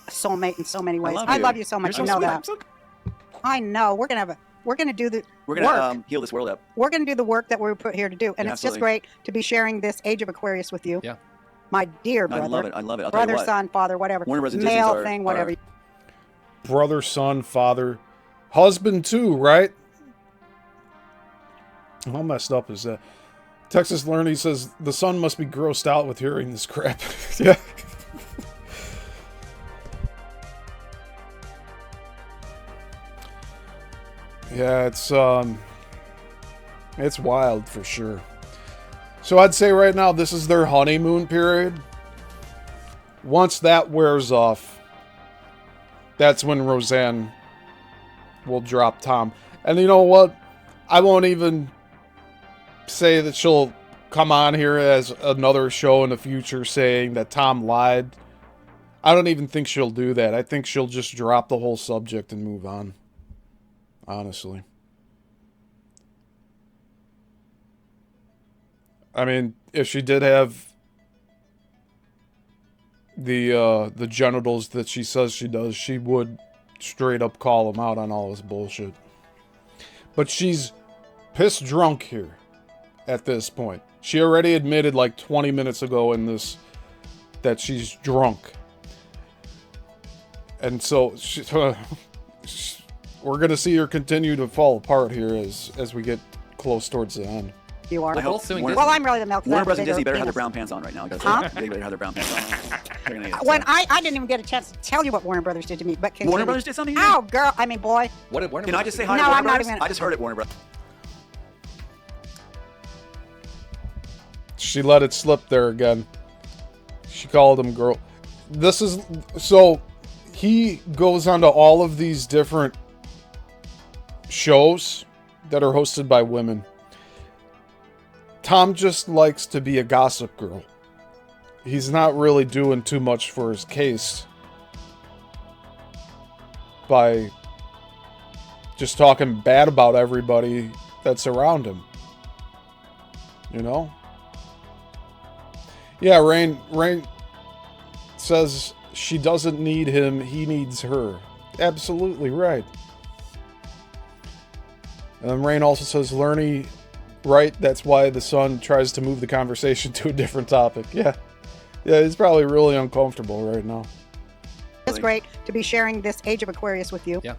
soulmate in so many ways. I love you so much. You're You so know sweet. that. I'm so- I know. We're gonna do the We're work. gonna heal this world up. We're gonna do the work that we're put here to do, and Yeah, it's just absolutely. great to be sharing this Age of Aquarius with you. Yeah. My dear brother. I love it. I love it. I'll tell you Brother, what. son, father, whatever. Warner Bros. and Disney's Male are- thing, are- whatever. Brother, son, father, husband too, right? How messed up is that? Texas Learning says the son must be grossed out with hearing this crap. Yeah. Yeah, it's wild for sure. So I'd say right now this is their honeymoon period. Once that wears off, that's when Roseanne will drop Tom. And you know what? I won't even say that she'll come on here as another show in the future saying that Tom lied. I don't even think she'll do that. I think she'll just drop the whole subject and move on. Honestly. I mean, if she did have the genitals that she says she does, she would straight up call him out on all this bullshit. But she's piss drunk here at this point. She already admitted like 20 minutes ago in this that she's drunk. And so we're going to see her continue to fall apart here as we get close towards the end. You are. I hope Well, I'm really the milk. Warner Bros. And Disney better have their brown pants on right now. Huh? They better have their brown pants on. They're gonna get When I didn't even get a chance to tell you what Warner Brothers did to me, but continue. Warner Brothers did something to you? Oh, girl. I mean, boy. What did Warner Can I Brothers just say do? hi to No, Warner I'm not Brothers? even- I just heard it, Warner Brothers. She let it slip there again. She called him girl. This is... So, he goes onto all of these different shows that are hosted by women. Tom just likes to be a gossip girl. He's not really doing too much for his case by just talking bad about everybody that's around him. You know? Yeah, Rain says she doesn't need him, he needs her. Absolutely right. And then Rain also says, Lerny, right, that's why the son tries to move the conversation to a different topic. Yeah. Yeah, he's probably really uncomfortable right now. It's great to be sharing this Age of Aquarius with you. Yeah.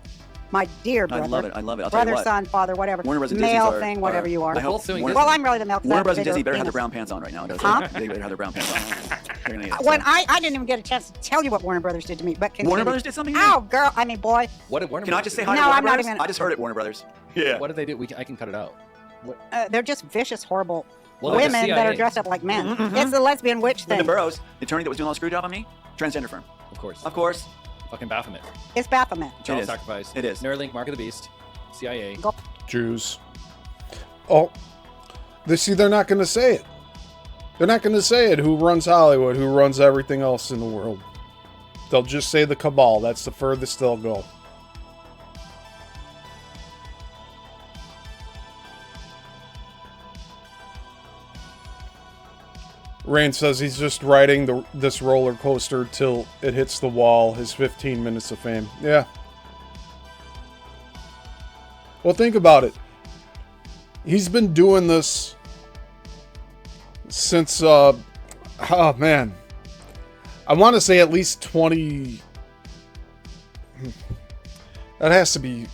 My dear brother. I love it. I love it. I'll tell you Brother, what. son, father, whatever. Warner Bros. And Male Disney's thing, whatever you are. I hope Warner- Well, I'm really the milk. Warner Bros. And bigger Disney better have their penis. brown pants on right now. Huh? They better have their brown pants on. They're gonna get When I didn't even get a chance to tell you what Warner Brothers did to me, but continue. Warner Brothers did something to you? Oh, girl. I mean, boy. What did Warner Can I Brothers just do? say hi to No, Warner I'm not Brothers? even- I just heard it, Warner Brothers. Yeah. What did they do? I can cut it out. What? They're just vicious, horrible Well, they're the women that are CIA. dressed up like men. It's the lesbian witch Linda thing. Burrows, the attorney that was doing all the screw job on me, transgender firm. Of course. Of course. Fucking Baphomet. It's Baphomet. Child is. sacrifice. It is. Neuralink, Mark of the Beast. CIA. Go. Jews. Oh, they're not going to say it. They're not going to say it. Who runs Hollywood? Who runs everything else in the world? They'll just say the cabal. That's the furthest they'll go. Rain says he's just riding this roller coaster till it hits the wall. His 15 minutes of fame. Yeah. Well, think about it. He's been doing this since, oh man. I want to say at least 20... That has to be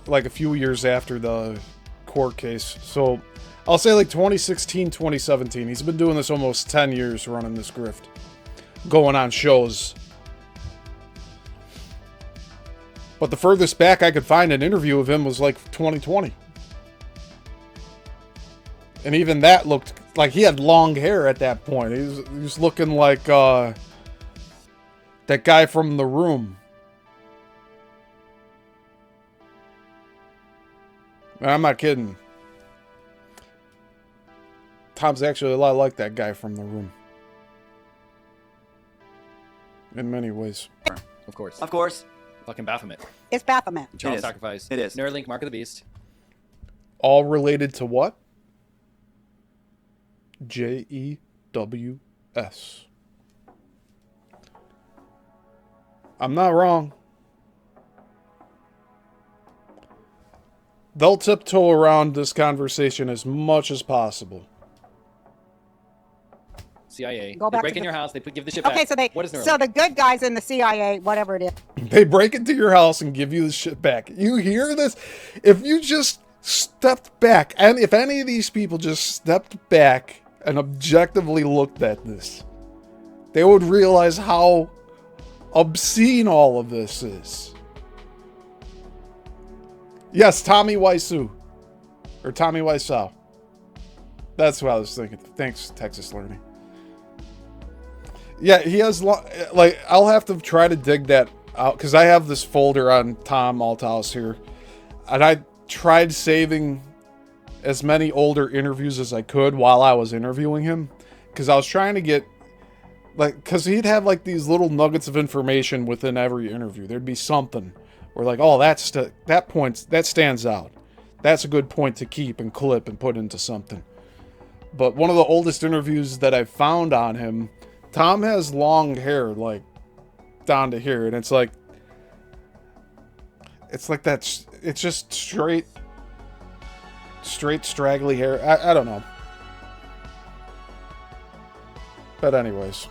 like a few years after the court case. So, I'll say like 2016, 2017. He's been doing this almost 10 years running this grift. Going on shows. But the furthest back I could find an interview of him was like 2020. And even that looked like he had long hair at that point. He was looking like that guy from The Room. I'm not kidding. Tom's actually a lot like that guy from The Room. In many ways. Of course. Of course. Fucking Baphomet. It's Baphomet. Child is. sacrifice. It is. Neuralink, Mark of the Beast. All related to what? Jews. I'm not wrong. They'll tiptoe around this conversation as much as possible. CIA. Go They back break to in the- your house. They give the shit back. Okay, so What is Neuralink? so the good guys in the CIA, whatever it is. They break into your house and give you the shit back. You hear this? If you just stepped back, and if any of these people just stepped back and objectively looked at this, they would realize how obscene all of this is. Yes, Tommy Wiseau. Or Tommy Wiseau. That's what I was thinking. Thanks, Texas Learning. Yeah, he has, like, I'll have to try to dig that out, because I have this folder on Tom Althouse here. And I tried saving as many older interviews as I could while I was interviewing him. Because I was trying to get, like, because he'd have, like, these little nuggets of information within every interview. There'd be something where, like, oh, that stands out. That's a good point to keep and clip and put into something. But one of the oldest interviews that I found on him, Tom has long hair, like, down to here. And it's like that, it's just straight, straggly hair. I don't know. But anyways.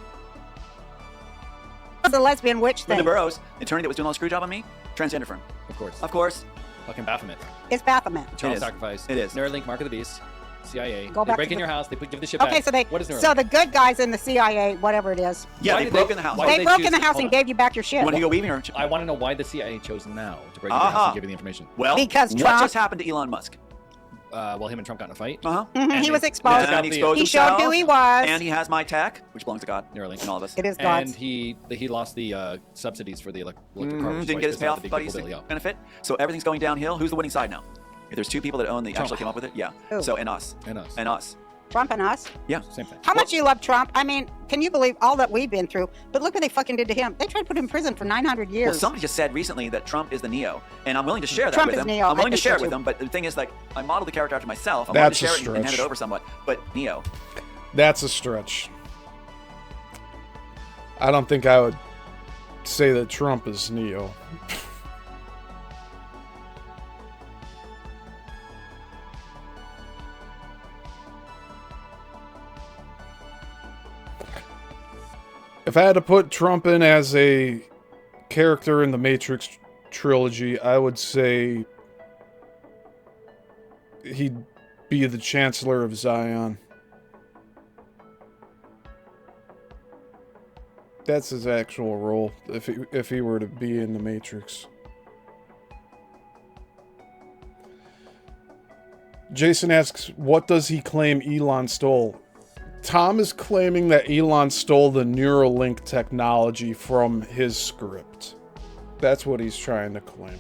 The lesbian witch thing. Linda Burrows, the attorney that was doing all the screw job on me, transgender firm. Of course. Of course. Fucking Baphomet. It's Baphomet. Child is. sacrifice. It is. Neuralink, Mark of the Beast, CIA. Go They back break to in the- your house. They give the shit back. Okay, so What is Neuralink? so the good guys in the CIA, whatever it is, Yeah, Why they did broke they- in the house. why they did broke choose- in the house hold and on. gave you back your shit. You want to go weaving or? I want to know why the CIA chose now to break into your house and give you the information. Well, Because what Trump- just happened to Elon Musk? Well, him and Trump got in a fight. Uh-huh. Mhm, he was they- exposed. Yeah, And he exposed He showed himself, who he was. And he has my tech, which belongs to God. Neuralink. And all of us. It is And God's. he lost the subsidies for the electric car. which is Didn't why get he his pissed off payoff the big buddies people that- benefit. So everything's going downhill. Who's the winning side now? If there's two people that own the Trump. actually came up with it, yeah. Who? So and us. And us. And us. Trump and us. Yeah. Same thing. How much you love Trump? I mean, can you believe all that we've been through? But look what they fucking did to him. They tried to put him in prison for 900 years. Well, somebody just said recently that Trump is the Neo, and I'm willing to share that Trump with is them. Neo. I'm willing I to think share so it with too. them, but the thing is, like, I modeled the character after myself. I'm willing That's to a share it and hand it stretch. over somewhat, but Neo. That's a stretch. I don't think I would say that Trump is Neo. If I had to put Trump in as a character in the Matrix trilogy, I would say he'd be the Chancellor of Zion. That's his actual role, if he were to be in the Matrix. Jason asks, what does he claim Elon stole? Tom is claiming that Elon stole the Neuralink technology from his script. That's what he's trying to claim.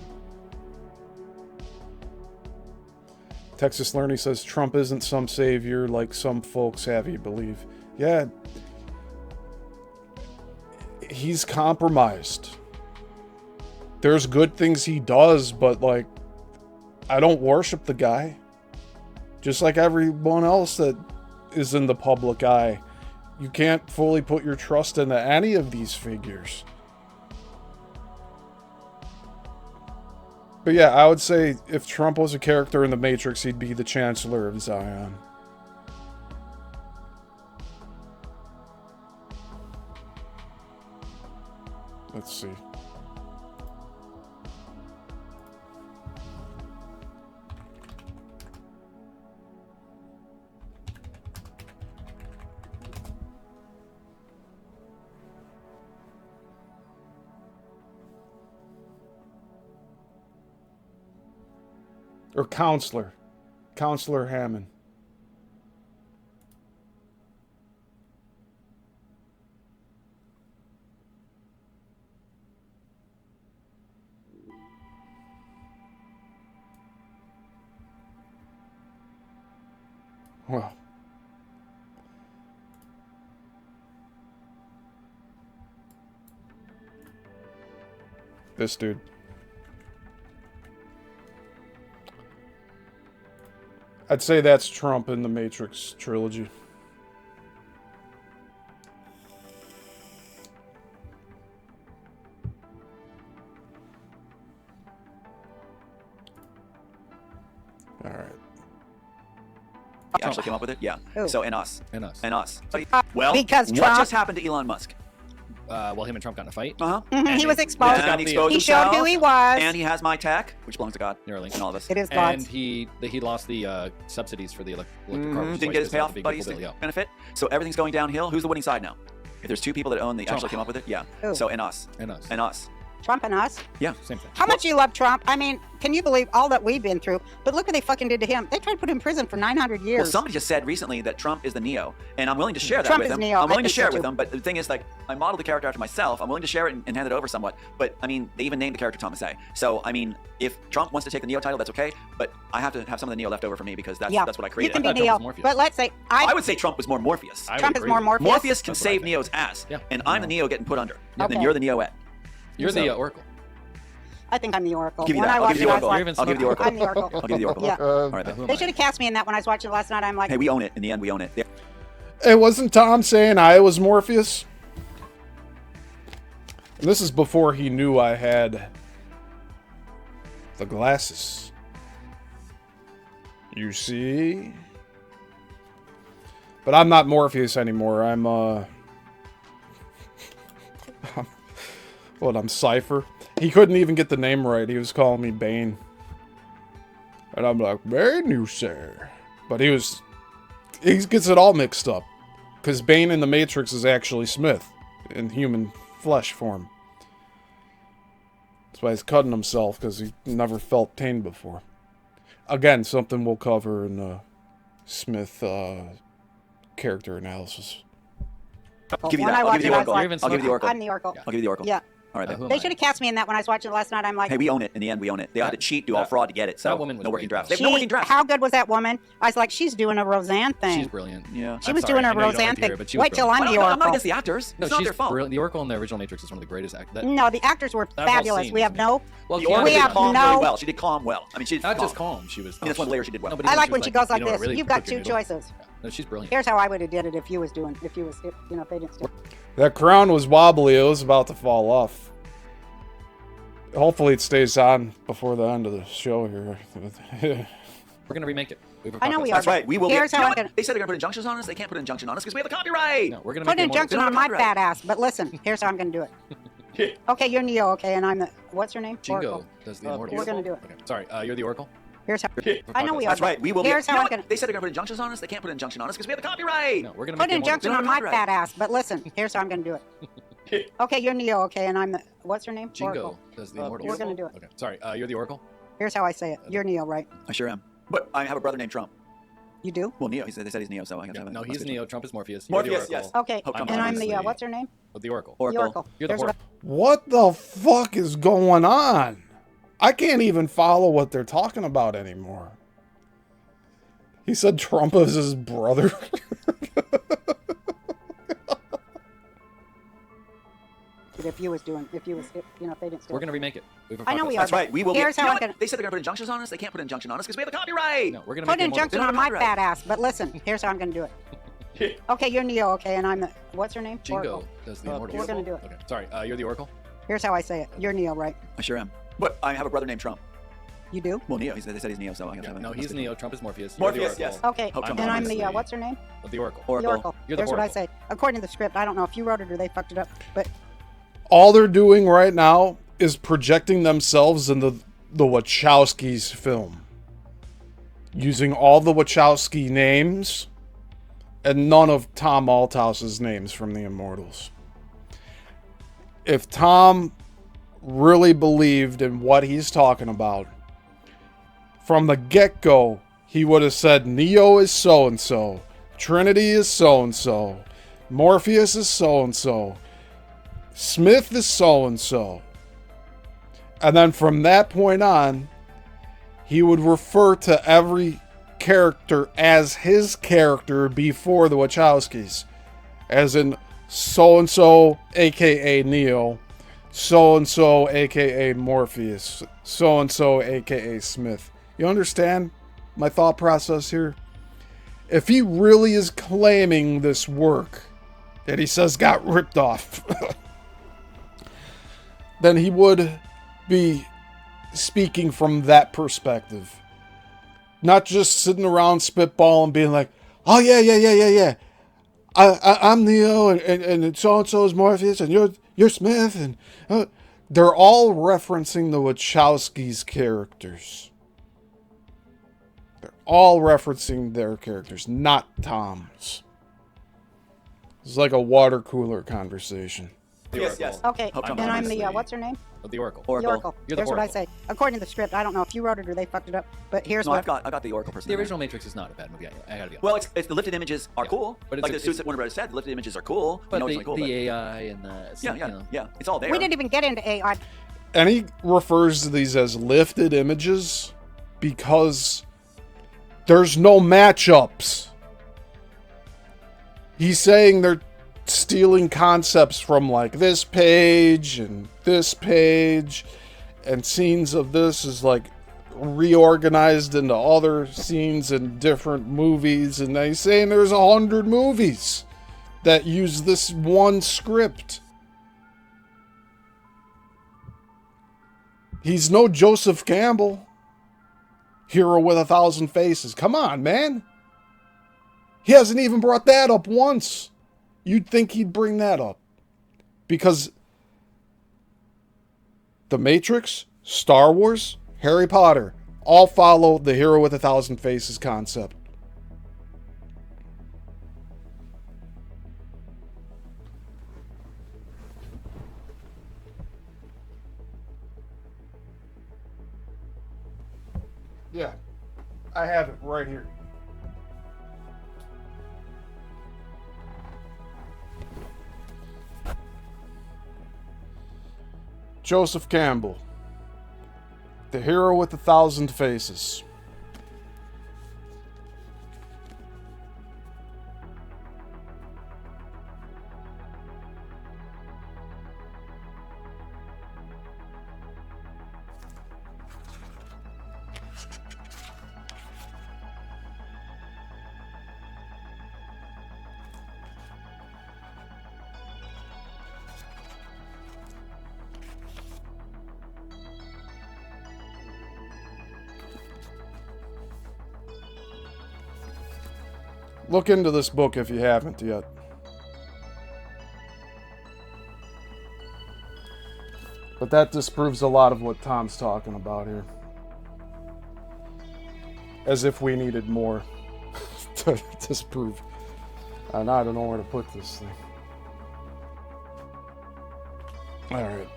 Texas Learning says Trump isn't some savior like some folks have you believe. Yeah. He's compromised. There's good things he does, but, like, I don't worship the guy. Just like everyone else that is in the public eye. You can't fully put your trust into any of these figures. But yeah, I would say if Trump was a character in the Matrix, he'd be the Chancellor of Zion. Let's see. Or Counselor. Counselor Hammond. Well. This dude. I'd say that's Trump in the Matrix trilogy. All right. He actually came up with it, yeah. Who? So and us. And us. And us. Well, because what Trump- just happened to Elon Musk? Well, him and Trump got in a fight. Uh-huh. Mhm, he And was they- exposed. And he exposed He showed who himself, he was. And he has my tech, which belongs to God. Neuralink. And all of us. It is And God's. he lost the subsidies for the electric car. which is why Didn't he get his pissed off payoff the big buddies people that- yeah. benefit. So everything's going downhill. Who's the winning side now? If there's two people that own the Trump. actually came up with it, yeah. Who? So and us. And us. And us. Trump and us. Yeah. Same thing. How much you love Trump? I mean, can you believe all that we've been through? But look what they fucking did to him. They tried to put him in prison for 900 years. Well, somebody just said recently that Trump is the Neo, and I'm willing to share that Trump with is him. Neo. I'm willing I to think share so it with too. him, but the thing is, like, I modeled the character after myself. I'm willing to share it and hand it over somewhat. But I mean, they even named the character Thomas A. So I mean, if Trump wants to take the Neo title, that's okay. But I have to have some of the Neo left over for me because that's what I You created. can I be thought Trump Neo, was Morpheus. but let's say I would say Trump was more Morpheus. I would Trump is agree more with Morpheus. Morpheus can That's what I save think. Neo's ass, Yeah. and I'm the Neo getting put under. Okay. Then you're the Neo-ette. You're the Oracle. I think I'm the Oracle. Give you When that. I I'll watched give you it, the I was Oracle. like, I'll give you the Oracle. I'm the Oracle. I'll give you the Oracle. Yeah. All right, then. Who am They I? should have cast me in that when I was watching it last night. I'm like, Hey, we own it. In the end, we own it. Yeah. Hey, wasn't Tom saying I was Morpheus? And this is before he knew I had the glasses. You see? But I'm not Morpheus anymore. I'm, I'm Cypher. He couldn't even get the name right. He was calling me Bane. And I'm like, Bane, you sir. But he gets it all mixed up. Because Bane in the Matrix is actually Smith in human flesh form. That's why he's cutting himself, because he never felt pain before. Again, something we'll cover in the Smith character analysis. I'll give you When that. I I'll watched give you the it, I was Oracle. like, I'll give you the Oracle. I'm the Oracle. I'll give you the Oracle. Yeah. All right, then. Who am They I? should have cast me in that when I was watching it last night. I'm like, Hey, we own it. In the end, we own it. They had to cheat, do all fraud to get it. So that woman was no working great, drafts. though. They have no working drafts. how good was that woman? I was like, she's doing a Roseanne thing. She's brilliant. Yeah. She I'm was sorry, doing I a know you don't Roseanne like to hear thing. it, but she was Wait till brilliant. I'm the I'm Oracle. not against the actors. No, It's not she's their fault. brilliant. The Oracle in the original Matrix is one of the greatest actors. No, the actors were That whole fabulous. scene We have was no. Well, The Oracle We did have calm no- really well. She did calm well. I mean, she did not just calm. calm. She was. I mean, that's one layer she did well. No, but I even like she when was she goes like you know, this. really You've got quick and two noodle. choices. Yeah. No, she's brilliant. Here's how I would have did it if you was if they didn't steal. That crown was wobbly. It was about to fall off. Hopefully it stays on before the end of the show here. We're gonna remake it. I know we That's are. right. We will. Here's You know how I'm what? gonna They said they're gonna put injunctions on us. They can't put an injunction on us because we have the copyright. No, we're gonna put make an it more. injunction They on don't my have fat ass. But listen, here's how I'm gonna do it. Okay, you're Neo. Okay, and I'm the what's her name? Jingo Oracle. does the immortal. We're gonna do it. Okay. Sorry, you're the Oracle. Here's how. I know we are. That's right. We will. Here's You how know I'm what? gonna They said they're gonna put injunctions on us. They can't put an injunction on us because we have the copyright. No, we're gonna put make an the immortal. injunction They on don't my have copyright. fat ass. But listen, here's how I'm gonna do it. Okay, you're Neo. Okay, and I'm the what's her name? Jingo Oracle. does the immortal. We're gonna do it. Okay. Sorry, you're the Oracle. Here's how I say it. You're Neo, right? I sure am. But I have a brother named Trump. You do? Well, Neo. They said he's Neo, so I have to have it. No, Must he's be Neo. Trump is Morpheus. You're the Morpheus, Oracle. yes. Okay, Hope and comes I'm the obviously- what's her name? The Oracle. The Oracle. Oracle. You're the Here's what Oracle. What the fuck is going on? I can't even follow what they're talking about anymore. He said Trump is his brother. if they didn't steal. We're gonna remake it. I know we are. That's right. We will. Here's You how know I'm what? gonna They said they're gonna put injunctions on us. They can't put an injunction on us because we have the copyright. No, we're gonna Put make an the immortal. injunction They on don't my have copyright. fat ass. But listen, here's how I'm gonna do it. Okay, you're Neo. Okay, and I'm the what's her name? Jingo Oracle. does the immortal. We're gonna do it. Okay. Sorry, you're the Oracle. Here's how I say it. You're Neo, right? I sure am. But I have a brother named Trump. You do? Well, Neo. They said he's Neo, so I have to have it. No, Must he's be- Neo. Trump is Morpheus. You're the Morpheus, Oracle. yes. Okay, Hope Trump and I'm the obviously- what's her name? The Oracle. Oracle. The Oracle. You're the Here's what I Oracle. say. According to the script, I don't know if you wrote it or they fucked it up, but All they're doing right now is projecting themselves in the Wachowskis film. Using all the Wachowski names and none of Tom Althouse's names from the Immortals. If Tom really believed in what he's talking about, from the get-go, he would have said Neo is so-and-so, Trinity is so-and-so, Morpheus is so-and-so, Smith is so-and-so. And then from that point on, he would refer to every character as his character before the Wachowskis. As in, so-and-so, a.k.a. Neo, so-and-so, a.k.a. Morpheus, so-and-so, a.k.a. Smith. You understand my thought process here? If he really is claiming this work that he says got ripped off, then he would be speaking from that perspective. Not just sitting around spitballing being like, oh yeah. I'm Neo and so-and-so is Morpheus and you're Smith and they're all referencing the Wachowskis' characters. They're all referencing their characters, not Tom's. It's like a water cooler conversation. The Yes, Oracle. yes. okay, Hope Trump and I'm the obviously- what's her name? Of the Oracle. The Oracle. You're the Here's what I Oracle. say. According to the script, I don't know if you wrote it or they fucked it up, but here's No, what. I got the Oracle person. The in there. original Matrix is not a bad movie. I gotta be honest. Well, it's the lifted images are cool. but it's Like a- the suits that Warner Brothers said, the lifted images are cool. But it's the, really cool, the AI and the yeah, you know. yeah, it's all there. We didn't even get into AI. And he refers to these as lifted images because there's no matchups. He's saying they're stealing concepts from like this page and scenes of this is like reorganized into other scenes in different movies, and he's saying there's 100 movies that use this one script. He's no Joseph Campbell, hero with 1,000 faces. Come on, man. He hasn't even brought that up once. You'd think he'd bring that up. Because The Matrix, Star Wars, Harry Potter all follow the hero with 1,000 faces concept. Yeah, I have it right here. Joseph Campbell, the hero with 1,000 faces. Look into this book if you haven't yet. But that disproves a lot of what Tom's talking about here. As if we needed more to disprove. And I don't know where to put this thing. Alright.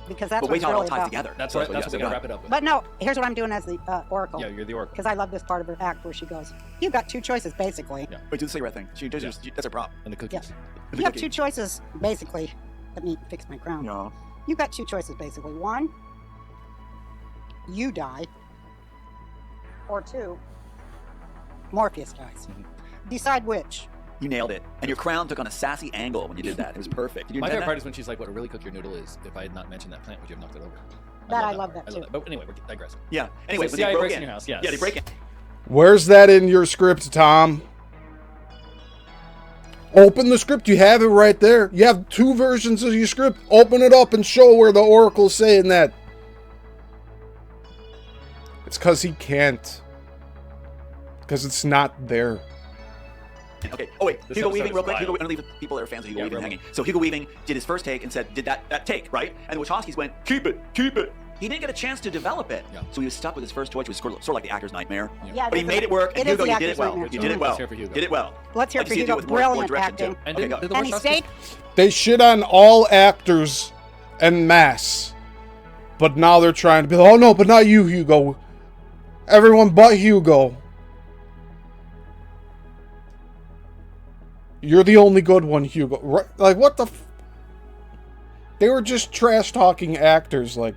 Because that's But what wait it's till it all really ties about. together. That's what what we gotta wrap it up with. But no, here's what I'm doing as the Oracle. Yeah, you're the Oracle. Because I love this part of her act where she goes, you've got two choices, basically. Yeah. Wait, do the cigarette thing. That's her prop. And the cookies. You have two choices, basically. Let me fix my crown. No. You've got two choices, basically. One, you die. Or two, Morpheus dies. Decide which. You nailed it. And your crown took on a sassy angle when you did that. It was perfect. Did you My intend favorite part that? is when she's like, what a really cook your noodle is. If I had not mentioned that plant, would you have knocked it over? I love that too. But anyway, we're digressing. Yeah. Anyway, So when they CIA broke breaks in in your house, yes. Yeah, they break in. Where's that in your script, Tom? Open the script. You have it right there. You have two versions of your script. Open it up and show where the Oracle's saying that. It's because he can't. Because it's not there. Okay. Oh wait, This Hugo episode Weaving, is real quick. wild. Hugo, I'm gonna leave the people that are fans of Hugo Yeah, Weaving real hanging. So Hugo Weaving did his first take and said, "Did that take right?" And the Wachowskis went, "Keep it, keep it." He didn't get a chance to develop it, Yeah. so he was stuck with his first choice, which was sort of like the actor's nightmare. Yeah, But he made it work, and it is Hugo, the you did actor's it well. nightmare. You did it well. Let's hear for Hugo. Did it well. Let's hear Like for you see him do Hugo. it with more Brilliant direction, acting. too. And Okay, did go. the And he Wachowskis- stayed. They shit on all actors en masse. But now they're trying to be, oh no, but not you, Hugo. Everyone but Hugo. You're the only good one, Hugo. Right? Like, what the They were just trash-talking actors, like,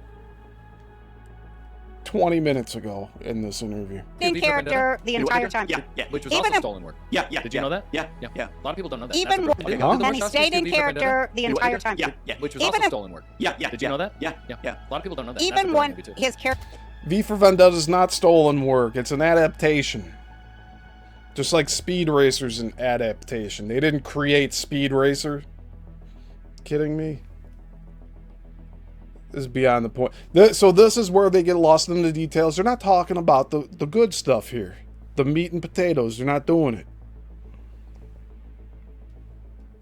20 minutes ago in this interview. In character the entire time. Yeah. Which was Even also if- stolen work. Yeah. Did you know that? Yeah. A lot of people don't know that. Even That's a- when- did the and he Wachowskis stayed do in V for Vendetta? character the entire time. Yeah. Which was Even also if- stolen work. Yeah. Did you know that? Yeah. A lot of people don't know that. That's a Even brilliant when movie, too. his character. V for Vendetta is not stolen work. It's an adaptation. Just like Speed Racer's an adaptation. They didn't create Speed Racer. Kidding me? This is beyond the point. So this is where they get lost in the details. They're not talking about the good stuff here. The meat and potatoes. They're not doing it.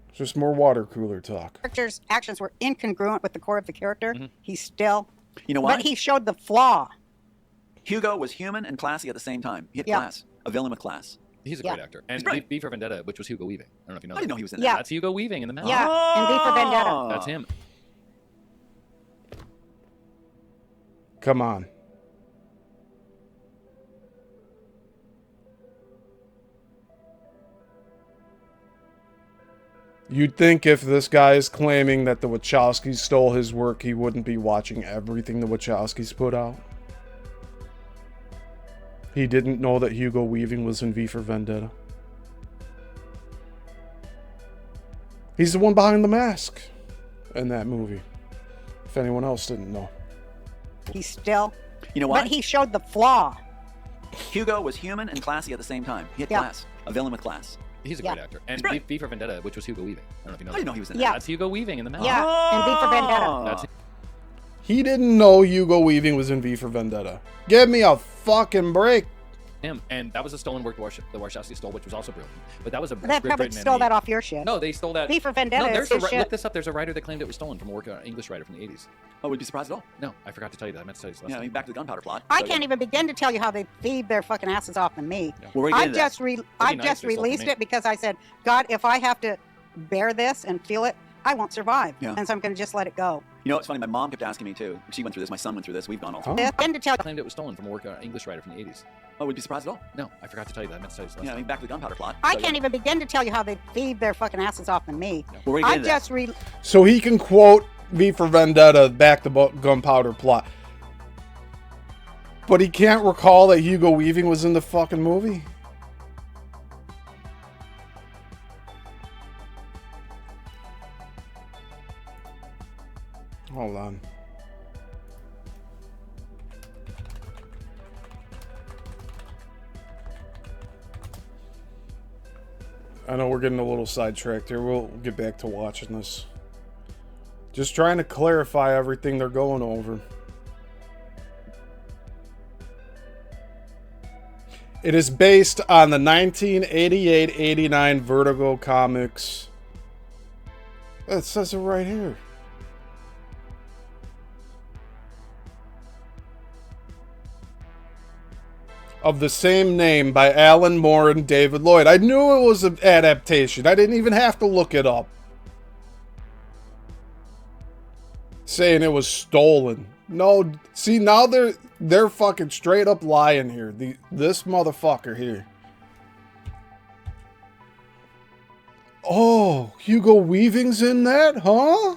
It's just more water cooler talk. Character's actions were incongruent with the core of the character. He still. You know why? But he showed the flaw. Hugo was human and classy at the same time. He had Yeah. class. A villain with class. He's a Yeah. great actor. And He's great. V for Vendetta, which was Hugo Weaving. I don't know if you know I that. didn't know he was in Yeah. that. That's Hugo Weaving in the mask. Yeah, and V for Vendetta. That's him. Come on. You'd think if this guy is claiming that the Wachowskis stole his work, he wouldn't be watching everything the Wachowskis put out. He didn't know that Hugo Weaving was in V for Vendetta. He's the one behind the mask in that movie. If anyone else didn't know. He's still. You know what? But he showed the flaw. Hugo was human and classy at the same time. He had Yeah. class. A villain with class. He's a Yeah. great actor. And brilliant. V for Vendetta, which was Hugo Weaving. I don't know if you know I that. didn't know he was in Yeah. That's Hugo Weaving in the mask. Yeah, and V for Vendetta. That's He didn't know Hugo Weaving was in V for Vendetta. Give me a fucking break. him. And that was a stolen work the Wachowski stole, which was also brilliant. But that was a They script probably written in stole the- that off your shit. No, they stole that. V for Vendetta No, is there's his shit. look this up. There's a writer that claimed it was stolen from an English writer from the 80s. Oh, would you be surprised at all? No, I forgot to tell you that. I meant to tell you this last Yeah, I time. mean, back to the gunpowder plot. I So, can't even begin to tell you how they feed their fucking asses off to me. Well, we're I getting to that. just nice just if they sold released to me. it because I said, God, if I have to bear this and feel it, I won't survive. Yeah. And so I'm going to just let it go. You know, it's funny. My mom kept asking me too. She went through this. My son went through this. We've gone all through. Huh? This, and to tell Claimed it was stolen from an English writer from the 80s. Oh, would you be surprised at all? No, I forgot to tell you that. I meant to tell you this last Yeah, I time. mean, back to the gunpowder plot. I So, can't even begin to tell you how they feed their fucking asses off to me. Well, we're I getting to that. just So he can quote V for Vendetta back to gunpowder plot. But he can't recall that Hugo Weaving was in the fucking movie? Hold on. I know we're getting a little sidetracked here. We'll get back to watching this. Just trying to clarify everything they're going over. It is based on the 1988-89 Vertigo comics. It says it right here. Of the same name by Alan Moore and David Lloyd. I knew it was an adaptation. I didn't even have to look it up. Saying it was stolen. No, see, now they're fucking straight up lying here. This motherfucker here. Oh, Hugo Weaving's in that, huh?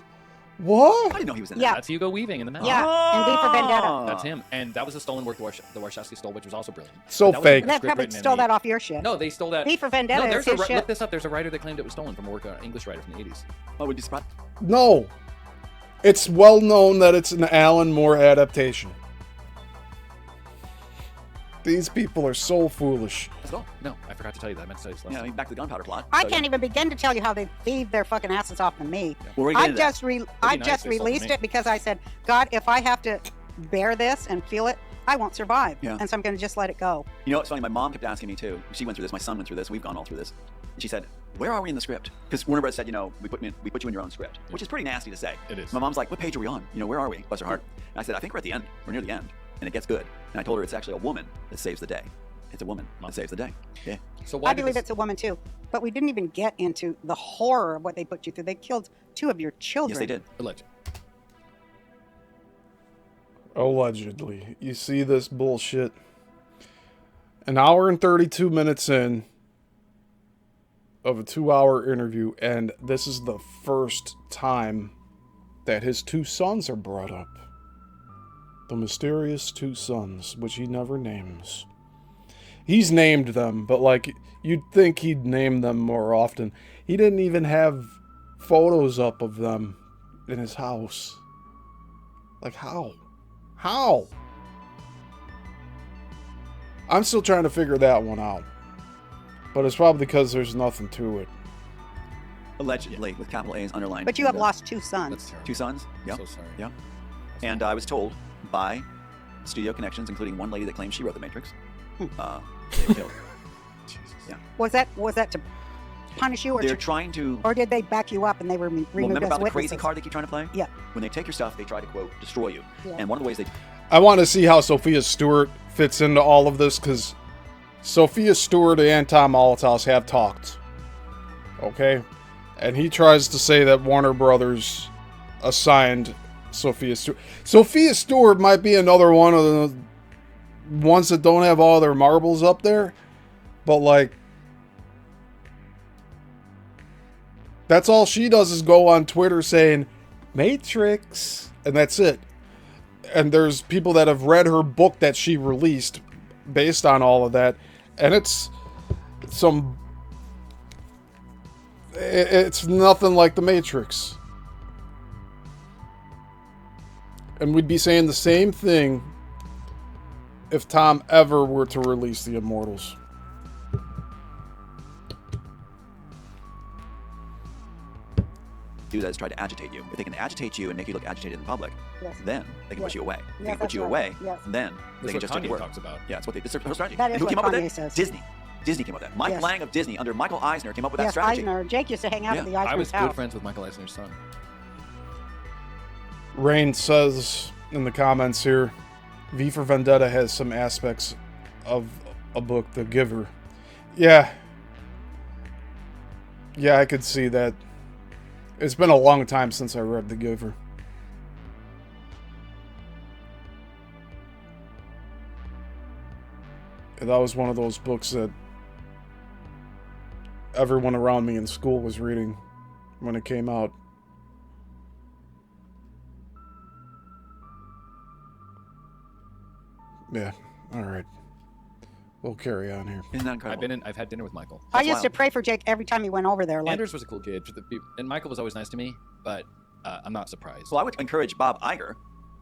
What? I didn't know he was in Yeah. that. That's Hugo Weaving in the mask. Yeah, and V for Vendetta. That's him. And that was a stolen work the Wachowski stole, which was also brilliant. So But that was a fake. They script probably written in stole the- that off your shit. No, they stole that. V for Vendetta No, is there's his look shit. this up. There's a writer that claimed it was stolen from an English writer from the 80s. Oh, would you be surprised? No. It's well known that it's an Alan Moore adaptation. These people are so foolish. At all? No, I forgot to tell you that. I meant to tell you this last Yeah, I time. mean, back to the gunpowder plot. I So, can't even begin to tell you how they feed their fucking asses off to me. Well, we're I getting to that. just nice just if they sold released to me. it because I said, God, if I have to bear this and feel it, I won't survive. Yeah. And so I'm going to just let it go. You know, it's funny. My mom kept asking me too. She went through this. My son went through this. We've gone all through this. And she said, "Where are we in the script?" Because Warner Bros. said, you know, we put you in your own script, which is pretty nasty to say. It is. My mom's like, "What page are we on? You know, where are we?" Bless her heart. And I said, "I think we're at the end. We're near the end, and it gets good." And I told her it's actually a woman that saves the day. It's a woman that saves the day. Yeah. So why I did believe this- it's a woman too. But we didn't even get into the horror of what they put you through. They killed 2 of your children. Yes, they did. Alleged. Allegedly. You see this bullshit. An hour and 32 minutes in of a 2-hour interview, and this is the first time that his 2 sons are brought up. The mysterious 2 sons, which he never names. He's named them, but like, you'd think he'd name them more often. He didn't even have photos up of them in his house. Like, how? How? I'm still trying to figure that one out. But it's probably because there's nothing to it. Allegedly, with capital A's underlined. But you have And, lost 2 sons. That's terrible. 2 sons. Yeah. So sorry. Yeah. And I was told by studio connections, including one lady that claims she wrote The Matrix, they were killed. Jesus. Yeah. Was that to punish you, or They're trying to. or did they back you up and they were removed Well, remember as about the witnesses? crazy card they keep trying to play? Yeah. When they take your stuff, they try to, quote, destroy you. Yeah. And one of the ways they. I want to see how Sophia Stewart fits into all of this, because Sophia Stewart and Tom Althouse have talked. Okay? And he tries to say that Warner Brothers assigned Sophia Stewart. Sophia Stewart might be another one of the ones that don't have all their marbles up there. But, like, that's all she does is go on Twitter saying, Matrix. And that's it. And there's people that have read her book that she released based on all of that. And it's some... It's nothing like the Matrix. And we'd be saying the same thing if Tom ever were to release the Immortals. Do that is try to agitate you. If they can agitate you and make you look agitated in public, Yes. then they can Yes. push you away. If Yes, they can that's put you right. away, Yes. then they That's can what just take Kanye your word. talks about. Yeah, it's what it's their strategy. That is And who what came up with Kanye it? says. Disney. Disney came up with that. Mike Yes. Lang of Disney under Michael Eisner came up with that Yes, strategy. Eisner. Jake used to hang out Yeah. at the Eisner's I was house. good friends with Michael Eisner's son. Rain says in the comments here, V for Vendetta has some aspects of a book, The Giver. Yeah. Yeah, I could see that. It's been a long time since I read The Giver. That was one of those books that everyone around me in school was reading when it came out. Yeah, alright. We'll carry on here. Isn't that incredible? I've had dinner with Michael. I That's used to wild. pray for Jake every time he went over there. Like, Anders was a cool kid, and Michael was always nice to me, but I'm not surprised. Well, I would encourage Bob Iger.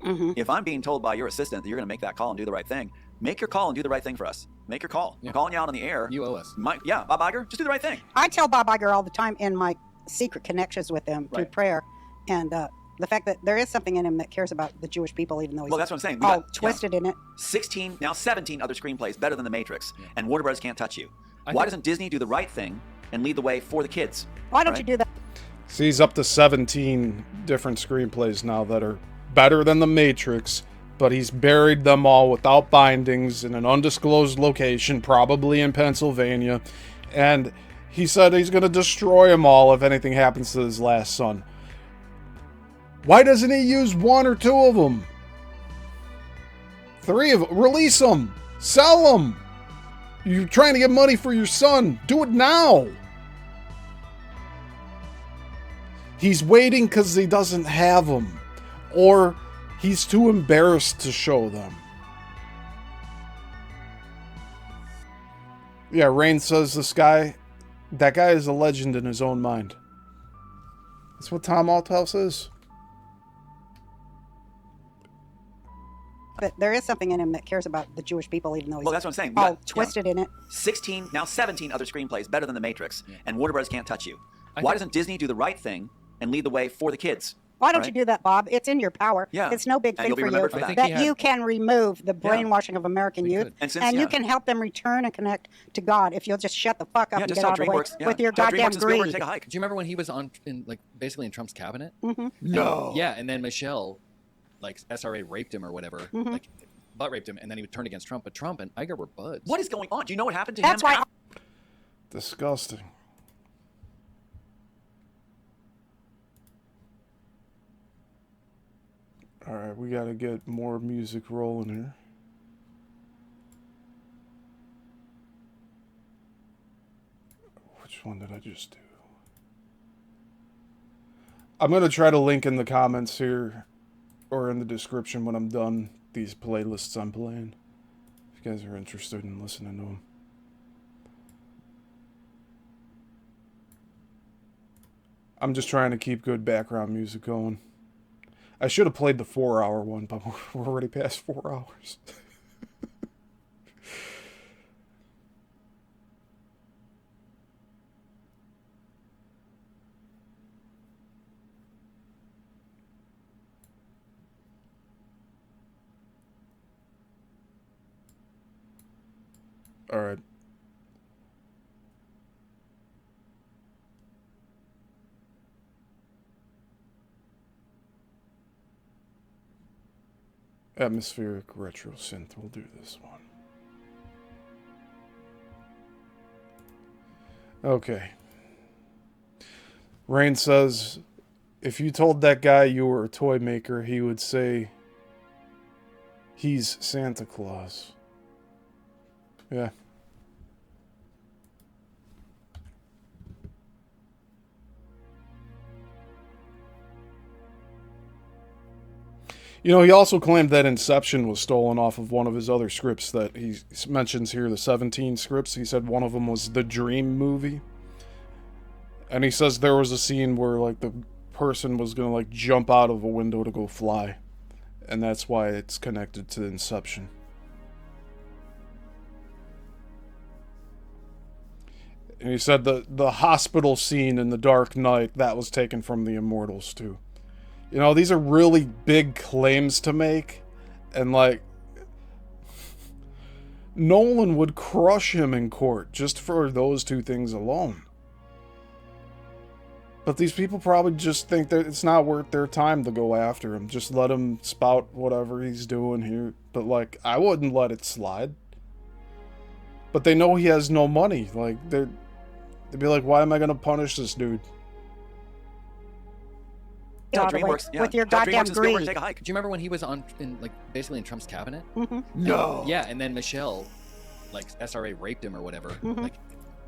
mhm. If I'm being told by your assistant that you're going to make that call and do the right thing, make your call and do the right thing for us. Make your call. Yeah. I'm calling you out on the air. You owe us. Yeah, Bob Iger, just do the right thing. I tell Bob Iger all the time in my secret connections with him through Right. prayer, and the fact that there is something in him that cares about the Jewish people, even though he's Well, that's what I'm saying. We all got- twisted in it. 16, now 17 other screenplays better than The Matrix, and Warner Bros. Can't touch you. I Why think- doesn't Disney do the right thing and lead the way for the kids? Why don't Right. you do that? See, he's up to 17 different screenplays now that are better than The Matrix, but he's buried them all without bindings in an undisclosed location, probably in Pennsylvania, and he said he's going to destroy them all if anything happens to his last son. Why doesn't he use one or two of them? 3 of them. Release them. Sell them. You're trying to get money for your son. Do it now. He's waiting because he doesn't have them. Or he's too embarrassed to show them. Yeah, Rain says that guy is a legend in his own mind. That's what Tom Althouse is. But there is something in him that cares about the Jewish people, even though he's Well, that's what I'm saying. We all got- twisted in it. 16, now 17 other screenplays better than The Matrix, and Warner Bros. Can't touch you. I Why think- doesn't Disney do the right thing and lead the way for the kids? Why don't Right. you do that, Bob? It's in your power. Yeah. It's no big And thing you'll be for you remembered for that. I think that he had- you can remove the brainwashing of American We youth, could. And since- and yeah. you can help them return and connect to God if you'll just shut the fuck up Yeah, and just get tell out of the way DreamWorks, yeah, with your tell goddamn DreamWorks and Spielberg to greed. take a hike. Do you remember when he was basically in Trump's cabinet? Mm-hmm. No. Yeah, and then Michelle, like SRA raped him or whatever, Mm-hmm. like butt raped him, and then he would turn against Trump. But Trump and Iger were buds. What is going on? Do you know what happened to That's him? why. Disgusting. Alright, we gotta get more music rolling here. Which one did I just do? I'm gonna try to link in the comments here or in the description when I'm done these playlists I'm playing. If you guys are interested in listening to them. I'm just trying to keep good background music going. I should have played the 4-hour one, but we're already past 4 hours. All right. Atmospheric retro synth. We'll do this one. Okay. Rain says If you told that guy you were a toy maker, he would say he's Santa Claus. Yeah. You know, he also claimed that Inception was stolen off of one of his other scripts that he mentions here, the 17 scripts. He said one of them was the Dream movie. And he says there was a scene where, like, the person was going to, like, jump out of a window to go fly. And that's why it's connected to Inception. And he said the hospital scene in The Dark Knight, that was taken from The Immortals, too. You know, these are really big claims to make, and, like, Nolan would crush him in court just for those two things alone. But these people probably just think that it's not worth their time to go after him. Just let him spout whatever he's doing here. But, like, I wouldn't let it slide. But they know he has no money. Like, they'd be like, why am I going to punish this dude? With your goddamn greed. Take a hike. Do you remember when he was basically in Trump's cabinet? Mm-hmm. No. Yeah, and then Michelle, like, SRA raped him or whatever, like,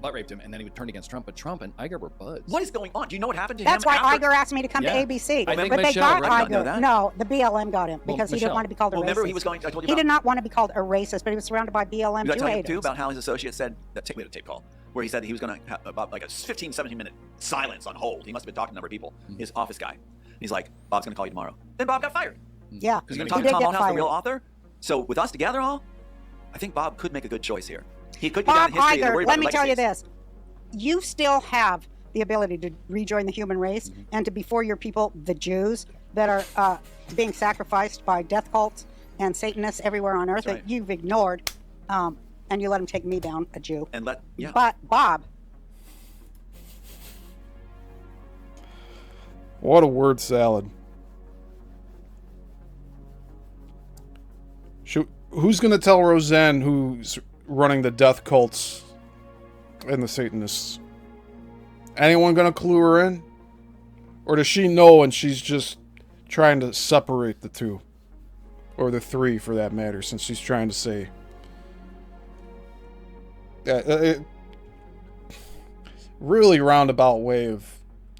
butt raped him, and then he would turn against Trump. But Trump and Iger were buds. What is going on? Do you know what happened to That's him? why after? Iger asked me to come to ABC. I think but they Michelle got know Iger. that. No, the BLM got him because he didn't want to be called a racist. Remember, he was going. I told you He about. did not want to be called a racist, but he was surrounded by BLM Did I tell you haters. too about how his associate said that? We had a tape call where he said he was going to have about like a 15, 17-minute silence on hold. He must have been talking to a number of people. His office guy. He's like, Bob's going to call you tomorrow. Then Bob got fired. Yeah, Because he you're did going to talk to get Tom Althouse, fired. the real author. So with us together, all, I think Bob could make a good choice here. He could Bob get down in history and worry Iger, about let the me tell you legacies. this. You still have the ability to rejoin the human race and to be for your people, the Jews, that are being sacrificed by death cults and Satanists everywhere on earth That's right. that you've ignored, and you let them take me down, a Jew. And But Bob, What a word salad. Who's going to tell Roseanne who's running the death cults and the Satanists? Anyone going to clue her in? Or does she know and she's just trying to separate the two? Or the three, for that matter, since she's trying to say... really roundabout way of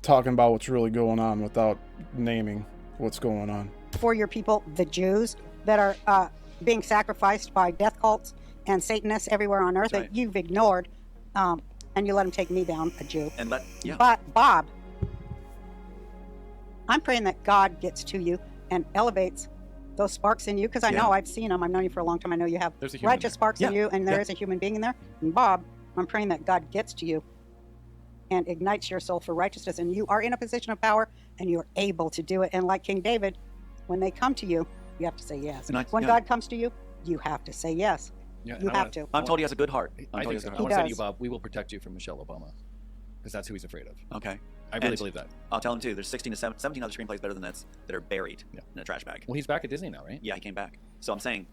talking about what's really going on without naming what's going on. for your people, the Jews, that are being sacrificed by death cults and Satanists everywhere on earth that you've ignored, and you let them take me down, a Jew. But Bob, I'm praying that God gets to you and elevates those sparks in you, because I know I've seen them. I've known you for a long time. I know you have righteous sparks in you, and there is a human being in there. And Bob, I'm praying that God gets to you and ignites your soul for righteousness, and you are in a position of power, and you're able to do it. And like King David, when they come to you, you have to say yes. When God comes to you, you have to say yes. Yeah, you have to. I'm told he has a good heart. I think so. I want to say to you, Bob, we will protect you from Michelle Obama, because that's who he's afraid of. Okay. I really believe that. I'll tell him too. There's 17 other screenplays better than this that are buried in a trash bag. Well, he's back at Disney now, right? Yeah, he came back. So I'm saying,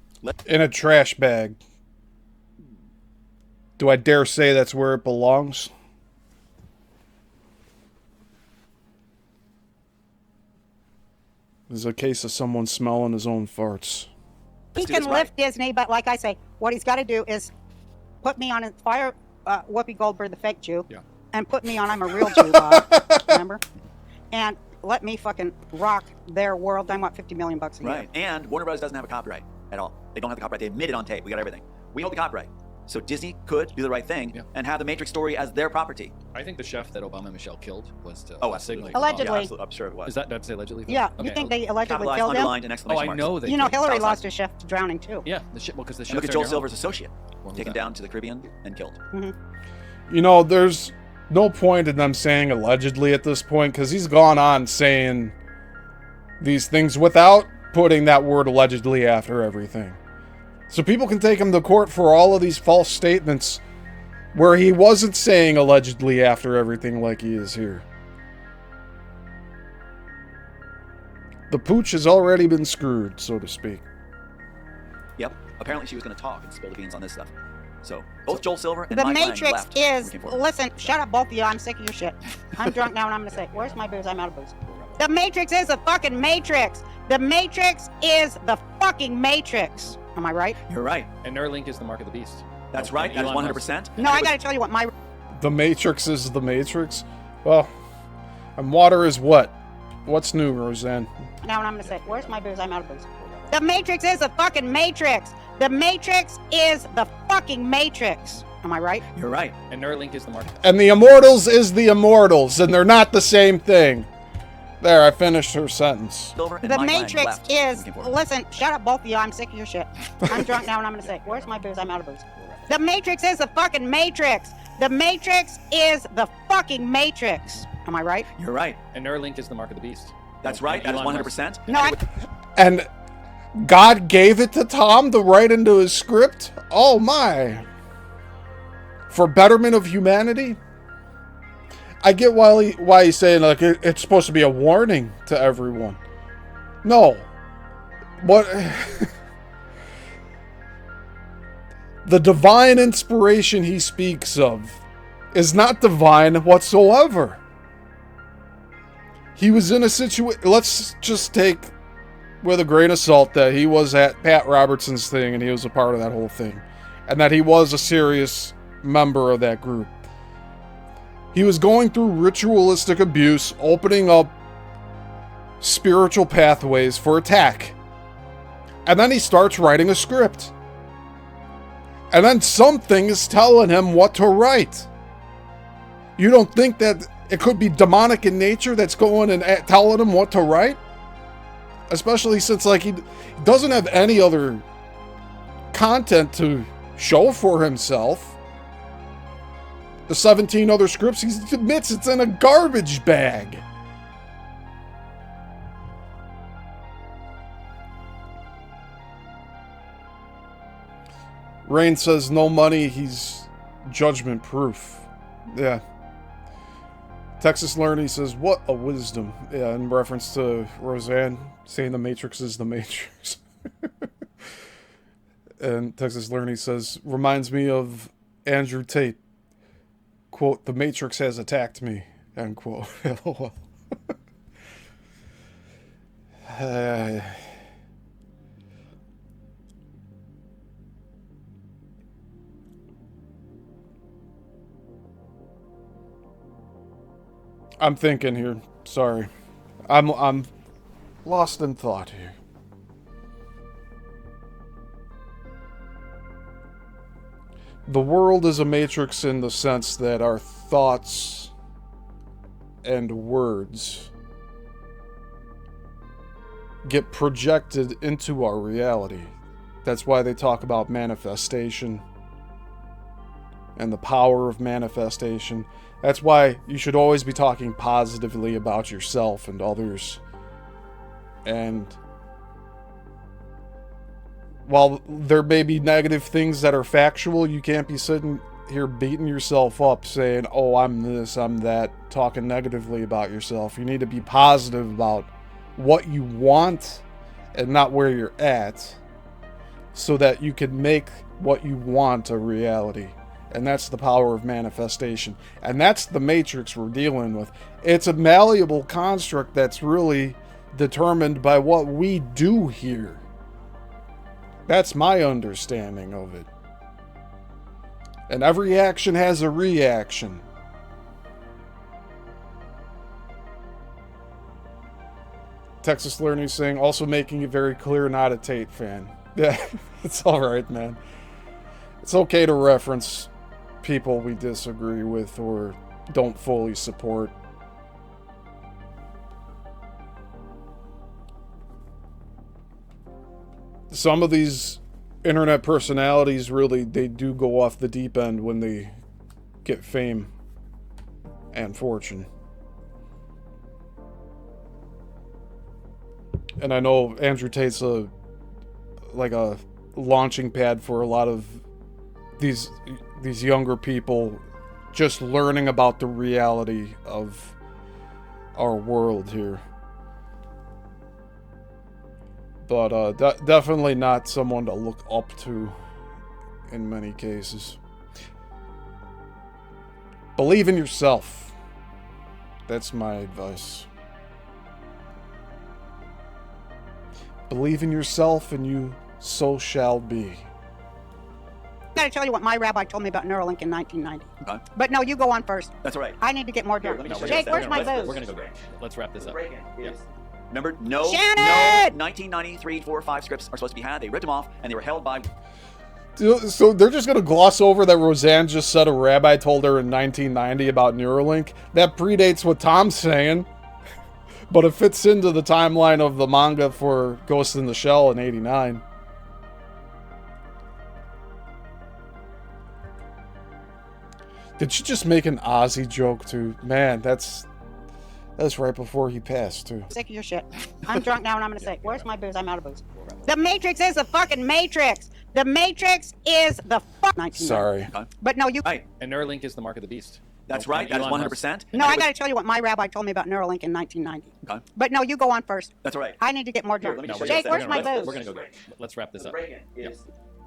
in a trash bag. Do I dare say that's where it belongs? This is a case of someone smelling his own farts. He can lift Disney, but like I say, what he's got to do is put me on a fire, Whoopi Goldberg, the fake Jew, and put me on I'm a real Jew, Bob, remember? And let me fucking rock their world. I want $50 million a year. Right. And Warner Bros. Doesn't have a copyright at all. They don't have the copyright. They admit it on tape. We got everything. We hold the copyright. So Disney could do the right thing and have the Matrix story as their property. I think the chef that Obama and Michelle killed was to absolutely. Allegedly. Yeah, I'm sure it was. Is that that's allegedly? Yeah, you think they allegedly killed him? Underlined and exclamation I know they. You know, killed him. Hillary lost her chef to drowning too. Yeah, because the chef. And look at Joel Silver's associate, taken down to the Caribbean and killed. You know, there's no point in them saying allegedly at this point, because he's gone on saying these things without putting that word allegedly after everything. So people can take him to court for all of these false statements where he wasn't saying allegedly after everything like he is here. The pooch has already been screwed, so to speak. Yep. Apparently she was going to talk and spill the beans on this stuff. So both Joel Silver and The Mike Lang Matrix left. is, listen, shut up, both of you. I'm sick of your shit. I'm drunk now, and I'm going to say, where's my booze? I'm out of booze. The Matrix is the fucking Matrix. The Matrix is the fucking Matrix. Am I right? You're right. And Neuralink is the mark of the beast. That's Oh, right. That is Elon Musk. 100%. No, I gotta tell you what my... The Matrix is the Matrix? Well, and water is what? What's new, Roseanne? Now what I'm gonna say. Where's my booze? I'm out of booze. The Matrix is the fucking Matrix. The Matrix is the fucking Matrix. Am I right? You're right. And Neuralink is the mark. And the Immortals is the Immortals, and they're not the same thing. There, I finished her sentence. The Matrix is... Listen, shut up, both of you. I'm sick of your shit. I'm drunk now, and I'm gonna say, where's my booze? I'm out of booze. The Matrix is the fucking Matrix. The Matrix is the fucking Matrix. Am I right? You're right. And Neuralink is the mark of the beast. That's right. That is 100%. No, I... And God gave it to Tom to write into his script? Oh my. For betterment of humanity? I get why he's saying like it's supposed to be a warning to everyone. No. What... The divine inspiration he speaks of is not divine whatsoever. He was in a situation... Let's just take with a grain of salt that he was at Pat Robertson's thing and he was a part of that whole thing. And that he was a serious member of that group. He was going through ritualistic abuse, opening up spiritual pathways for attack. And then he starts writing a script. And then something is telling him what to write. You don't think that it could be demonic in nature that's going and telling him what to write? Especially since like he doesn't have any other content to show for himself. The 17 other scripts, he admits it's in a garbage bag. Rain says no money, he's judgment proof. Yeah. Texas Learning says, what a wisdom. Yeah, in reference to Roseanne saying the Matrix is the Matrix. And Texas Learning says, reminds me of Andrew Tate. Quote, the Matrix has attacked me. End quote. LOL. I'm thinking here. Sorry. I'm lost in thought here. The world is a matrix in the sense that our thoughts and words get projected into our reality. That's why they talk about manifestation and the power of manifestation. That's why you should always be talking positively about yourself and others. And while there may be negative things that are factual, you can't be sitting here beating yourself up saying, oh, I'm this, I'm that, talking negatively about yourself. You need to be positive about what you want and not where you're at, so that you can make what you want a reality. And that's the power of manifestation. And that's the matrix we're dealing with. It's a malleable construct that's really determined by what we do here. That's my understanding of it. And every action has a reaction. Texas Learning saying, also making it very clear not a Tate fan. Yeah, it's alright, man. It's okay to reference people we disagree with or don't fully support. Some of these internet personalities really, they do go off the deep end when they get fame and fortune. And I know Andrew Tate's a launching pad for a lot of these younger people just learning about the reality of our world here. But definitely not someone to look up to in many cases. Believe in yourself. That's my advice. Believe in yourself and you so shall be. I gotta tell you what my rabbi told me about Neuralink in 1990. Okay. But no, you go on first. That's all right. I need to get more Here, drunk. let me just Jake, show you where's my that. booze? We're gonna go. Let's wrap this up. Yeah. Remember, no Shannon! 1993, 4 or 5 scripts are supposed to be had. They ripped them off, and they were held by... So they're just going to gloss over that Roseanne just said a rabbi told her in 1990 about Neuralink? That predates what Tom's saying. But it fits into the timeline of the manga for Ghost in the Shell in 89. Did she just make an Ozzy joke too? Man, that's right before he passed too. Sick of your shit. I'm drunk now and I'm gonna say, where's my booze? I'm out of booze. The Matrix is the fucking Matrix. The Matrix is the fuck. Sorry. But no, you. Hey, And Neuralink is the mark of the beast. that's right. That is 100%. No, I gotta tell you what my rabbi told me about Neuralink in 1990. Okay. But no, you go on first. That's all right. I need to get more drunk. let me just show you Jake, that. where's my booze? We're gonna go. Let's wrap this up.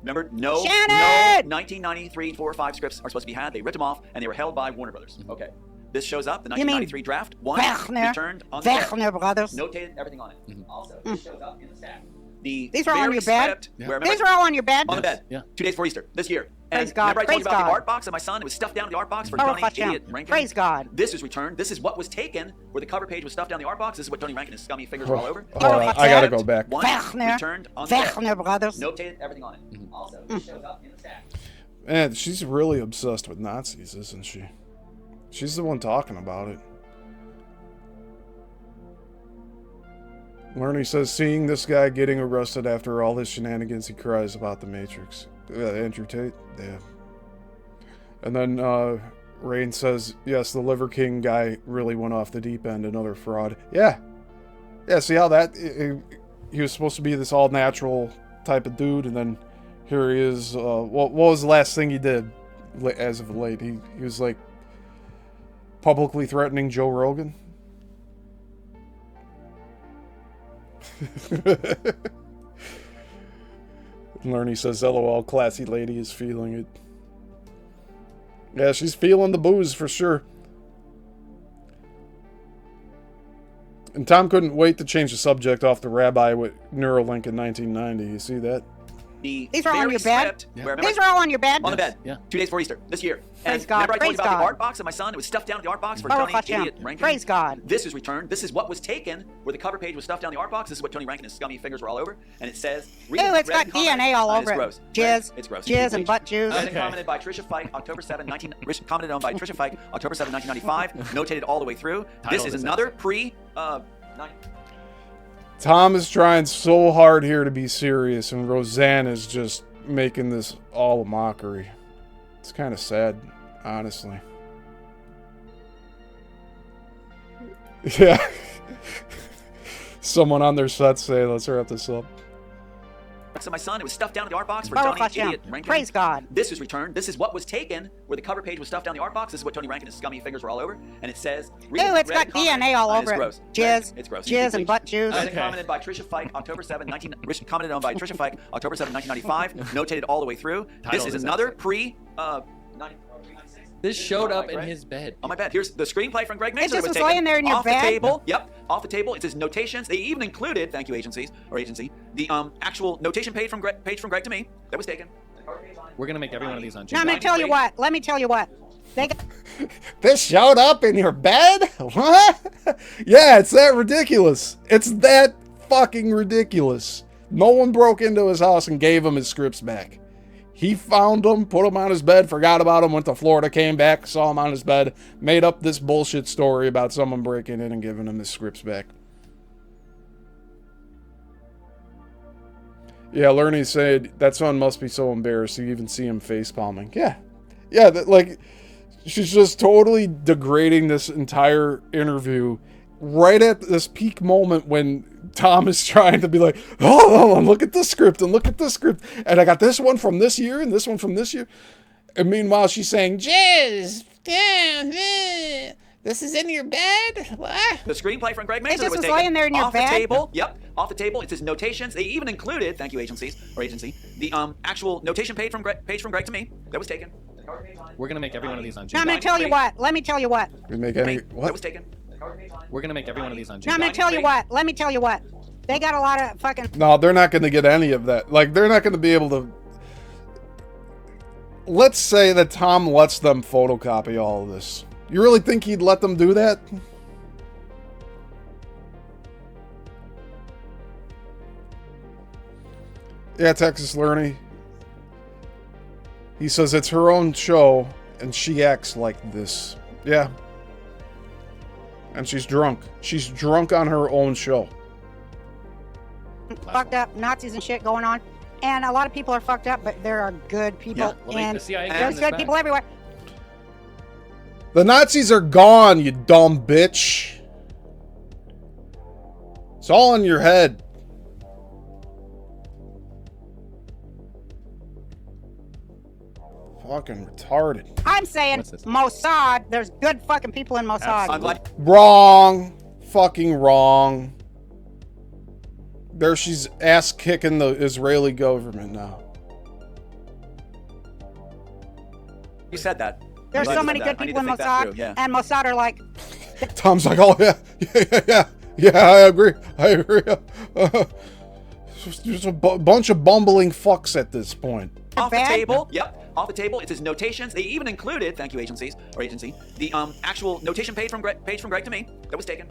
Remember, no Shannon! 1993, 4 or 5 scripts are supposed to be had. They ripped them off, and they were held by Warner Brothers. Okay. This shows up, the You mean 1993 draft. One Wagner? returned on the set. Wagner Brothers. Notated everything on it. Also, this shows up in the stack. The These are all on very your bed? script where- These are all on your bed? on the bed. Yeah. 2 days before Easter, this year. And Praise God. remember I told you Praise about the God. art box of my son? It was stuffed down the art box for Baruch Tony Hashem. Idiot Rankin. Praise God. This is returned. This is what was taken, where the cover page was stuffed down the art box. This is what Tony Rankin, his scummy fingers were all over. Hold on, I gotta go back. One Wagner. returned on the set. Wagner Brothers. Notated everything on it. Also, this shows up in the stack. Man, she's really obsessed with Nazis, isn't she? She's the one talking about it. Lerny says, seeing this guy getting arrested after all his shenanigans, he cries about the Matrix. Andrew Tate? Yeah. And then Rain says, yes, the Liver King guy really went off the deep end, another fraud. Yeah. Yeah, see how that... he was supposed to be this all-natural type of dude, and then here he is. What was the last thing he did as of late? He was, like, publicly threatening Joe Rogan. Lerny says, LOL, classy lady is feeling it. Yeah, she's feeling the booze for sure. And Tom couldn't wait to change the subject off the rabbi with Neuralink in 1990. You see that? These are all on very your bed? script where- These are all on your bed? On the bed. Yeah. 2 days before Easter, this year. Praise And God. remember I told you Praise about God. the art box of my son? It was stuffed down the art box for Baruch Tony Hashem. Idiot Rankin. Praise God. This is returned. This is what was taken, where the cover page was stuffed down the art box. This is what Tony Rankin, his scummy fingers were all over. And it says... Ew, it's got DNA all over It's it. gross. Jizz. It's gross. Jizz and butt juice. And then commented by Trisha Fike, October 7, commented on by Trisha Fike, October 7, 1995. Notated all the way through. This is another Tom is trying so hard here to be serious, and Roseanne is just making this all a mockery. It's kind of sad, honestly. Yeah. Someone on their set say, let's wrap this up. So my son, it was stuffed down in the art box for Baruch Tony Hashem. Idiot Rankin. Praise God. This is returned. This is what was taken, where the cover page was stuffed down the art box. This is what Tony Rankin, his scummy fingers were all over. And it says... Ew, it's got DNA all over it. Gross. Jizz. It's gross. Jizz and butt juice. And then commented by Trisha Fike, October 7, commented on by Trisha Fike, October 7, 1995. Notated all the way through. This is another This showed up in his bed. On my bed. Here's the screenplay from Greg It Nixon. just was taken laying there in your off bed? the table. Yep, off the table. It says notations. They even included, thank you agency, the actual notation page from Greg to me that was taken. We're gonna make every one of these on Now, I'm going to tell you what. Let me tell you what. They got... This showed up in your bed? What? Yeah, it's that ridiculous. It's that fucking ridiculous. No one broke into his house and gave him his scripts back. He found them, put them on his bed, forgot about them, went to Florida, came back, saw him on his bed, made up this bullshit story about someone breaking in and giving him his scripts back. Yeah, Lerny said, that son must be so embarrassed you even see him face palming. Yeah. Yeah, like, she's just totally degrading this entire interview right at this peak moment when Tom is trying to be like, oh, look at this script and look at this script. And I got this one from this year and this one from this year. And meanwhile, she's saying, Jizz, this is in your bed? What? The screenplay from Greg Nixon just was was taken laying there in your off bed? the table. Yep, off the table. It says notations. They even included, thank you agency, the actual notation page from Greg to me that was taken. We're gonna make every one of these on Now, I'm June. going to tell you what. Let me tell you what. We make any, That what? was taken. We're gonna make every one of these on June. Now, I'm going to tell you what. Let me tell you what. They got a lot of fucking. No, they're not going to get any of that. Like, they're not going to be able to. Let's say that Tom lets them photocopy all of this. You really think he'd let them do that? Yeah, Texas Learny. He says it's her own show, and she acts like this. Yeah. And she's drunk. She's drunk on her own show. Fucked up Nazis and shit going on. And a lot of people are fucked up, but there are good people. Yeah, well, and the CIA there's good people everywhere. The Nazis are gone, you dumb bitch. It's all in your head. Fucking retarded. I'm saying Mossad, there's good fucking people in Mossad. Wrong. Fucking wrong. There she's ass kicking the Israeli government now. You said that. There's so many good people in Mossad, and Mossad are like. Tom's like, oh yeah, I agree. There's a bunch of bumbling fucks at this point. Off the table, yep, off the table. It's his notations. They even included, thank you, agency, the actual notation page from Greg to me that was taken.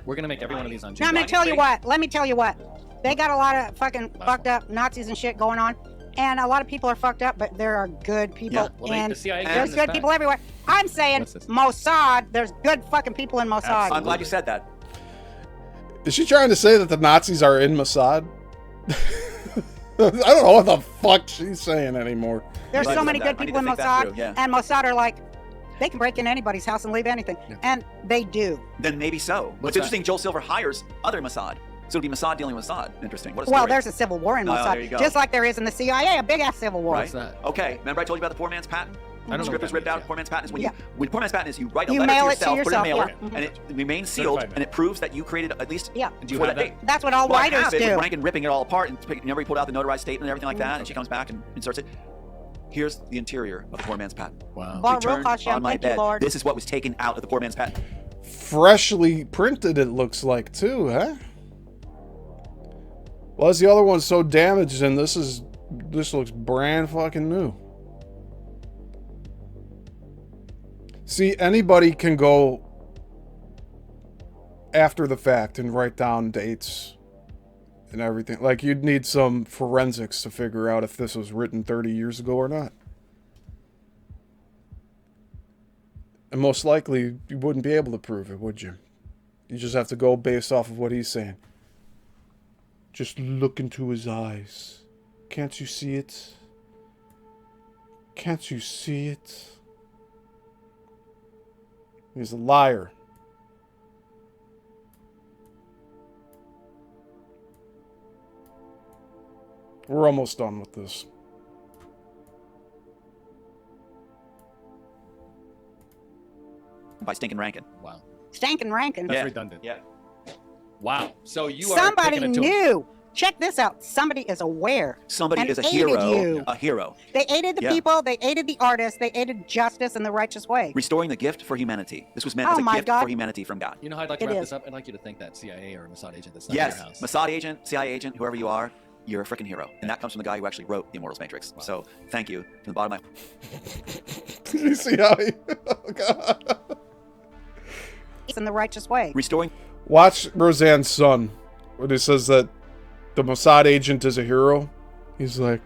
We're gonna make every one of these on. Now, I'm gonna tell you what. Let me tell you what. They got a lot of fucking fucked up Nazis and shit going on, and a lot of people are fucked up, but there are good people, Yeah, well, and the CIA there's good people everywhere. I'm saying Mossad. There's good fucking people in Mossad. I'm glad you said that. Is she trying to say that the Nazis are in Mossad? I don't know what the fuck she's saying anymore. There's so many good people in Mossad, and Mossad are like, they can break in anybody's house and leave anything, and they do. Then maybe so. What's interesting, Joel Silver hires other Mossad. So it'd be Mossad dealing with Mossad. Interesting. What a story. Well, there's a civil war in Mossad, there you go. just like there is in the CIA, a big ass civil war. Right. Okay. Remember I told you about the poor man's patent? I don't know script what is that ripped means, out. Poor man's patent is when Yeah. when poor man's patent is you write a You letter mail to it to yourself, put it in a yourself, mailer, yeah. and it remains sealed, Certified and it proves that you created at least Yeah. Do you for have that that? date. That's what all Well, I writers have it, do. with Rankin ripping it all apart and remember he pulled out the notarized statement and everything like that, and she comes back and inserts it. Here's the interior of the poor man's patent. Wow. Bar Returned Rojas, on my thank you, bed. Lord. This is what was taken out of the poor man's patent. Freshly printed, it looks like, too, huh? Well, as the other one's so damaged, and this looks brand fucking new. See, anybody can go after the fact and write down dates and everything. Like, you'd need some forensics to figure out if this was written 30 years ago or not. And most likely, you wouldn't be able to prove it, would you? You just have to go based off of what he's saying. Just look into his eyes. Can't you see it? Can't you see it? He's a liar. We're almost done with this. By Stinking Rankin. Wow. Stankin' Rankin. That's redundant. Yeah. Wow. So you are Somebody taking it to him. knew. Check this out. Somebody is aware. Somebody and is a aided hero. you. A hero. They aided the Yeah. people. They aided the artists. They aided justice and the righteous way. Restoring the gift for humanity. This was meant Oh as a my gift God. for humanity from God. You know how I'd like to It wrap is. this up? I'd like you to thank that CIA or Mossad agent that's not Yes, in your house. Mossad agent, CIA agent, whoever you are, you're a freaking hero. And that comes from the guy who actually wrote The Immortals Matrix. So thank you from the bottom of my... You see how he... Oh, God. In the righteous way. Restoring... Watch Roseanne's son, when he says that the Mossad agent is a hero. He's like...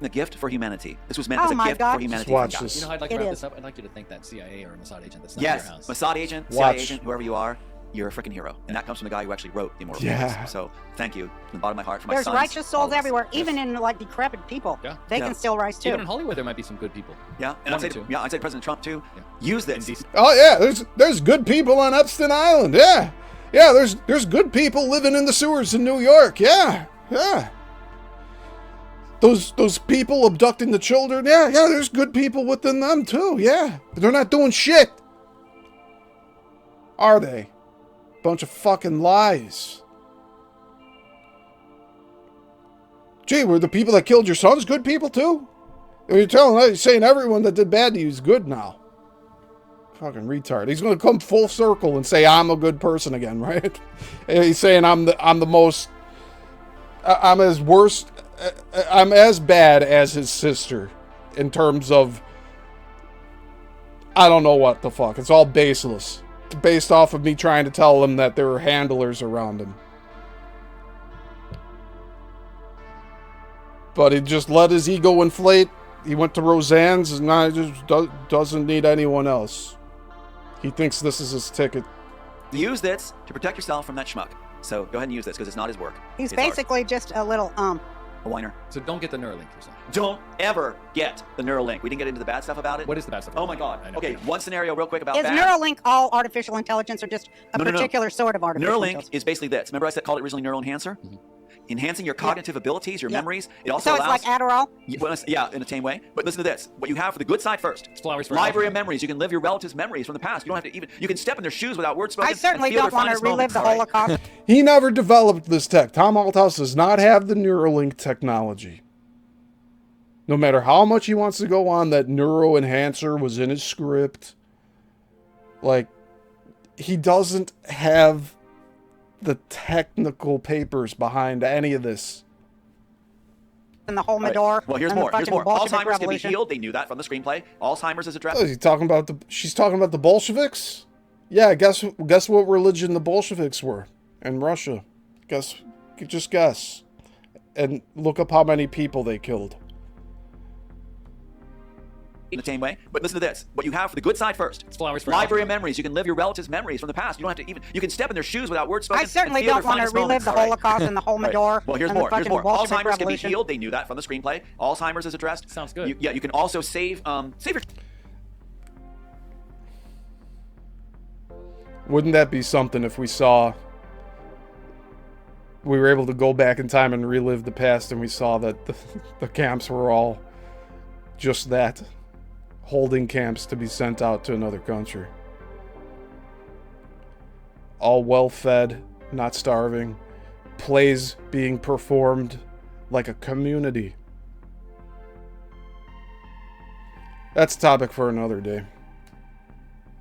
The gift for humanity. This was meant Oh as a my gift God. for humanity Just watch from God. this. You know how I'd like to It wrap is. this up? I'd like you to thank that CIA or Mossad agent that's not Yes, in your house. Mossad agent, Watch. CIA agent, whoever you are, you're a freaking hero. And that comes from the guy who actually wrote The Immortals Yeah. Matrix. So thank you from the bottom of my heart for my There's sons. righteous all souls of us. everywhere, Yes. even in like decrepit people. Yeah. They Yeah. can still rise too. Even in Hollywood, there might be some good people. Yeah, and One I'd or say, two. I'd say President Trump too. Yeah. Use this. Indecent. Oh, yeah, there's good people on Epstein Island. Yeah. Yeah, there's good people living in the sewers in New York. Yeah. Yeah. Those people abducting the children. Yeah, there's good people within them too. Yeah. But they're not doing shit. Are they? Bunch of fucking lies. Gee, were the people that killed your sons good people too? You're saying everyone that did bad to you is good now. Fucking retard. He's gonna come full circle and say I'm a good person again, right? He's saying I'm the most. I'm as worst. I'm as bad as his sister in terms of. I don't know what the fuck. It's all baseless. It's based off of me trying to tell him that there are handlers around him. But he just let his ego inflate. He went to Roseanne's and now he just doesn't need anyone else. He thinks this is his ticket. Use this to protect yourself from that schmuck. So go ahead and use this because it's not his work. He's It's basically just a little ours. A whiner. So don't get the Neuralink, you're saying. Don't ever get the Neuralink. We didn't get into the bad stuff about it. What is the bad stuff? Oh my God. I know. Okay, one scenario real quick about Is that. Neuralink all artificial intelligence or just a No. particular sort of artificial Neuralink intelligence? is basically this. Remember I said called it originally neural enhancer? Enhancing your cognitive abilities, your memories. It also So it's allows... like Adderall? Yeah, in the same way. But listen to this. What you have for the good side first. It's flowers for Library of algebra. memories. You can live your relatives' memories from the past. You don't have to even... You can step in their shoes without words spoken. I certainly and feel don't their want to finest relive moments. the All right. Holocaust. He never developed this tech. Tom Althouse does not have the Neuralink technology. No matter how much he wants to go on that neuro enhancer was in his script, like, he doesn't have the technical papers behind any of this. And the whole All right. Mador. Well, here's and more. the Here's fucking more. Bolshevik Alzheimer's can be revolution. healed. They knew that from the screenplay. Alzheimer's is addressed. Oh, is he talking about the? She's talking about the Bolsheviks. Yeah, guess what religion the Bolsheviks were in Russia. Just guess, and look up how many people they killed. In the same way. But listen to this. What you have for the good side first. It's flowers for Library algebra. of memories. You can live your relatives' memories from the past. You don't have to even... You can step in their shoes without words spoken. I certainly and feel don't their want to finest relive moments. the All right. Holocaust and the whole All right. Mador. Well, here's and the more. Here's fucking more. Bolshevik Alzheimer's can be revolution. healed. They knew that from the screenplay. Alzheimer's is addressed. Sounds good. You can also save your... Wouldn't that be something if we were able to go back in time and relive the past and we saw that the camps were all just that, holding camps to be sent out to another country. All well-fed, not starving, plays being performed like a community. That's a topic for another day.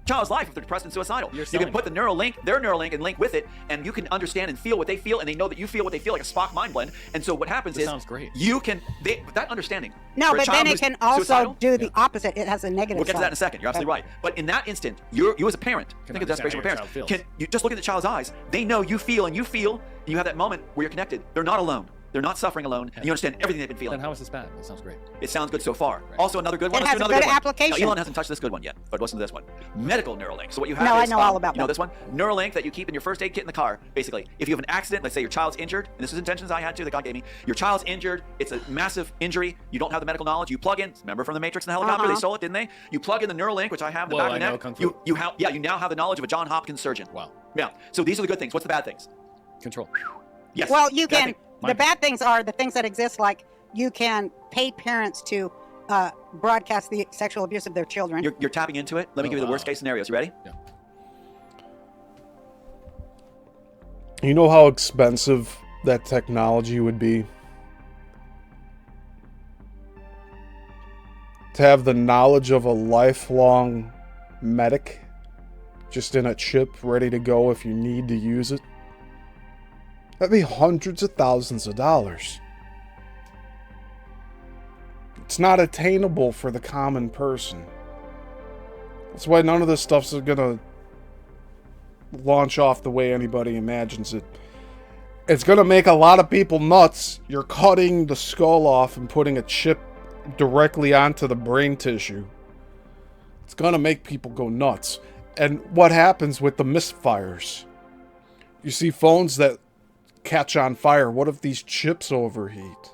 child's life if they're depressed and suicidal. You're You selling can put the neural link, their neural link, and link with it, and you can understand and feel what they feel, and they know that you feel what they feel, like a Spock mind blend. And so what happens This is sounds great. you can that understanding. No, for a but child then it who's can also suicidal, do the opposite. It has a negative We'll get to that in side. a second. You're absolutely right. But in that instant, you as a parent, think of the desperation of a understand how your parent. child Can you just look at the child's eyes? They know you feel, and you you have that moment where you're connected. They're not alone. They're not suffering alone, and you understand everything they've been feeling. Then how is this bad? That sounds great. It sounds good so far. Right. Also, another good one. It Let's has do a another good one. application. Now, Elon hasn't touched this good one yet, but listen to this one. Medical Neuralink. So what you have No, I is, know all about you know that. this one? Neuralink that you keep in your first aid kit in the car. Basically, if you have an accident, let's say your child's injured, and this is intentions I had too that God gave me. Your child's injured. It's a massive injury. You don't have the medical knowledge. You plug in. Remember from the Matrix and the helicopter? They stole it, didn't they? You plug in the Neuralink, which I have in the Whoa, back of I the know, neck. Kung Fu. You now have the knowledge of a John Hopkins surgeon. Wow. Yeah. So these are the good things. What's the bad things? Control. Yes. Well, you Bad can. thing. The bad things are the things that exist, like you can pay parents to broadcast the sexual abuse of their children. You're tapping into it. Let me give you the worst case scenarios. You ready? Yeah. You know how expensive that technology would be? To have the knowledge of a lifelong medic just in a chip ready to go if you need to use it? That'd be hundreds of thousands of dollars. It's not attainable for the common person. That's why none of this stuff's gonna launch off the way anybody imagines it. It's gonna make a lot of people nuts. You're cutting the skull off and putting a chip directly onto the brain tissue. It's gonna make people go nuts. And what happens with the misfires? You see phones that catch on fire. What if these chips overheat?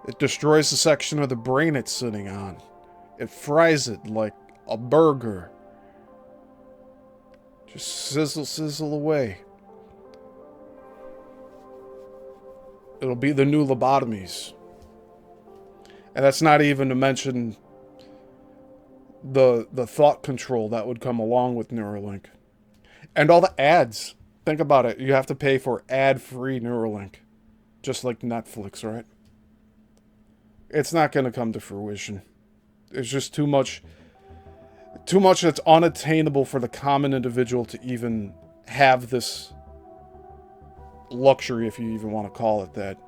It destroys the section of the brain it's sitting on. It fries it like a burger. Just sizzle away. It'll be the new lobotomies. And that's not even to mention the thought control that would come along with Neuralink. And all the ads. Think about it. You have to pay for ad-free Neuralink. Just like Netflix, right? It's not going to come to fruition. There's just too much too much that's unattainable for the common individual to even have this luxury, if you even want to call it that.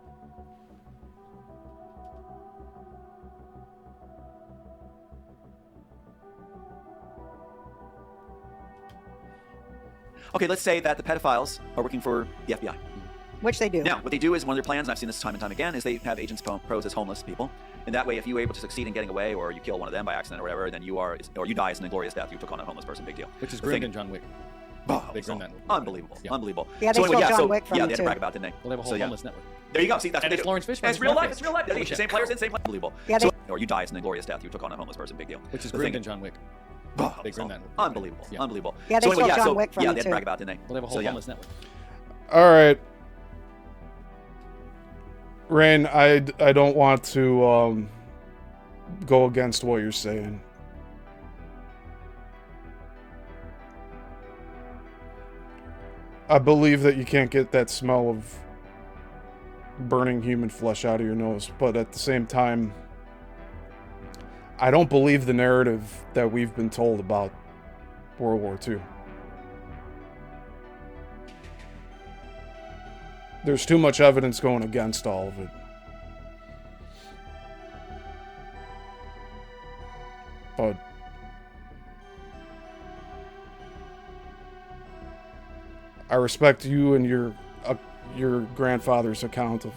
Okay, let's say that the pedophiles are working for the FBI. Which they do. Now, what they do is one of their plans, and I've seen this time and time again, is they have agents pose as homeless people. And that way, if you're able to succeed in getting away, or you kill one of them by accident or whatever, then you die as an inglorious death. You took on a homeless person, big deal. Which is The groomed thing- in John Wick. Oh, They groomed that. unbelievable, Yeah. unbelievable. Yeah, they stole John Wick from yeah, him, they had to too. brag about it, didn't they? Well, they have a whole So, yeah. homeless network. There you go. See, that's And what it's they do. Lawrence Fishburne. And it's real life. Scarface. It's real life. Holy Same shit. players in, same play. Unbelievable. Yeah, they- Or you die as an inglorious death. You took on a homeless person, big deal. Which is The groomed thing- in John Wick. Oh, They groomed that. unbelievable, Yeah. unbelievable. Yeah, they so anyway, stole John so, Wick from yeah, him, they had to too. brag about it, didn't they? Well, they have a whole So, yeah. homeless network. All right. Rain, I don't want to go against what you're saying. I believe that you can't get that smell of burning human flesh out of your nose, but at the same time, I don't believe the narrative that we've been told about World War II. There's too much evidence going against all of it. But I respect you and your grandfather's account of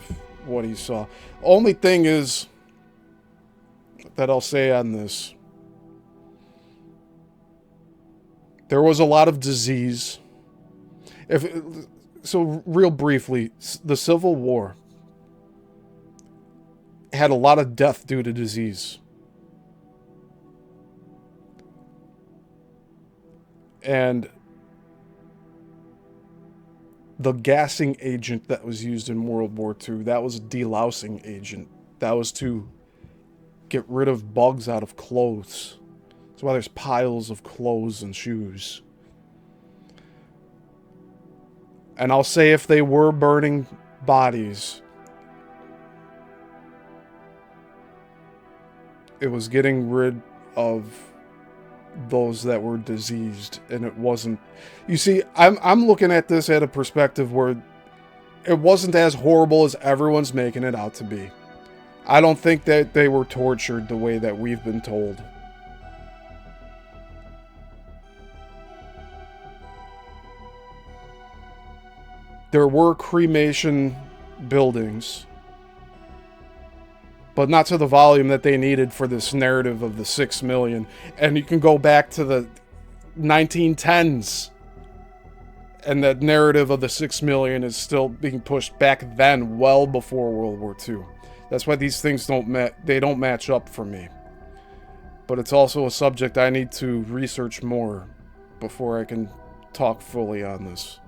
what he saw. Only thing is that I'll say on this, there was a lot of disease. So real briefly, the Civil War had a lot of death due to disease. And the gassing agent that was used in World War II, that was a delousing agent. That was to get rid of bugs out of clothes. That's why there's piles of clothes and shoes. And I'll say if they were burning bodies, it was getting rid of those that were diseased, and it wasn't. You see, I'm looking at this at a perspective where it wasn't as horrible as everyone's making it out to be. I don't think that they were tortured the way that we've been told. There were cremation buildings, but not to the volume that they needed for this narrative of the 6 million. And you can go back to the 1910s, and that narrative of the 6 million is still being pushed back then, well before World War II. That's why these things don't match up for me. But it's also a subject I need to research more before I can talk fully on this.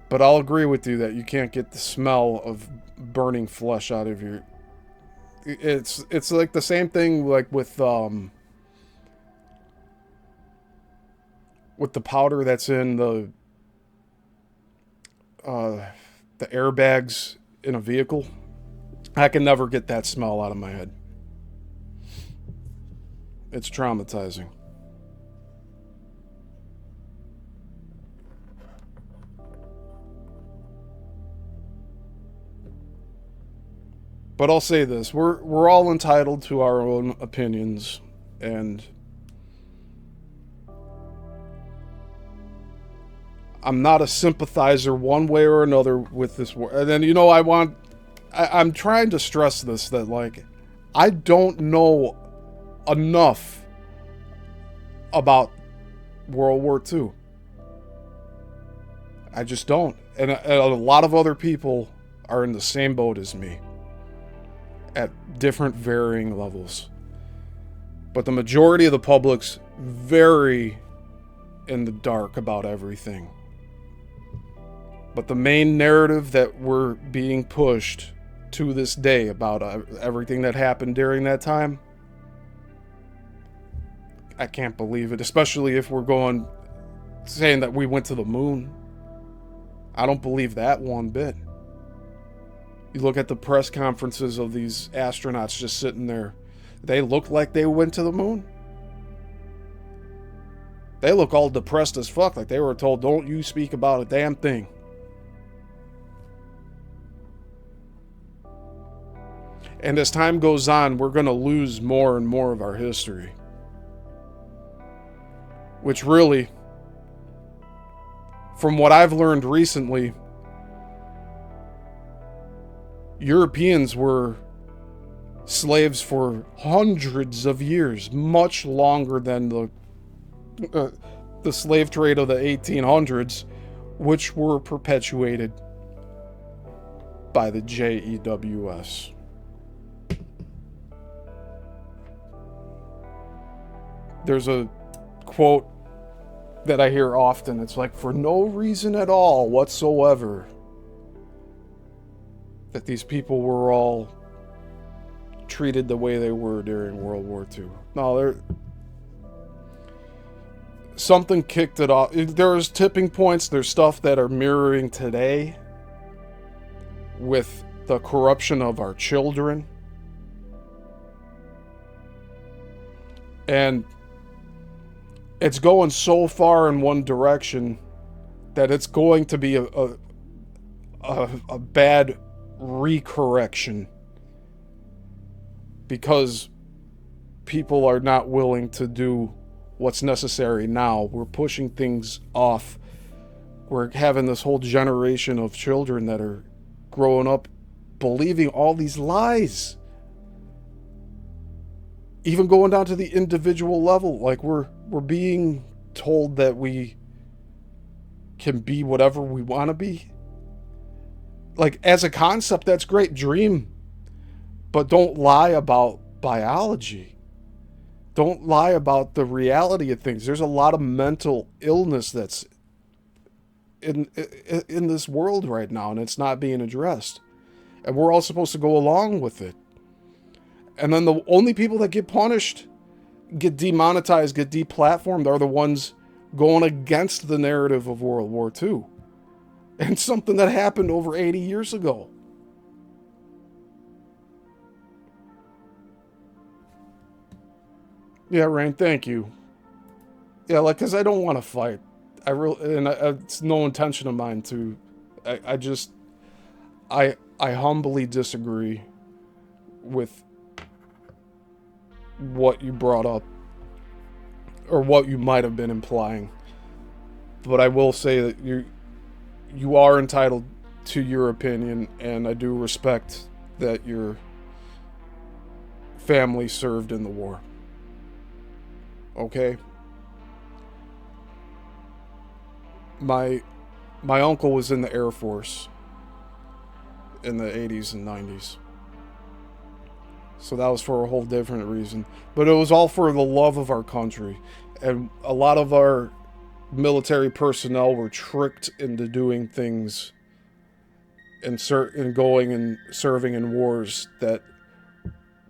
But I'll agree with you that you can't get the smell of burning flesh out of your... It's like the same thing like with the powder that's in the airbags in a vehicle. I can never get that smell out of my head. It's traumatizing. But I'll say this, we're all entitled to our own opinions, and I'm not a sympathizer one way or another with this war. And then, I'm trying to stress this, that, like, I don't know enough about World War II. I just don't. And a lot of other people are in the same boat as me, at different varying levels. But the majority of the public's very in the dark about everything. But the main narrative that we're being pushed to this day about everything that happened during that time, I can't believe it, especially if we're saying that we went to the moon. I don't believe that one bit. You look at the press conferences of these astronauts just sitting there. They look like they went to the moon. They look all depressed as fuck, like they were told, don't you speak about a damn thing. And as time goes on, we're going to lose more and more of our history. Which really, from what I've learned recently, Europeans were slaves for hundreds of years, much longer than the slave trade of the 1800s, which were perpetuated by the JEWS. There's a quote that I hear often. It's like, for no reason at all whatsoever, that these people were all treated the way they were during World War II. No, something kicked it off. There's tipping points. There's stuff that are mirroring today with the corruption of our children. And it's going so far in one direction that it's going to be a bad recorrection, because people are not willing to do what's necessary now. We're pushing things off. We're having this whole generation of children that are growing up believing all these lies. Even going down to the individual level, like we're being told that we can be whatever we want to be. Like, as a concept, that's great. Dream. But don't lie about biology. Don't lie about the reality of things. There's a lot of mental illness that's in this world right now, and it's not being addressed. And we're all supposed to go along with it. And then the only people that get punished, get demonetized, get deplatformed are the ones going against the narrative of World War II. And something that happened over 80 years ago. Yeah, Rain, thank you. Yeah, like, because I don't want to fight. It's no intention of mine to. I humbly disagree with what you brought up, or what you might have been implying. But I will say that you are entitled to your opinion, and I do respect that your family served in the war. Okay? My uncle was in the Air Force in the 80s and 90s. So that was for a whole different reason. But it was all for the love of our country. And a lot of our military personnel were tricked into doing things and going and serving in wars that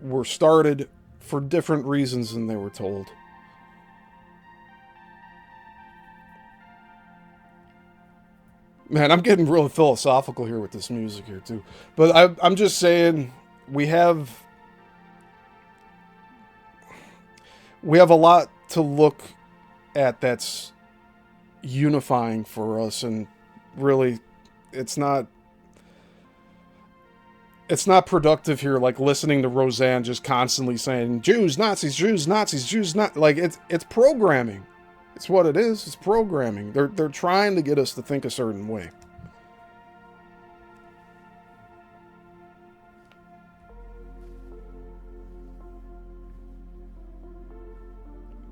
were started for different reasons than they were told. Man, I'm getting real philosophical here with this music here too. But I'm just saying, we have a lot to look at that's unifying for us, and really it's not productive here, like listening to Roseanne just constantly saying Jews, Nazis, Jews, Nazis, Jews, not like it's programming. It's what it is. It's programming. They're trying to get us to think a certain way.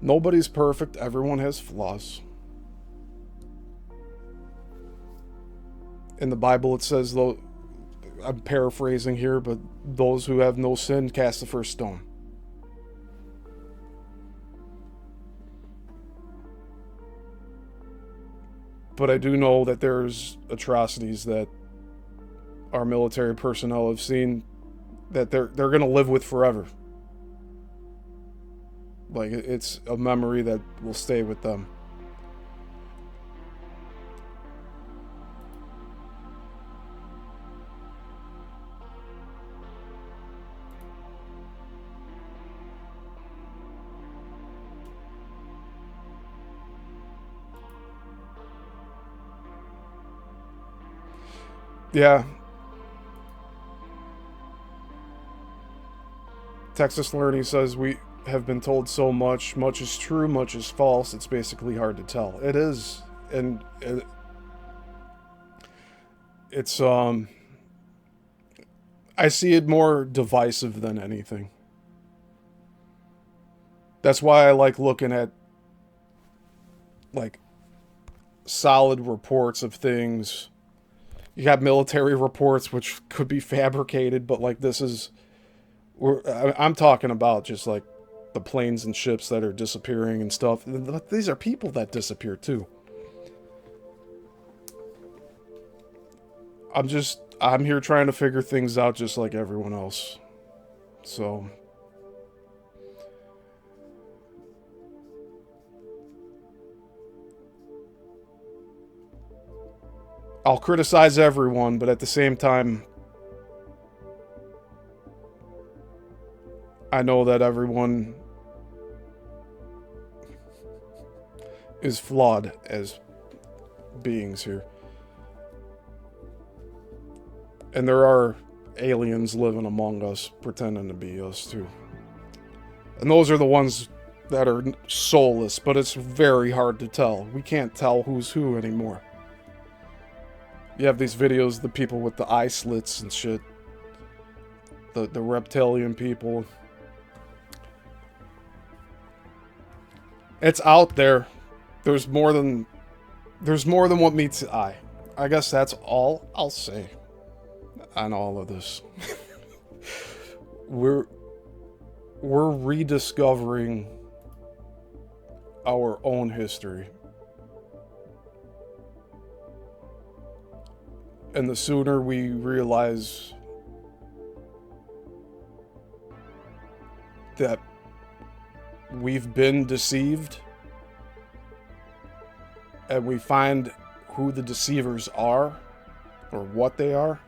Nobody's perfect. Everyone has flaws. In the Bible it says, though, I'm paraphrasing here, but those who have no sin cast the first stone. But I do know that there's atrocities that our military personnel have seen that they're going to live with forever. Like, it's a memory that will stay with them. Yeah. Texas Learning says we have been told so much. Much is true, much is false. It's basically hard to tell. It is. And it's, I see it more divisive than anything. That's why I like looking at, like, solid reports of things. You got military reports, which could be fabricated, but, like, this is... I'm talking about just, like, the planes and ships that are disappearing and stuff. These are people that disappear, too. I'm here trying to figure things out just like everyone else. So... I'll criticize everyone, but at the same time, I know that everyone is flawed as beings here. And there are aliens living among us, pretending to be us too. And those are the ones that are soulless, but it's very hard to tell. We can't tell who's who anymore. You have these videos, the people with the eye slits and shit. The reptilian people. It's out there. There's more than what meets the eye. I guess that's all I'll say on all of this. We're rediscovering our own history. And the sooner we realize that we've been deceived and we find who the deceivers are or what they are,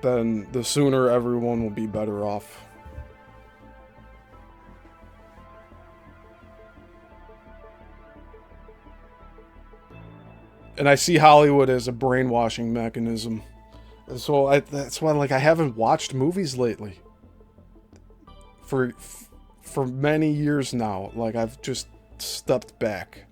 then the sooner everyone will be better off. And I see Hollywood as a brainwashing mechanism. So that's why, like, I haven't watched movies lately. For many years now. Like, I've just stepped back.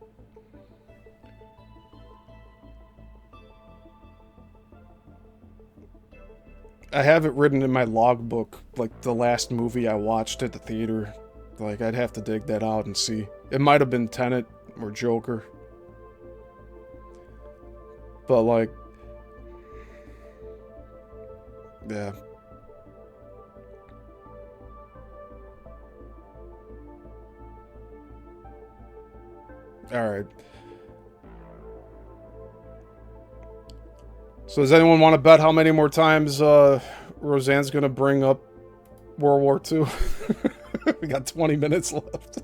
I have it written in my logbook, like, the last movie I watched at the theater. Like, I'd have to dig that out and see. It might have been Tenet or Joker. But, like, yeah. Alright. So does anyone want to bet how many more times Roseanne's going to bring up World War II? We got 20 minutes left.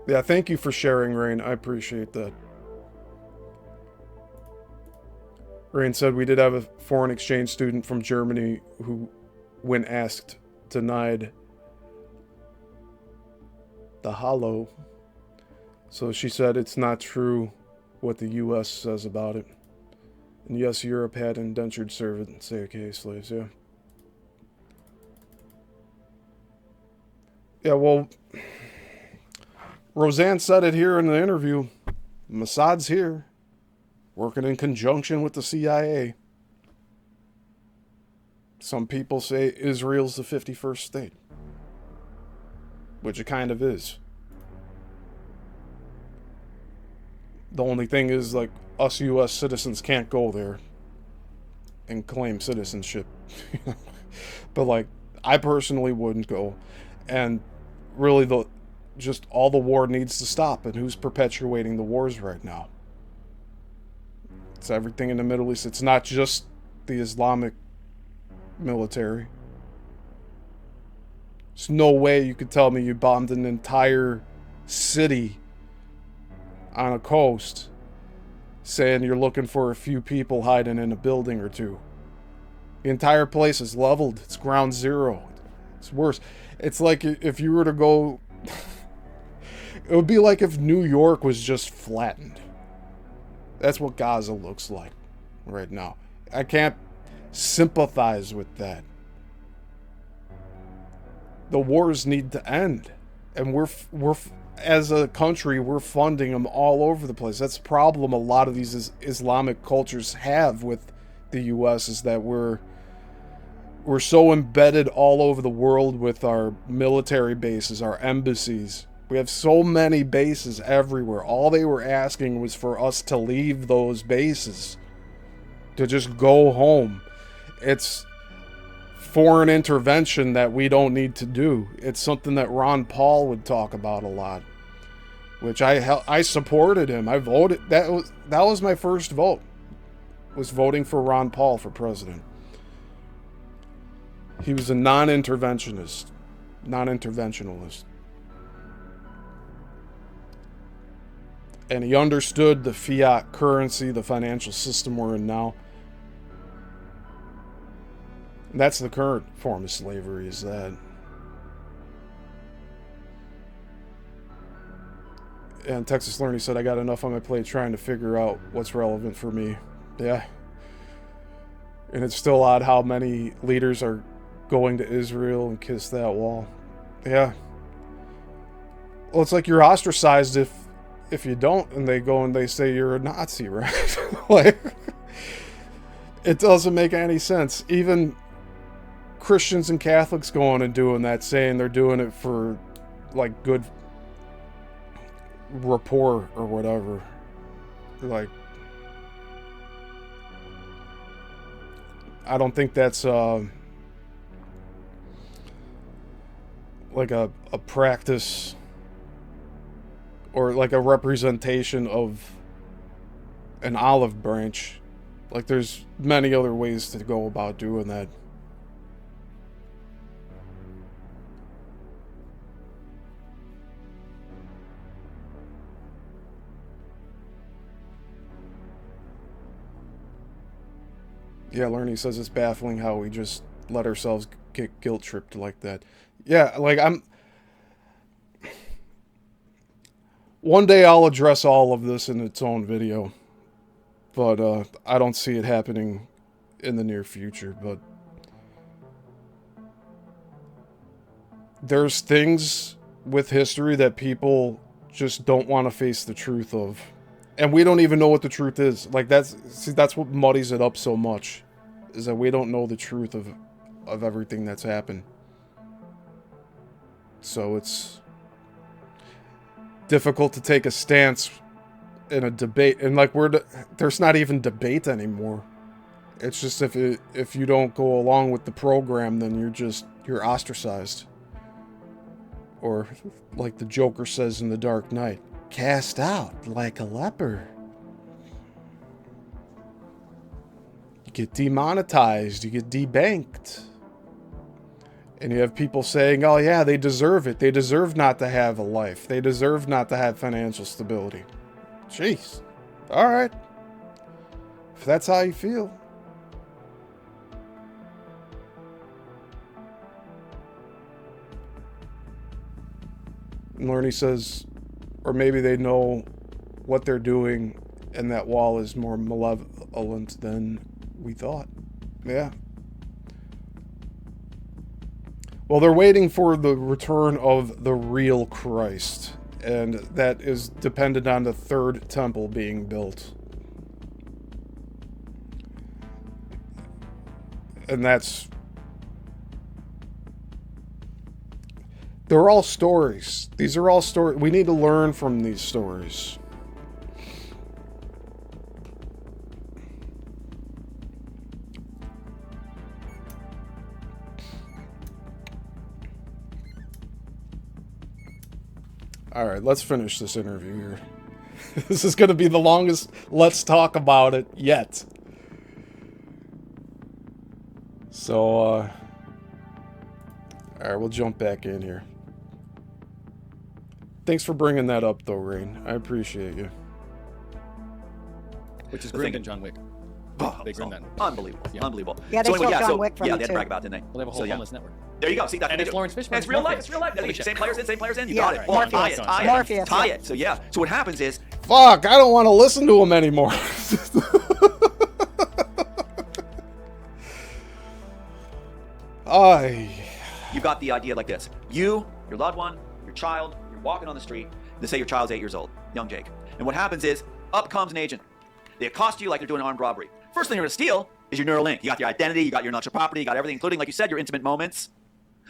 Yeah, thank you for sharing, Rain. I appreciate that. Rain said we did have a foreign exchange student from Germany who, when asked, denied the hollow. So she said it's not true what the U.S. says about it. And yes, Europe had indentured servants, aka slaves, yeah. Yeah, well, Roseanne said it here in the interview. Mossad's here, working in conjunction with the CIA. Some people say Israel's the 51st state, which it kind of is. The only thing is, like, us U.S. citizens can't go there and claim citizenship. But, like, I personally wouldn't go. And really, just all the war needs to stop. And who's perpetuating the wars right now? It's everything in the Middle East. It's not just the Islamic military. There's no way you could tell me you bombed an entire city on a coast saying you're looking for a few people hiding in a building or two. The entire place is leveled. It's ground zero. It's worse. It's like if you were to go It would be like if New York was just flattened. That's what Gaza looks like right now. I can't sympathize with that. The wars need to end. And we're as a country, we're funding them all over the place. That's the problem a lot of these Islamic cultures have with the U.S. is that we're so embedded all over the world with our military bases, our embassies. We have so many bases everywhere. All they were asking was for us to leave those bases, to just go home. It's foreign intervention that we don't need to do. It's something that Ron Paul would talk about a lot, which I supported him. I voted. That was my first vote, was voting for Ron Paul for president. He was a non-interventionalist. And he understood the fiat currency, the financial system we're in now. And that's the current form of slavery, is that. And Texas Learning said, I got enough on my plate trying to figure out what's relevant for me. Yeah. And it's still odd how many leaders are going to Israel and kiss that wall. Yeah. Well, it's like you're ostracized if you don't, and they go and they say you're a Nazi, right? Like, it doesn't make any sense. Even Christians and Catholics going and doing that, saying they're doing it for, like, good rapport or whatever. Like, I don't think that's like a practice or like a representation of an olive branch. Like, there's many other ways to go about doing that. Yeah, Lerny says it's baffling how we just let ourselves get guilt-tripped like that. Yeah, like, one day I'll address all of this in its own video. But, I don't see it happening in the near future, but there's things with history that people just don't want to face the truth of. And we don't even know what the truth is. Like, that's what muddies it up so much, is that we don't know the truth of everything that's happened. So it's difficult to take a stance in a debate, and like there's not even debate anymore. It's just if you don't go along with the program, then you're ostracized. Or like the Joker says in The Dark Knight, cast out like a leper. You get demonetized, you get debanked. And you have people saying, oh yeah, they deserve it. They deserve not to have a life. They deserve not to have financial stability. Jeez. Alright. If that's how you feel. And Lerny says, or maybe they know what they're doing and that wall is more malevolent than we thought. Yeah. Well, they're waiting for the return of the real Christ, and that is dependent on the third temple being built. And they're all stories. These are all stories. We need to learn from these stories. Alright, let's finish this interview here. This is going to be the longest let's talk about it yet. So, alright, we'll jump back in here. Thanks for bringing that up, though, Rain. I appreciate you. Which is grim than John Wick. Oh, they grim that. Unbelievable. Yeah. Unbelievable. Yeah, they so stole anyway, John Wick from yeah, it, they had to too. brag about it, didn't they? Well, they have a whole homeless network. There you go. See, And it's Lawrence Fishburne. It's real life. It's real life. Same players in. You got it. Well, Morpheus. Tie it. So yeah. So what happens is, Fuck, I don't want to listen to him anymore. you got the idea like this. You, your loved one, your child, you're walking on the street. Let's say your child's 8 years old, young Jake. And what happens is, up comes an agent. They accost you like they're doing an armed robbery. First thing you're going to steal is your neural link. You got your identity, you got your intellectual property, you got everything, including, like you said, your intimate moments.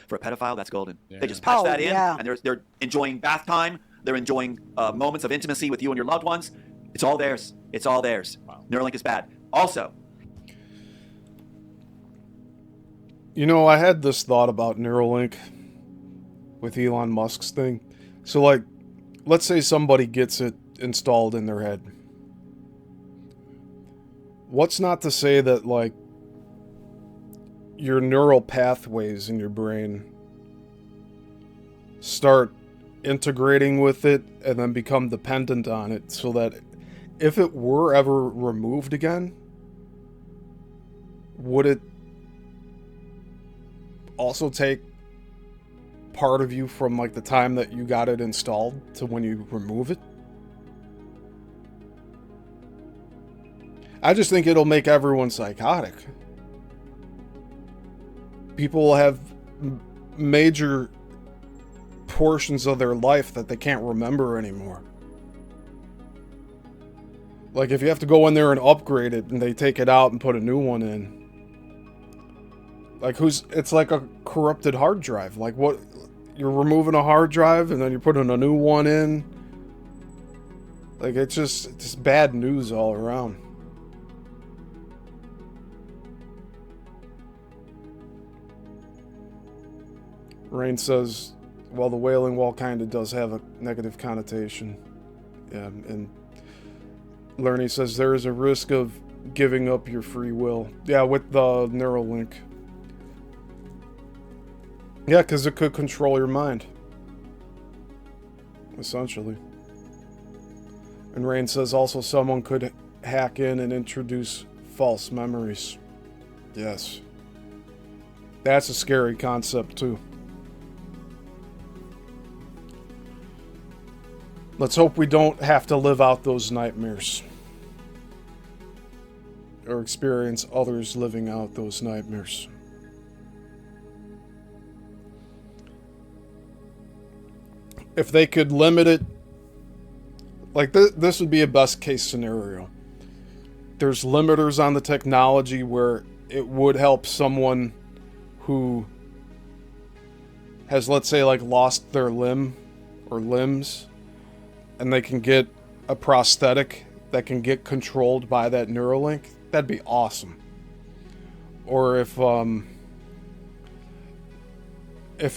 For a pedophile, that's golden. Yeah. They just patch that in, and they're enjoying bath time. They're enjoying moments of intimacy with you and your loved ones. It's all theirs. It's all theirs. Wow. Neuralink is bad. Also, you know, I had this thought about Neuralink with Elon Musk's thing. So, like, let's say somebody gets it installed in their head. What's not to say that, like, your neural pathways in your brain start integrating with it and then become dependent on it, so that if it were ever removed again, would it also take part of you from, like, the time that you got it installed to when you remove it? I just think it'll make everyone psychotic. People will have major portions of their life that they can't remember anymore. Like, if you have to go in there and upgrade it and they take it out and put a new one in. Like, it's like a corrupted hard drive. Like, what? You're removing a hard drive and then you're putting a new one in. Like, it's just bad news all around. Rain says, well, the Wailing Wall kind of does have a negative connotation. Yeah, and Lerny says there is a risk of giving up your free will. Yeah, with the Neuralink. Yeah, because it could control your mind. Essentially. And Rain says also someone could hack in and introduce false memories. Yes. That's a scary concept, too. Let's hope we don't have to live out those nightmares. Or experience others living out those nightmares. If they could limit it, like this would be a best case scenario. There's limiters on the technology where it would help someone who has, let's say, like, lost their limb or limbs, and they can get a prosthetic that can get controlled by that Neuralink. That'd be awesome. Or if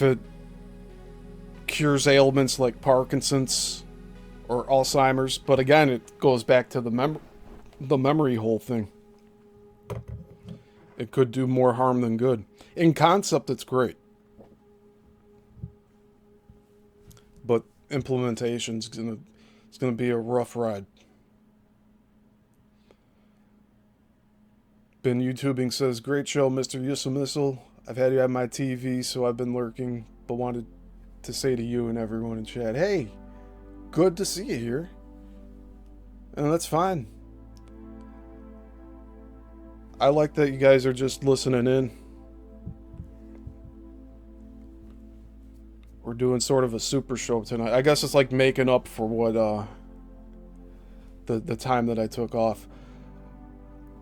it cures ailments like Parkinson's or Alzheimer's, but again, it goes back to the memory hole thing. It could do more harm than good. In concept, it's great. But implementation's gonna be a rough ride. Been YouTubing says, great show, Mr. Yissilmissil. I've had you on my TV, so I've been lurking, but wanted to say to you and everyone in chat, hey, good to see you here. And that's fine. I like that you guys are just listening in. We're doing sort of a super show tonight. I guess it's like making up for what the time that I took off.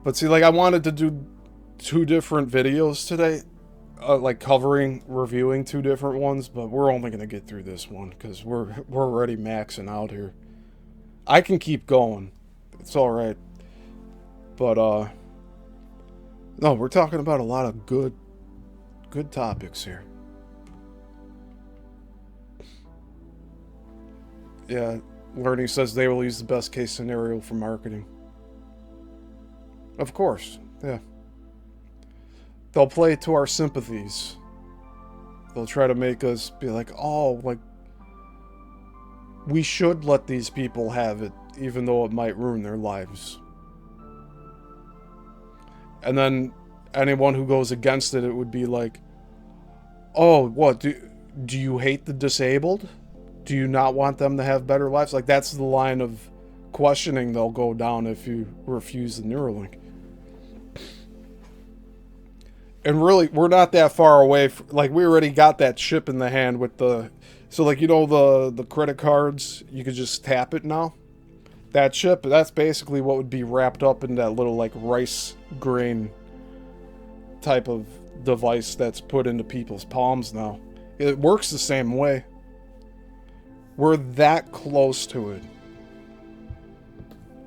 But see, like, I wanted to do 2 different videos today, like reviewing 2 different ones, but we're only gonna get through this one because we're already maxing out here. I can keep going, it's all right. But no, we're talking about a lot of good topics here. Yeah, Learning says they will use the best case scenario for marketing. Of course, yeah. They'll play to our sympathies. They'll try to make us be like, oh, like, we should let these people have it, even though it might ruin their lives. And then anyone who goes against it, it would be like, oh, what, do you hate the disabled? Do you not want them to have better lives? Like, that's the line of questioning they'll go down if you refuse the Neuralink. And really, we're not that far away. Like, we already got that chip in the hand with the... So, like, you know, the credit cards, you could just tap it now? That chip, that's basically what would be wrapped up in that little, like, rice grain type of device that's put into people's palms now. It works the same way. We're that close to it.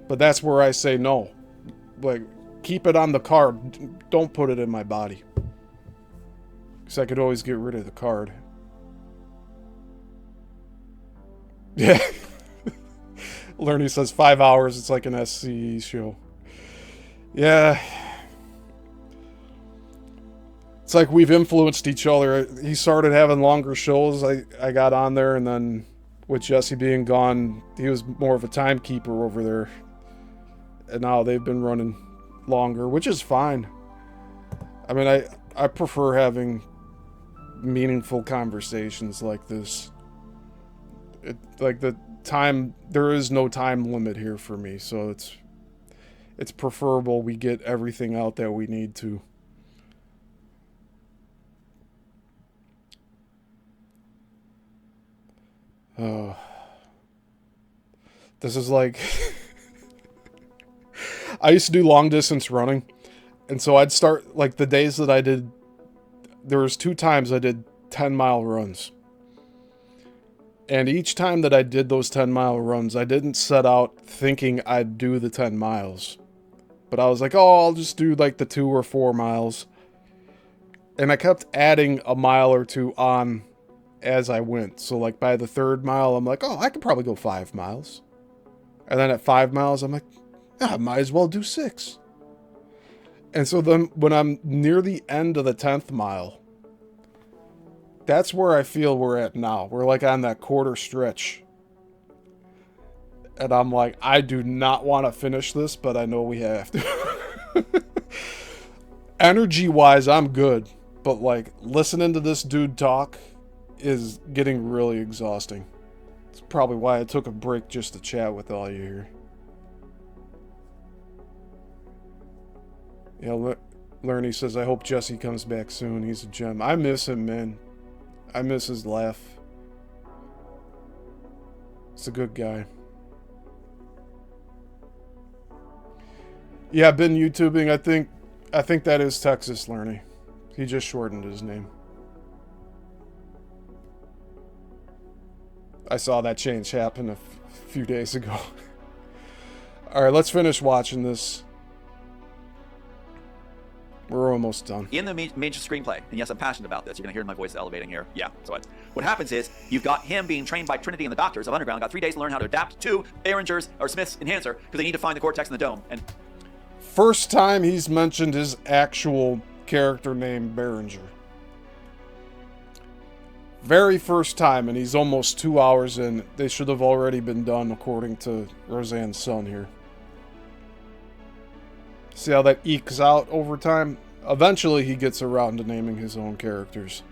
But that's where I say no. Like, keep it on the card. Don't put it in my body. Because I could always get rid of the card. Yeah. Lerny says 5 hours, it's like an SCE show. Yeah. It's like we've influenced each other. He started having longer shows. I got on there, and then with Jesse being gone, he was more of a timekeeper over there. And now they've been running longer, which is fine. I mean, I prefer having meaningful conversations like this. Like the time, there is no time limit here for me, so it's preferable we get everything out that we need to. Oh, this is like I used to do long distance running, and so I'd start, like, the days that I did, there was 2 times I did 10-mile runs. And each time that I did those 10-mile runs, I didn't set out thinking I'd do the 10 miles. But I was like, oh, I'll just do like the 2 or 4 miles. And I kept adding a mile or 2 on as I went. So like by the 3rd mile, I'm like, oh, I could probably go 5 miles. And then at 5 miles, I'm like, I might as well do 6. And so then when I'm near the end of the 10th mile, that's where I feel we're at now. We're like on that quarter stretch. And I'm like, I do not want to finish this, but I know we have to. Energy-wise, I'm good. But like, listening to this dude talk is getting really exhausting. It's probably why I took a break just to chat with all you here. Yeah, Lerny says, I hope Jesse comes back soon. He's a gem. I miss him, man. I miss his laugh. He's a good guy. Yeah, I've been YouTubing. I think that is Texas Lerny. He just shortened his name. I saw that change happen a few days ago. Alright, let's finish watching this. We're almost done. In the major screenplay, and yes, I'm passionate about this. You're going to hear my voice elevating here. Yeah, so what happens is, you've got him being trained by Trinity and the doctors of Underground, got 3 days to learn how to adapt to Behringer's, or Smith's enhancer, because they need to find the cortex in the dome. And first time he's mentioned his actual character name, Behringer. Very first time, and he's almost 2 hours in. They should have already been done, according to Roseanne's son here. See how that ekes out over time? Eventually he gets around to naming his own characters.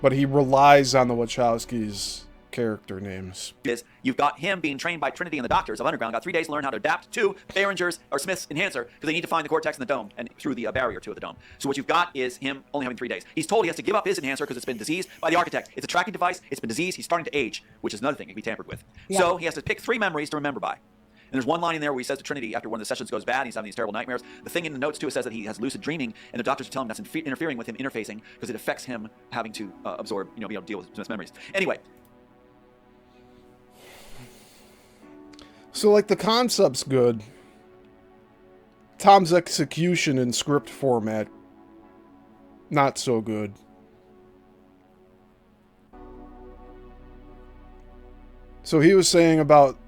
But he relies on the Wachowskis' character names. You've got him being trained by Trinity and the doctors of Underground, got 3 days to learn how to adapt to Behringer's, or Smith's enhancer, because they need to find the cortex in the dome, and through the barrier to the dome. So what you've got is him only having 3 days. He's told he has to give up his enhancer because it's been diseased by the architect. It's a tracking device, it's been diseased, he's starting to age, which is another thing it can be tampered with. Yeah. So he has to pick 3 memories to remember by. And there's one line in there where he says to Trinity, after one of the sessions goes bad, and he's having these terrible nightmares. The thing in the notes, too, it says that he has lucid dreaming, and the doctors are telling him that's interfering with him interfacing, because it affects him having to absorb, be able to deal with his memories. Anyway. So, like, the concept's good. Tom's execution in script format, not so good. So he was saying about...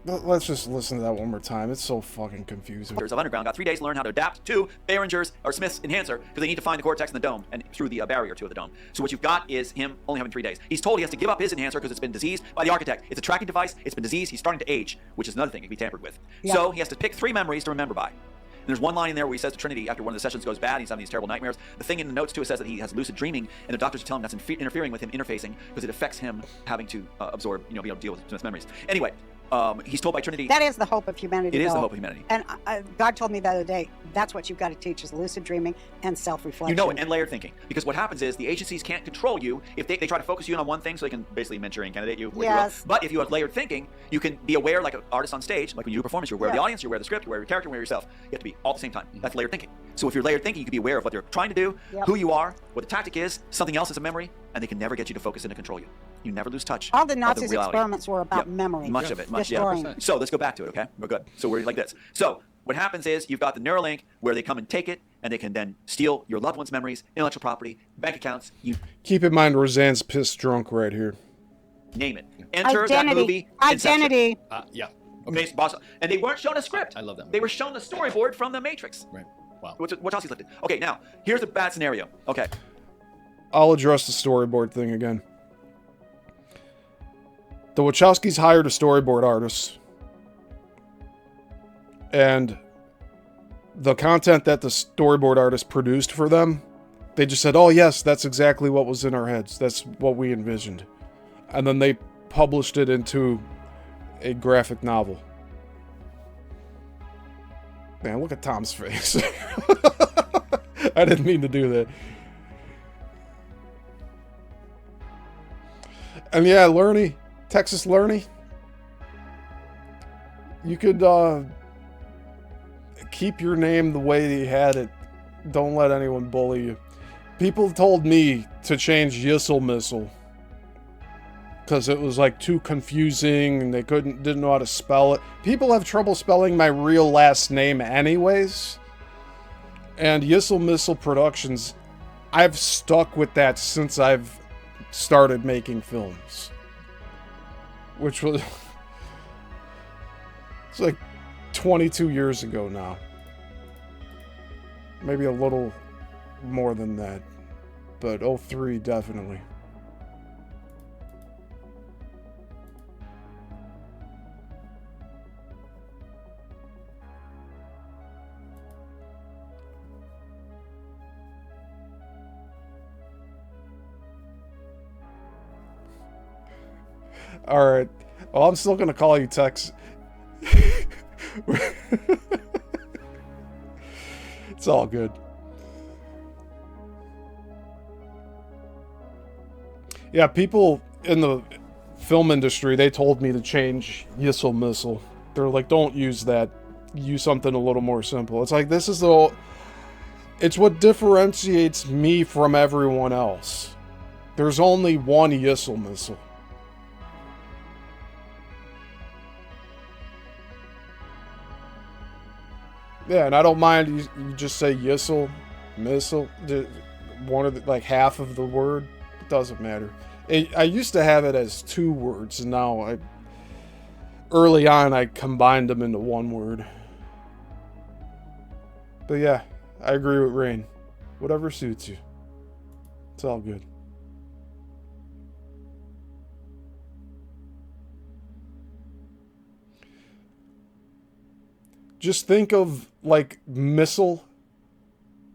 Let's just listen to that one more time. It's so fucking confusing. Of Underground got 3 days to learn how to adapt to Behringer's, or Smith's enhancer, because they need to find the cortex in the dome, and through the barrier to the dome. So what you've got is him only having 3 days. He's told he has to give up his enhancer because it's been diseased by the architect. It's a tracking device, it's been diseased, he's starting to age, which is another thing it can be tampered with. Yeah. So he has to pick 3 memories to remember by. And there's one line in there where he says to Trinity after one of the sessions goes bad, he's having these terrible nightmares. The thing in the notes too, it says that he has lucid dreaming, and the doctors tell him that's interfering with him interfacing because it affects him having to absorb, be able to deal with Smith's memories. Anyway, he's told by Trinity. That is the hope of humanity. It is the hope of humanity. And God told me the other day, that's what you've got to teach is lucid dreaming and self-reflection. You know it, and layered thinking. Because what happens is the agencies can't control you if they try to focus you in on one thing so they can basically Manchurian candidate you. Yes. But if you have layered thinking, you can be aware like an artist on stage, like when you do a performance, you're aware of the audience, you're aware of the script, you're aware of your character, you're aware of yourself. You have to be all at the same time. That's layered thinking. So if you're layered thinking, you can be aware of what they're trying to do, who you are, what the tactic is, something else is a memory, and they can never get you to focus and to control you. You never lose touch. All the of Nazis' reality. experiments were about memory. Much of it. Destroying. So let's go back to it, okay? We're good. So we're like this. So what happens is you've got the Neuralink where they come and take it, and they can then steal your loved one's memories, intellectual property, bank accounts. You Keep in mind, Roseanne's pissed drunk right here. name it. Enter that movie. Identity. Yeah. Amazing, boss. And they weren't shown a script. I love that movie. They were shown the storyboard from The Matrix. Right. Wow. Wachowski's lifted. Okay, now here's a bad scenario. Okay. I'll address the storyboard thing again. The Wachowskis hired a storyboard artist, and the content that the storyboard artist produced for them, they just said, oh yes, that's exactly what was in our heads. That's what we envisioned. And then they published it into a graphic novel. Man, look at Tom's face. I didn't mean to do that. And yeah, Lerny, Texas Lerny, you could keep your name the way you had it. Don't let anyone bully you. People told me to change Yissilmissil because it was like too confusing and they didn't know how to spell it. People have trouble spelling my real last name anyways. And Yissilmissil Productions, I've stuck with that since I've started making films. Which was... it's like 22 years ago now. Maybe a little more than that. But 03 definitely. Alright. Well, I'm still gonna call you Tex. It's all good. Yeah, people in the film industry, they told me to change Yissilmissil. They're like, don't use that. Use something a little more simple. It's like, this is the... It's what differentiates me from everyone else. There's only one Yissilmissil. Yeah, and I don't mind you just say Yissil, missile, one of the, like half of the word. It doesn't matter. I used to have it as two words, and now early on I combined them into one word. But yeah, I agree with Rain. Whatever suits you. It's all good. Just think of, like, missile.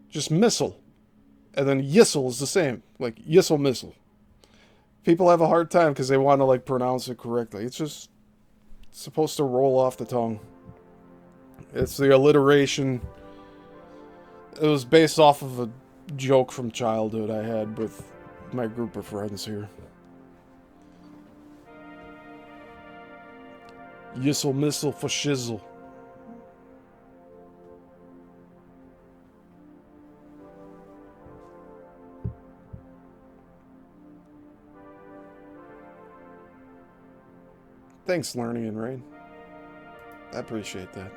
Just missile. And then Yissil is the same. Like, Yissilmissil. People have a hard time because they want to, like, pronounce it correctly. It's just supposed to roll off the tongue. It's the alliteration. It was based off of a joke from childhood I had with my group of friends here. Yissilmissil for shizzle. Thanks, Lerny and Rain. I appreciate that.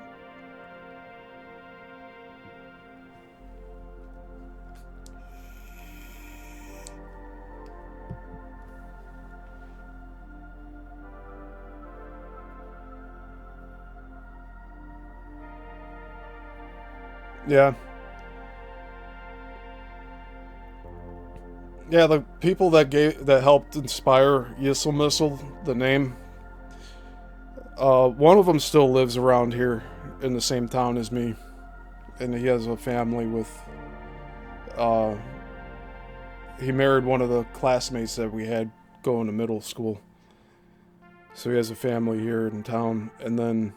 Yeah. Yeah, the people that helped inspire Yissilmissil, the name. One of them still lives around here in the same town as me. and he has a family with, he married one of the classmates that we had going to middle school. So he has a family here in town. And then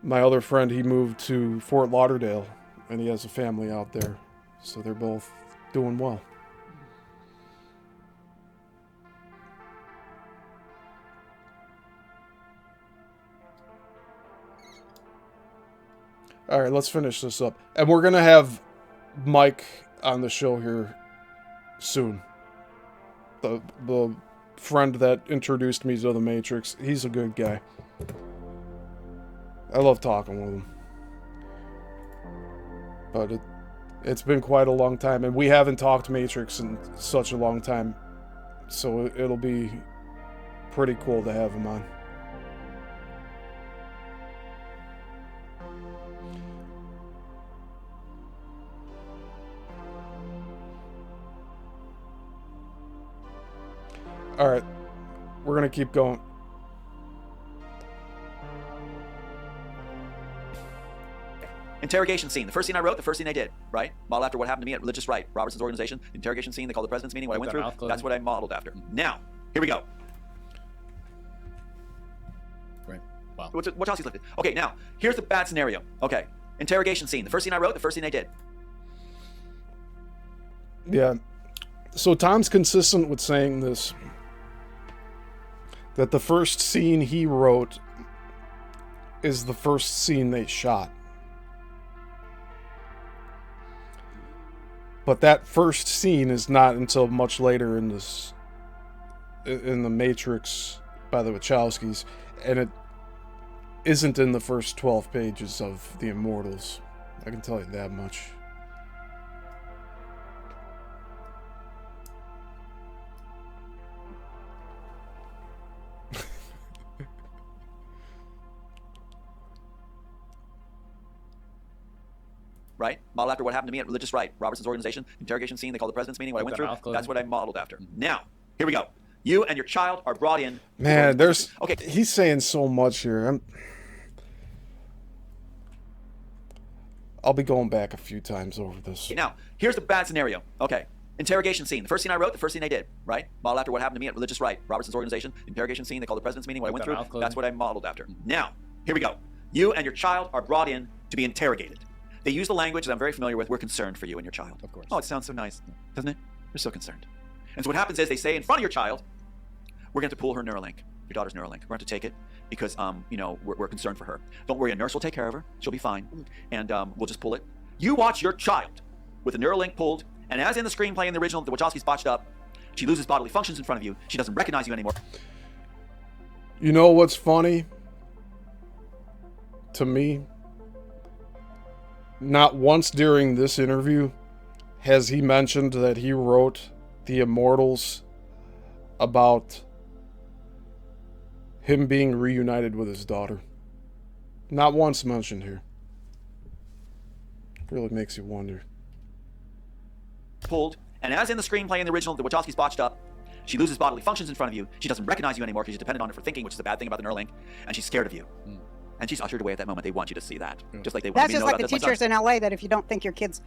my other friend, he moved to Fort Lauderdale, and he has a family out there. So they're both doing well. All right, let's finish this up. And we're going to have Mike on the show here soon. The friend that introduced me to the Matrix. He's a good guy. I love talking with him. But it's been quite a long time, and we haven't talked Matrix in such a long time. So it'll be pretty cool to have him on. Alright, we're gonna keep going. Interrogation scene. The first scene I wrote, the first scene I did, right? Model after what happened to me at Religious Right, Robertson's organization. The interrogation scene, they call the president's meeting, what I went through. That's what I modeled after. Now, here we go. Right. Wow. Wachowski's lifted. Okay, now, here's the bad scenario. Okay, interrogation scene. The first scene I wrote, the first scene I did. Yeah. So Tom's consistent with saying this. That the first scene he wrote is the first scene they shot. But that first scene is not until much later in the Matrix by the Wachowskis, and it isn't in the first 12 pages of The Immortals. I can tell you that much. Right? Model after what happened to me at Religious Right, Robertson's organization. Interrogation scene, they call the president's meeting, what I went through. That's what I modeled after. Now, here we go. You and your child are brought in. Man, he's saying so much here. I'll be going back a few times over this. Now, here's the bad scenario. Okay. Interrogation scene. The first scene I wrote, the first scene I did, right? Model after what happened to me at Religious Right, Robertson's organization. Interrogation scene, they call the president's meeting, what I went through. That's what I modeled after. Now, here we go. You and your child are brought in to be interrogated. They use the language that I'm very familiar with. We're concerned for you and your child. Of course. Oh, it sounds so nice, doesn't it? We're so concerned. And so what happens is they say in front of your child, we're going to pull her Neuralink, your daughter's Neuralink. We're going to take it because, we're concerned for her. Don't worry, a nurse will take care of her. She'll be fine. And we'll just pull it. You watch your child with the Neuralink pulled, and as in the screenplay in the original, the Wachowskis botched up, she loses bodily functions in front of you. She doesn't recognize you anymore. You know what's funny? To me, not once during this interview has he mentioned that he wrote The Immortals about him being reunited with his daughter. Not once mentioned here. Really makes you wonder. Pulled, and as in the screenplay in the original, the Wachowskis botched up, she loses bodily functions in front of you. She doesn't recognize you anymore because she's dependent on her for thinking, which is the bad thing about the Neuralink, and she's scared of you. And she's ushered away at that moment. They want you to see that. Just like they want That's me to just know like about the this. teachers in LA that if you don't think your kid's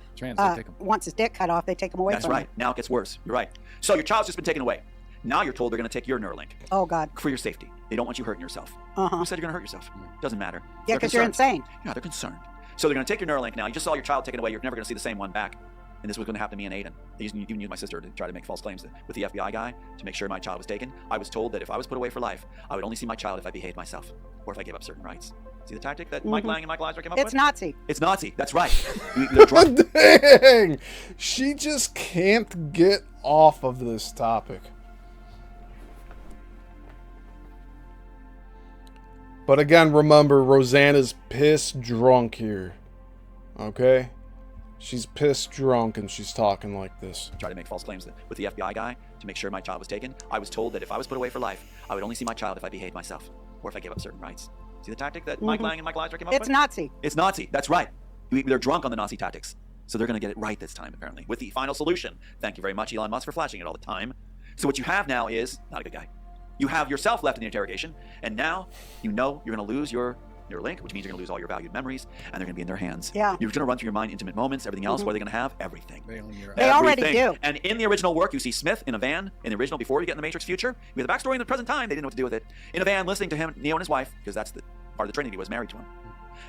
wants his dick cut off, they take him away That's from right. Now it gets worse. You're right. So your child's just been taken away. Now you're told they're going to take your Neuralink. Oh, God. For your safety. They don't want you hurting yourself. Uh-huh. Who said you're going to hurt yourself? Doesn't matter. Yeah, because you're insane. Yeah, they're concerned. So they're going to take your Neuralink now. You just saw your child taken away. You're never going to see the same one back. And this was going to happen to me and Aiden. They even used my sister to try to make false claims with the FBI guy to make sure my child was taken. I was told that if I was put away for life, I would only see my child if I behaved myself or if I gave up certain rights. See the tactic that Mike Lang and Mike Leiser came up with? It's Nazi. It's Nazi. That's right. Dang! She just can't get off of this topic. But again, remember, Rosanna's pissed drunk here. Okay? She's pissed drunk and she's talking like this. Try to make false claims with the FBI guy to make sure my child was taken. I was told that if I was put away for life, I would only see my child if I behaved myself or if I gave up certain rights. See the tactic that Mike Lang and Mike Leiser came up with? It's Nazi. It's Nazi. That's right. They're drunk on the Nazi tactics. So they're going to get it right this time, apparently, with the final solution. Thank you very much, Elon Musk, for flashing it all the time. So what you have now is, not a good guy, you have yourself left in the interrogation, and now you know you're going to lose your Neuralink, which means you're going to lose all your valued memories, and they're going to be in their hands. Yeah. You're going to run through your mind intimate moments, everything else. What are they going to have? Everything. They already do. And in the original work, you see Smith in a van. In the original, before you get in the Matrix future, we have the backstory in the present time. They didn't know what to do with it. In a van, listening to him, Neo and his wife, because that's the part of the Trinity, was married to him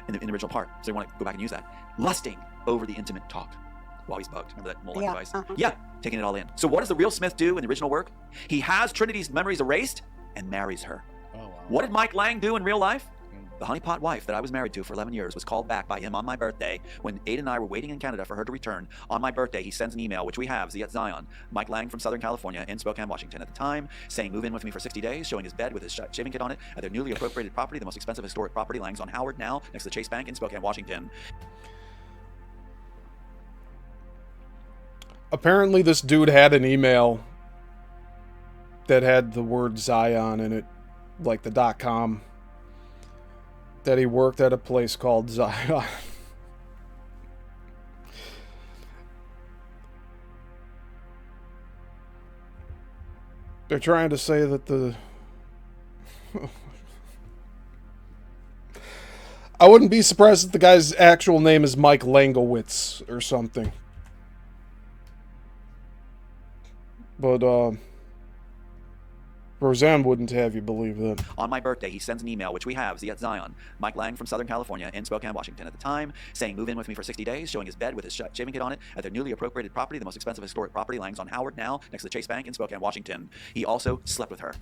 in the original part. So they want to go back and use that. Lusting over the intimate talk while he's bugged. Remember that mole-like device? Yeah, taking it all in. So what does the real Smith do in the original work? He has Trinity's memories erased and marries her. Oh, wow. What did Mike Lang do in real life? The honeypot wife that I was married to for 11 years was called back by him on my birthday when Ada and I were waiting in Canada for her to return. On my birthday, he sends an email, which we have, Ziet Zion, Mike Lang from Southern California in Spokane, Washington at the time, saying, move in with me for 60 days, showing his bed with his shaving kit on it at their newly appropriated property, the most expensive historic property, Langs on Howard now, next to the Chase Bank in Spokane, Washington. Apparently this dude had an email that had the word Zion in it, like the .com, that he worked at a place called Zion. They're trying to say that the... I wouldn't be surprised if the guy's actual name is Mike Langowitz or something. But, Roseanne wouldn't have you believe that. On my birthday, he sends an email, which we have, Ziet Zion, Mike Lang from Southern California in Spokane, Washington at the time, saying, move in with me for 60 days, showing his bed with his shaving kit on it at their newly appropriated property, the most expensive historic property, Langs on Howard now, next to the Chase Bank in Spokane, Washington. He also slept with her.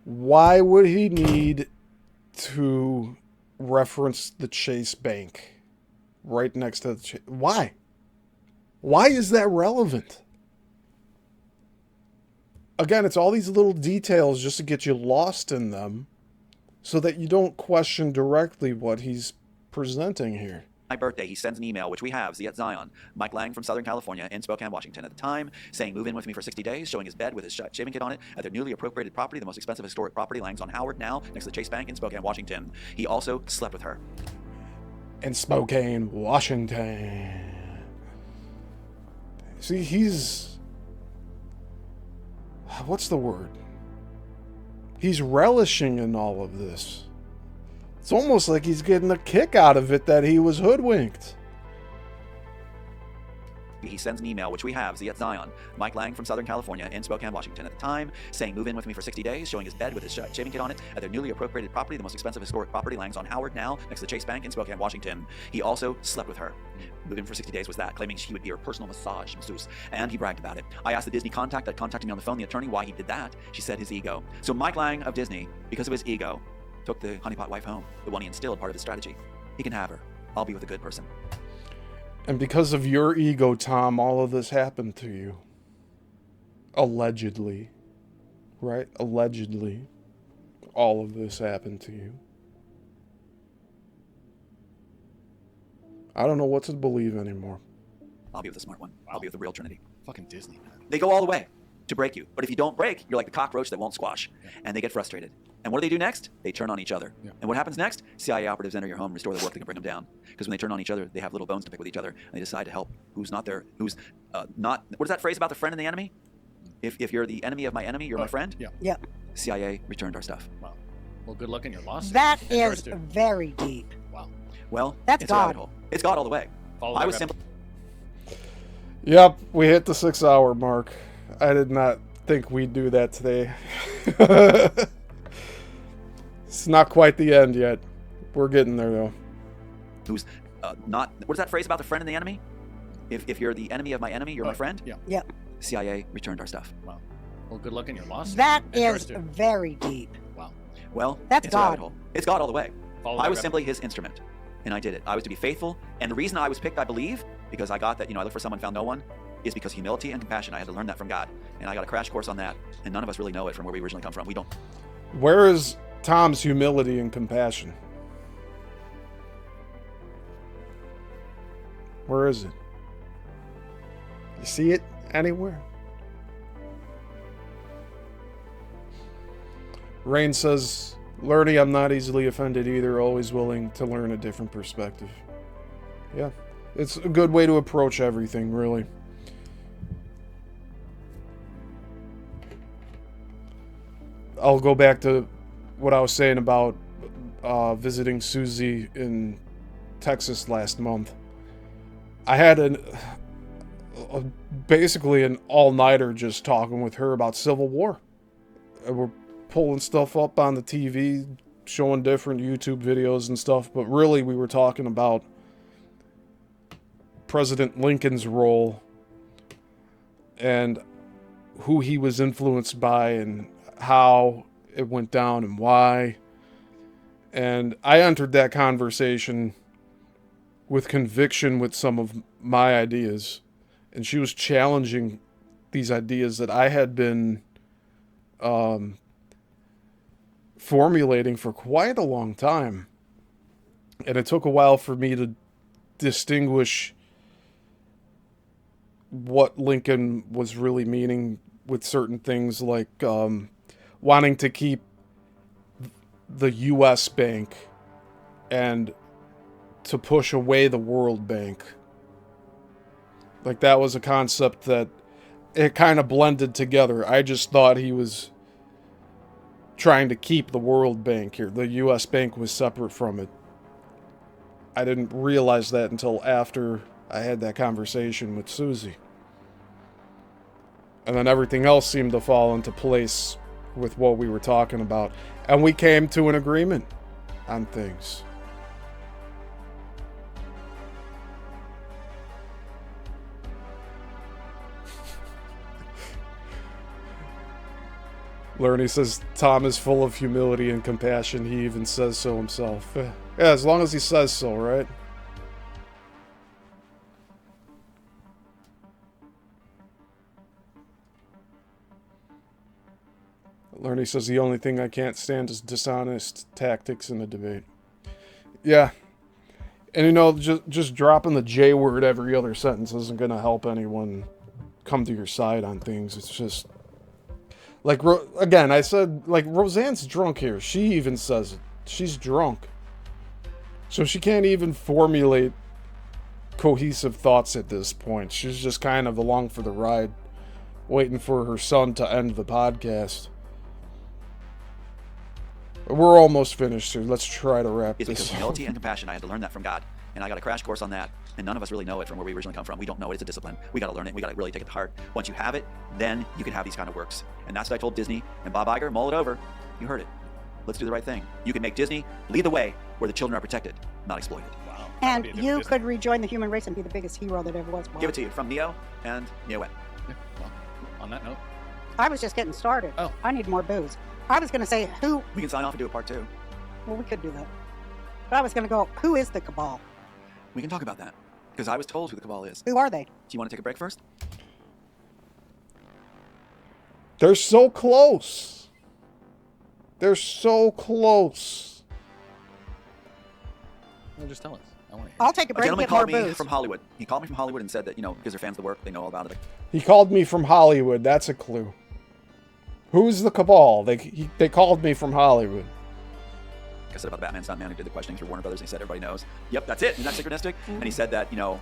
Why would he need to reference the Chase Bank right next to the Why? Why is that relevant? Again, it's all these little details just to get you lost in them so that you don't question directly what he's presenting here. My birthday, he sends an email, which we have, Ziet Zion, Mike Lang from Southern California in Spokane, Washington at the time, saying, move in with me for 60 days, showing his bed with his shaving kit on it at their newly appropriated property, the most expensive historic property, Langs on Howard now, next to the Chase Bank in Spokane, Washington. He also slept with her. In Spokane, Washington. See, he's... What's the word? He's relishing in all of this. It's almost like he's getting a kick out of it that he was hoodwinked. He sends an email, which we have, Ziet Zion, Mike Lang from Southern California in Spokane, Washington at the time, saying, move in with me for 60 days, showing his bed with his shaving kit on it at their newly appropriated property, the most expensive historic property, Langs on Howard now, next to the Chase Bank in Spokane, Washington. He also slept with her. Moving for 60 days was that, claiming she would be her personal masseuse, and he bragged about it. I asked the Disney contact that contacted me on the phone, the attorney, why he did that. She said his ego. So Mike Lang of Disney, because of his ego, took the honeypot wife home, the one he instilled, part of his strategy. He can have her. I'll be with a good person. And because of your ego, Tom, all of this happened to you. Allegedly. Right? Allegedly. All of this happened to you. I don't know what to believe anymore. I'll be with the smart one. I'll be with the real Trinity. Fucking Disney, man. They go all the way to break you. But if you don't break, you're like the cockroach that won't squash. And they get frustrated. And what do they do next? They turn on each other. And what happens next? CIA operatives enter your home, restore their work, they can bring them down. Because when they turn on each other, they have little bones to pick with each other. And they decide to help who's not there, who's not... What is that phrase about the friend and the enemy? If you're the enemy of my enemy, you're my friend? Yeah. CIA returned our stuff. Wow. Well, good luck in your lawsuit. That And yours is too. very deep. Wow. Well, That's it's a rabbit God. hole. It's God all the way. Follow I that was rabbit- simply... Yep, we hit the 6-hour mark. I did not think we'd do that today. It's not quite the end yet. We're getting there, though. Who's not... What is that phrase about the friend and the enemy? If you're the enemy of my enemy, you're my friend? Yeah. Yep. CIA returned our stuff. Wow. Well, good luck in your lawsuit. That And yours is too. very deep. Wow. Well, That's it's a rabbit God. hole. It's God all the way. Follow I that was rabbit- simply his instrument, and I did it. I was to be faithful, and the reason I was picked, I believe, because I got that, I looked for someone, found no one, is because humility and compassion. I had to learn that from God, and I got a crash course on that, and none of us really know it from where we originally come from. We don't. Where is Tom's humility and compassion? Where is it? You see it anywhere? Rain says, learning, I'm not easily offended either, always willing to learn a different perspective. Yeah, it's a good way to approach everything, really. I'll go back to what I was saying about visiting Susie in Texas last month, I had basically an all-nighter just talking with her about Civil War. We're pulling stuff up on the TV, showing different YouTube videos and stuff, but really we were talking about President Lincoln's role and who he was influenced by and how it went down and why. And I entered that conversation with conviction with some of my ideas, and she was challenging these ideas that I had been formulating for quite a long time. And it took a while for me to distinguish what Lincoln was really meaning with certain things, like wanting to keep the U.S. Bank and to push away the World Bank. Like, that was a concept that it kind of blended together. I just thought he was trying to keep the World Bank here. The U.S. Bank was separate from it. I didn't realize that until after I had that conversation with Susie. And then everything else seemed to fall into place with what we were talking about. And we came to an agreement on things. Lerny says Tom is full of humility and compassion. He even says so himself. Yeah, as long as he says so, right? Lerny says the only thing I can't stand is dishonest tactics in a debate. Yeah. And you know, just dropping the J word every other sentence isn't going to help anyone come to your side on things. It's just... Like, again, I said, like, Roseanne's drunk here. She even says it. She's drunk. So she can't even formulate cohesive thoughts at this point. She's just kind of along for the ride, waiting for her son to end the podcast. We're almost finished here. Let's try to wrap It's this because up. humility and compassion, I had to learn that from God. And I got a crash course on that. And none of us really know it from where we originally come from. We don't know it. It's a discipline. We got to learn it. We got to really take it to heart. Once you have it, then you can have these kind of works. And that's what I told Disney and Bob Iger. Mull it over. You heard it. Let's do the right thing. You can make Disney lead the way where the children are protected, not exploited. Wow. And you could rejoin the human race and be the biggest hero that ever was born. Give it to you from Neo and Neo Ed. Yeah, well, on that note. I was just getting started. Oh. I need more booze. I was going to say who... We can sign off and do a part 2. Well, we could do that. But I was going to go, who is the Cabal? We can talk about that. Because I was told who the Cabal is. Who are they? Do you want to take a break first? They're so close. They're so close. Well, just tell us. I want to hear. I'll take a A break and gentleman get more called me booze. from Hollywood. He called me from Hollywood and said that, you know, because they're fans of the work, they know all about it. He called me from Hollywood. That's a clue. Who's the Cabal? They called me from Hollywood. Like I said about the Batman stuntman who did the questioning through Warner Brothers, and he said everybody knows. Yep, that's it. Isn't that synchronistic? And he said that, you know,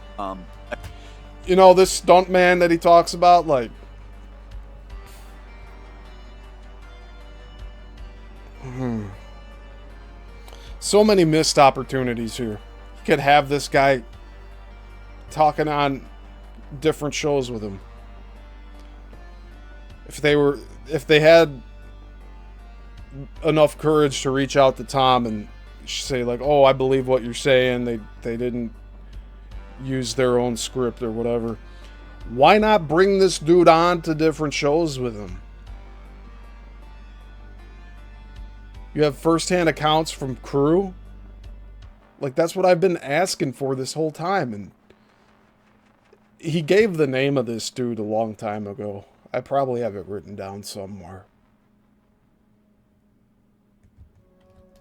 This stuntman that he talks about, like... So many missed opportunities here. You could have this guy talking on different shows with him. If they had enough courage to reach out to Tom and say, like, oh, I believe what you're saying, they didn't use their own script or whatever, why not bring this dude on to different shows with him? You have first-hand accounts from crew. Like, that's what I've been asking for this whole time. And he gave the name of this dude a long time ago. I probably have it written down somewhere.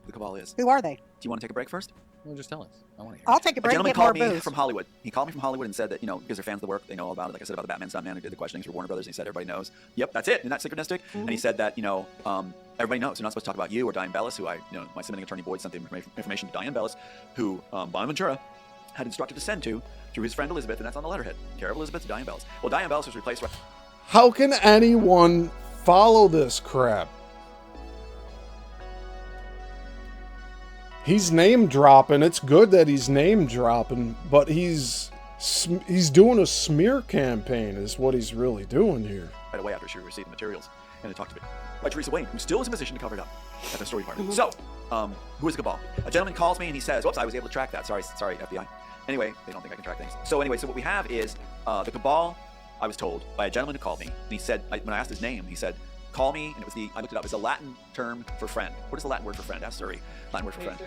the Cabal is. Who are they? Do you want to take a break first? Well, just tell us. I want to hear. I'll take a A break and gentleman get more called me booze. from Hollywood. He called me from Hollywood and said that, you know, because they're fans of the work, they know all about it. Like I said about the Batman stuntman who did the questioning through Warner Brothers, and he said everybody knows. Yep, that's it. Isn't that synchronistic? And he said that, you know, everybody knows. They're not supposed to talk about you or Diane Bellis, who my submitting attorney Boyd sent the information to Diane Bellis, who Bonaventura had instructed to send to through his friend Elizabeth, and that's on the letterhead. Care of Elizabeth to Diane Bellis. Well, Diane Bellis was replaced. How can anyone follow this crap? He's name dropping. It's good that he's name dropping, but he's doing a smear campaign is what he's really doing here. Right away after she received the materials, and then talked to me by Teresa Wayne, who still is in position to cover it up at the story department. So, who is the cabal? A gentleman calls me and he says, "Whoops, I was able to track that. Sorry, FBI." Anyway, they don't think I can track things. So anyway, so what we have is the cabal. I was told by a gentleman who called me, and he said, when I asked his name, he said, "Call me," and it was I looked it up. It's a Latin term for friend. What is the Latin word for friend? Ask Suri. Latin word for friend.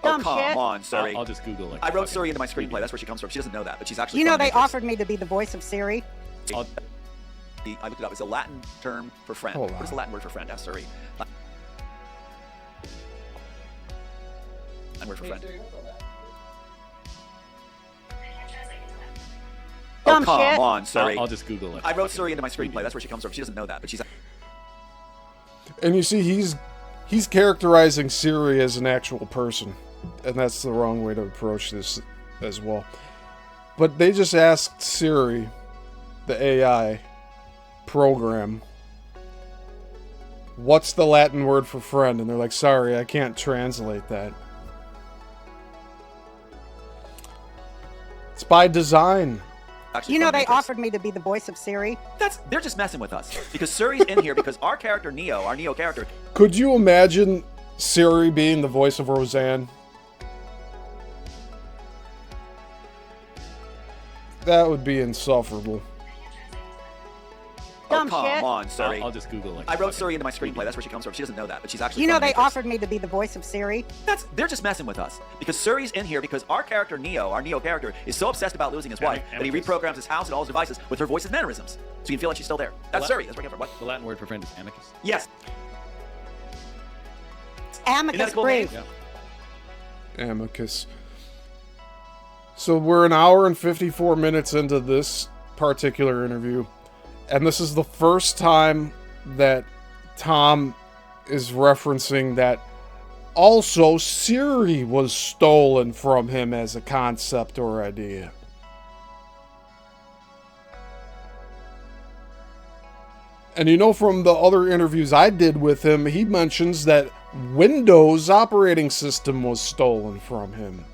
Dumb come shit. on, Suri. I'll just Google it. I wrote Suri into my screenplay. That's where she comes from. She doesn't know that, but she's actually. You know, from they Matrix. offered me to be the voice of Siri. I looked it up. It's a Latin term for friend. Hold What is on. the Latin word for friend? Ask Suri. Latin word for friend. Dumb come shit. on, Suri. I'll just Google it. I wrote Suri into my screenplay. That's where she comes from. She doesn't know that, but she's. And you see, he's characterizing Siri as an actual person, and that's the wrong way to approach this as well. But they just asked Siri, the AI program, what's the Latin word for friend? And they're like, sorry, I can't translate that. It's by design. Actually You know, from they Matrix. offered me to be the voice of Siri. They're just messing with us because Suri's in here because our character Neo, our Neo character. Could you imagine Siri being the voice of Roseanne? That would be insufferable. Dumb come shit. on, Suri. I'll just Google it. I wrote Suri into my screenplay. That's where she comes from. She doesn't know that, but she's actually. You know, from they Matrix. offered me to be the voice of Siri. They're just messing with us because Suri's in here because our character Neo, our Neo character, is so obsessed about losing his wife that he reprograms his house and all his devices with her voice and mannerisms, so you can feel like she's still there. That's Suri. That's where I came from. What? The Latin word for friend is amicus. Yes. Amicus Isn't that a cool brief. name? Yeah. Amicus. So we're an hour and 54 minutes into this particular interview, and this is the first time that Tom is referencing that also Siri was stolen from him as a concept or idea. And you know, from the other interviews I did with him, he mentions that Windows operating system was stolen from him.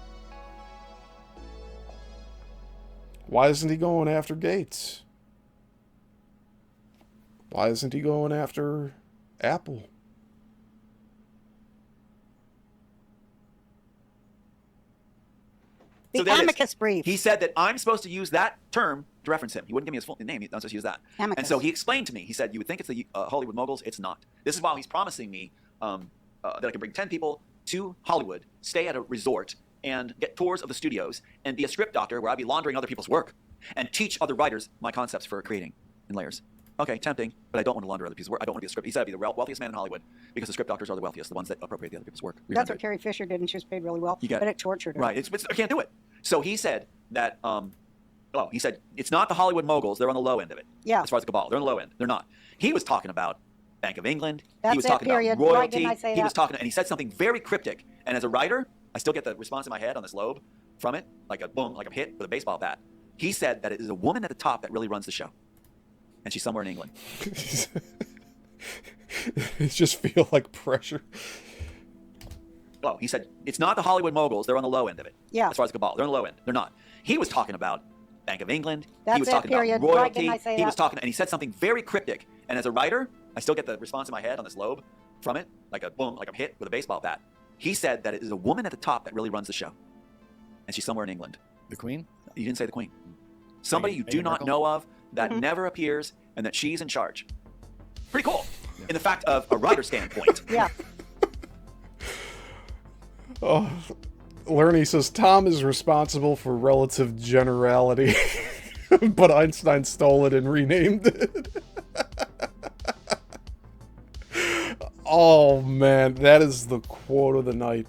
Why isn't he going after Gates? Why isn't he going after Apple? The So there it is. amicus brief. He said that I'm supposed to use that term to reference him. He wouldn't give me his full name. He supposed to use that. Amicus. And so he explained to me. He said, "You would think it's the Hollywood moguls. It's not. This is why he's promising me that I can bring 10 people to Hollywood, stay at a resort, and get tours of the studios, and be a script doctor where I'd be laundering other people's work, and teach other writers my concepts for creating in layers." Okay, tempting, but I don't want to launder other people's work. I don't want to be a script. He said I'd be the wealthiest man in Hollywood because the script doctors are the wealthiest, the ones that appropriate the other people's work. That's what Carrie Fisher did, and she was paid really well. You get but it. it tortured her. Right. I can't do it. So he said that, he said, it's not the Hollywood moguls. They're on the low end of it. Yeah. As far as the cabal. They're on the low end. They're not. He was talking about Bank of England. That's he was it, talking period. about Why royalty. didn't I say He was that? talking, and he said something very cryptic. And as a writer, I still get the response in my head on this lobe from it, like a boom, like I'm hit with a baseball bat. He said that it is a woman at the top that really runs the show. And she's somewhere in England. It just feel like pressure. Oh, he said, it's not the Hollywood moguls. They're on the low end of it. Yeah. As far as the cabal. They're on the low end. They're not. He was talking about Bank of England. That's he was it, talking period. about Why royalty. didn't I say He was that? talking, and he said something very cryptic. And as a writer, I still get the response in my head on this lobe from it, like a boom, like I'm hit with a baseball bat. He said that it is a woman at the top that really runs the show. And she's somewhere in England. The Queen? You didn't say the Queen. Somebody you do Meghan not Markle? know of, that never appears, and that she's in charge. Pretty cool. In the fact of a writer standpoint. Yeah. Oh, Lerny says Tom is responsible for relative generality, but Einstein stole it and renamed it. Oh man, that is the quote of the night.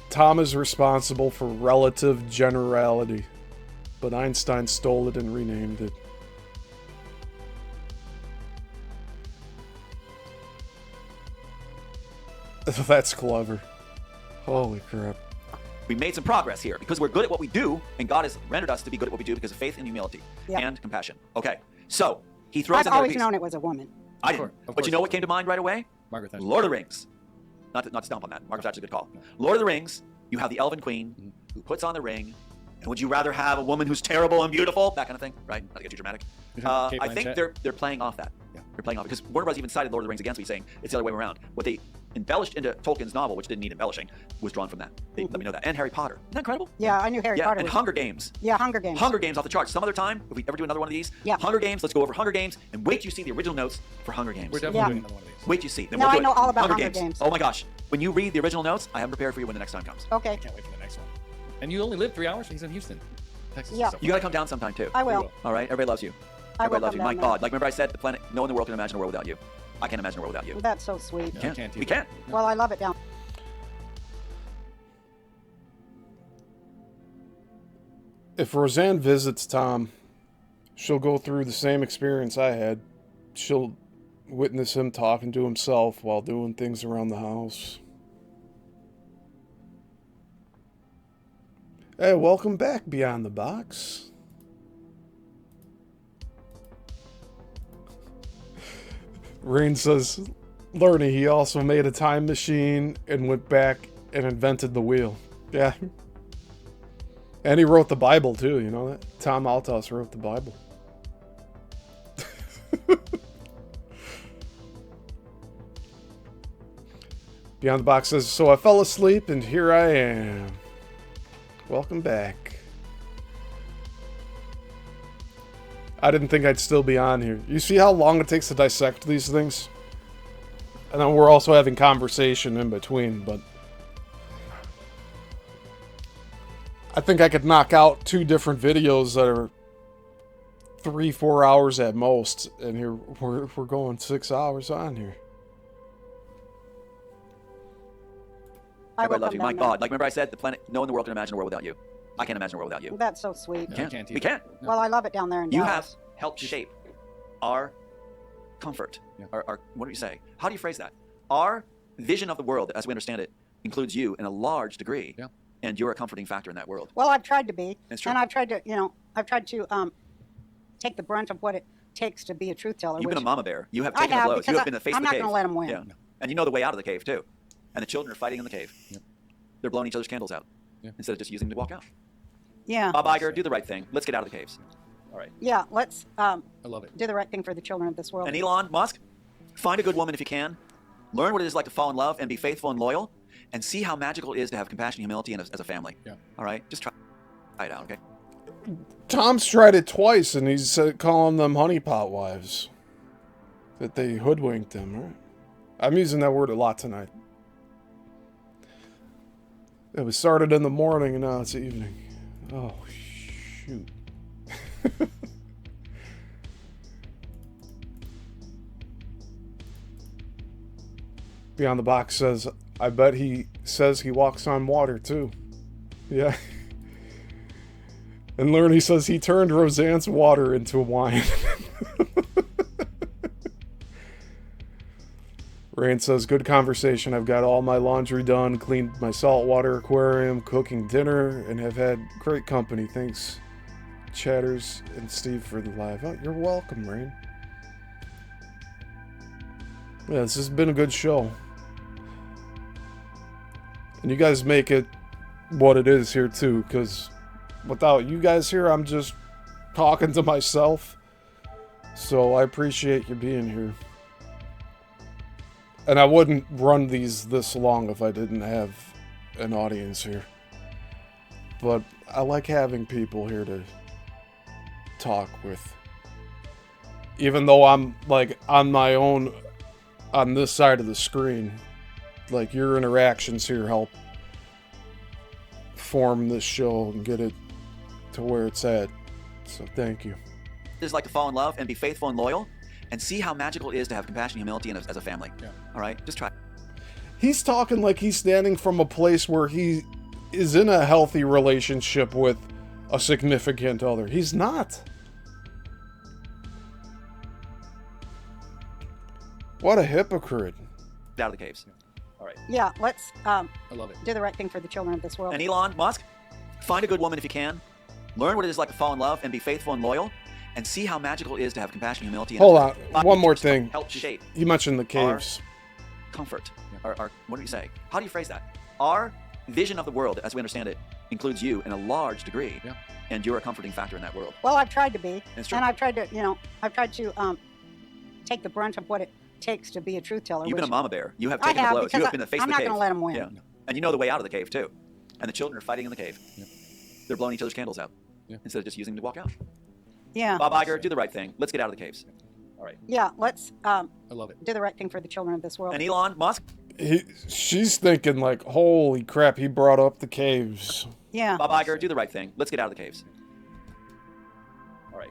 Tom is responsible for relative generality, but Einstein stole it and renamed it. That's clever. Holy crap. We made some progress here because we're good at what we do, and God has rendered us to be good at what we do because of faith and humility Yeah. and compassion. Okay, so he throws I've another always piece. known it was a woman. I Of didn't. course, of But you know course. what came to mind right away? Margaret Thatcher. Lord of the Rings. Not to stomp on that. Margaret Thatcher's a good call. Lord of the Rings, you have the Elven Queen who puts on the ring. And would you rather have a woman who's terrible and beautiful? That kind of thing, right? Not to get too dramatic. Kate I think Blanchett. they're playing off that. Yeah. They're playing off because Warner Bros. Even cited Lord of the Rings against me, saying it's the other way around. What they embellished into Tolkien's novel, which didn't need embellishing, was drawn from that. They let me know that. And Harry Potter. Isn't that incredible? Yeah, I knew Harry Yeah, Potter. and was- Hunger Games. Yeah, Hunger Games. Hunger Games off the charts. Some other time, if we ever do another one of these, Yeah. Hunger Games, let's go over Hunger Games and wait till you see the original notes for Hunger Games. We're definitely Yeah. doing another one of these. Wait till you see. Then Now we'll do I know it. all about Hunger Games. Oh my gosh. When you read the original notes, I have them prepared for you when the next time comes. Okay, Can't wait for the next one. And you only live 3 hours? He's in Houston, Texas. Yeah. So You got to come down sometime too. I will. All right? Everybody loves you. I will Everybody loves come you. My down God. Like, remember I said, the planet, no one in the world can imagine a world without you. I can't imagine a world without you. That's so sweet. No, Can't. can't We either. can't. Well, I love it down. If Roseanne visits Tom, she'll go through the same experience I had. She'll witness him talking to himself while doing things around the house. Hey, welcome back, Beyond the Box. Rain says, learning he also made a time machine and went back and invented the wheel. Yeah. And he wrote the Bible too, you know that? Tom Althouse wrote the Bible. Beyond the Box says, so I fell asleep and here I am. Welcome back. I didn't think I'd still be on here. You see how long it takes to dissect these things? And then we're also having conversation in between, but I think I could knock out 2 different videos that are 3-4 hours at most, and here we're going 6 hours on here. I will Everybody loves come you. My down there. God. Like, remember I said, the planet, no one in the world can imagine a world without you. I can't imagine a world without you. That's so sweet. No, Can't. can't We either. can't. Well, I love it down there in You Dallas. have helped shape our comfort. Yeah. Our, what do you say? How do you phrase that? Our vision of the world, as we understand it, includes you in a large degree. Yeah. And you're a comforting factor in that world. Well, I've tried to be, That's true. and I've tried to, take the brunt of what it takes to be a truth teller. You've been a which mama bear. You have I taken have, the blows. You because have been the face I'm of the not cave. gonna let 'em win. Yeah. And you know the way out of the cave, too. And the children are fighting in the cave. Yep. They're blowing each other's candles out Yeah. instead of just using them to walk out. Yeah, Bob Iger, do the right thing. Let's get out of the caves. All right. yeah. Let's I love it. do the right thing for the children of this world. And Elon Musk, find a good woman if you can. Learn what it is like to fall in love and be faithful and loyal. And see how magical it is to have compassion and humility as a family. Yeah. All right? Just try it out, okay? Tom's tried it twice, and he's calling them honeypot wives. That they hoodwinked them, right? I'm using that word a lot tonight. It was started in the morning, and now it's evening. Oh, shoot. Beyond the Box says, I bet he says he walks on water, too. Yeah. And Lerny says he turned Roseanne's water into wine. Rain says, good conversation. I've got all my laundry done, cleaned my saltwater aquarium, cooking dinner, and have had great company. Thanks, Chatters and Steve, for the live. Oh, you're welcome, Rain. Yeah, this has been a good show. And you guys make it what it is here, too, because without you guys here, I'm just talking to myself. So I appreciate you being here. And I wouldn't run these this long if I didn't have an audience here. But I like having people here to talk with. Even though I'm, like, on my own on this side of the screen. Like, your interactions here help form this show and get it to where it's at. So thank you. It's like to fall in love and be faithful and loyal. And see how magical it is to have compassion and humility as a family. Yeah. All right? Just try. He's talking like he's standing from a place where he is in a healthy relationship with a significant other. He's not. What a hypocrite. Get out of the caves. All right. Yeah, let's I love it. do the right thing for the children of this world. And Elon Musk, find a good woman if you can. Learn what it is like to fall in love and be faithful and loyal. and see how magical it is to have compassion, humility. And Hold on, find one more yourself, thing. Help shape You mentioned the caves. comfort. Our what do you say? How do you phrase that? Our vision of the world, as we understand it, includes you in a large degree, and you're a comforting factor in that world. Well, I've tried to be, It's true. and I've tried to take the brunt of what it takes to be a truth teller. You've been a which mama bear. You have I taken have, the blows. You because have been the face I'm of the not cave. gonna let 'em win. Yeah. And you know the way out of the cave too. And the children are fighting in the cave. They're blowing each other's candles out instead of just using them to walk out. Yeah. Bob Iger, do the right thing. Let's get out of the caves. All right. Yeah, let's I love it. do the right thing for the children of this world. And Elon Musk. She's thinking like, holy crap, he brought up the caves. Yeah. Bob Iger, do the right thing. Let's get out of the caves. All right.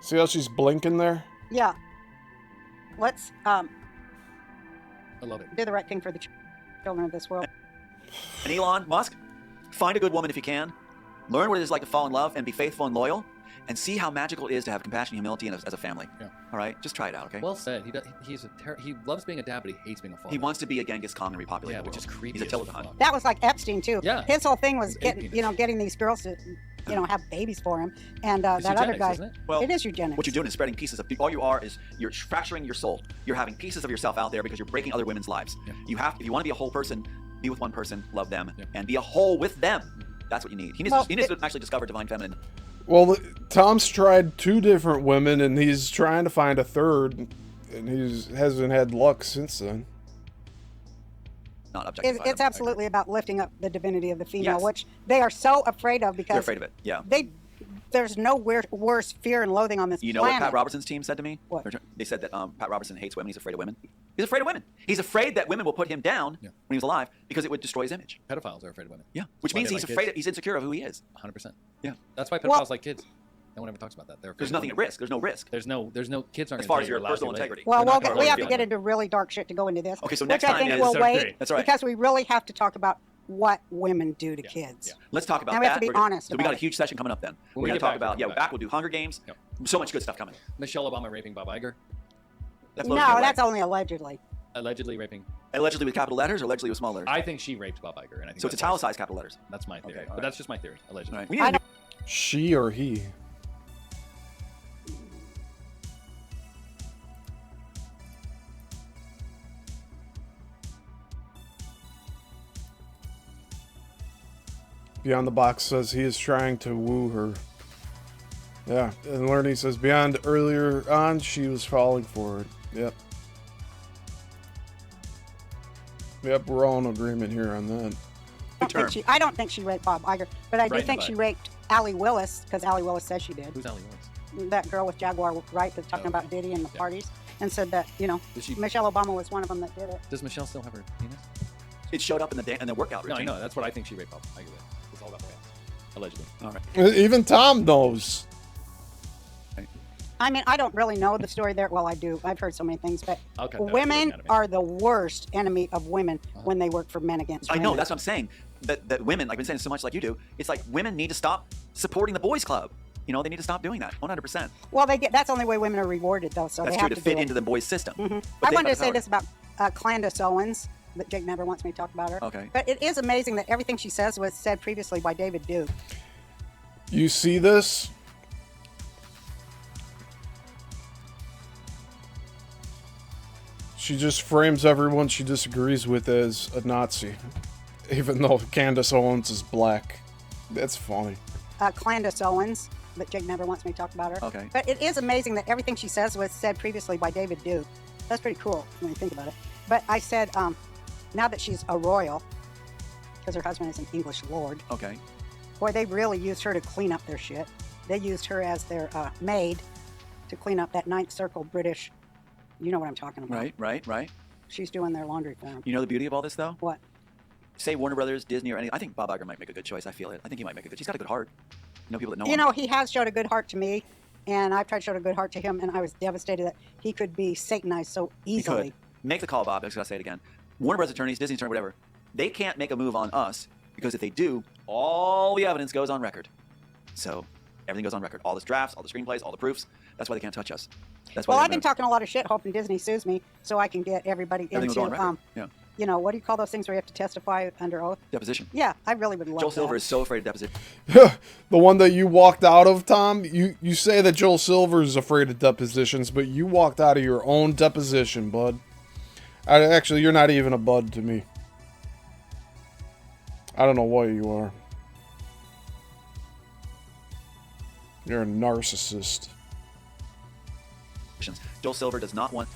See how she's blinking there? Yeah. Let's I love it. do the right thing for the children of this world. And Elon Musk, find a good woman if you can. Learn what it is like to fall in love and be faithful and loyal. And see how magical it is to have compassion, humility, and as a family. Yeah. All right, just try it out, okay? Well said. He loves being a dad, but he hates being a father. He wants to be a Genghis Khan and repopulate Yeah, the which world. is creepy. He's a as Tilikan. fuck. That was like Epstein too. Yeah. His whole thing was His ape getting these girls to, have babies for him, and It's that other eugenics, guy. isn't it? Well, it is eugenics. What you're doing is spreading pieces of all you are is you're fracturing your soul. You're having pieces of yourself out there because you're breaking other women's lives. Yeah. If you want to be a whole person, be with one person, love them, and be a whole with them. That's what you need. He needs to actually discover divine feminine. Well, Tom's tried 2 different women, and he's trying to find a third, and he hasn't had luck since then. Not objectified. It's absolutely about lifting up the divinity of the female, Yes. which they are so afraid of because They're afraid of it. Yeah. There's no worse fear and loathing on this You know planet. what Pat Robertson's team said to me? What? They said that Pat Robertson hates women. He's afraid of women. He's afraid of women. He's afraid that women will put him down when he was alive because it would destroy his image. Pedophiles are afraid of women. Yeah, which That's why means they he's like afraid. kids. He's insecure of who he is. 100%. Yeah. That's why pedophiles Well- like kids. No one ever talks about that. There's nothing at risk. There's no risk. There's no kids aren't As gonna far tell as you your you're allowed personal to, right? integrity. Well, They're not we gonna have to feel get it. into really dark shit to go into this. Okay, so which next I time think is- we'll That's wait That's right. because we really have to talk about what women do to kids. Let's talk about And that. we have to be We're gonna- honest So we got about a it. huge session coming up then. When We're we going get to talk back, about, we'll come back we'll do Hunger Games. Yep. So much good stuff coming. Michelle Obama raping Bob Iger, That's No, motion that's away. only allegedly. allegedly raping. Allegedly with capital letters or allegedly with small letters? I think she raped Bob Iger, and I think So it's that's italicized capital letters. That's my theory, Okay, all but right. that's just my theory. Allegedly. All right. We need to She or he? Beyond the Box says he is trying to woo her. Yeah, and Learning says Beyond earlier on she was falling for it. Yep. Yep, we're all in agreement here on that. I don't think she raped Bob Iger, but I do Right in think the she butt. raped Allie Willis because Allie Willis says she did. Who's Allie Willis? That girl with Jaguar, right? That's talking Oh, about okay. Diddy and the Yeah. parties, and said that Does she- Michelle Obama was one of them that did it. Does Michelle still have her penis? It showed up in the workout No, I routine. know. That's what I think she raped Bob Iger with. It's all about the way. Allegedly. All right. Even Tom knows. I mean, I don't really know the story there. Well, I do. I've heard so many things, but I'll cut that women out of it. are the worst enemy of women when they work for men against I women. know, that's what I'm saying. That women, I've been saying so much like you do, it's like women need to stop supporting the boys club. You know, they need to stop doing that, 100%. Well, that's the only way women are rewarded, though. So That's they true, have to to fit do it. into the boys' system. I But they wanted have to the say power. this about Candace Owens, that Jake never wants me to talk about her. Okay. But it is amazing that everything she says was said previously by David Duke. You see this? She just frames everyone she disagrees with as a Nazi, even though Candace Owens is black. That's funny. Candace Owens, that Jake never wants me to talk about her. Okay. But it is amazing that everything she says was said previously by David Duke. That's pretty cool when you think about it. But I said, now that she's a royal, because her husband is an English lord, Okay. boy, they really used her to clean up their shit. They used her as their maid to clean up that Ninth Circle British. You know what I'm talking about. Right. She's doing their laundry for them. You know the beauty of all this, though? What? Say Warner Brothers, Disney, or anything. I think Bob Iger might make a good choice. I feel it. I think he might make a good. He's got a good heart. You know people that know You him. know, he has showed a good heart to me, and I've tried to show a good heart to him, and I was devastated that he could be Satanized so He easily. could. Make the call, Bob. I just gotta say it again. Warner Brothers attorneys, Disney attorney, whatever, they can't make a move on us because if they do, all the evidence goes on record. So everything goes on record. All the drafts, all the screenplays, all the proofs. That's why they can't touch us. That's why Well, they I've been move. talking a lot of shit, hoping Disney sues me so I can get everybody Everything will go on into record. Yeah. You know, what do you call those things where you have to testify under oath? Deposition. Yeah, I really would love Joel that. Silver is so afraid of deposition. The one that you walked out of, Tom, you say that Joel Silver is afraid of depositions, but you walked out of your own deposition, bud. Actually, you're not even a bud to me. I don't know what you are. You're a narcissist. Joel Silver does not want...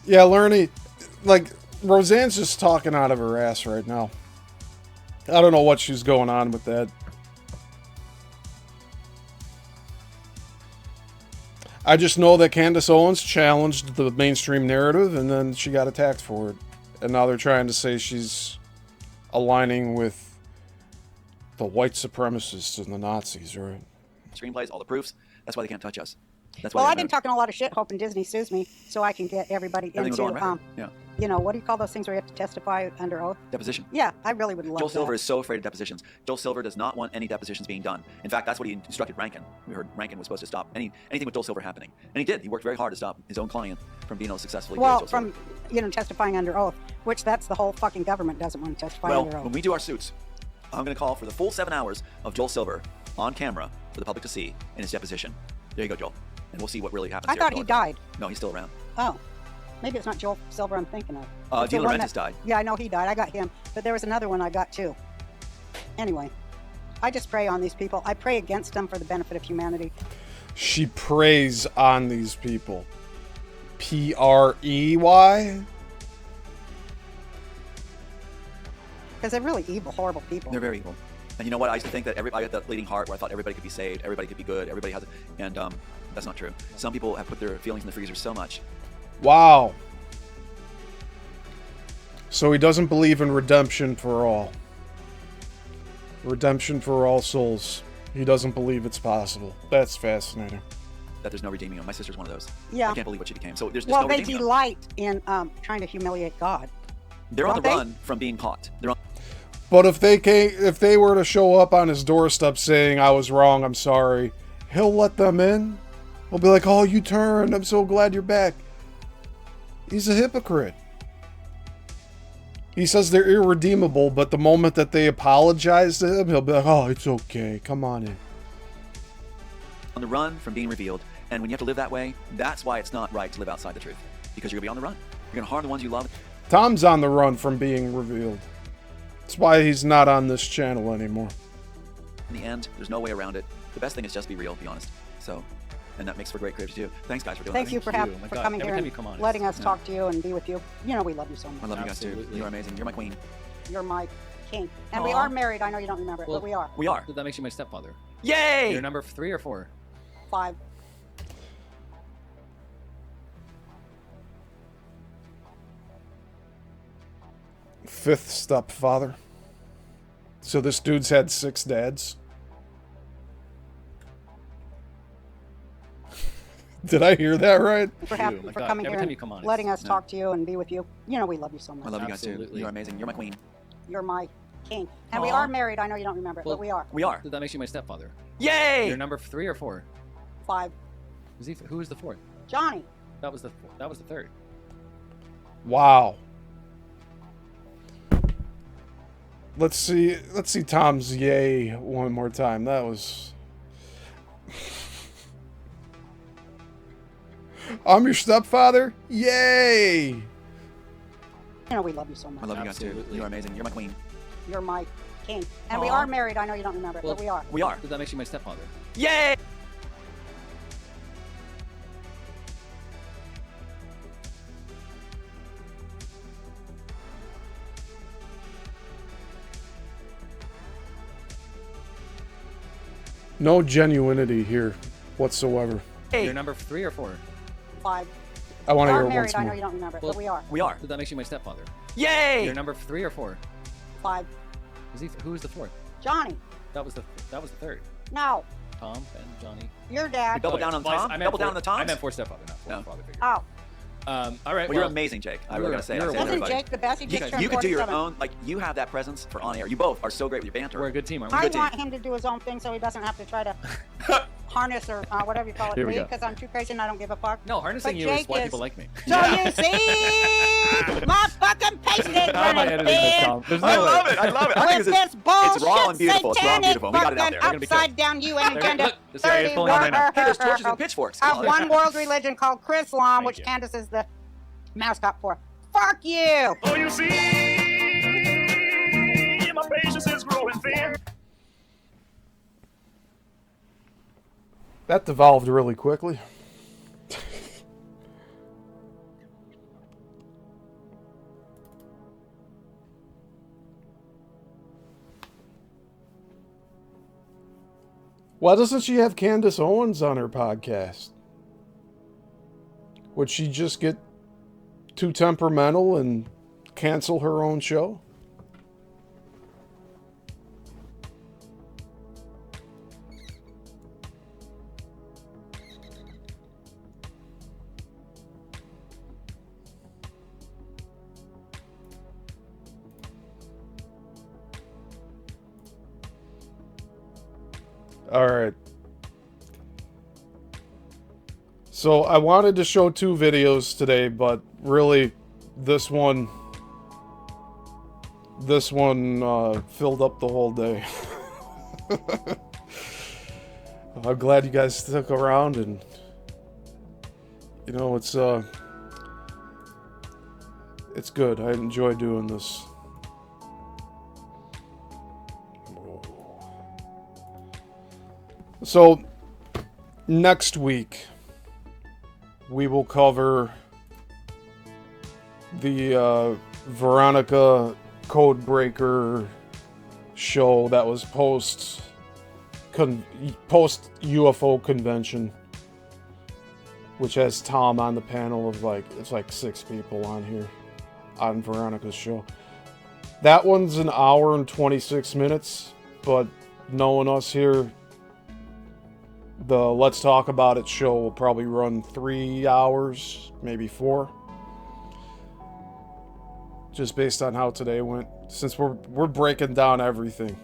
Yeah, Lerny, like, Roseanne's just talking out of her ass right now. I don't know what she's going on with that. I just know that Candace Owens challenged the mainstream narrative, and then she got attacked for it. And now they're trying to say she's aligning with the white supremacists and the Nazis, right? Screenplays, all the proofs. That's why they can't touch us. That's Well, why I've been talking a lot of shit hoping Disney sues me so I can get everybody Everything will go on into, record. Yeah. you know, what do you call those things where you have to testify under oath? Deposition. Yeah, I really would love Joel that. Silver is so afraid of depositions. Joel Silver does not want any depositions being done. In fact, that's what he instructed Rankin. We heard Rankin was supposed to stop anything with Joel Silver happening. And he did. He worked very hard to stop his own client from being able to successfully Well, Joel Silver. from, you know, testifying under oath, which that's the whole fucking government doesn't want to testify Well, under oath. when we do our suits, I'm going to call for the full 7 hours of Joel Silver on camera for the public to see in his deposition. There you go, Joel. And we'll see what really happens I here. thought he died. No, he's still around. Oh, maybe it's not Joel Silver I'm thinking of. It's the Dean one Laurentiis died. Yeah, I know he died. I got him. But there was another one I got too. Anyway, I just pray on these people. I pray against them for the benefit of humanity. She preys on these people. P-R-E-Y? Because they're really evil, horrible people. They're very evil. And you know what? I used to think that I had that bleeding heart where I thought everybody could be saved, everybody could be good, everybody has it. And that's not true. Some people have put their feelings in the freezer so much. Wow. So he doesn't believe in redemption for all. Redemption for all souls. He doesn't believe it's possible. That's fascinating. That there's no redeeming them. My sister's one of those. Yeah. I can't believe what she became. So there's just Well, no they redeeming them. delight in trying to humiliate God. They're on the Don't they? run from being caught. They're on. But if they were to show up on his doorstep saying, I was wrong, I'm sorry, he'll let them in. He'll be like, oh, you turned, I'm so glad you're back. He's a hypocrite. He says they're irredeemable, but the moment that they apologize to him, he'll be like, oh, it's okay, come on in. On the run from being revealed. And when you have to live that way, that's why it's not right to live outside the truth. Because you're going to be on the run. You're going to harm the ones you love. Tom's on the run from being revealed. That's why he's not on this channel anymore. In the end, there's no way around it. The best thing is just be real, be honest. So, and that makes for great creators too. Thanks, guys, for doing Thank that. you for Oh my God. coming Every here time and you come on, letting it's- us talk to you and be with you. You know we love you so much. I love you guys too. Absolutely. You're amazing. You're my queen. You're my king. And we Aw. are married. I know you don't remember it, Well, but we are. We are. That makes you my stepfather. Yay! You're number 3 or 4? 5. Fifth stepfather. So this dude's had 6 dads. Did I hear that right? For, Ew, my for God. coming Every here time and you come on, letting it's- us talk to you and be with you. You know we love you so much. I love you guys too. Absolutely. You're amazing. You're my queen. You're my king. And we Aw. are married. I know you don't remember it, Well, but we are. We are. That makes you my stepfather. Yay! You're number 3 or 4? 5. Who was the 4th? Johnny. That was the 3rd. Wow. Let's see Tom's yay one more time. That was I'm your stepfather? Yay! You know we love you so much. I love you guys too. Absolutely. You're amazing. You're my queen. You're my king. And we Aw. are married. I know you don't remember it, Well, but we are. We are. That makes you my stepfather. Yay! No genuinity here whatsoever. You're number 3 or 4? 5. I want We to are hear it married. once I know more. you don't remember it, Well, but we are. We are. That makes you my stepfather. Yay! You're number 3 or 4? 5. Who was the 4th? Johnny. That was the 3rd. No. Tom and Johnny. Your dad. Double down on the Well, Tom? I meant Double down four- on the Toms? I meant 4 stepfather, not 4 No. father figure. Oh. All right. Well, you're amazing, Jake. I was gonna say. I you're say a to Isn't everybody. Jake the best? He You, just turned you could do your 47. own. Like you have that presence for on air. You both are so great with your banter. We're a good team, aren't we? I Good team. want him to do his own thing so he doesn't have to try to harness or whatever you call it Here we me go. because I'm too crazy and I don't give a fuck. No, harnessing But you is Jake why is- people like me. So you see, my fucking patience is How am I running editing this, thin. Tom? There's I no way. love it. I love it. I think With this this bullshit it's raw and beautiful. It's raw and satanic beautiful. We got it out fucking there. They're gonna be upside down UN They're gonna- agenda look, this area is 30 pulling on right now. Hey, there's torches and pitchforks. of one world religion called Chrislam, which you. Candace is the mascot for. Fuck you! Oh, you see, my patience is growing thin. That devolved really quickly. Why doesn't she have Candace Owens on her podcast? Would she just get too temperamental and cancel her own show? All right. So I wanted to show 2 videos today, but really this one filled up the whole day. I'm glad you guys stuck around, and you know, it's good. I enjoy doing this. So next week we will cover the Veronica Codebreaker show that was post UFO convention, which has Tom on the panel of it's like 6 people on here on Veronica's show. That one's an hour and 26 minutes, but knowing us here, the Let's Talk About It show will probably run 3 hours, maybe 4. Just based on how today went, since we're breaking down everything.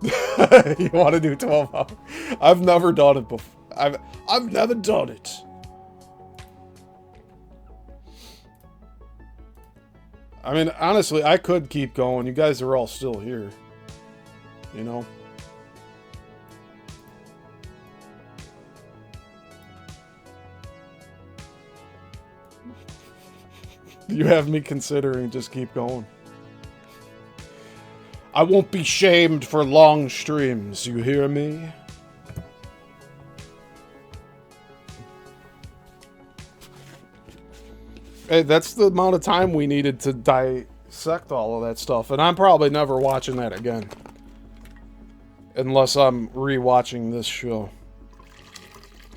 You want to do 12 hours? I've never done it before. I've never done it. I mean, honestly, I could keep going. You guys are all still here. You know? You have me considering just keep going. I won't be shamed for long streams, you hear me? Hey, that's the amount of time we needed to dissect all of that stuff, and I'm probably never watching that again. Unless I'm rewatching this show.